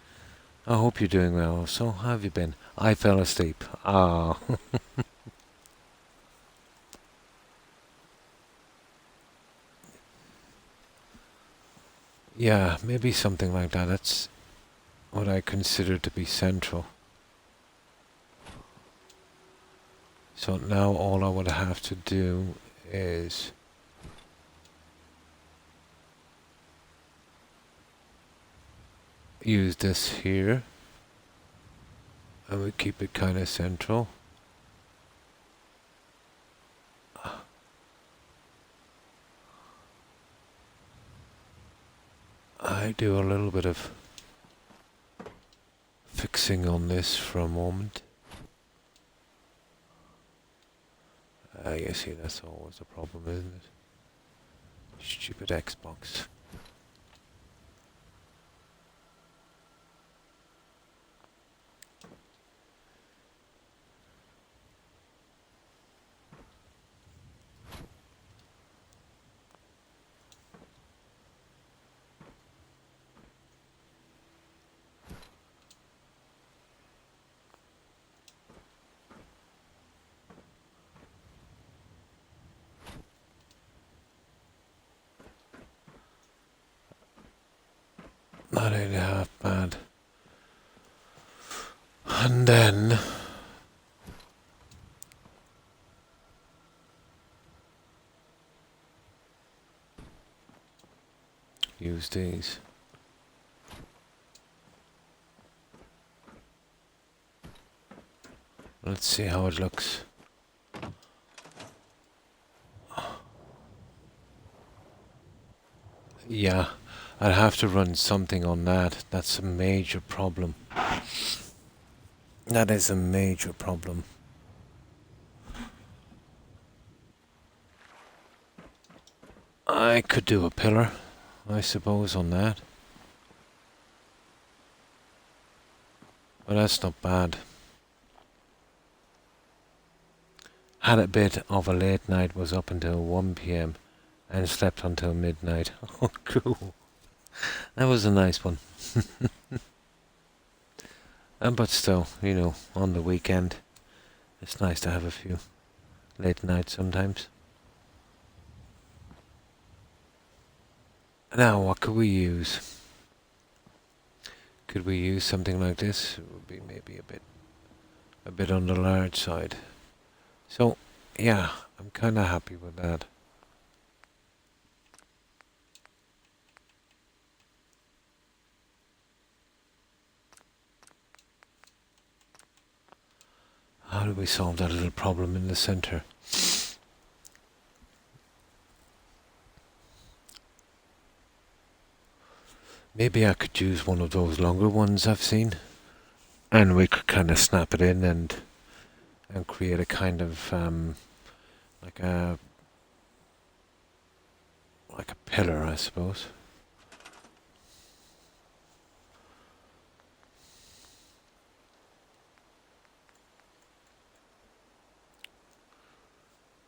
I hope you're doing well. So, how have you been? I fell asleep. Ah. Yeah, maybe something like that. That's what I consider to be central. So now all I would have to do is use this here, and we keep it kind of central. I do a little bit of fixing on this for a moment. You see, that's always a problem, isn't it? Stupid Xbox. Not really half bad. And then use these. Let's see how it looks. Yeah, I'd have to run something on that. That's a major problem. That is a major problem. I could do a pillar, I suppose, on that. But that's not bad. Had a bit of a late night, was up until 1 p.m. and slept until midnight. Oh, cool. That was a nice one. But still, you know, on the weekend, it's nice to have a few late nights sometimes. Now, what could we use? Could we use something like this? It would be maybe a bit on the large side. So, yeah, I'm kind of happy with that. How do we solve that little problem in the center? Maybe I could use one of those longer ones I've seen, and we could kind of snap it in and create a kind of like a pillar, I suppose.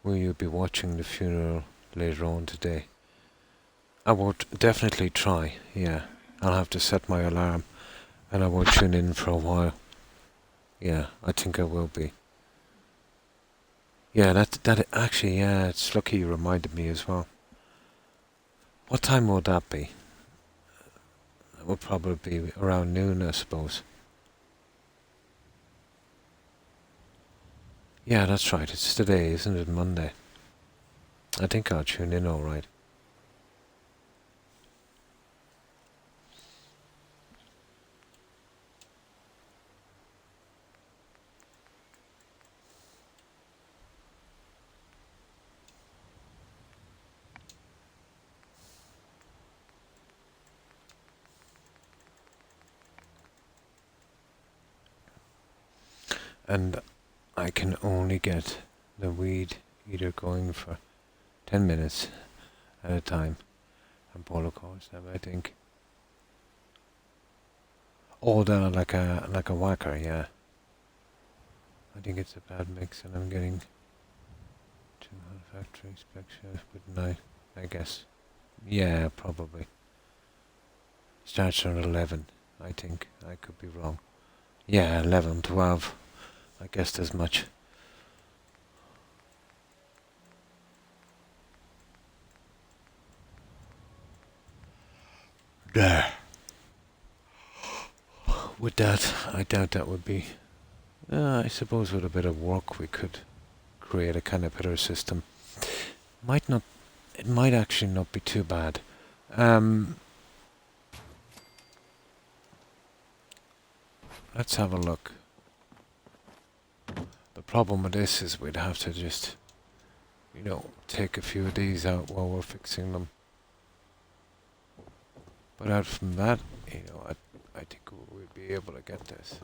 Will you be watching the funeral later on today? I would definitely try, yeah. I'll have to set my alarm and I won't tune in for a while. Yeah, I think I will be. Yeah, that actually, yeah, it's lucky you reminded me as well. What time would that be? It would probably be around noon, I suppose. Yeah, that's right. It's today, isn't it? Monday. I think I'll tune in all right. And I can only get the weed eater going for 10 minutes, at a time. And polo cards now, I think. Oh, they're like a whacker, yeah. I think it's a bad mix, and I'm getting two manufacturing spec chefs, but I guess. Yeah, probably. Starts around 11, I think. I could be wrong. Yeah, 11, 12. I guess there's much. There. With that, I doubt that would be. I suppose with a bit of work we could create a kind of better system. Might not. It might actually not be too bad. Let's have a look. The problem with this is we'd have to just, take a few of these out while we're fixing them. But out from that, I think we'll be able to get this.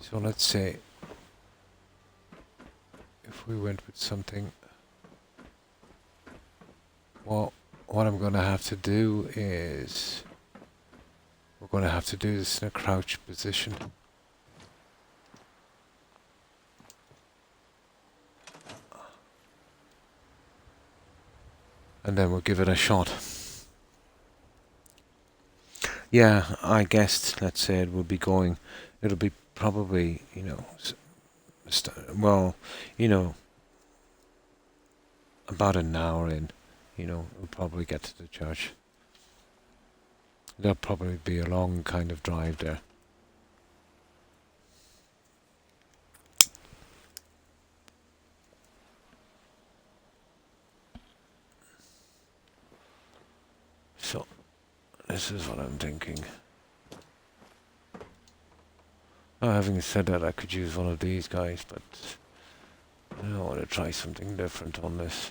So let's say if we went with something, well, what I'm going to have to do is we're going to have to do this in a crouch position. And then we'll give it a shot. Yeah, I guessed, let's say it would be going, it'll be probably, about an hour in, we'll probably get to the church. There'll probably be a long kind of drive there. So, this is what I'm thinking. Oh, having said that, I could use one of these guys, but I want to try something different on this.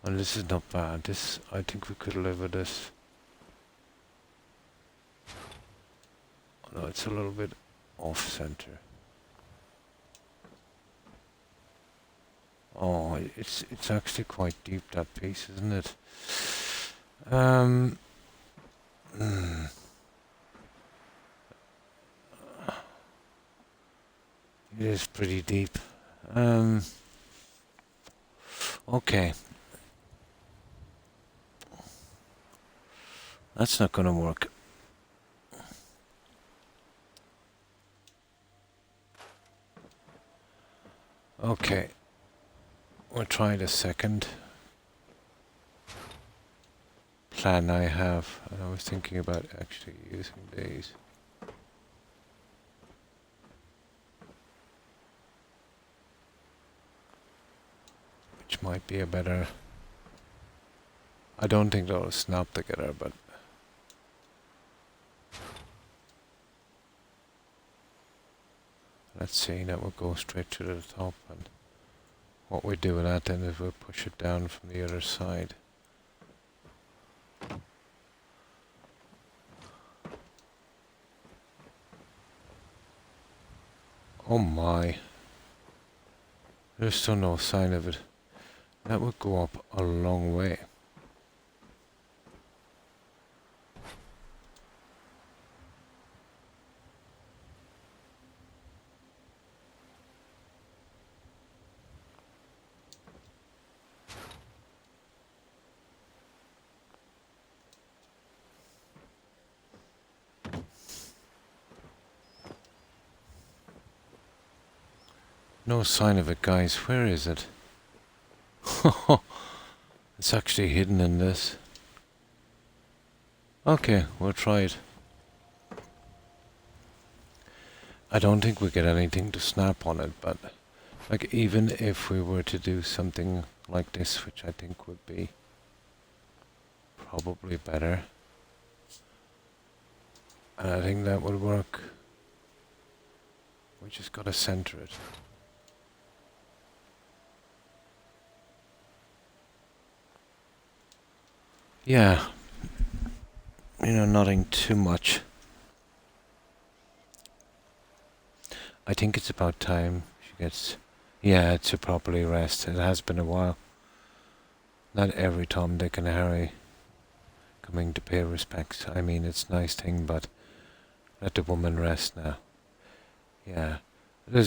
And this is not bad. This, I think we could live with this. No, it's a little bit off-center. Oh, it's actually quite deep, that piece, isn't it? It is pretty deep. Okay. That's not gonna work. Okay. We'll try the second plan I have. I was thinking about actually using these. Which might be a better... I don't think they'll snap together, but... Let's see, that will go straight to the top, and what we do with that then is we'll push it down from the other side. Oh my. There's still no sign of it. That would go up a long way. No sign of it, guys. Where is it? It's actually hidden in this. Okay, we'll try it. I don't think we get anything to snap on it, but like even if we were to do something like this, which I think would be probably better, and I think that would work. We just gotta center it. Yeah, nothing too much. I think it's about time she gets, yeah, to properly rest. It has been a while. Not every Tom, Dick and Harry coming to pay respects. I mean, it's a nice thing, but let the woman rest now. Yeah. There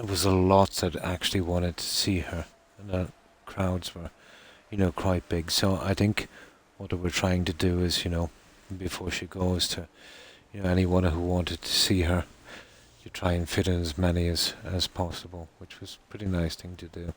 was a lot that actually wanted to see her, and the crowds were, quite big. So I think what they were trying to do is, before she goes to, anyone who wanted to see her, you try and fit in as many as possible, which was a pretty nice thing to do.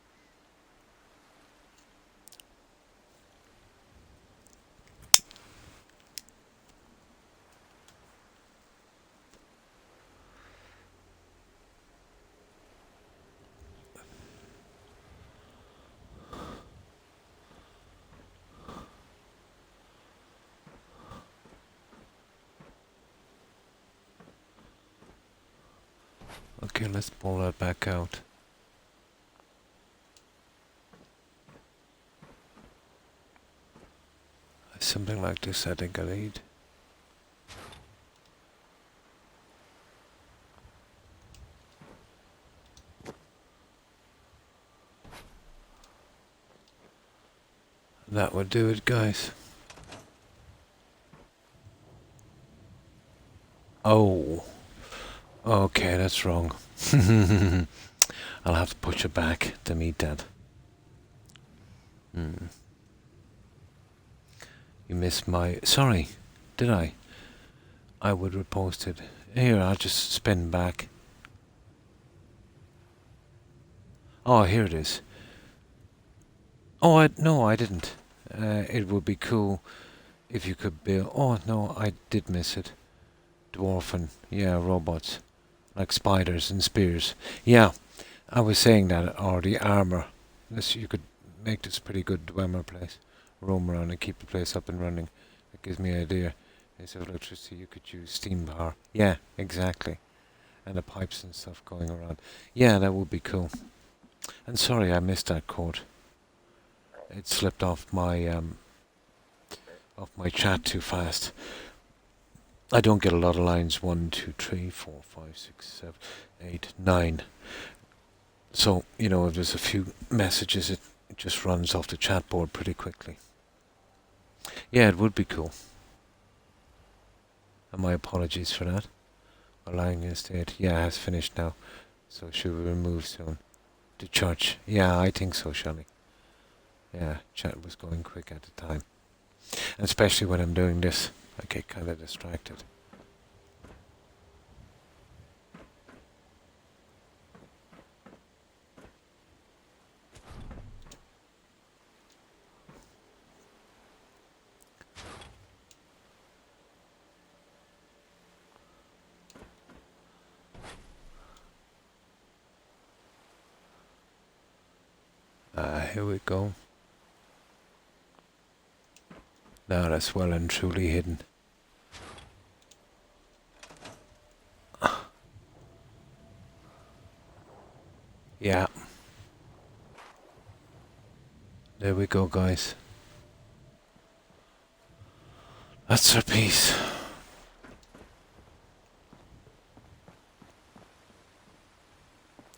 Okay, let's pull that back out. Something like this I think I need. That would do it, guys. Oh. Okay, that's wrong. I'll have to push it back to meet that. You missed my... Sorry, did I? I would repost it. Here, I'll just spin back. Oh, here it is. Oh, no, I didn't. It would be cool if you could build... Oh, no, I did miss it. Dwarfen. Yeah, robots. Like spiders and spears. Yeah, I was saying that, or the armor. You could make this a pretty good dwemer place. Roam around and keep the place up and running. It gives me an idea. Instead of electricity, you could use steam power. Yeah, exactly. And the pipes and stuff going around. Yeah, that would be cool. And sorry, I missed that quote. It slipped off my chat too fast. I don't get a lot of lines. 1, 2, 3, 4, 5, 6, 7, 8, 9. So, if there's a few messages, it just runs off the chat board pretty quickly. Yeah, it would be cool. And my apologies for that. Allowing a state. Yeah, it has finished now. So it should be removed soon. To church. Yeah, I think so, Shelley. Yeah, chat was going quick at the time. And especially when I'm doing this, I get kind of distracted. Here we go. Now that's well and truly hidden. Yeah. There we go, guys. That's our piece.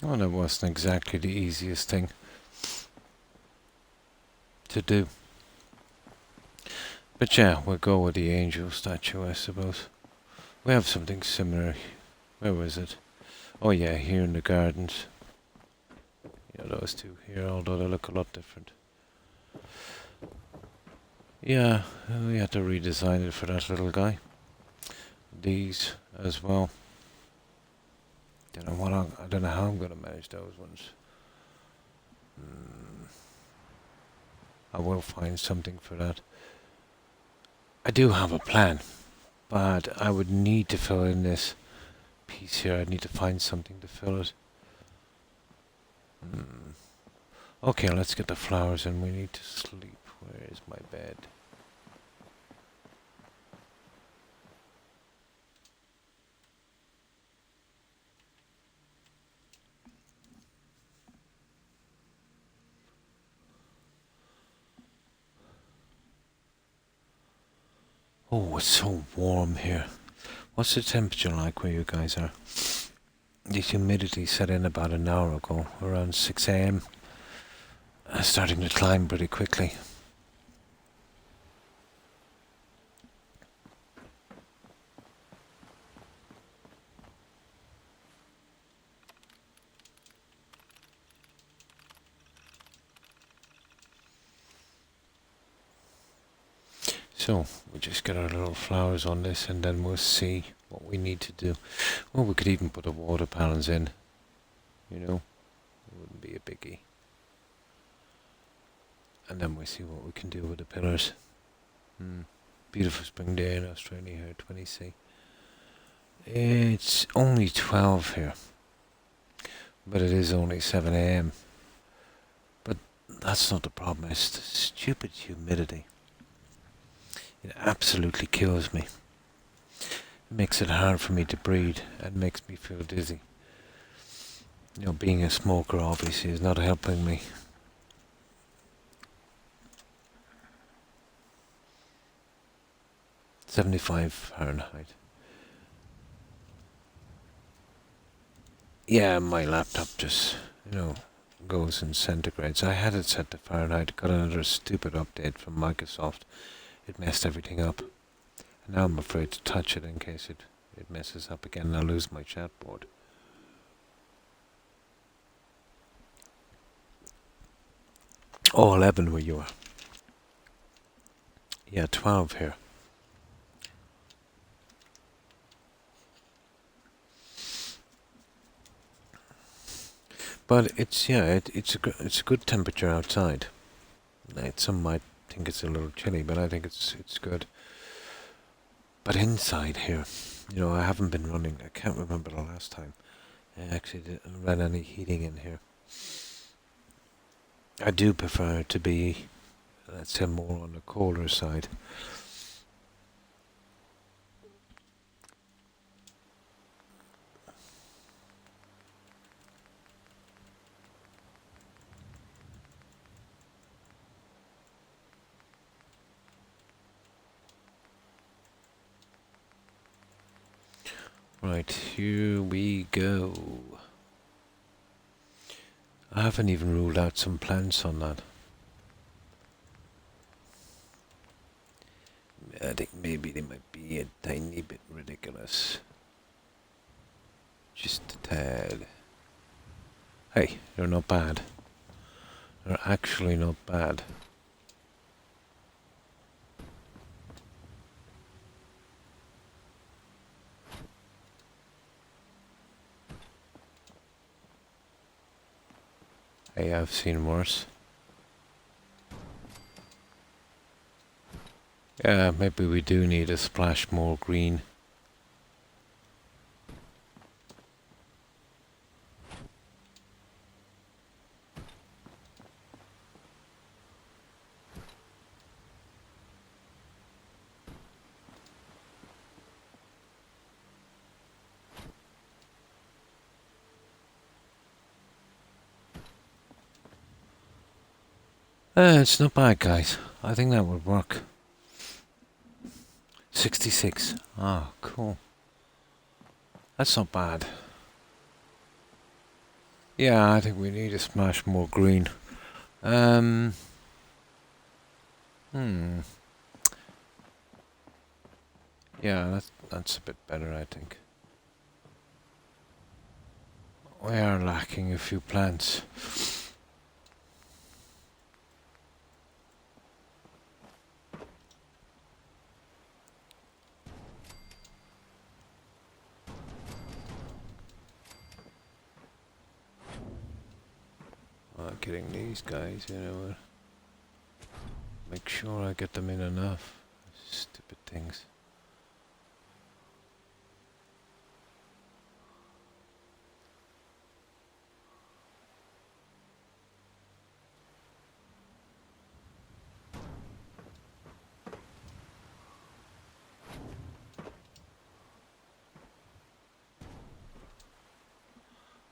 Oh, that wasn't exactly the easiest thing to do. But yeah, we'll go with the angel statue, I suppose. We have something similar. Where was it? Oh yeah, here in the gardens. Yeah, those two here, although they look a lot different. Yeah, we had to redesign it for that little guy. These as well. I don't know how I'm gonna manage those ones. I will find something for that. I do have a plan, but I would need to fill in this piece here. I'd need to find something to fill it. Okay, let's get the flowers in. We need to sleep. Where is my bed? Oh, it's so warm here. What's the temperature like where you guys are? The humidity set in about an hour ago, around 6 a.m. Starting to climb pretty quickly. So, we just get our little flowers on this and then we'll see what we need to do. Well, we could even put the water pans in, you know, it wouldn't be a biggie. And then we'll see what we can do with the pillars. Beautiful spring day in Australia here, 20C. It's only 12 here, but it is only 7 a.m. But that's not the problem, it's the stupid humidity. It absolutely kills me. It makes it hard for me to breathe and makes me feel dizzy. You know, being a smoker obviously is not helping me. .75 Fahrenheit. Yeah, my laptop just, goes in centigrades. I had it set to Fahrenheit, got another stupid update from Microsoft. It messed everything up. And now I'm afraid to touch it in case it messes up again and I'll lose my chat board. Oh, 11 where you are. Yeah, 12 here. But it's a good temperature outside. Some might think it's a little chilly, but I think it's good. But inside here, I haven't been running. I can't remember the last time I actually ran any heating in here. I do prefer to be, let's say, more on the colder side. Right, here we go. I haven't even ruled out some plants on that. I think maybe they might be a tiny bit ridiculous. Just a tad. Hey, they're not bad. They're actually not bad. Hey, I've seen worse. Yeah, maybe we do need a splash more green. It's not bad, guys. I think that would work. 66. Ah, cool. That's not bad. Yeah, I think we need to smash more green. Yeah, that's a bit better, I think. We are lacking a few plants. Getting these guys, make sure I get them in enough. Stupid things.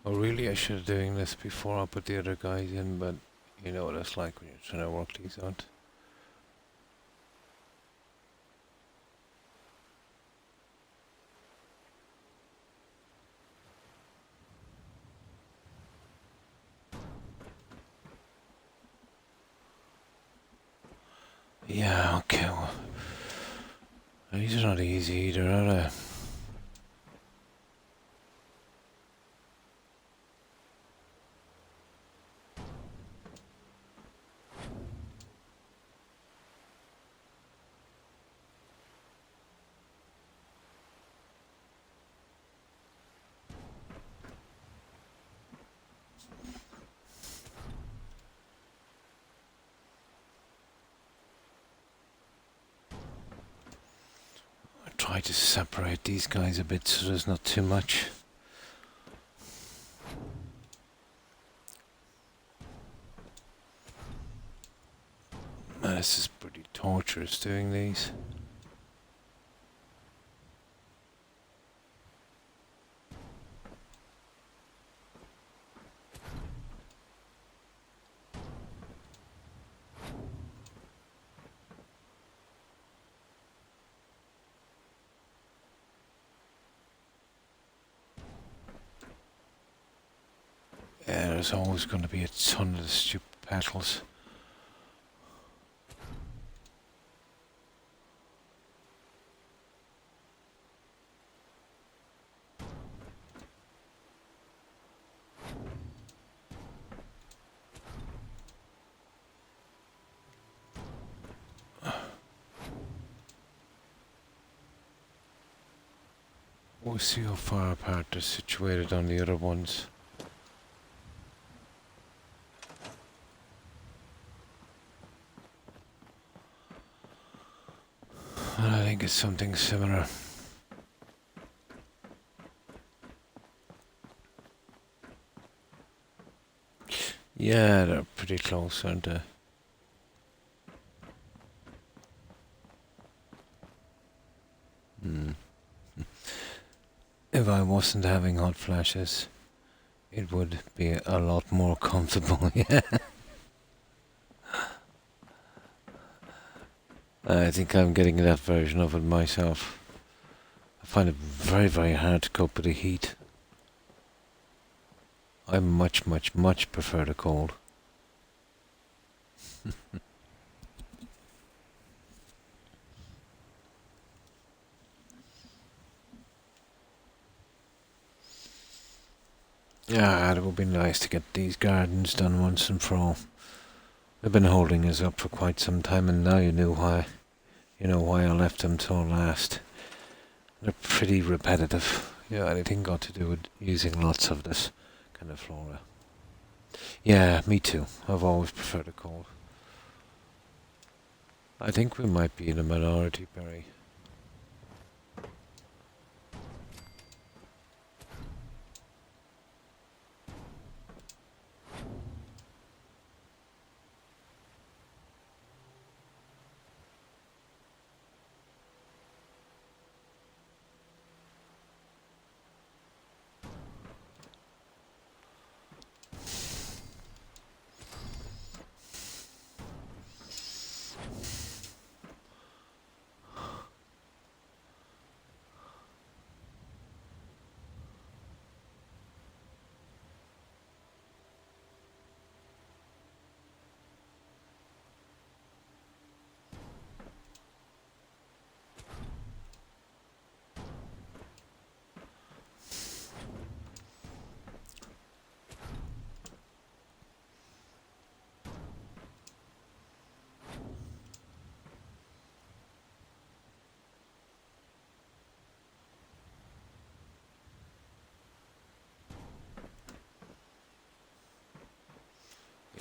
Oh, really, I should have doing this before I put the other guys in, but you know what it's like when you're trying to work these out. Yeah, okay, well, these are not easy either, are they? I try to separate these guys a bit so there's not too much. This is pretty torturous doing these. Yeah, there's always going to be a ton of the stupid petals. We'll see how far apart they're situated on the other ones. And I think it's something similar. Yeah, they're pretty close, aren't they? Hmm. If I wasn't having hot flashes, it would be a lot more comfortable, yeah. I think I'm getting that version of it myself. I find it very, very hard to cope with the heat. I much, much, much prefer the cold. Yeah, it would be nice to get these gardens done once and for all. They've been holding us up for quite some time, and now you know why. You know why I left them till last. They're pretty repetitive. Yeah, anything got to do with using lots of this kind of flora. Yeah, me too. I've always preferred the cold. I think we might be in a minority, Barry.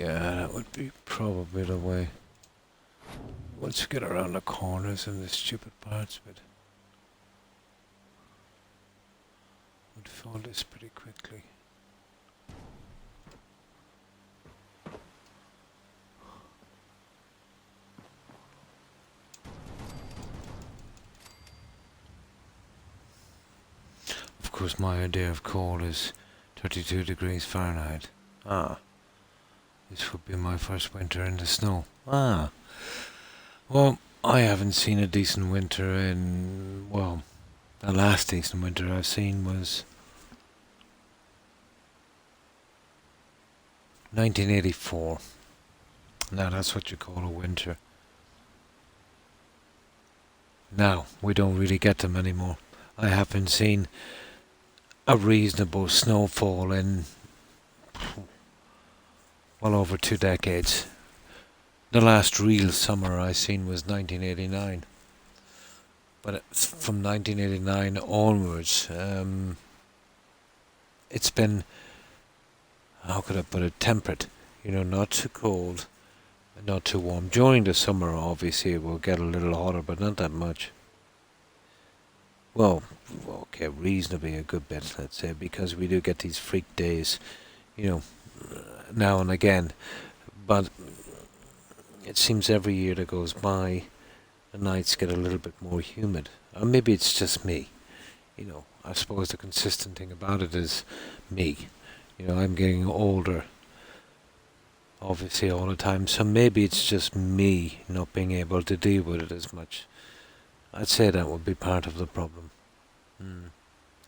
Yeah, that would be probably the way. Once you get around the corners and the stupid parts of it, would fill this pretty quickly. Of course, my idea of cold is 32 degrees Fahrenheit. Ah, this would be my first winter in the snow. Ah, well, I haven't seen a decent winter in, well, the last decent winter I've seen was 1984. Now that's what you call a winter. Now we don't really get them anymore. I haven't seen a reasonable snowfall in well over 2 decades. The last real summer I seen was 1989, but from 1989 onwards, it's been, how could I put it, temperate. Not too cold, not too warm. During the summer, obviously, it will get a little hotter, but not that much. Well, okay, reasonably a good bit, let's say, because we do get these freak days, you know, now and again. But it seems every year that goes by, the nights get a little bit more humid. Or maybe it's just me. I suppose the consistent thing about it is me. I'm getting older, obviously, all the time. So maybe it's just me not being able to deal with it as much. I'd say that would be part of the problem. Hmm.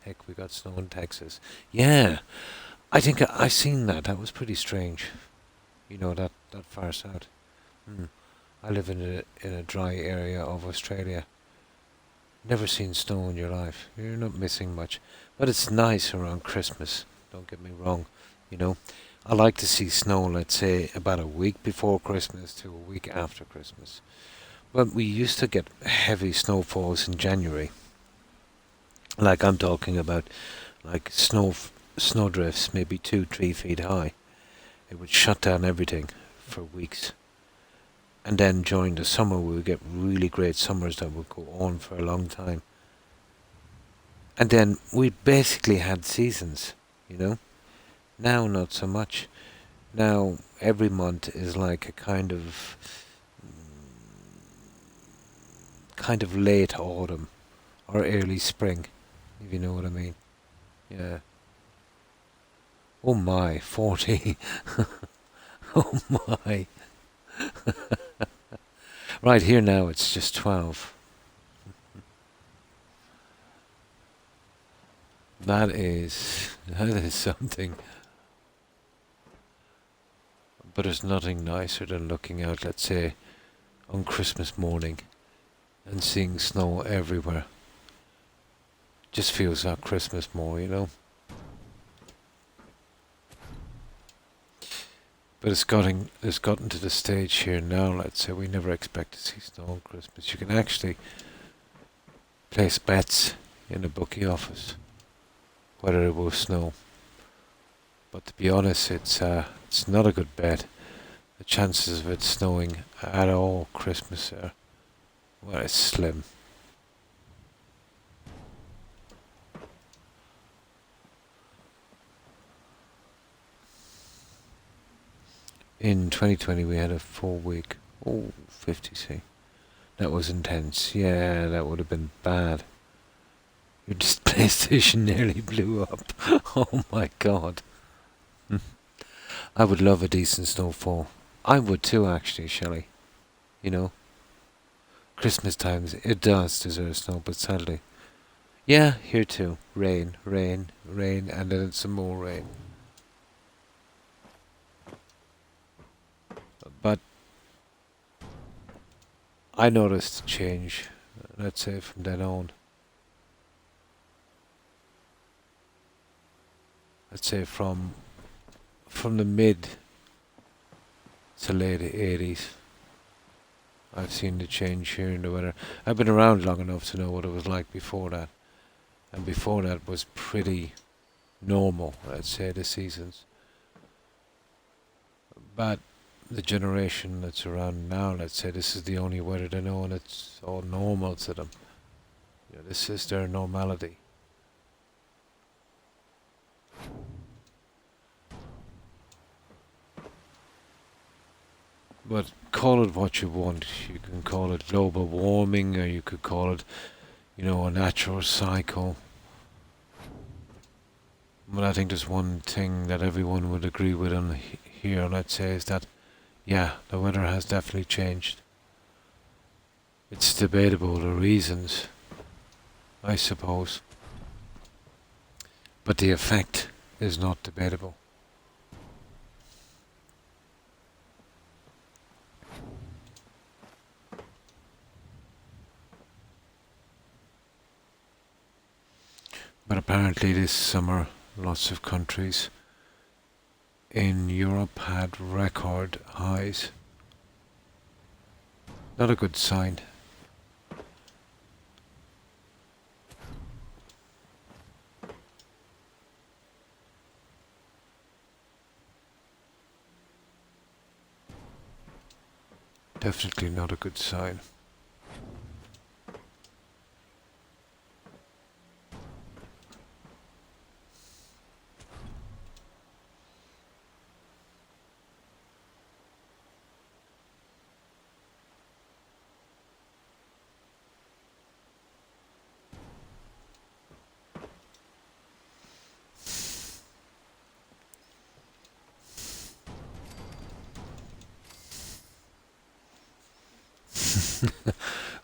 Heck, we got snow in Texas. Yeah, I think I seen that. That was pretty strange. That far south. Hmm. I live in a dry area of Australia. Never seen snow in your life. You're not missing much. But it's nice around Christmas. Don't get me wrong. You know, I like to see snow, let's say, about a week before Christmas to a week after Christmas. But we used to get heavy snowfalls in January. Like I'm talking about, like snowdrifts, maybe 2, 3 feet high. It would shut down everything for weeks. And then during the summer, we would get really great summers that would go on for a long time. And then we basically had seasons, you know. Now, not so much. Now, every month is like a kind of late autumn or early spring, if you know what I mean. Yeah. Oh my, 40. Oh my. Right here now, it's just 12. That is something. But there's nothing nicer than looking out, let's say, on Christmas morning and seeing snow everywhere. Just feels like Christmas more. But it's gotten to the stage here now, let's say, we never expect to see snow on Christmas. You can actually place bets in the bookie office whether it will snow. But to be honest, it's not a good bet. The chances of it snowing at all Christmas are, well, it's slim. In 2020 we had a 4 week, 50C. That was intense. Yeah, that would have been bad. Your PlayStation nearly blew up. Oh my god. I would love a decent snowfall. I would too, actually, Shelley. You know, Christmas times, it does deserve snow, but sadly. Yeah, here too. Rain, rain, rain, and then some more rain. But I noticed a change, let's say, from then on. Let's say from the mid to late 80s. I've seen the change here in the weather. I've been around long enough to know what it was like before that. And before that was pretty normal, I'd say, the seasons. But the generation that's around now, let's say, this is the only weather they know and it's all normal to them. This is their normality. But call it what you want. You can call it global warming, or you could call it, a natural cycle. But I think there's one thing that everyone would agree with on here, let's say, is that, yeah, the weather has definitely changed. It's debatable, the reasons, I suppose. But the effect is not debatable. But apparently this summer, lots of countries in Europe had record highs. Not a good sign. Definitely not a good sign.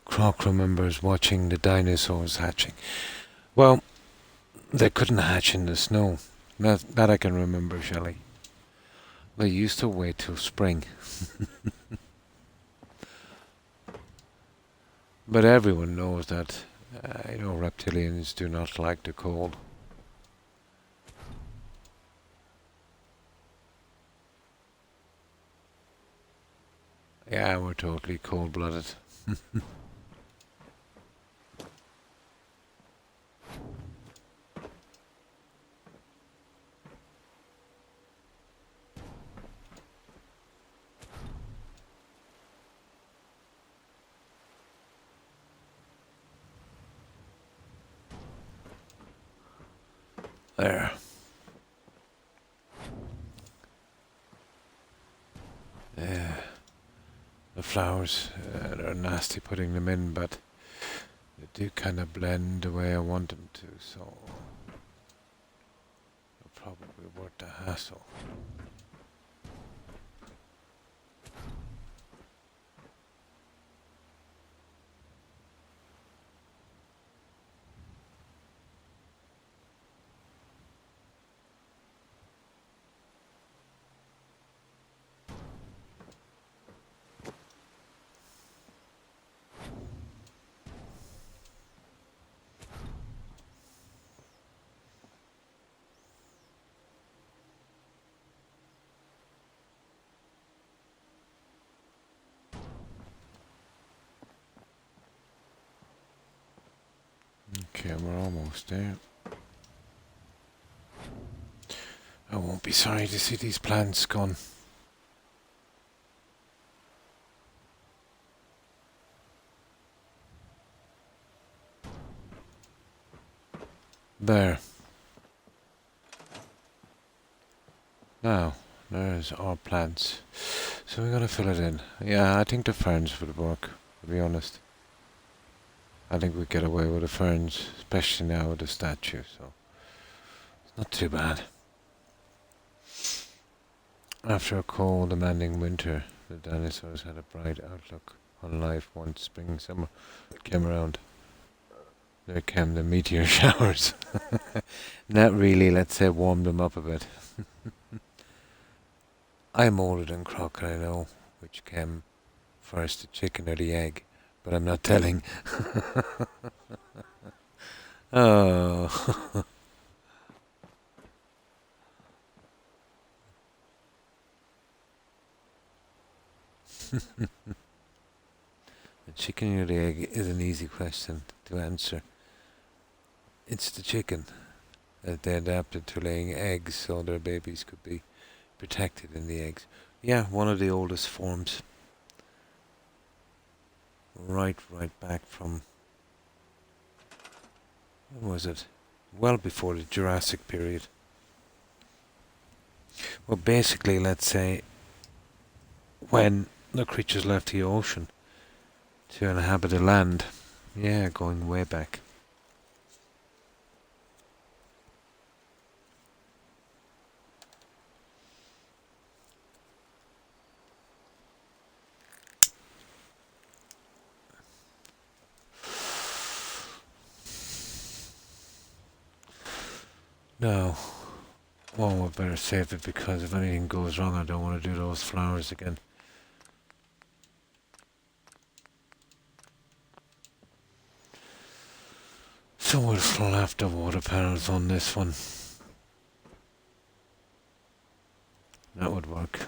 Croc remembers watching the dinosaurs hatching. Well, they couldn't hatch in the snow. That I can remember, Shelley. They used to wait till spring. But everyone knows that, reptilians do not like the cold. Yeah, we're totally cold-blooded. There. Yeah. The flowers, they're nasty putting them in, but they do kind of blend the way I want them to, so they're probably worth the hassle. Okay, we're almost there. I won't be sorry to see these plants gone. There. Now, there's our plants. So we're gonna fill it in. Yeah, I think the ferns would work, to be honest. I think we get away with the ferns, especially now with the statue, so it's not too bad. After a cold, demanding winter, the dinosaurs had a bright outlook on life once spring summer came around. There came the meteor showers. Not really, let's say warmed them up a bit. I'm older than Croc, I know which came first, the chicken or the egg, but I'm not telling. Oh. The chicken or the egg is an easy question to answer. It's the chicken. They adapted to laying eggs so their babies could be protected in the eggs. Yeah, one of the oldest forms. Right back from, when was it? Well before the Jurassic period. Well, basically, let's say, when the creatures left the ocean to inhabit the land. Yeah, going way back. No. Well, we better save it because if anything goes wrong, I don't want to do those flowers again. So we'll slap the water panels on this one. That would work.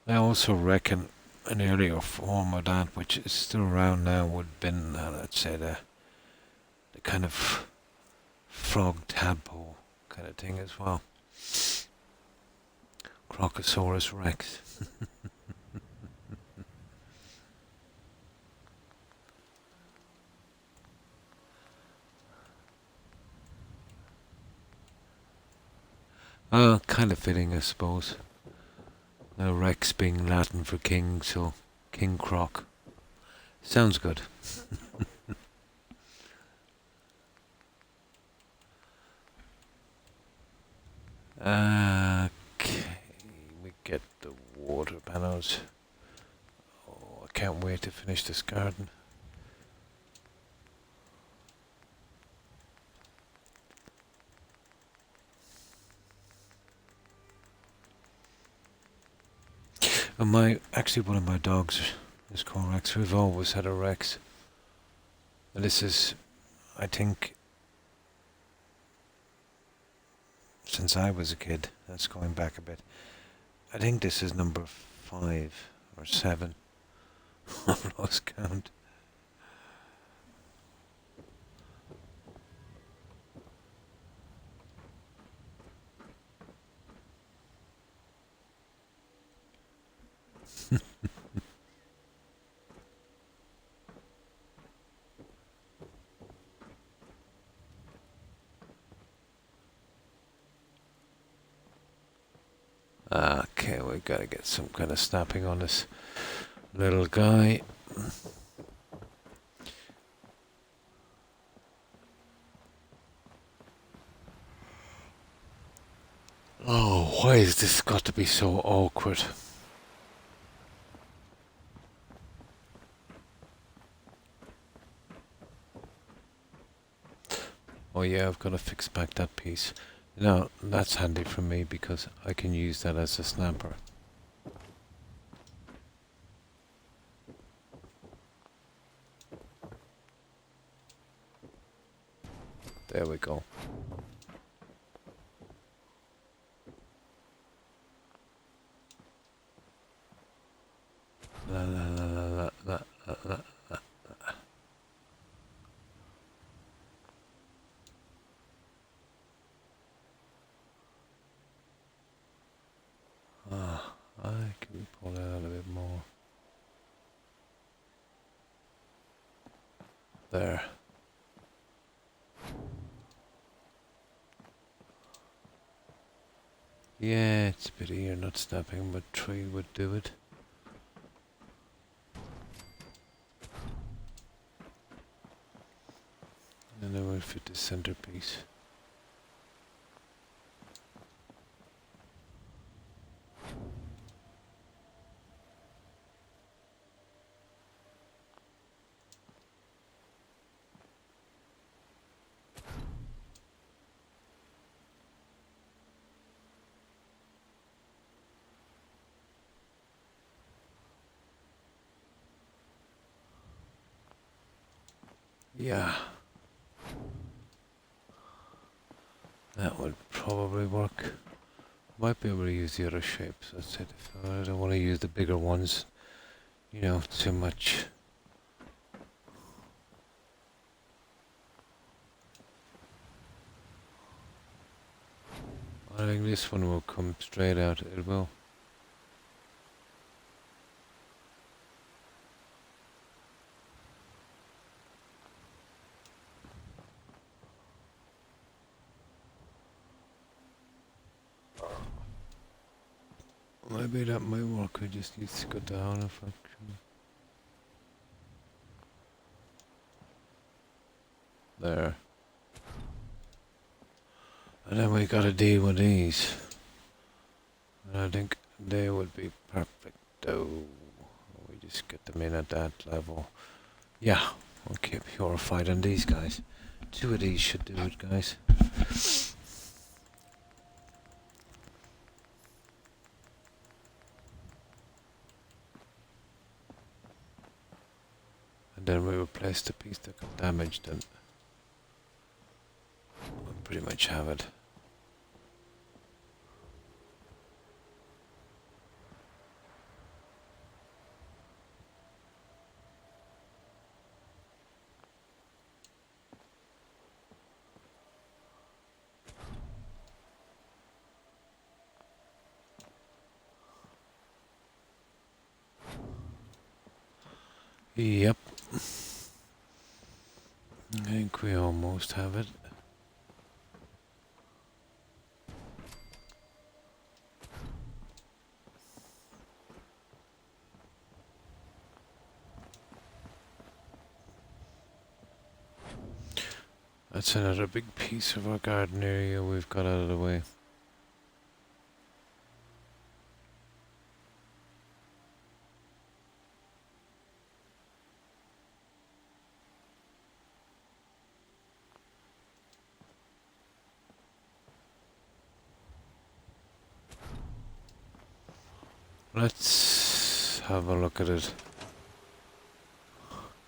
I also reckon an earlier form of that, which is still around now, would have been, let's say, the kind of frog tadpole kind of thing as well. Crocosaurus rex. Kind of fitting, I suppose. Rex being Latin for king, so King Croc. Sounds good. Okay, we get the water panels. Oh, I can't wait to finish this garden. And one of my dogs is called Rex. We've always had a Rex. And this is, I think, since I was a kid. That's going back a bit. I think this is number 5 or 7. I've lost count. Okay, we gotta get some kind of snapping on this little guy. Oh, why has this got to be so awkward? Oh yeah, I've got to fix back that piece. Now, that's handy for me because I can use that as a snapper. There we go. La la la la la la la la. Can we pull that out a bit more? There. Yeah, it's a bit easier not snapping, but 3 would do it. And then we'll fit the centerpiece. Yeah. That would probably work. Might be able to use the other shapes. That's it. I don't want to use the bigger ones. You know, too much. I think this one will come straight out. It will. Maybe that might work. I just need to go down a fraction. There. And then we gotta deal with these. And I think they would be perfect. Oh, we just get them in at that level. Yeah, okay, purified on these guys. 2 of these should do it, guys. And then we replace the piece that got damaged and we'll pretty much have it. Yep. I think we almost have it. That's another big piece of our garden area we've got out of the way. Let's have a look at it.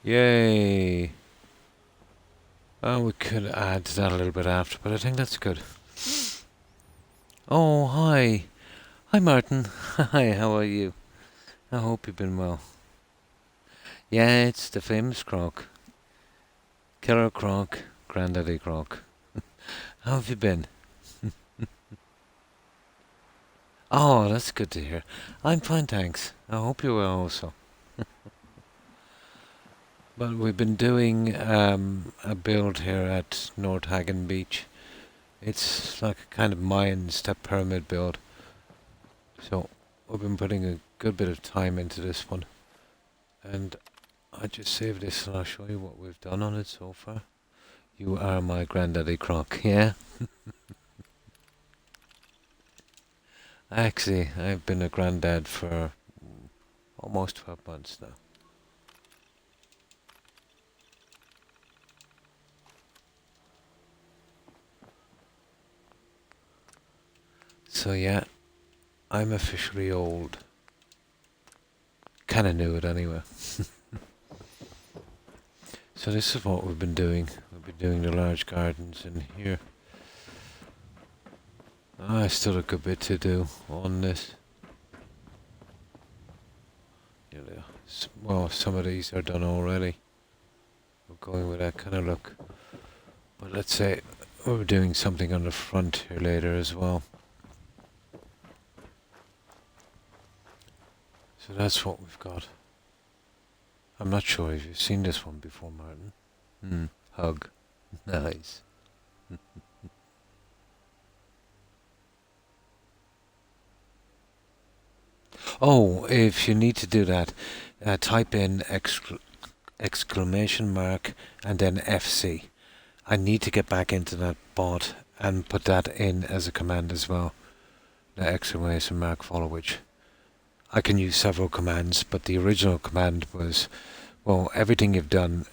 Yay! Oh, we could add to that a little bit after, but I think that's good. Oh, hi. Hi, Martin. Hi, how are you? I hope you've been well. Yeah, it's the famous Croc. Killer Croc, Granddaddy Croc. How have you been? Oh, that's good to hear. I'm fine, thanks. I hope you're well also. But we've been doing a build here at North Hagen Beach. It's like a kind of Mayan step pyramid build. So we've been putting a good bit of time into this one. And I just saved this and I'll show you what we've done on it so far. You are my Granddaddy Croc, yeah? Actually, I've been a granddad for almost 12 months now. So yeah, I'm officially old. Kinda knew it anyway. So this is what we've been doing. We've been doing the large gardens in here. I still a good bit to do on this. Well, some of these are done already. We're going with that kind of look. But let's say we're doing something on the front here later as well. So that's what we've got. I'm not sure if you've seen this one before, Martin. Hug. Nice. Oh, if you need to do that, type in exclamation mark and then FC. I need to get back into that bot and put that in as a command as well. The exclamation mark follow which. I can use several commands, but the original command was, well, everything you've done,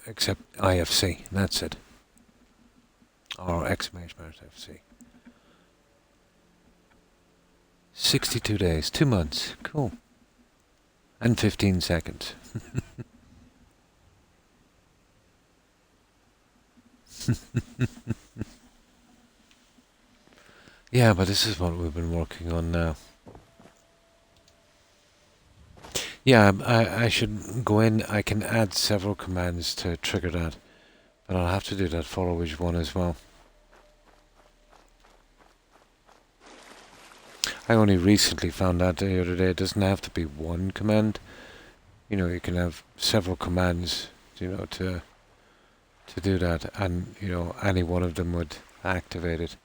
except IFC. That's it. Or exclamation mark FC. 62 days, 2 months. Cool. And 15 seconds. Yeah, but this is what we've been working on now. Yeah, I should go in. I can add several commands to trigger that. But I'll have to do that follow which one as well. I only recently found out the other day it doesn't have to be one command. You can have several commands, to do that, and any one of them would activate it.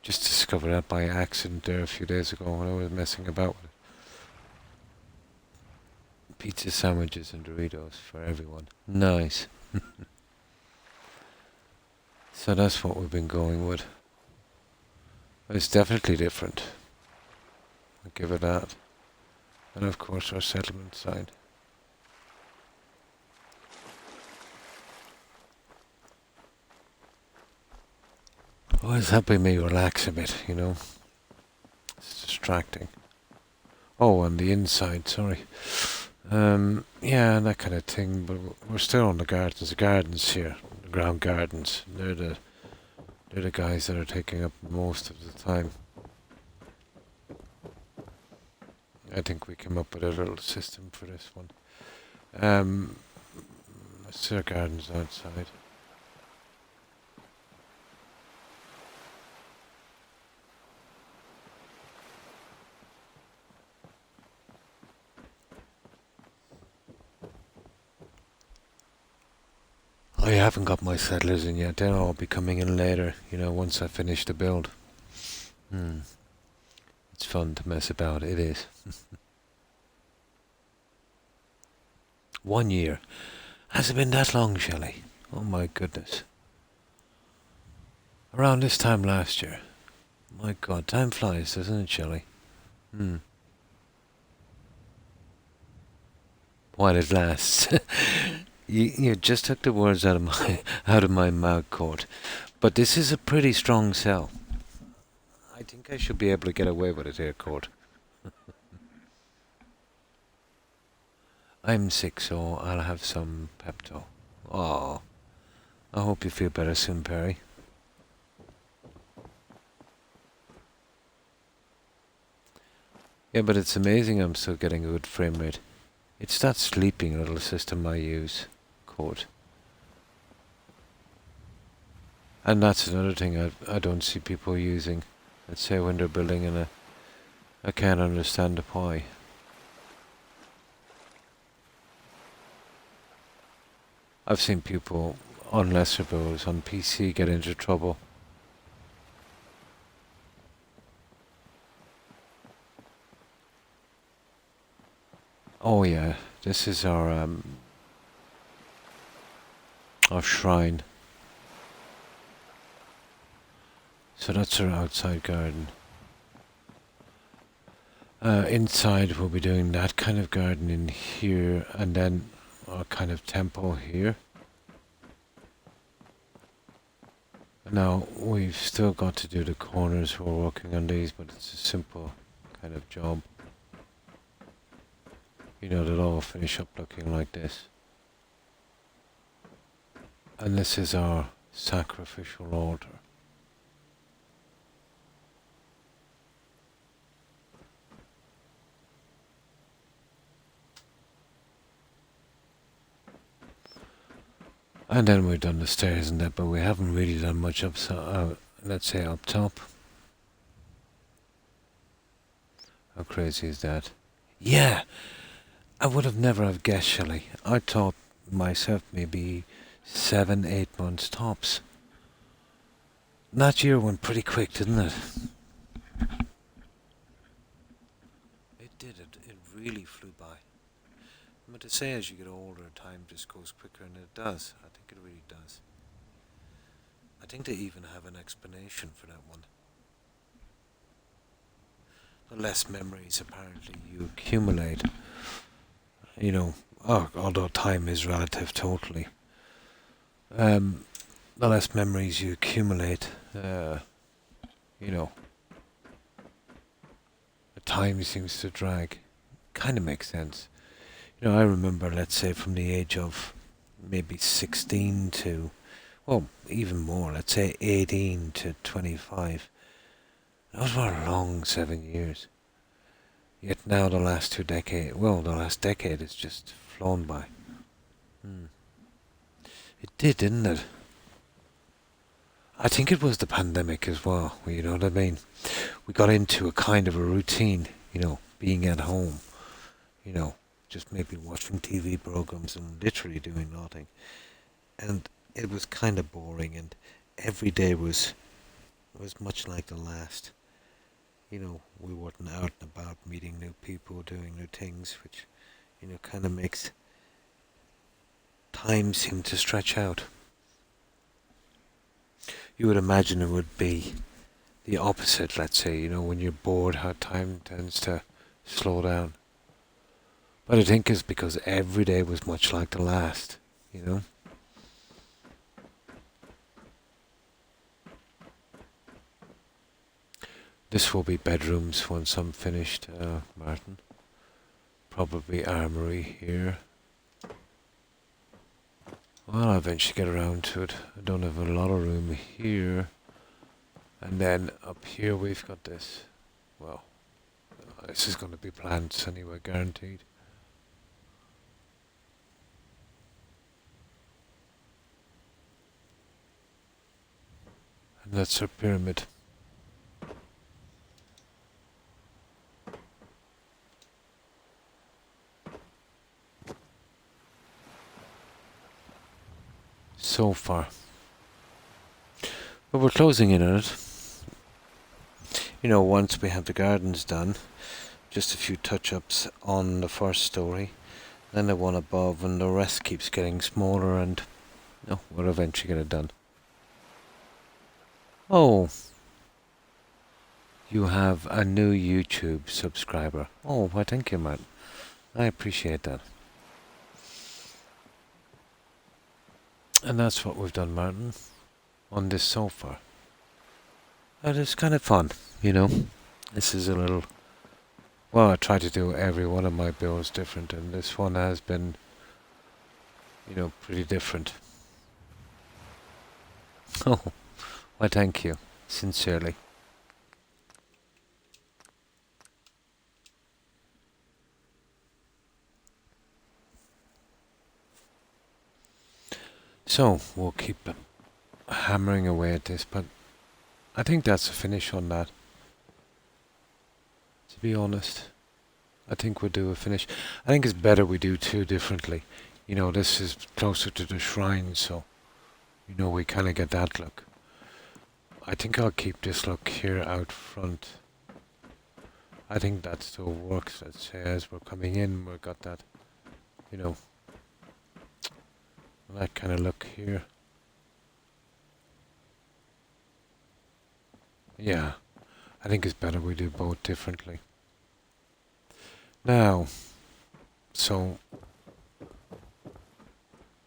Just discovered that by accident there a few days ago when I was messing about with it. Pizza sandwiches and Doritos for everyone. Nice. So that's what we've been going with. It's definitely different. I'll give it that. And of course our settlement side. Oh, it's helping me relax a bit, you know. It's distracting. Oh, on the inside, sorry. Yeah, that kind of thing, but we're still on the gardens. The gardens here, the ground gardens, they're the guys that are taking up most of the time. I think we came up with a little system for this one. Let's see our gardens outside. I haven't got my settlers in yet. They'll all be coming in later, you know, once I finish the build. It's fun to mess about, it is. 1 year. Has it been that long, Shelley? Oh my goodness. Around this time last year. My God, time flies, doesn't it, Shelley? While it lasts. You just took the words out of my mouth, Court. But this is a pretty strong sell. I think I should be able to get away with it here, Court. I'm sick, so I'll have some Pepto. Oh, I hope you feel better soon, Perry. Yeah, but it's amazing I'm still getting a good frame rate. It's that sleeping little system I use, Court. And that's another thing I don't see people using. Let's say when they're building, and I can't understand why. I've seen people on lesser builds on PC get into trouble. Oh yeah, this is our shrine. So that's our outside garden. Inside we'll be doing that kind of garden in here, and then our kind of temple here. Now we've still got to do the corners. We're working on these, but it's a simple kind of job. You know, they'll all finish up looking like this. And this is our sacrificial altar. And then we've done the stairs and that, but we haven't really done much up, let's say up top. How crazy is that? Yeah! I would have never have guessed, Shelley. I thought myself maybe 7, 8 months tops. That year went pretty quick, didn't it? It did. It really flew by. But to say as you get older, time just goes quicker, and it does. I think it really does. I think they even have an explanation for that one. The less memories apparently you accumulate, you know, although time is relative totally, the less memories you accumulate, you know, the time seems to drag. Kind of makes sense. You know, I remember, let's say, from the age of maybe 16 to, well, even more, let's say 18 to 25. Those were a long 7 years. Yet now the last the last decade has just flown by. It did, didn't it? I think it was the pandemic as well, you know what I mean? We got into a kind of a routine, you know, being at home, you know, just maybe watching TV programs and literally doing nothing. And it was kind of boring, and every day was much like the last. You know, we weren't out and about meeting new people, doing new things, which, you know, kind of makes time seem to stretch out. You would imagine it would be the opposite, let's say, you know, when you're bored, how time tends to slow down. But I think it's because every day was much like the last, you know? This will be bedrooms once I'm finished, Martin. Probably armory here. Well, I'll eventually get around to it. I don't have a lot of room here. And then up here we've got this. Well, this is going to be plants anyway, guaranteed. And that's our pyramid. So far. But we're closing in on it. You know, once we have the gardens done, just a few touch-ups on the first story, then the one above, and the rest keeps getting smaller, and no, we'll eventually get it done. Oh, you have a new YouTube subscriber. Oh, well, thank you, Matt. I appreciate that. And that's what we've done, Martin, on this so far. And it's kind of fun, you know. This is a little... Well, I try to do every one of my builds different, and this one has been, you know, pretty different. Oh, well, thank you, sincerely. So, we'll keep hammering away at this, but I think that's a finish on that. To be honest, I think we'll do a finish. I think it's better we do two differently. You know, this is closer to the shrine, so, you know, we kind of get that look. I think I'll keep this look here out front. I think that still works. Let's say as we're coming in, we've got that, you know, that kind of look here. Yeah, I think it's better we do both differently. Now, so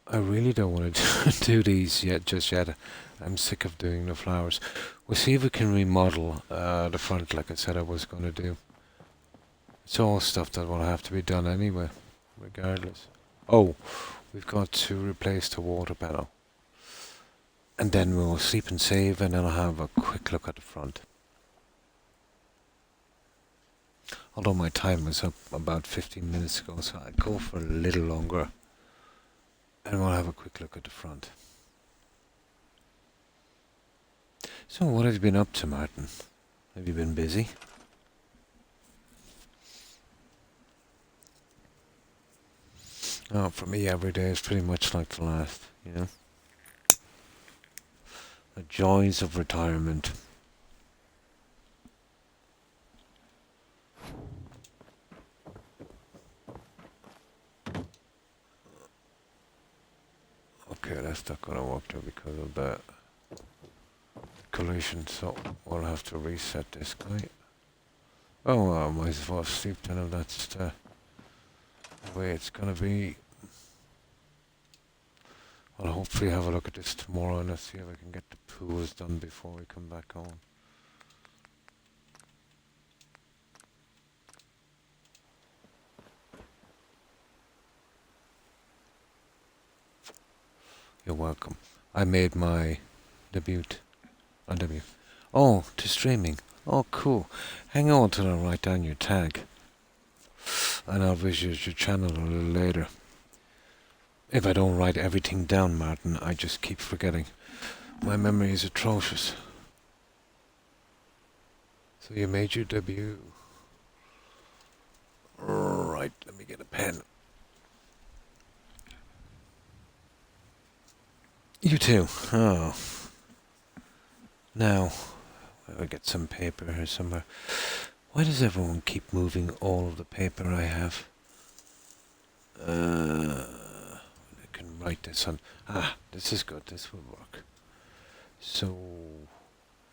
I really don't want to do these just yet. I'm sick of doing the flowers. We'll see if we can remodel the front like I said I was going to do. It's all stuff that will have to be done anyway, regardless. Oh, we've got to replace the water panel. And then we'll sleep and save, and then I'll have a quick look at the front. Although my time was up about 15 minutes ago, so I'd go for a little longer. And we'll have a quick look at the front. So what have you been up to, Martin? Have you been busy? Oh, for me every day is pretty much like the last, you know? The joys of retirement. Okay, that's not gonna work there because of the collision, so we'll have to reset this guy. Oh, I might as well sleep then if that's the way it's gonna be. I'll hopefully have a look at this tomorrow and let's see if I can get the pools done before we come back on. You're welcome. I made my debut. Oh, to streaming. Oh, cool. Hang on till I write down your tag. And I'll visit your channel a little later. If I don't write everything down, Martin, I just keep forgetting. My memory is atrocious. So you made your debut. Right, let me get a pen. You too. Oh. Now, I'll get some paper here somewhere. Why does everyone keep moving all of the paper I have? I can write this on. Ah, this is good. This will work. So,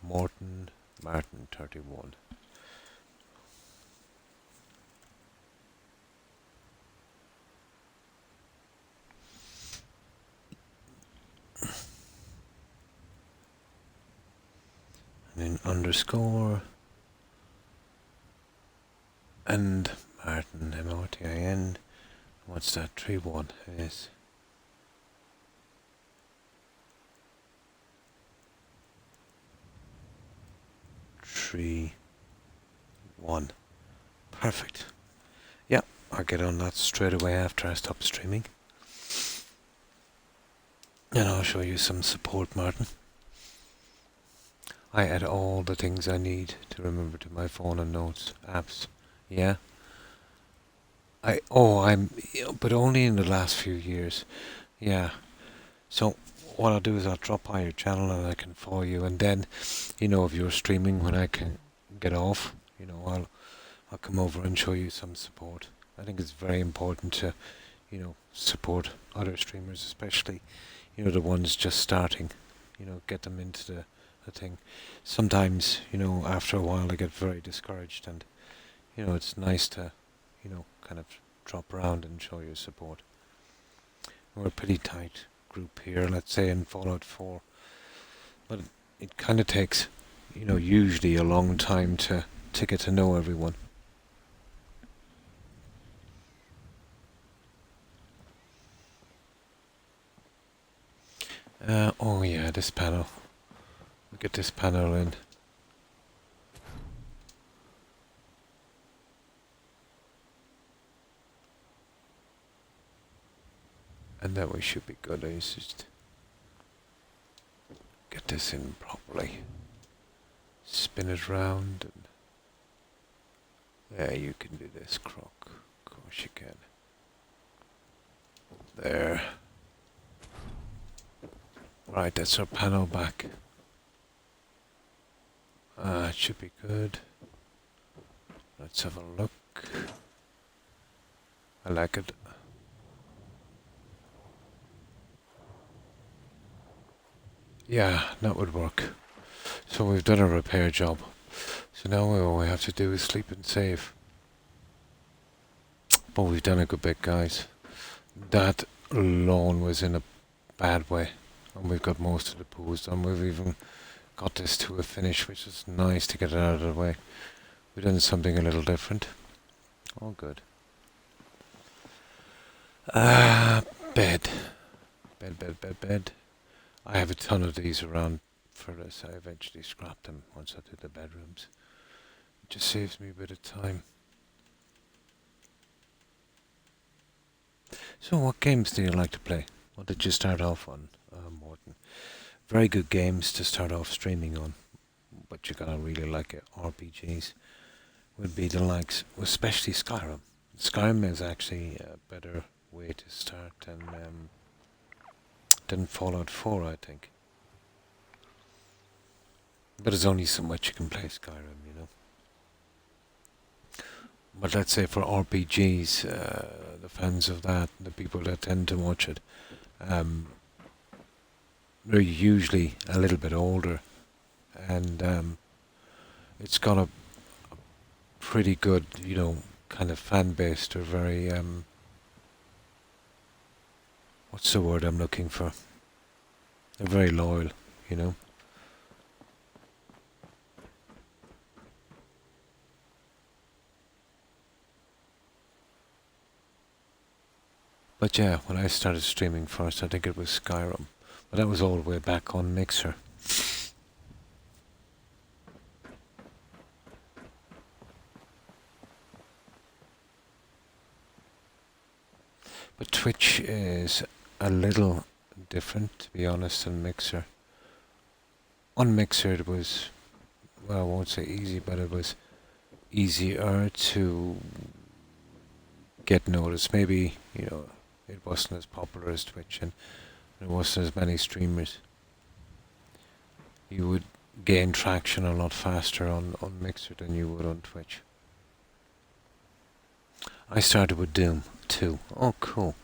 Martin 31. underscore and Martin Mortin. What's that? 3-1 is 3-1. Perfect. Yeah, I'll get on that straight away after I stop streaming. And I'll show you some support, Martin. I add all the things I need to remember to my phone and notes apps. Yeah. But only in the last few years. Yeah. So what I'll do is I'll drop by your channel and I can follow you, and then, if you're streaming when I can get off, I'll come over and show you some support. I think it's very important to, support other streamers, especially, the ones just starting. Get them into the thing. Sometimes, after a while they get very discouraged, and, it's nice to, kind of drop around and show your support. We're a pretty tight group here, let's say in Fallout 4. But it kind of takes, usually a long time to get to know everyone. Oh yeah, this panel. We'll get this panel in. And then we should be good. I just get this in properly. Spin it round. And yeah, you can do this, Croc. Of course you can. There. Right, that's our panel back. It should be good. Let's have a look. I like it. Yeah, that would work. So we've done a repair job. So now all we have to do is sleep and save. But we've done a good bit, guys. That lawn was in a bad way, and we've got most of the pools done. We've even got this to a finish, which is nice to get it out of the way. We've done something a little different. All good. Bed. Bed. I have a ton of these around for this. I eventually scrapped them once I did the bedrooms. It just saves me a bit of time. So what games do you like to play? What did you start off on, Morton? Very good games to start off streaming on, but you're gonna really like it. RPGs would be the likes, especially Skyrim. Skyrim is actually a better way to start than Fallout 4, I think. But there's only so much you can play Skyrim, But let's say for RPGs, the fans of that, the people that tend to watch it, they're usually a little bit older, and it's got a pretty good, kind of fan base. They're very, what's the word I'm looking for? They're very loyal, But yeah, when I started streaming first, I think it was Skyrim. But that was all the way back on Mixer. But Twitch is a little different, to be honest, than Mixer. On Mixer it was, well, I won't say easy, but it was easier to get noticed. Maybe, it wasn't as popular as Twitch, and there wasn't as many streamers. You would gain traction a lot faster on Mixer than you would on Twitch. I started with Doom 2. Oh, cool.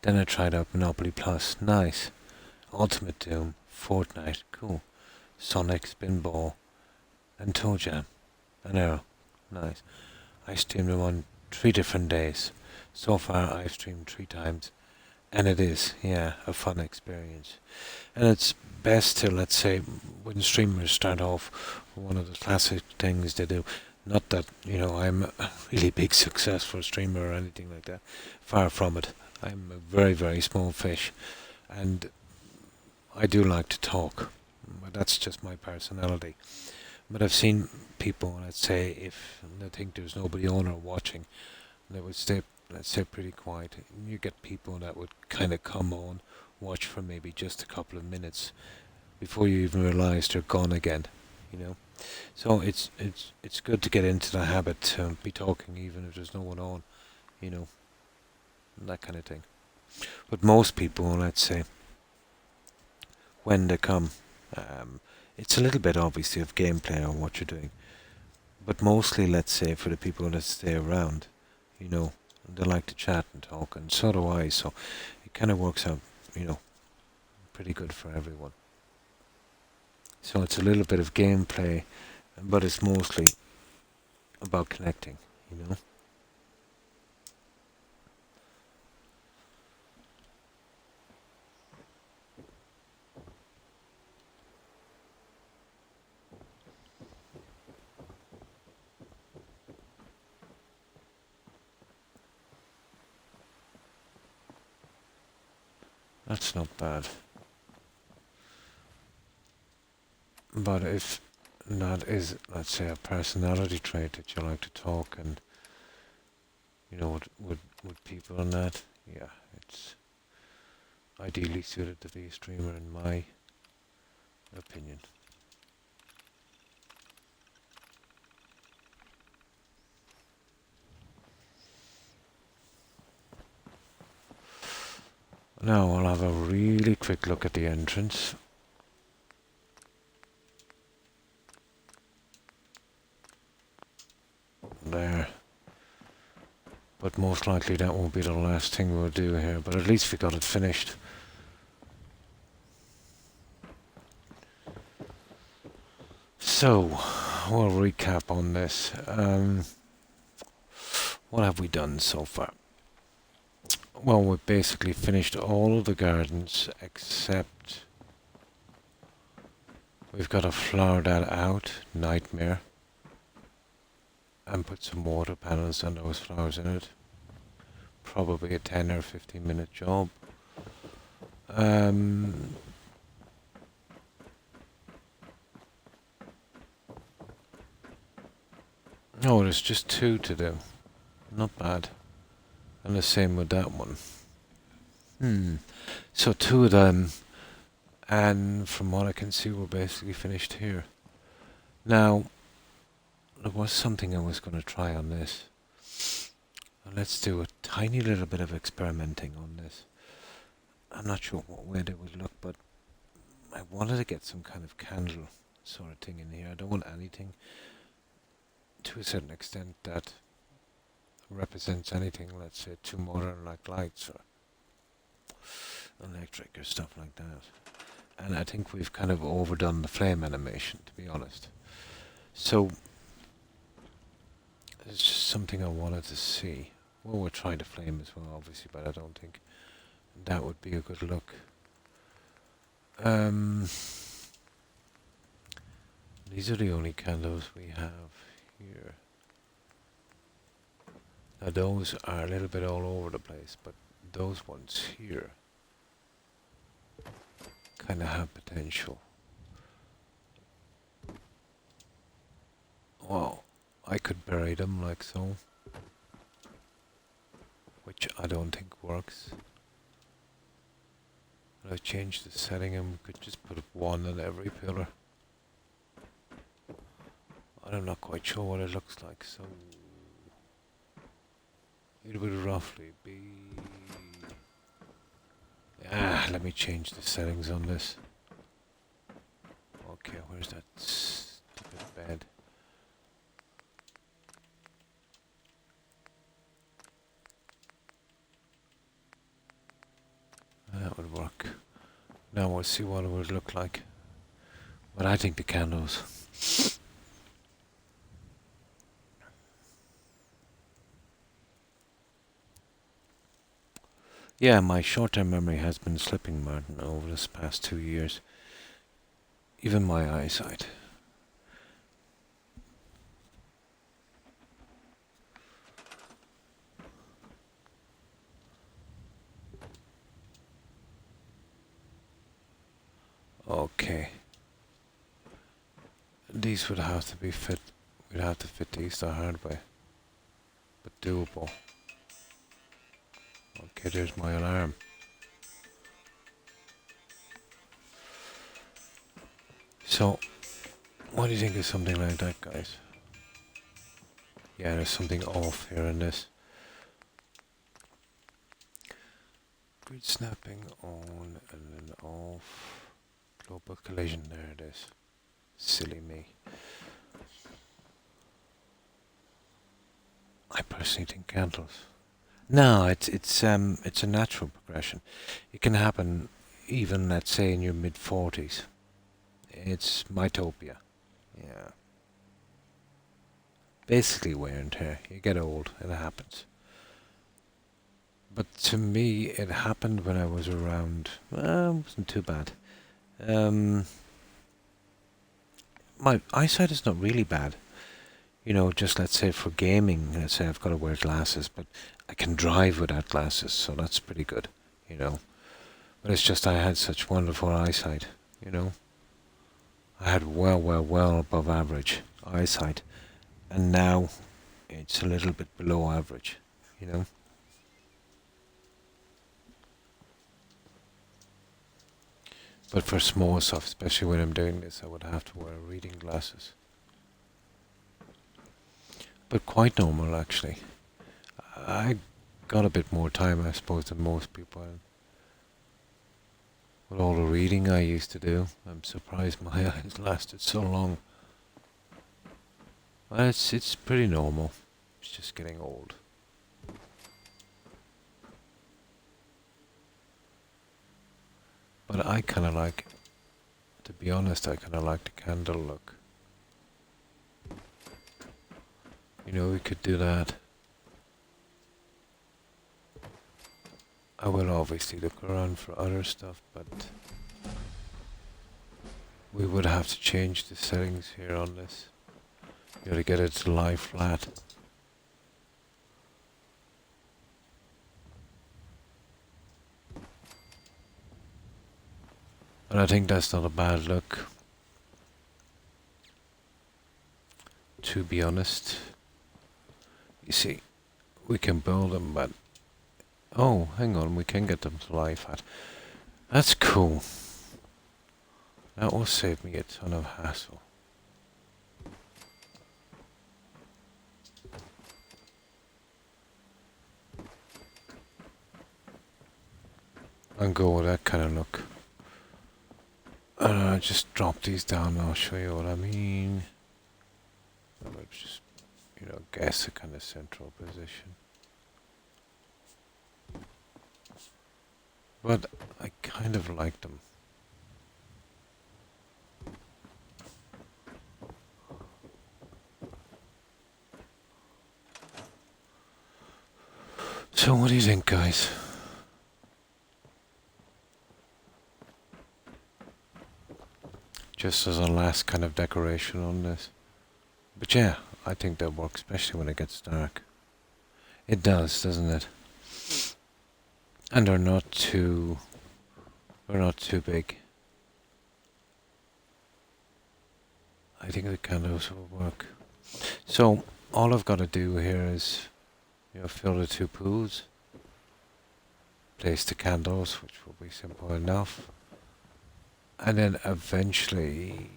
Then I tried out Monopoly Plus. Nice. Ultimate Doom. Fortnite. Cool. Sonic, Spinball, and Toe Jam. An Arrow. Nice. I streamed them on 3 different days. So far I've streamed 3 times, And it is, yeah, a fun experience. And it's best to, let's say, when streamers start off, one of the classic things they do, not that, I'm a really big successful streamer or anything like that. Far from it. I'm a very, very small fish. And I do like to talk. But that's just my personality. But I've seen people, let's say, if they think there's nobody on or watching, they would stay, let's say, pretty quiet. You get people that would kind of come on, watch for maybe just a couple of minutes before you even realise they're gone again. You know, so it's good to get into the habit to be talking even if there's no one on. You know, that kind of thing. But most people, let's say, when they come, um, it's a little bit obviously of gameplay on what you're doing. But mostly, let's say, for the people that stay around, you know, they like to chat and talk, and so do I. So it kind of works out, you know, pretty good for everyone. So it's a little bit of gameplay, but it's mostly about connecting, you know. That's not bad. But if that is, let's say, a personality trait that you like to talk and, with people and that, yeah, it's ideally suited to be a streamer in my opinion. Now I'll have a really quick look at the entrance. There. But most likely that won't be the last thing we'll do here, but at least we got it finished. So, we'll recap on this. What have we done so far? Well, we've basically finished all of the gardens except we've got to flower that out, Nightmare, and put some water panels and those flowers in it. Probably a 10 or 15 minute job. Um, oh, there's just 2 to do. Not bad. And the same with that one. So 2 of them, and from what I can see, we're basically finished here. Now, there was something I was going to try on this. Let's do a tiny little bit of experimenting on this. I'm not sure what way they would look, but I wanted to get some kind of candle sort of thing in here. I don't want anything to a certain extent that represents anything, let's say, too modern like lights or electric or stuff like that. And I think we've kind of overdone the flame animation, to be honest. So, it's just something I wanted to see. Well, we're trying to flame as well, obviously, but I don't think that would be a good look. These are the only candles we have here. Now those are a little bit all over the place, but those ones here kind of have potential. Well, I could bury them like so, which I don't think works. But I've changed the setting and we could just put 1 on every pillar. I'm not quite sure what it looks like, so it would roughly be... let me change the settings on this. Okay, where's that stupid bed? That would work. Now we'll see what it would look like. But I think the candles. Yeah, my short-term memory has been slipping, Martin, over this past 2 years. Even my eyesight. Okay. These would have to be fit. We'd have to fit these the hard way. But doable. Okay, there's my alarm. So, what do you think of something like that, guys? Yeah, there's something off here in this. Grid snapping on and then off. Global collision, there it is. Silly me. I personally think candles. No, it's a natural progression. It can happen even, let's say, in your mid-40s. It's mytopia. Yeah. Basically wear and tear. You get old, it happens. But to me, it happened when I was around. Well, it wasn't too bad. My eyesight is not really bad. You know, just let's say for gaming, let's say I've got to wear glasses, but I can drive without glasses, so that's pretty good, you know. But it's just I had such wonderful eyesight, you know. I had well above average eyesight, and now it's a little bit below average, you know. But for small stuff, especially when I'm doing this, I would have to wear reading glasses. But quite normal, actually. I got a bit more time, I suppose, than most people. With all the reading I used to do, I'm surprised my eyes lasted so long. Well, it's pretty normal. It's just getting old. But I kind of like, to be honest, I kind of like the candle look. You know, we could do that. I will obviously look around for other stuff, but we would have to change the settings here on this. You gotta get it to lie flat. And I think that's not a bad look. To be honest. You see, we can build them, but... Oh, hang on, we can get them to lie flat. That's cool. That will save me a ton of hassle. And go with that kind of look. Just drop these down and I'll show you what I mean. I'll just, you know, guess a kind of central position. But I kind of like them. So what do you think, guys? Just as a last kind of decoration on this. But yeah, I think that works, especially when it gets dark. It does, doesn't it? And they're not too big. I think the candles will work. So all I've got to do here is, you know, fill the two pools, place the candles, which will be simple enough, and then eventually,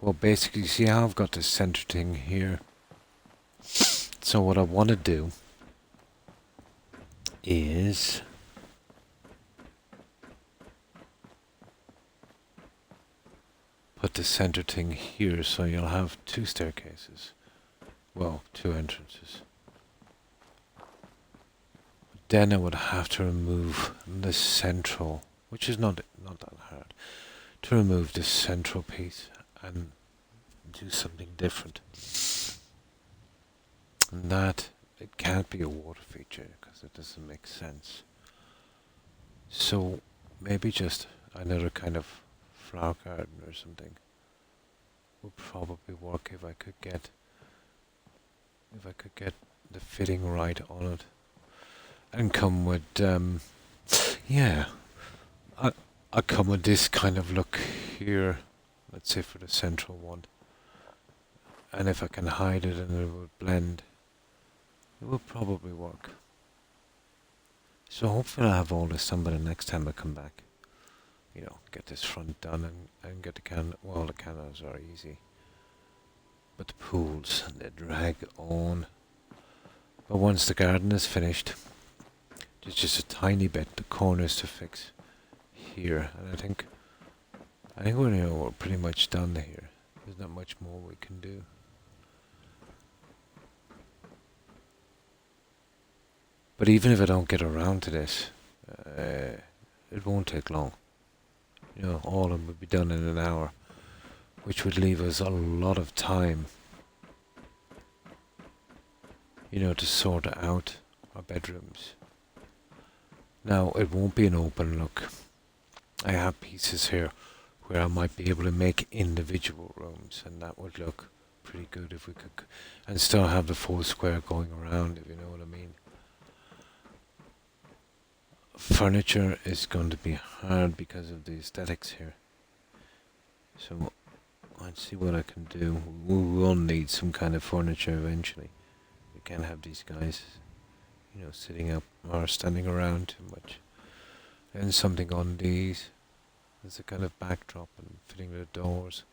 well, basically, see how I've got this center thing here. So what I want to do is put the center thing here, so you'll have two staircases. Well, two entrances. Then I would have to remove the central, which is not that hard, to remove this central piece and do something different. And that it can't be a water feature because it doesn't make sense. So maybe just another kind of flower garden or something would probably work if I could get the fitting right on it and come with yeah, I I come with this kind of look here, let's say for the central one, and if I can hide it and it would blend, it would probably work. So hopefully I'll have all this done by the next time I come back. Get this front done and get well, the canals are easy. But the pools, they drag on. But once the garden is finished, there's just a tiny bit, the corners to fix here. And I think we're pretty much done here. There's not much more we can do. But even if I don't get around to this, it won't take long. All of them would be done in an hour, which would leave us a lot of time, to sort out our bedrooms. Now, it won't be an open look. I have pieces here where I might be able to make individual rooms, and that would look pretty good if we could, and still have the full square going around, if you know what I mean. Furniture is going to be hard because of the aesthetics here. So let's see what I can do. We will need some kind of furniture eventually. We can't have these guys, sitting up or standing around too much. And something on these as a kind of backdrop and fitting the doors.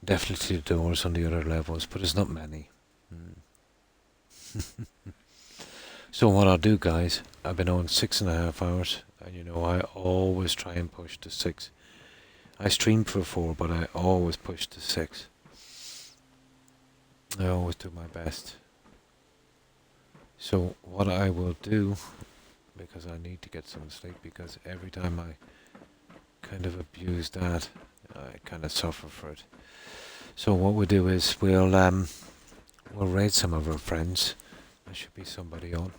Definitely the doors on the other levels, but there's not many. So what I'll do, guys, I've been on 6.5 hours, and I always try and push to 6. I stream for 4, but I always push to 6. I always do my best. So what I will do, because I need to get some sleep, because every time I kind of abuse that, I kind of suffer for it. So what we'll do is we'll raid some of our friends. There should be somebody on.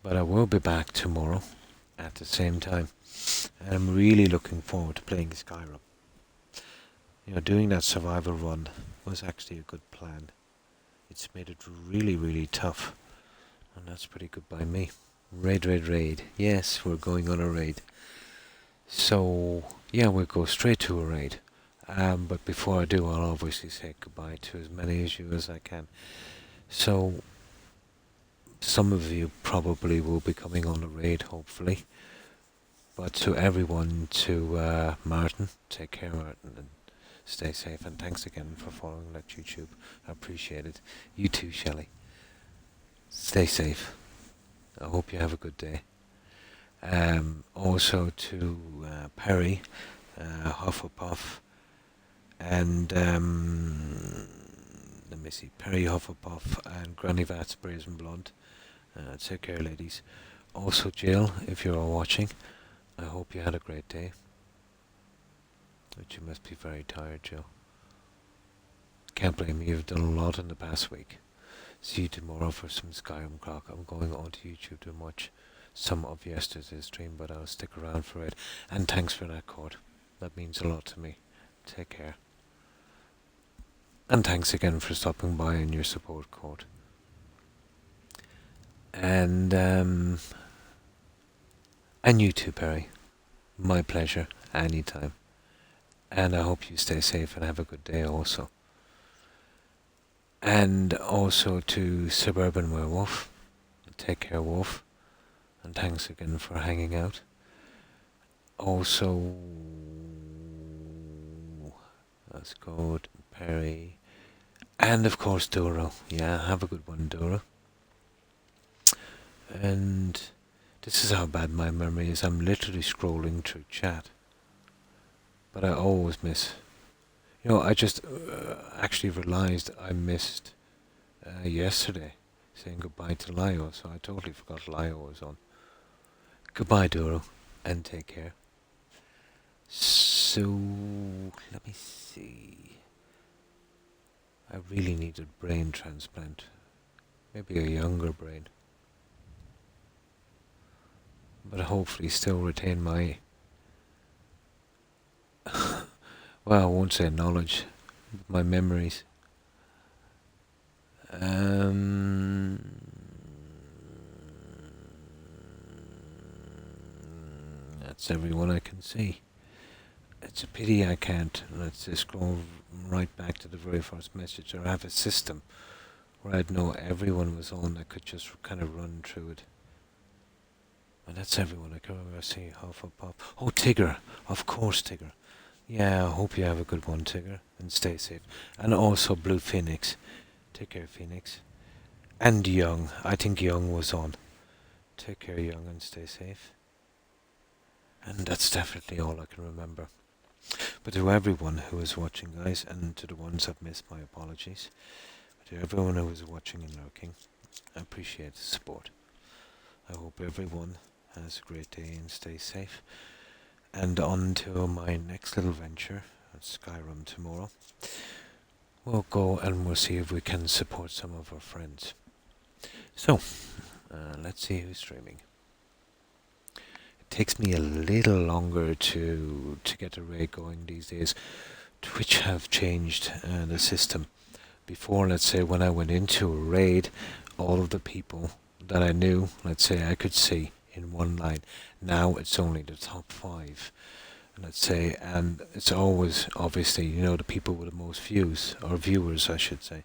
But I will be back tomorrow at the same time. And I'm really looking forward to playing Skyrim. Doing that survival run was actually a good plan. It's made it really, really tough. And that's pretty good by me. Raid, raid, raid. Yes, we're going on a raid. So, yeah, we'll go straight to a raid. But before I do, I'll obviously say goodbye to as many of you as I can. So, some of you probably will be coming on a raid, hopefully. But to everyone, to Martin, take care, Martin, and stay safe. And thanks again for following Let YouTube. I appreciate it. You too, Shelley. Stay safe. I hope you have a good day. Also to Perry, Hufflepuff, and let me see, Perry Hufflepuff and Granny Vats Brazen Blood. Take care, ladies. Also, Jill, if you're all watching, I hope you had a great day. But you must be very tired, Jill. Can't blame you, you've done a lot in the past week. See you tomorrow for some Skyrim Croc. I'm going on to YouTube to watch some of yesterday's stream, but I'll stick around for it. And thanks for that, Cord. That means a lot to me. Take care. And thanks again for stopping by and your support, Cord. And you too, Perry. My pleasure, anytime. And I hope you stay safe and have a good day also. And also to Suburban Werewolf. Take care, Wolf. And thanks again for hanging out. Also, that's good, Perry. And of course, Doro. Yeah, have a good one, Doro. And this is how bad my memory is. I'm literally scrolling through chat. But I always miss. I just actually realized I missed yesterday saying goodbye to Lio, so I totally forgot Lio was on. Goodbye, Doro, and take care. So, let me see. I really need a brain transplant. maybe a younger brain, but hopefully still retain my, well, I won't say knowledge, but my memories. Um, that's everyone I can see. It's a pity I can't, let's say, scroll right back to the very first message, or have a system where I'd know everyone was on. I could just kind of run through it. And that's everyone I can remember seeing. Hufflepuff. Oh, Tigger. Of course, Tigger. Yeah, I hope you have a good one, Tigger, and stay safe. And also Blue Phoenix. Take care, Phoenix. And Young. I think Young was on. Take care, Young, and stay safe. And that's definitely all I can remember. But to everyone who is watching, guys, and to the ones I've missed, my apologies. But to everyone who is watching and lurking, I appreciate the support. I hope everyone has a great day and stay safe. And on to my next little venture at Skyrim tomorrow. We'll go and we'll see if we can support some of our friends. So, let's see who's streaming. It takes me a little longer to get a raid going these days. Twitch have changed the system. Before, let's say, when I went into a raid, all of the people that I knew, let's say, I could see in one line. Now it's only the top 5, let's say, and it's always, obviously, the people with the most views, or viewers, I should say.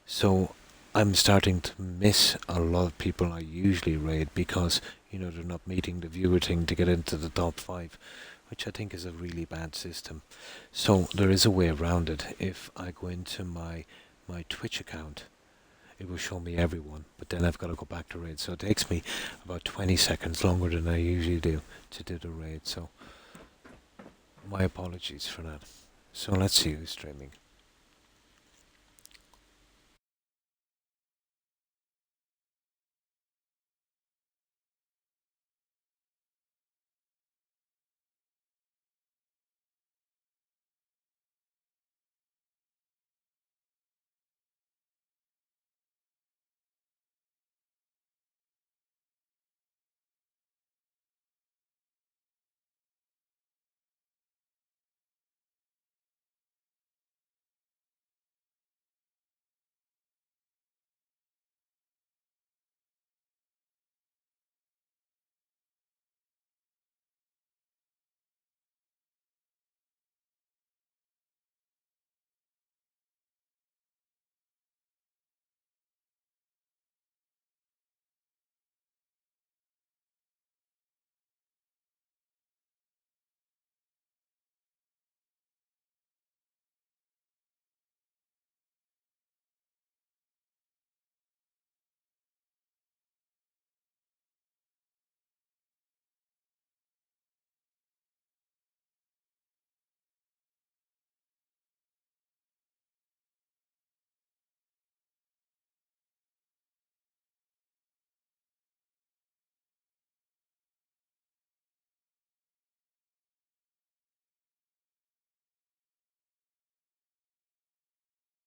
So I'm starting to miss a lot of people I usually raid because, they're not meeting the viewer thing to get into the top 5, which I think is a really bad system. So there is a way around it. If I go into my Twitch account, it will show me everyone, but then I've got to go back to raid. So it takes me about 20 seconds longer than I usually do to do the raid. So my apologies for that. So let's see who's streaming.